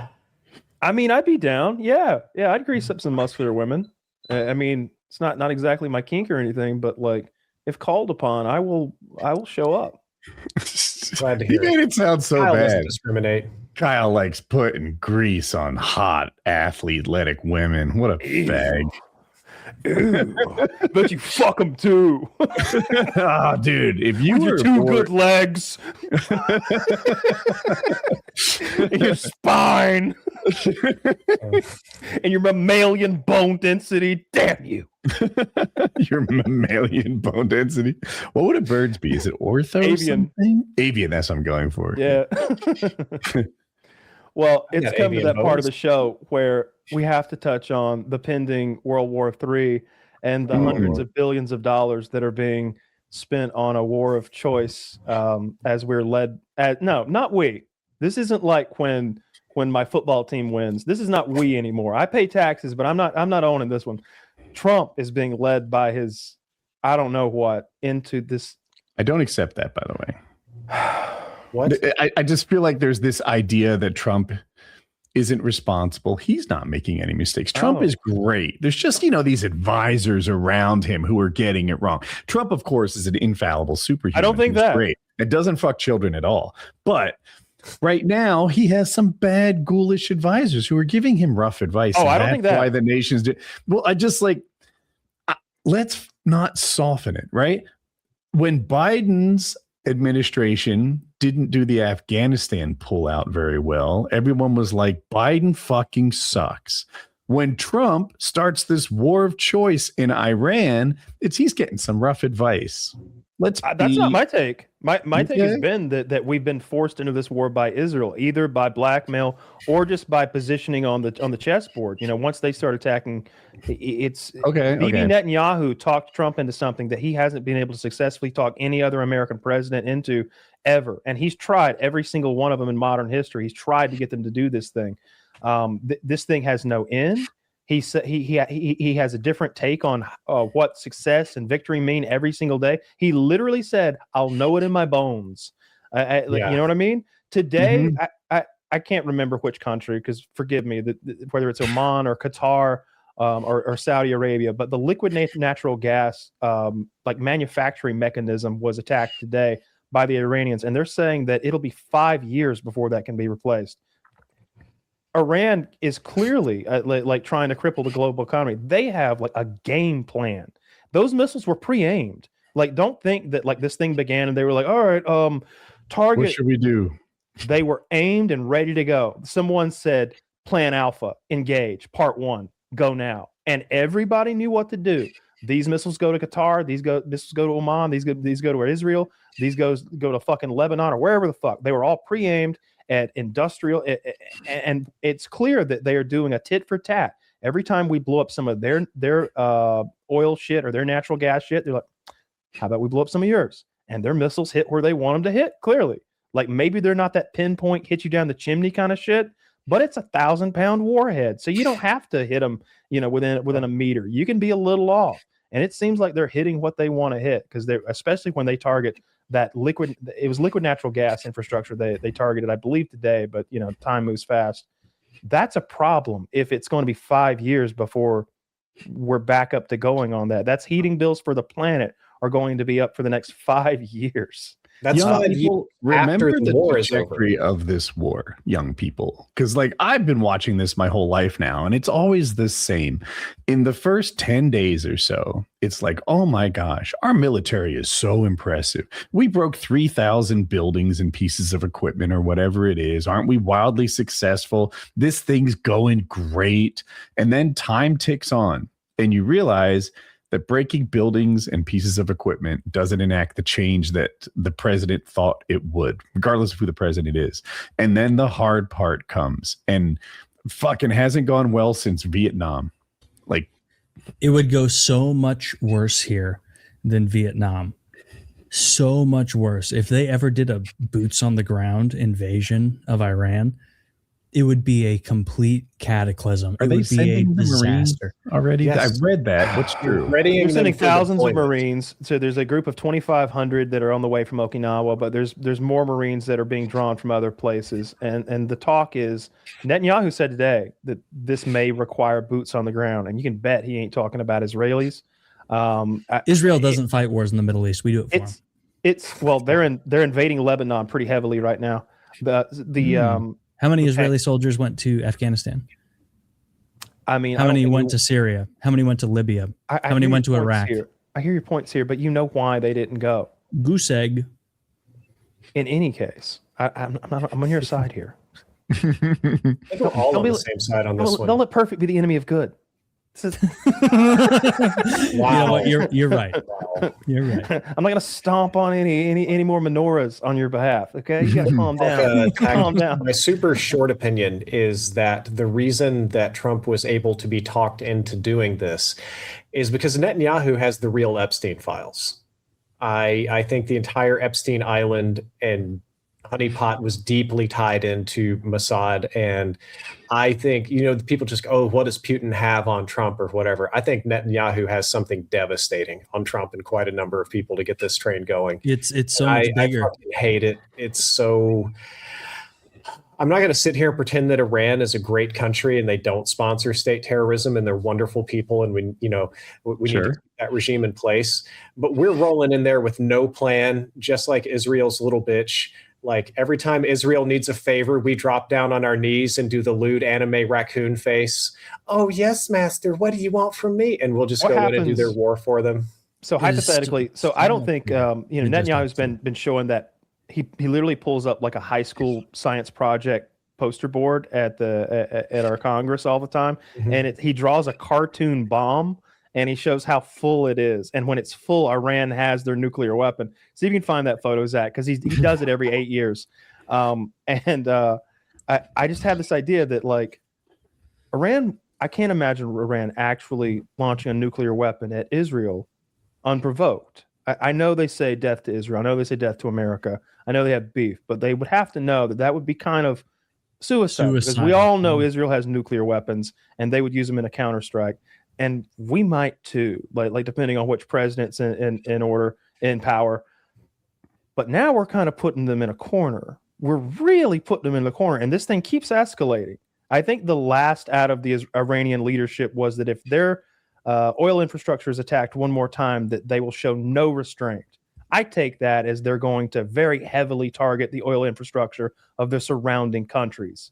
I mean, I'd be down. Yeah, I'd grease up some muscular women. I mean, it's not exactly my kink or anything, but like if called upon, I will show up. Glad to hear. You made it sound so Kyle bad. Doesn't discriminate. Kyle likes putting grease on hot athletic women. What a fag. Ew. Bet you fuck them too. Oh, dude, if you were two good legs and your spine and your mammalian bone density, damn you. Your mammalian bone density. What would a bird's be? Is it ortho? Avian. Avian, that's what I'm going for. Yeah. Well, it's come to that part of the show where we have to touch on the pending World War III and the hundreds of billions of dollars that are being spent on a war of choice as we're led. No, not we. This isn't like when my football team wins. This is not we anymore. I pay taxes, but I'm not owning this one. Trump is being led by his, I don't know what, into this. I don't accept that, by the way. What? I just feel like there's this idea that Trump isn't responsible. He's not making any mistakes. Trump is great. There's just, these advisors around him who are getting it wrong. Trump, of course, is an infallible superhuman. I don't think that. Great. It doesn't fuck children at all. But right now, he has some bad, ghoulish advisors who are giving him rough advice. I don't think that. Why the nation's well, I just let's not soften it, right? When Biden's administration didn't do the Afghanistan pullout very well, everyone was like, Biden fucking sucks. When Trump starts this war of choice in Iran, he's getting some rough advice. That's not my take. My take has been that we've been forced into this war by Israel, either by blackmail or just by positioning on the chessboard. Once they start attacking, it's Bibi Netanyahu talked Trump into something that he hasn't been able to successfully talk any other American president into ever, and he's tried every single one of them in modern history. He's tried to get them to do this thing. This thing has no end. He said he has a different take on what success and victory mean every single day. He literally said, "I'll know it in my bones." You know what I mean? Today, I can't remember which country, because forgive me, whether it's Oman or Qatar or Saudi Arabia, but the liquid natural gas like manufacturing mechanism was attacked today by the Iranians, and they're saying that it'll be 5 years before that can be replaced. Iran is clearly like trying to cripple the global economy. They have like a game plan. Those missiles were pre-aimed. Like, don't think that like this thing began and they were like, all right, target. What should we do? They were aimed and ready to go. Someone said, Plan Alpha, engage, part 1, go now. And everybody knew what to do. These missiles go to Qatar. Missiles go to Oman. These go to Israel. These go to fucking Lebanon or wherever the fuck. They were all pre-aimed at industrial, and it's clear that they are doing a tit for tat. Every time we blow up some of their oil shit or their natural gas shit, they're like, how about we blow up some of yours? And their missiles hit where they want them to hit, clearly. Like, maybe they're not that pinpoint, hit you down the chimney kind of shit, but it's 1,000-pound warhead. So you don't have to hit them, within a meter. You can be a little off. And it seems like they're hitting what they want to hit, because they're, especially when they target that liquid natural gas infrastructure they targeted, I believe, today, but time moves fast. That's a problem if it's going to be 5 years before we're back up to going on that. That's heating bills for the planet are going to be up for the next 5 years. That's 5 years remember after the war is trajectory over. of this war, young people. Because like I've been watching this my whole life now, and it's always the same. In the first 10 days or so, it's like, oh my gosh, our military is so impressive. We broke 3,000 buildings and pieces of equipment or whatever it is. Aren't we wildly successful? This thing's going great. And then time ticks on, and you realize that breaking buildings and pieces of equipment doesn't enact the change that the president thought it would, regardless of who the president is. And then the hard part comes, and fucking hasn't gone well since Vietnam. Like, it would go so much worse here than Vietnam. So much worse. If they ever did a boots on the ground invasion of Iran, it would be a complete cataclysm. Are they sending the Marines already? Yes. I've read that. What's true? They're sending thousands of Marines. So there's a group of 2,500 that are on the way from Okinawa, but there's more Marines that are being drawn from other places. And the talk is, Netanyahu said today that this may require boots on the ground, and you can bet he ain't talking about Israelis. Israel doesn't fight wars in the Middle East. We do it for them. They're invading Lebanon pretty heavily right now. How many Israeli soldiers went to Afghanistan? I mean, how many went to Syria? How many went to Libya? How many went to Iraq? I hear your points here, but you know why they didn't go. Goose egg. In any case, I'm on your side here. We're all on the same side on this one. Don't let perfect be the enemy of good. Wow. You know what? You're right. You're right. I'm not gonna stomp on any more menorahs on your behalf. Okay, you gotta calm down. Calm down. My super short opinion is that the reason that Trump was able to be talked into doing this is because Netanyahu has the real Epstein files. I think the entire Epstein Island and honeypot was deeply tied into Mossad, and I think people just go, oh, what does Putin have on Trump or whatever? I think Netanyahu has something devastating on Trump and quite a number of people to get this train going. It's so much bigger. I fucking hate it. It's so. I'm not going to sit here and pretend that Iran is a great country and they don't sponsor state terrorism and they're wonderful people and we need to keep that regime in place. But we're rolling in there with no plan, just like Israel's little bitch. Like every time Israel needs a favor, we drop down on our knees and do the lewd anime raccoon face. Oh, yes, master. What do you want from me? And we'll just go in and do their war for them. So hypothetically, I don't think, Netanyahu's been showing that he literally pulls up like a high school science project poster board at our Congress all the time. Mm-hmm. And he draws a cartoon bomb and he shows how full it is. And when it's full, Iran has their nuclear weapon. See if you can find that photo, Zach, because he does it every 8 years. I just have this idea that like Iran, I can't imagine Iran actually launching a nuclear weapon at Israel unprovoked. I know they say death to Israel. I know they say death to America. I know they have beef, but they would have to know that would be kind of Suicide. Because we all know Israel has nuclear weapons, and they would use them in a counterstrike, and we might too. Like depending on which president's in power. But now we're kind of putting them in a corner. We're really putting them in the corner, and this thing keeps escalating. I think the last out of the Iranian leadership was that if their oil infrastructure is attacked one more time, that they will show no restraint. I take that as they're going to very heavily target the oil infrastructure of the surrounding countries.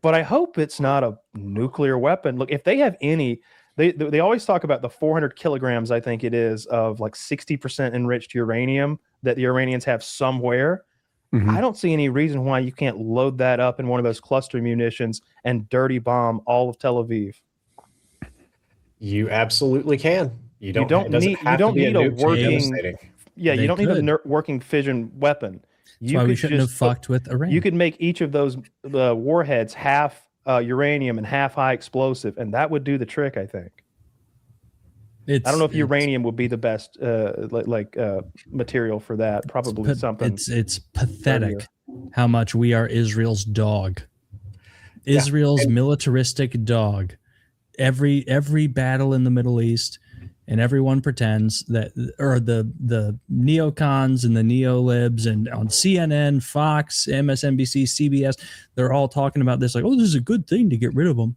But I hope it's not a nuclear weapon. Look, if they have any, they always talk about the 400 kilograms, I think it is, of like 60% enriched uranium that the Iranians have somewhere. Mm-hmm. I don't see any reason why you can't load that up in one of those cluster munitions and dirty bomb all of Tel Aviv. You absolutely can. You don't need a working. Yeah, you don't need a working fission weapon. That's why we shouldn't have fucked with Iran. You could make each of those warheads half uranium and half high explosive, and that would do the trick, I think. I don't know if uranium would be the best material for that. Probably something. It's pathetic how much we are Israel's dog. Israel's militaristic dog. Every battle in the Middle East, and everyone pretends that, or the neocons and the neolibs, and on CNN, Fox, MSNBC, CBS, they're all talking about this like, oh, this is a good thing to get rid of them.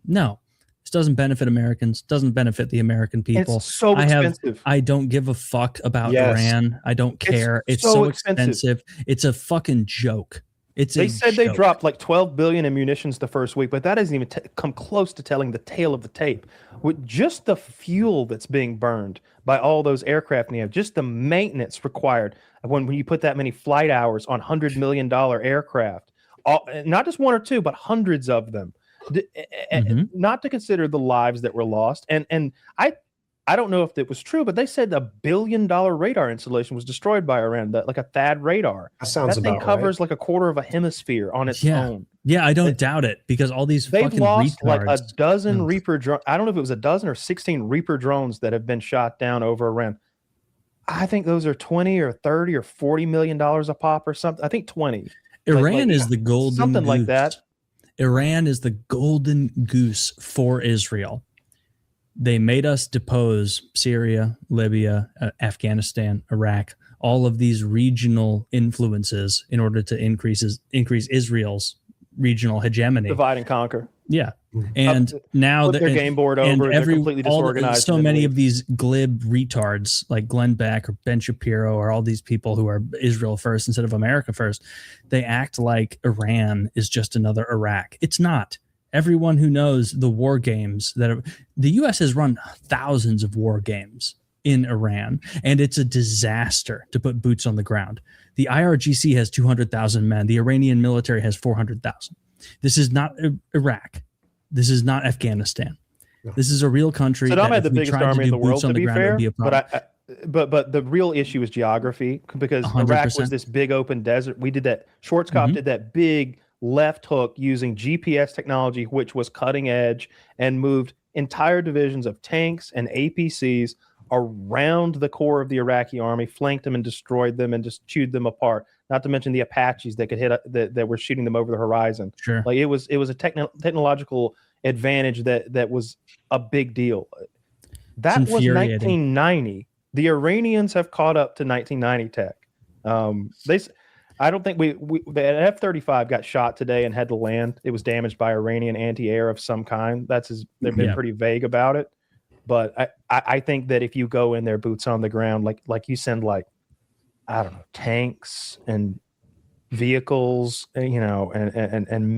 No, this doesn't benefit Americans, doesn't benefit the American people. It's so expensive. I don't give a fuck about Iran. I don't care. It's so expensive. It's a fucking joke. They said they dropped like 12 billion in munitions the first week, but that doesn't even come close to telling the tale of the tape. With just the fuel that's being burned by all those aircraft, and just the maintenance required when you put that many flight hours on $100 million aircraft, not just one or two, but hundreds of them. Not to consider the lives that were lost. And I don't know if it was true, but they said $1 billion radar installation was destroyed by Iran, like a THAAD radar. That thing covers like a quarter of a hemisphere on its own. Yeah, I don't doubt it, because all these fucking lost retards. Like a dozen Reaper drones. I don't know if it was a dozen or 16 Reaper drones that have been shot down over Iran. I think those are 20 or 30 or $40 million a pop or something. I think 20. Iran is the golden something goose. Like that. Iran is the golden goose for Israel. They made us depose Syria, Libya, Afghanistan, Iraq, all of these regional influences in order to increase Israel's regional hegemony. Divide and conquer. Yeah. And now their game board over, they're completely disorganized. So many of these glib retards like Glenn Beck or Ben Shapiro or all these people who are Israel first instead of America first, they act like Iran is just another Iraq. It's not. Everyone who knows the war games the U.S. has run thousands of war games in Iran, and it's a disaster to put boots on the ground. The IRGC has 200,000 men. The Iranian military has 400,000. This is not Iraq. This is not Afghanistan. This is a real country. Saddam had the biggest army in the world, to be fair. But the real issue is geography, because 100%. Iraq was this big open desert. We did that. Schwarzkopf did that big left hook using GPS technology, which was cutting edge, and moved entire divisions of tanks and APCs around the core of the Iraqi army, flanked them and destroyed them and just chewed them apart. Not to mention the Apaches that could hit that were shooting them over the horizon. Sure, like it was a technological advantage that was a big deal. That was 1990. The Iranians have caught up to 1990 tech. I don't think the F-35 got shot today and had to land. It was damaged by Iranian anti-air of some kind. They've been pretty vague about it. But I think that if you go in there, boots on the ground, like you send I don't know, tanks and vehicles, and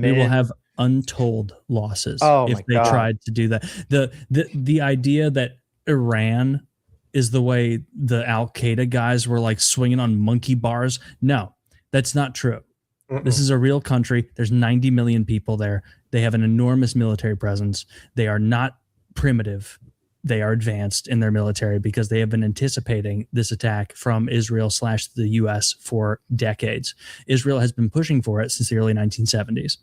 men. We will have untold losses if they tried to do that. The idea that Iran is the way the Al-Qaeda guys were like swinging on monkey bars. No. That's not true. This is a real country. There's 90 million people there. They have an enormous military presence. They are not primitive. They are advanced in their military because they have been anticipating this attack from Israel / the U.S. for decades. Israel has been pushing for it since the early 1970s.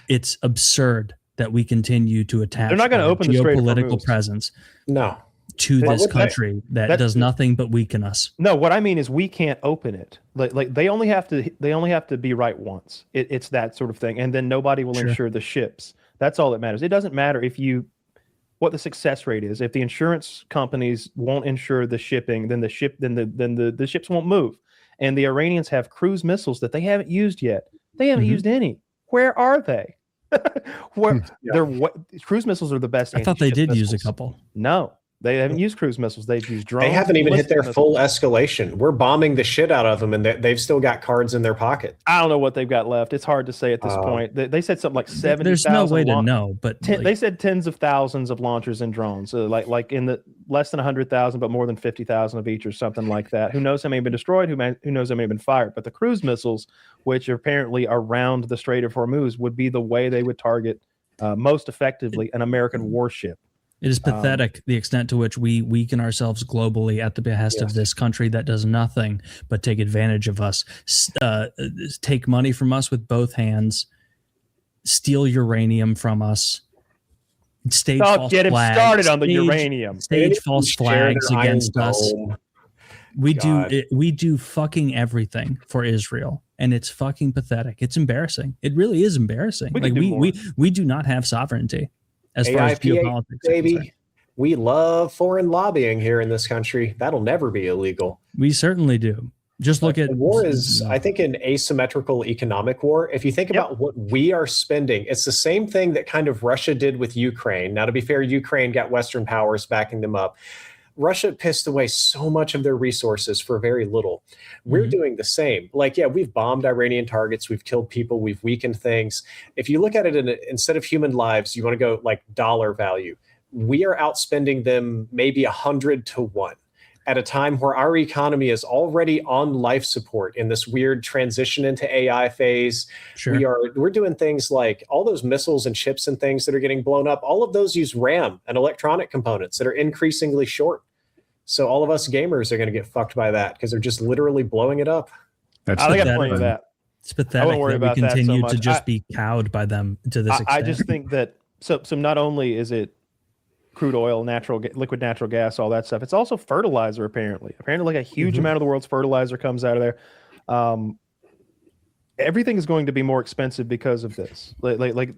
It's absurd that we continue to attack. They're not going to open the Strait of Hormuz. Presence. No. to this country that does nothing but weaken us. No, what I mean is we can't open it. Like they only have to be right once. It's that sort of thing, and then nobody will insure the ships. That's all that matters. It doesn't matter what the success rate is. If the insurance companies won't insure the shipping, then the ships won't move. And the Iranians have cruise missiles that they haven't used yet. They haven't used any. Where are they? Cruise missiles are the best. I thought they did use a couple. No, they haven't used cruise missiles. They've used drones. They haven't even hit their full escalation. We're bombing the shit out of them, and they've still got cards in their pocket. I don't know what they've got left. It's hard to say at this point. They said something like 70,000. There's no way to know, but they said tens of thousands of launchers and drones, like in the less than 100,000, but more than 50,000 of each, or something like that. Who knows how many have been destroyed? Who knows how many have been fired? But the cruise missiles, which are apparently around the Strait of Hormuz, would be the way they would target most effectively an American warship. It is pathetic the extent to which we weaken ourselves globally at the behest of this country that does nothing but take advantage of us, take money from us with both hands, steal uranium from us, stage false get him flags, started on the uranium. Stage false flags against us. We do fucking everything for Israel, and it's fucking pathetic. It's embarrassing. It really is embarrassing. We do not have sovereignty. As far as geopolitics, baby, we love foreign lobbying here in this country. That'll never be illegal. We certainly do. Just look at war is, I think, an asymmetrical economic war. If you think about what we are spending, it's the same thing that kind of Russia did with Ukraine. Now, to be fair, Ukraine got Western powers backing them up. Russia pissed away so much of their resources for very little. We're doing the same. We've bombed Iranian targets. We've killed people. We've weakened things. If you look at it instead of human lives, you want to go like dollar value. We are outspending them maybe 100 to 1 at a time where our economy is already on life support in this weird transition into AI phase. Sure. We're doing things like all those missiles and ships and things that are getting blown up. All of those use RAM and electronic components that are increasingly short. So all of us gamers are going to get fucked by that because they're just literally blowing it up. I got plenty of that. It's pathetic that we continue to just be cowed by them to this extent. I just think that so not only is it crude oil, liquid natural gas, all that stuff, it's also fertilizer. Apparently like a huge amount of the world's fertilizer comes out of there. Everything is going to be more expensive because of this. Like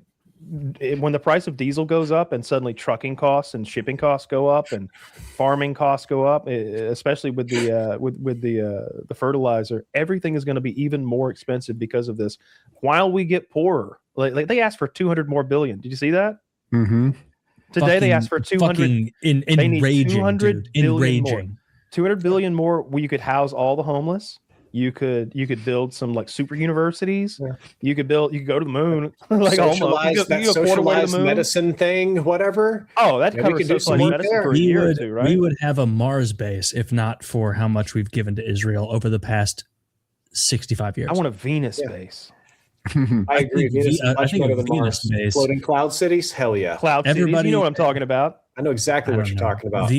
when the price of diesel goes up and suddenly trucking costs and shipping costs go up and farming costs go up, especially with the fertilizer, everything is going to be even more expensive because of this. While we get poorer, like they asked for 200 more billion. Did you see that? Today they asked for 200. They need 200 billion more. 200 billion more. Where you could house all the homeless. You could build some like super universities. Yeah. You could go to the moon. Like socialized medicine thing, whatever. Oh, that covers socialized medicine for a year or two, right? We would have a Mars base if not for how much we've given to Israel over the past 65 years. I want a Venus base. I agree. Venus is much better than Mars. Base. Floating cloud cities? Hell yeah. Cloud cities. You know what I'm talking about. I know exactly what you're talking about.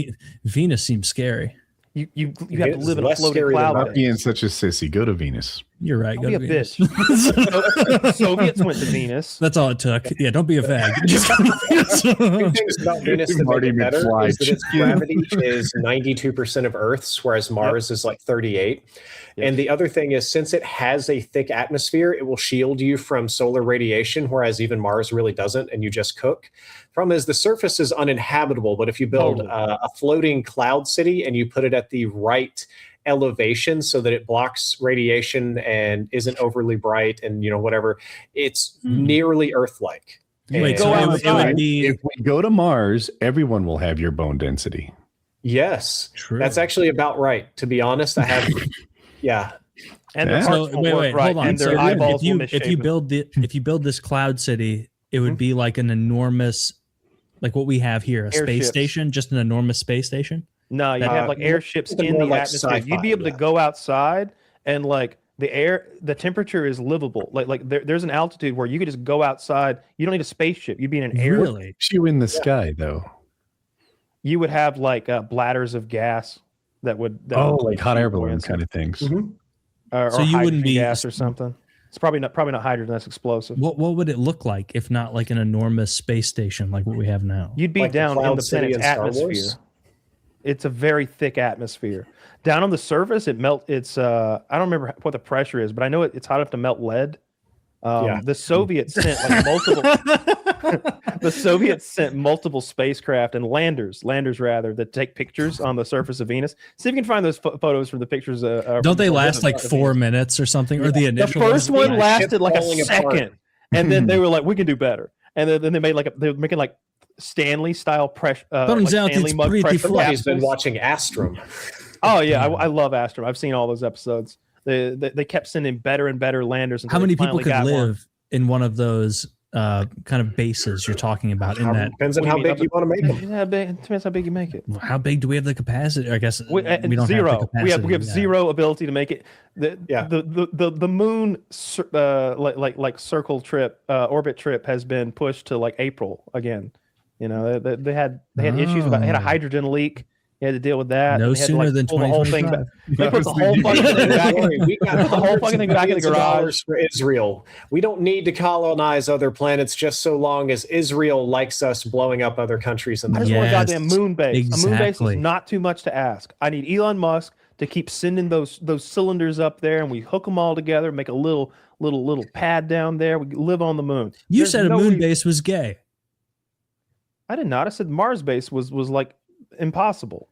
Venus seems scary. You have to live in a floating cloud. Not being such a sissy. Go to Venus. You're right. Don't be a bitch. Soviets went to Venus. That's all it took. Yeah, don't be a fag. Two things about Venus that make it better is that its gravity is 92% of Earth's, whereas Mars is like 38. And the other thing is, since it has a thick atmosphere, it will shield you from solar radiation, whereas even Mars really doesn't, and you just cook. Problem is, the surface is uninhabitable, but if you build a floating cloud city and you put it at the right elevation so that it blocks radiation and isn't overly bright and whatever, it's nearly Earth-like. If we go to Mars, everyone will have your bone density. Yes. True. That's actually about right. To be honest, I have... Yeah. And hold on. So if you build this cloud city, it would be like an enormous, like what we have here, a space station, just an enormous space station. No, you have like airships in the atmosphere. You'd be able to go outside and like the temperature is livable. Like there's an altitude where you could just go outside. You don't need a spaceship. You'd be in an air. Really? You in the sky though. You would have like bladders of gas. That would like hot air balloon kind of things. Or so you wouldn't be gas or something. It's probably not hydrogen. That's explosive. What would it look like if not like an enormous space station like what we have now? You'd be like down in the planet's atmosphere. It's a very thick atmosphere. Down on the surface, it melt. It's I don't remember what the pressure is, but I know it's hot enough to melt lead. The Soviets sent like multiple. The Soviets sent multiple spacecraft and landers rather, that take pictures on the surface of Venus. See if you can find those photos from the pictures. Don't they last like 4 minutes or something? Or the initial? The first one lasted like a second, and then they were like, "We can do better." And then they made they were making like Stanley style pressure. Turns out it's pretty flat. He's been watching Astrum. Oh yeah, I love Astrum. I've seen all those episodes. They kept sending better and better landers. How many people could live in one of those kind of bases you're talking about? Depends on how big you want to make them. Yeah, depends how big you make it. How big do we have the capacity? I guess we don't zero. Have the capacity. We have zero ability to make it. The moon like circle trip orbit trip has been pushed to like April again. You know, they had issues about. They had a hydrogen leak. You had to deal with that. No sooner than 2025. They put the whole fucking thing back. We got the whole fucking thing back in the garage for Israel. We don't need to colonize other planets just so long as Israel likes us blowing up other countries. I just want a goddamn moon base. Exactly. A moon base is not too much to ask. I need Elon Musk to keep sending those cylinders up there, and we hook them all together, make a little pad down there. We live on the moon. You said a moon base was gay. I did not. I said Mars base was like impossible.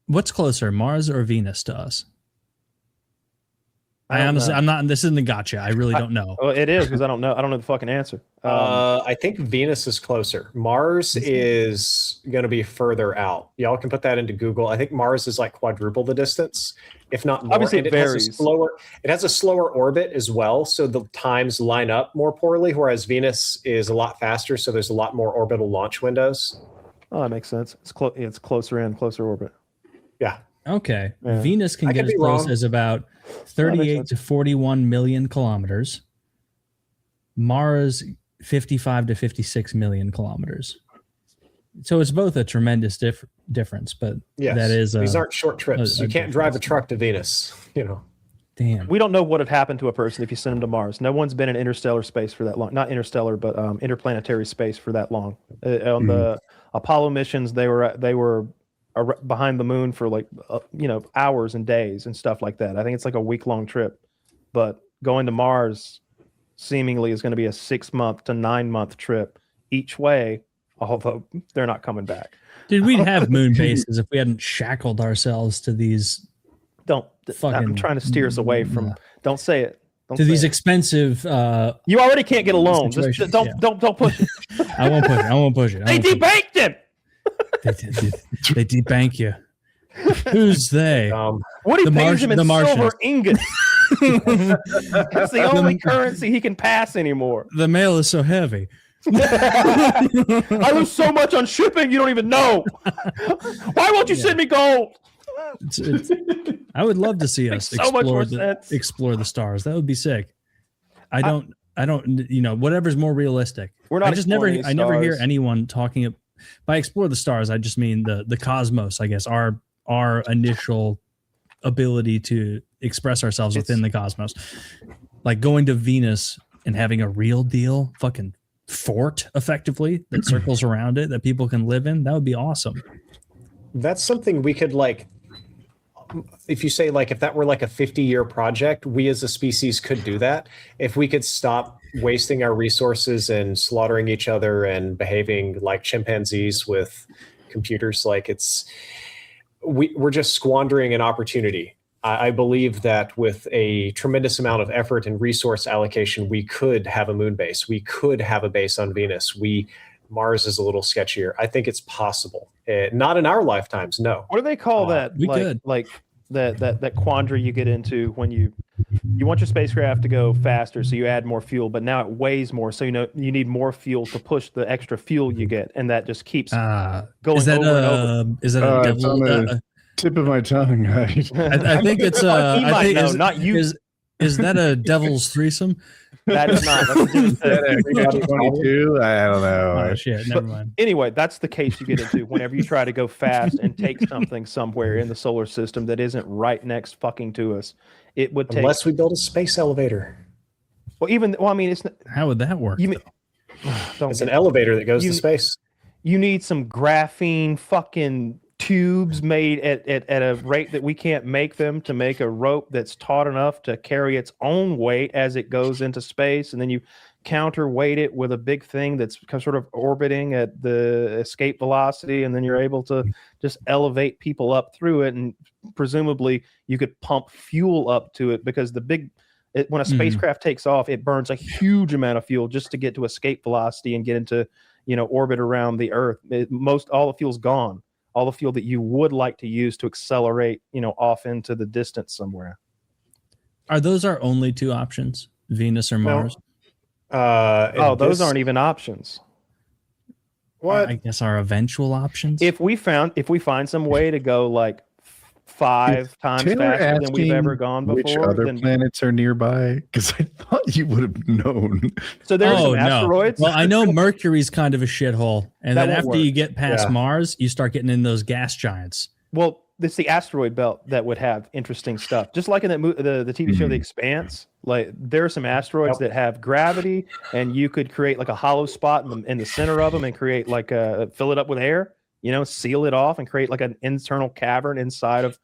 What's closer, Mars or Venus to us? I honestly, I'm not. This isn't the gotcha. I really don't know. Well, it is because I don't know. I don't know the fucking answer. I think Venus is closer. Mars is going to be further out. Y'all can put that into Google. I think Mars is like quadruple the distance, if not more. Obviously, and it varies. It has a slower orbit as well, so the times line up more poorly. Whereas Venus is a lot faster, so there's a lot more orbital launch windows. Oh, that makes sense. It's closer in, closer orbit. Yeah. Okay. Yeah. Venus can get as close as about 38 to 41 million kilometers. Mars, 55 to 56 million kilometers. So it's both a tremendous difference, but that is these aren't short trips. You can't drive a truck to Venus, you know. Damn. We don't know what had happened to a person if you send them to Mars. No one's been in interstellar space for that long. Not interstellar, but interplanetary space for that long. On the Apollo missions, they were behind the moon for like hours and days and stuff like that. I think it's like a week-long trip. But going to Mars seemingly is going to be a 6 month to 9 month trip each way, although they're not coming back. Dude, we'd have moon bases if we hadn't shackled ourselves to these. I'm trying to steer us away from. Don't say it. These expensive. You already can't get a loan. Just don't push it. I won't push it. They debanked him. They debank you. Who's they? Woody pays him in silver ingots. That's the only currency he can pass anymore. The mail is so heavy. I lose so much on shipping, you don't even know. Why won't you send me gold? I would love to see us explore the stars. That would be sick. I don't, whatever's more realistic. I never hear anyone talking by explore the stars. I just mean the cosmos, I guess, our initial ability to express ourselves within the cosmos. Like going to Venus and having a real deal fucking fort effectively that circles around it that people can live in. That would be awesome. That's something we could if you say if that were like a 50-year project, we as a species could do that. If we could stop wasting our resources and slaughtering each other and behaving like chimpanzees with computers, we're just squandering an opportunity. I believe that with a tremendous amount of effort and resource allocation, we could have a moon base. We could have a base on Venus. Mars is a little sketchier. I think it's possible. Not in our lifetimes, no. What do they call that? That quandary you get into when you want your spacecraft to go faster, so you add more fuel, but now it weighs more, so you need more fuel to push the extra fuel you get, and that just keeps going over and over. Is that a devil? Tip of my tongue. I think it's not you. Is that a devil's threesome? That is not. That's 22. I don't know. Oh shit! Never mind. Anyway, that's the case you get into whenever you try to go fast and take something somewhere in the solar system that isn't right next fucking to us. It would take, unless we build a space elevator. I mean, it's how would that work? It's an elevator that goes to space. You need some graphene fucking tubes made at a rate that we can't make them, to make a rope that's taut enough to carry its own weight as it goes into space, and then you counterweight it with a big thing that's sort of orbiting at the escape velocity, and then you're able to just elevate people up through it, and presumably you could pump fuel up to it, because when a spacecraft takes off, it burns a huge amount of fuel just to get to escape velocity and get into orbit around the Earth. All the fuel's gone. All the fuel that you would like to use to accelerate, off into the distance somewhere. Are those our only two options, Venus or Mars? Those aren't even options. What? I guess our eventual options. If we find some way to go like 5 times faster than we've ever gone before, which other planets are nearby? Because I thought you would have known. So there's some asteroids. Well, I know Mercury's kind of a shithole, and then after you get past Mars, you start getting in those gas giants. Well, it's the asteroid belt that would have interesting stuff. Just like in the TV show The Expanse, like there are some asteroids that have gravity, and you could create like a hollow spot in the center of them and create like fill it up with air, seal it off and create like an internal cavern inside of.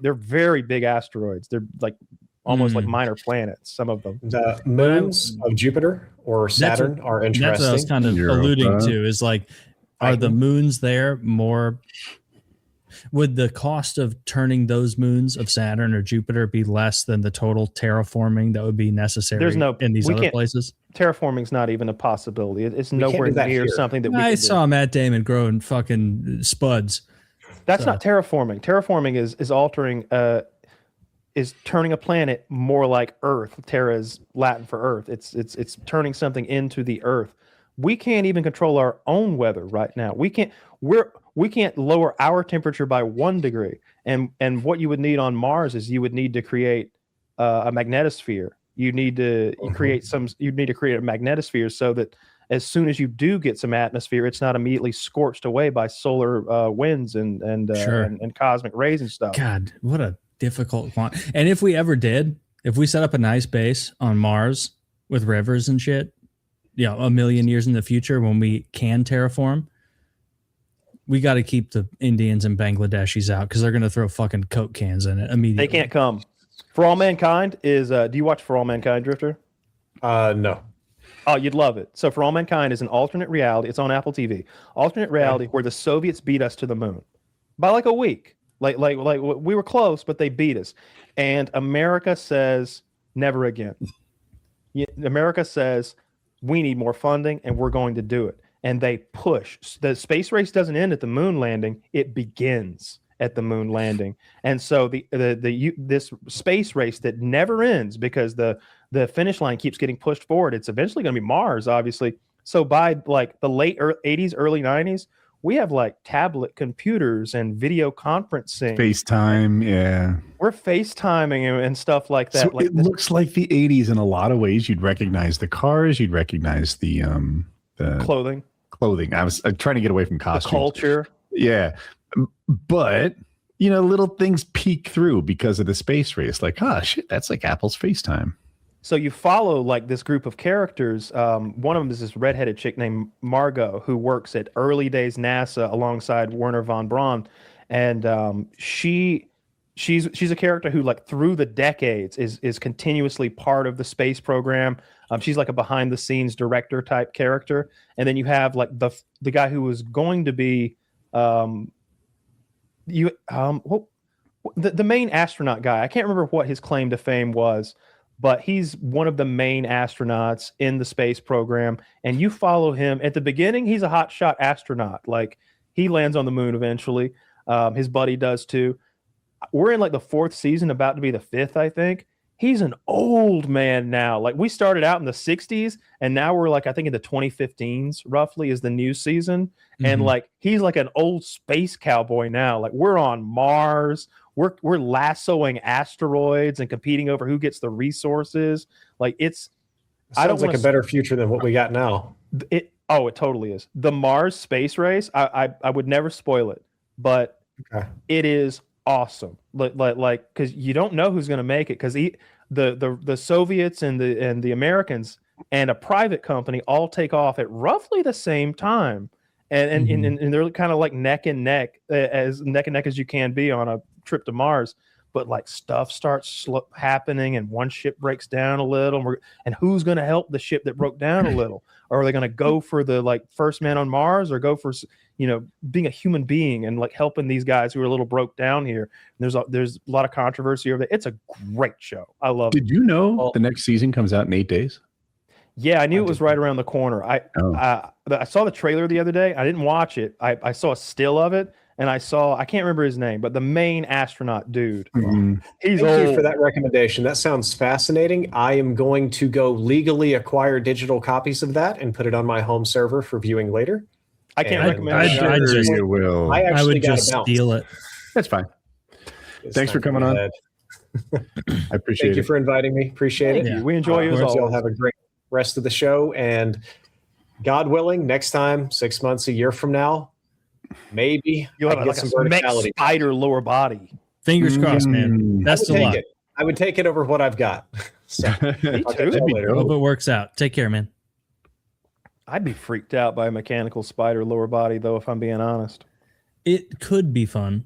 They're very big asteroids. They're like almost like minor planets. Some of them. The moons of Jupiter or Saturn are interesting. That's what I was kind of alluding to. Is like, are the moons there more? Would the cost of turning those moons of Saturn or Jupiter be less than the total terraforming that would be necessary in these other places? Terraforming's not even a possibility. It's nowhere near something that I saw Matt Damon growing fucking spuds. That's not terraforming. Terraforming is altering, is turning a planet more like Earth. Terra is Latin for Earth. It's turning something into the Earth. We can't even control our own weather right now. We can't lower our temperature by 1 degree. And what you would need on Mars is you would need to create a magnetosphere. You need to create a magnetosphere so that as soon as you do get some atmosphere, it's not immediately scorched away by solar winds and cosmic rays and stuff. God, what a difficult one. And if we set up a nice base on Mars with rivers and shit, a million years in the future when we can terraform, we got to keep the Indians and Bangladeshis out because they're going to throw fucking Coke cans in it immediately. They can't come. For All Mankind is, do you watch For All Mankind, Drifter? No. Oh, you'd love it. So For All Mankind is an alternate reality. It's on Apple TV. Alternate reality where the Soviets beat us to the moon by like a week. Like we were close, but they beat us. And America says, never again. America says, we need more funding and we're going to do it. And they push. The space race doesn't end at the moon landing. It begins at the moon landing. And so this space race that never ends because the finish line keeps getting pushed forward. It's eventually going to be Mars, obviously. So by like the late 80s, early 90s, we have like tablet computers and video conferencing. FaceTime, yeah. We're FaceTiming and stuff like that. So it looks like the 80s in a lot of ways. You'd recognize the cars. You'd recognize the clothing. I was trying to get away from costumes. The culture. Yeah. But, little things peek through because of the space race. Like, shit, that's like Apple's FaceTime. So you follow like this group of characters. One of them is this redheaded chick named Margot who works at early days NASA alongside Werner von Braun, and she's a character who like through the decades is continuously part of the space program. She's like a behind the scenes director type character, and then you have like the guy who was going to be the main astronaut guy. I can't remember what his claim to fame was. But he's one of the main astronauts in the space program. And you follow him. At the beginning, he's a hotshot astronaut. Like, he lands on the moon eventually. His buddy does too. We're in like the 4th season, about to be the 5th, I think. He's an old man now. Like, we started out in the 60s, and now we're like, I think in the 2015s, roughly, is the new season. Mm-hmm. And like, he's like an old space cowboy now. Like, we're on Mars. We're lassoing asteroids and competing over who gets the resources. Like sounds like a better future than what we got now. It totally is. The Mars space race, I would never spoil it, but it is awesome. Like because you don't know who's going to make it because the Soviets and the Americans and a private company all take off at roughly the same time. and they're kind of like neck and neck as you can be on a trip to Mars. But like stuff starts happening, and one ship breaks down a little, and who's going to help the ship that broke down a little? Or are they going to go for the like first man on Mars, or go for being a human being and like helping these guys who are a little broke down here? And there's a lot of controversy over that. It's a great show. I love it. Did you know the next season comes out in 8 days? Yeah, I knew it was right around the corner. I saw the trailer the other day. I didn't watch it. I saw a still of it. And I can't remember his name, but the main astronaut dude. He's old. Thank you for that recommendation. That sounds fascinating. I am going to go legally acquire digital copies of that and put it on my home server for viewing later. I can't recommend it. You will. I would just steal it. That's fine. Thanks for coming on. I appreciate it. Thank you for inviting me. Appreciate it. Yeah. We enjoy you as always. Y'all have a great rest of the show. And God willing, next time, 6 months, a year from now, maybe you'll have like some verticality. Spider lower body. Fingers crossed, man. Best of luck. I would take it over what I've got. So, me too. Hope it works out. Take care, man. I'd be freaked out by a mechanical spider lower body, though, if I'm being honest. It could be fun.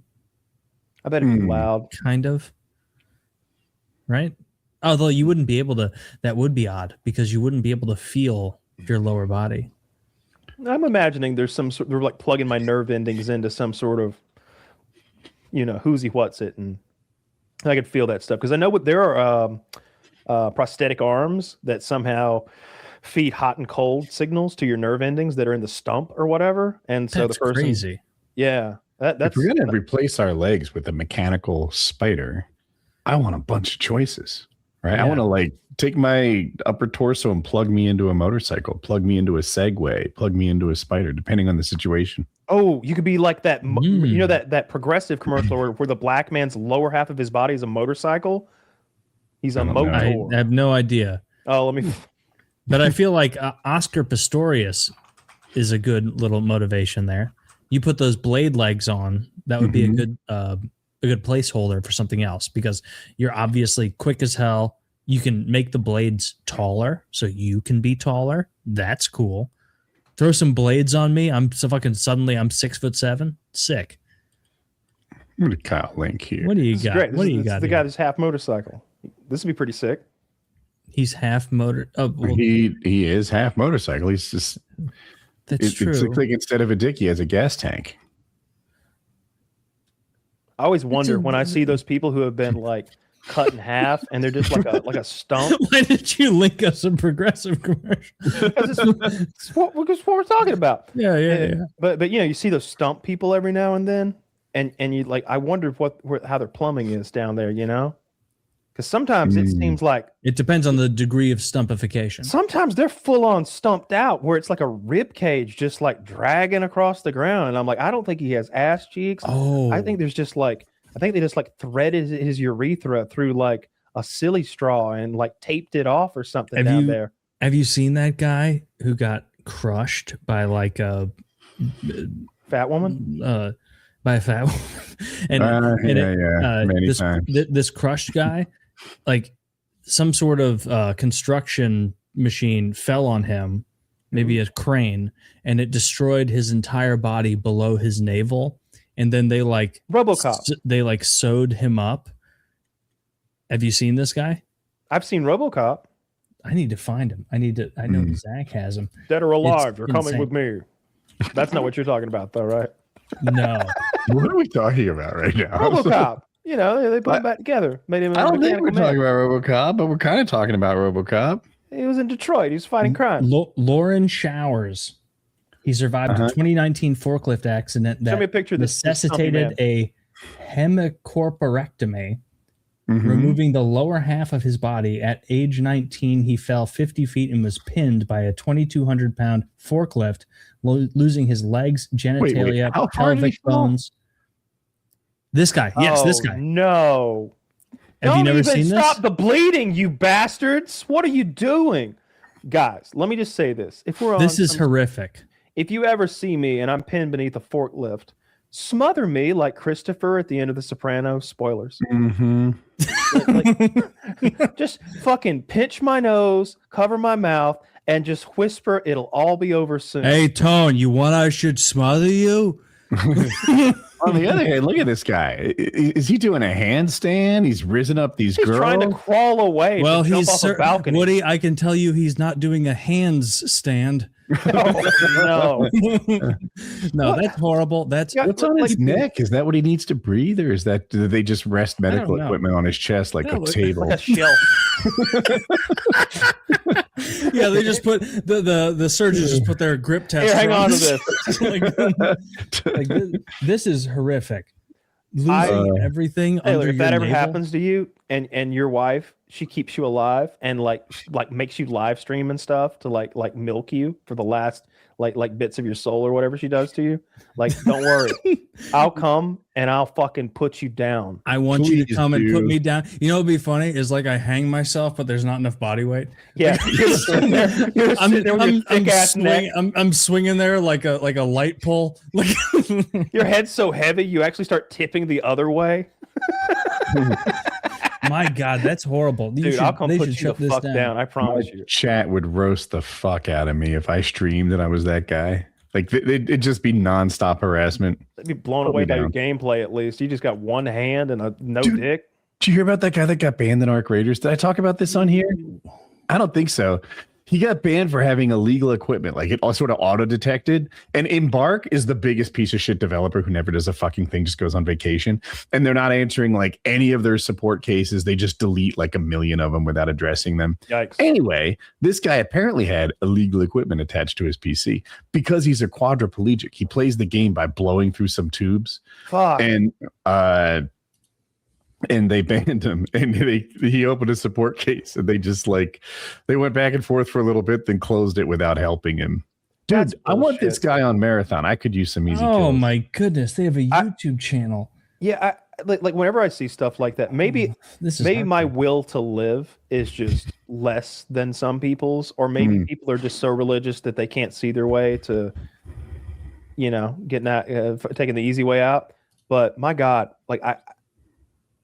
I bet it'd be loud. Kind of. Right? Although you wouldn't be able to, that would be odd, because you wouldn't be able to feel your lower body. I'm imagining there's some sort, they're like plugging my nerve endings into some sort of, who's he, what's it, and I could feel that stuff because I know there are prosthetic arms that somehow feed hot and cold signals to your nerve endings that are in the stump or whatever, and so that's the person, crazy. Yeah, that's. If we're gonna replace our legs with a mechanical spider, I want a bunch of choices, right? Yeah. I want to like take my upper torso and plug me into a motorcycle, plug me into a Segway, plug me into a spider, depending on the situation. Oh, you could be like that, that progressive commercial where the black man's lower half of his body is a motorcycle. He's a motor. I have no idea. Oh, let me. But I feel like Oscar Pistorius is a good little motivation there. You put those blade legs on, that would be a good placeholder for something else, because you're obviously quick as hell. You can make the blades taller, so you can be taller. That's cool. Throw some blades on me. I'm 6'7". Sick. I'm gonna Kyle Link here. What do you got? Great. What do you got? The guy that's half motorcycle. This would be pretty sick. He's half motor. Oh, well, he is half motorcycle. He's just. That's true. It's like instead of a dick, he has a gas tank. I always wonder when I see those people who have been like cut in half and they're just like a stump. Why did you link us a progressive commercial? It's what we're talking about. Yeah. But you see those stump people every now and then, and you like, I wonder how their plumbing is down there, because sometimes it seems like it depends on the degree of stumpification. Sometimes they're full on stumped out, where it's like a rib cage just like dragging across the ground, and I'm like, I don't think he has ass cheeks. Oh, I think they just like threaded his urethra through like a silly straw and like taped it off or something down there. Have you seen that guy who got crushed by like a fat woman? By a fat woman, this crushed guy, like some sort of construction machine fell on him, maybe a crane, and it destroyed his entire body below his navel. And then they RoboCop. Sewed him up. Have you seen this guy? I've seen RoboCop. I need to find him. I know Zach has him. Dead or alive, you're coming with me. That's not what you're talking about, though, right? No. What are we talking about right now? RoboCop. They put him back together. Made him. I don't think we're talking about RoboCop, but we're kind of talking about RoboCop. He was in Detroit. He was fighting crime. Lauren Showers. He survived a 2019 forklift accident that Show me a picture necessitated a hemicorporectomy, removing the lower half of his body. At age 19, he fell 50 feet and was pinned by a 2,200-pound forklift, losing his legs, genitalia, pelvic bones. This guy. Yes, this guy. No. Have you never seen this? Stop the bleeding, you bastards. What are you doing? Guys, let me just say this. This is horrific. If you ever see me and I'm pinned beneath a forklift, smother me like Christopher at the end of The Sopranos. Spoilers. Just fucking pinch my nose, cover my mouth, and just whisper, it'll all be over soon. Hey, Tone, you want I should smother you? On the other hand, look at this guy. Is he doing a handstand? He's risen up these girls. Trying to crawl away. Well, he's off a balcony. Woody, I can tell you he's not doing a handstand. No. No, that's horrible. That's what's on his neck. Is that what he needs to breathe, or is that do they just rest medical equipment on his chest like a table? Like a shelf. Yeah, they just put the surgeons just put their grip test. Here, hang on to this. This is horrific. Losing everything. Taylor, if that ever navel. happens to you and your wife, she keeps you alive and like makes you live stream and stuff to like milk you for the last like bits of your soul or whatever she does to you, like don't worry, I'll come and I'll fucking put you down. I want you to come and put me down. You know what'd be funny is like I hang myself, but there's not enough body weight. Yeah, I'm swinging there like a light pole. Your head's so heavy you actually start tipping the other way. My God, that's horrible. Dude, I'll come put you the fuck down. I promise you. Chat would roast the fuck out of me if I streamed and I was that guy. Like it'd just be nonstop harassment. They'd be blown away by your gameplay. At least you just got one hand and no dick. Did you hear about that guy that got banned in Arc Raiders? Did I talk about this on here? I don't think so. He got banned for having illegal equipment. Like it all sort of auto detected. And Embark is the biggest piece of shit developer who never does a fucking thing, just goes on vacation. And they're not answering like any of their support cases. They just delete like 1 million of them without addressing them. Yikes. Anyway, this guy apparently had illegal equipment attached to his PC because he's a quadriplegic. He plays the game by blowing through some tubes. Fuck. And they banned him, and he opened a support case, and they went back and forth for a little bit, then closed it without helping him. Dude, I want this guy on Marathon. I could use some easy kills. Oh my goodness, they have a YouTube channel. Yeah, like whenever I see stuff like that, maybe my will to live is just less than some people's, or maybe people are just so religious that they can't see their way to, getting out, taking the easy way out. But my God, like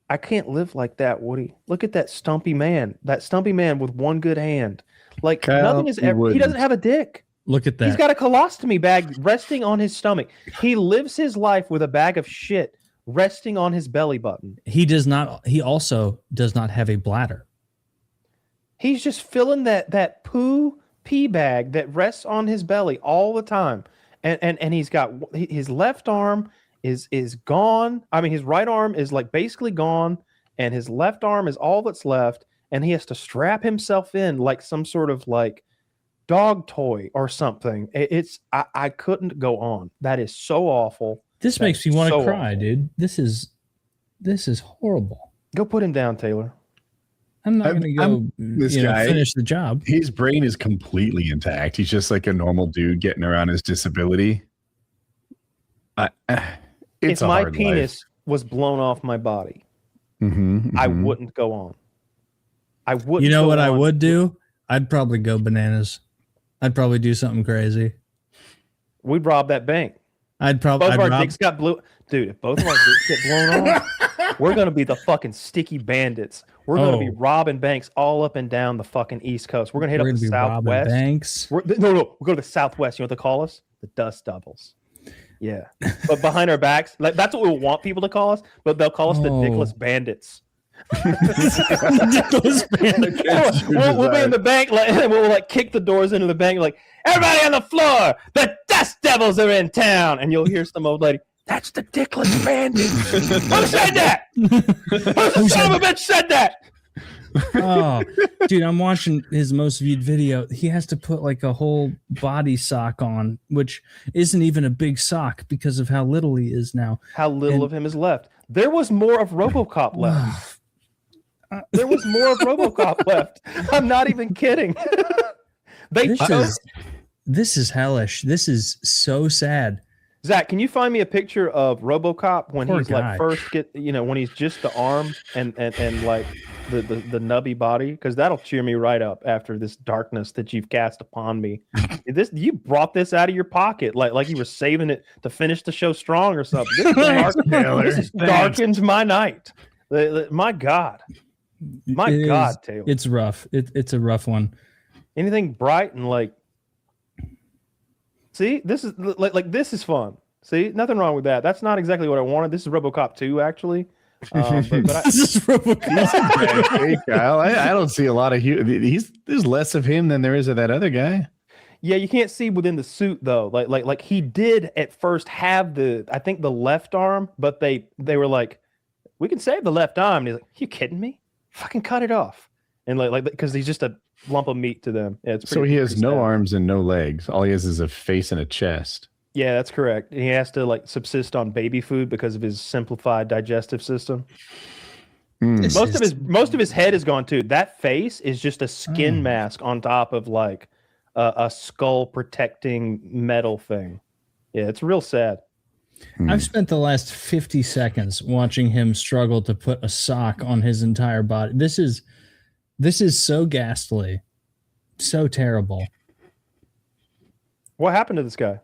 I can't live like that, Woody. Look at that stumpy man. That stumpy man with one good hand. Like nothing is ever. He doesn't have a dick. Look at that. He's got a colostomy bag resting on his stomach. He lives his life with a bag of shit resting on his belly button. He does not. He also does not have a bladder. He's just filling that pee bag that rests on his belly all the time. And he's got his left arm is gone. I mean, his right arm is like basically gone, and his left arm is all that's left, and he has to strap himself in like some sort of like dog toy or something. I couldn't go on. That is so awful. This makes me want to cry, dude. This is horrible. Go put him down, Taylor. I'm not going to go finish the job. His brain is completely intact. He's just like a normal dude getting around his disability. If my penis was blown off my body, I wouldn't go on. I wouldn't. You know what I would do? I'd probably go bananas. I'd probably do something crazy. We'd rob that bank. Both of our dicks got blue. Dude, if both of our dicks get blown off, we're gonna be the fucking sticky bandits. We're gonna be robbing banks all up and down the fucking East Coast. We're gonna hit up the Southwest. Banks. We'll go to the Southwest. You know what they call us? The Dust Devils. Yeah, but behind our backs, like that's what we want people to call us. But they'll call us the Dickless Bandits. Dickless Bandits. We'll be in the bank, and we'll like kick the doors into the bank, like everybody on the floor. The Dust Devils are in town, and you'll hear some old lady. That's the Dickless Bandits. Who said that? Who the son of a bitch said that? Oh, dude, I'm watching his most viewed video. He has to put like a whole body sock on, which isn't even a big sock because of how little he is now. How little of him is left. There was more of RoboCop left. There was more of RoboCop left. I'm not even kidding. This is hellish. This is so sad. Zach, can you find me a picture of RoboCop when he's like first when he's just the arm and like the nubby body? Because that'll cheer me right up after this darkness that you've cast upon me. You brought this out of your pocket like you were saving it to finish the show strong or something. This darkens my night. My God, Taylor. It's rough. It's a rough one. anything bright and like. See, this is like this is fun. See, nothing wrong with that. That's not exactly what I wanted. This is RoboCop 2, actually. But This is RoboCop. Hey, Kyle, I don't see a lot of there's less of him than there is of that other guy. Yeah, you can't see within the suit though. Like he did at first have I think the left arm, but they were like, we can save the left arm. And he's like, you kidding me? Fucking cut it off. And like because he's just a lump of meat to them. Yeah, it's so he has no sad. arms and no legs. All he has is a face and a chest. Yeah, that's correct. He has to like subsist on baby food because of his simplified digestive system. Most of his head is gone too. That face is just a skin mask on top of like a skull protecting metal thing. Yeah, it's real sad. I've spent the last 50 seconds watching him struggle to put a sock on his entire body. This is so ghastly, so terrible. What happened to this guy?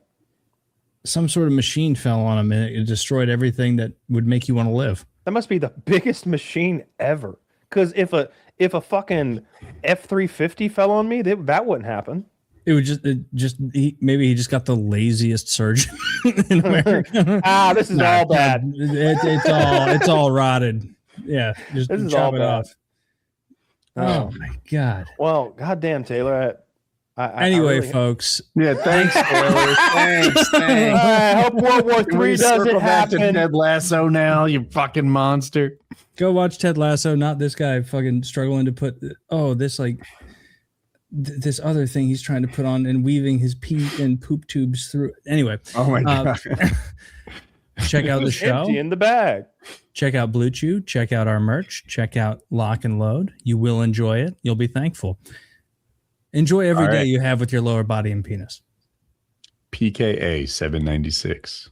Some sort of machine fell on him and it destroyed everything that would make you want to live. That must be the biggest machine ever. Because if a fucking F-350 fell on me, that wouldn't happen. It would maybe he just got the laziest surgeon in America. This is all bad. It's all rotted. Yeah, just this is chop all it bad. off. Oh my god. Well, goddamn, Taylor. Anyway, folks. Yeah, thanks, Taylor. thanks. I hope World War III doesn't happen. Ted Lasso now, you fucking monster. Go watch Ted Lasso, not this guy fucking struggling to put this other thing he's trying to put on and weaving his pee and poop tubes through. Anyway. Oh my god. Check out the show. Empty in the bag. Check out Blue Chew. Check out our merch. Check out Lock and Load. You will enjoy it. You'll be thankful. Enjoy every day you have with your lower body and penis. PKA 796.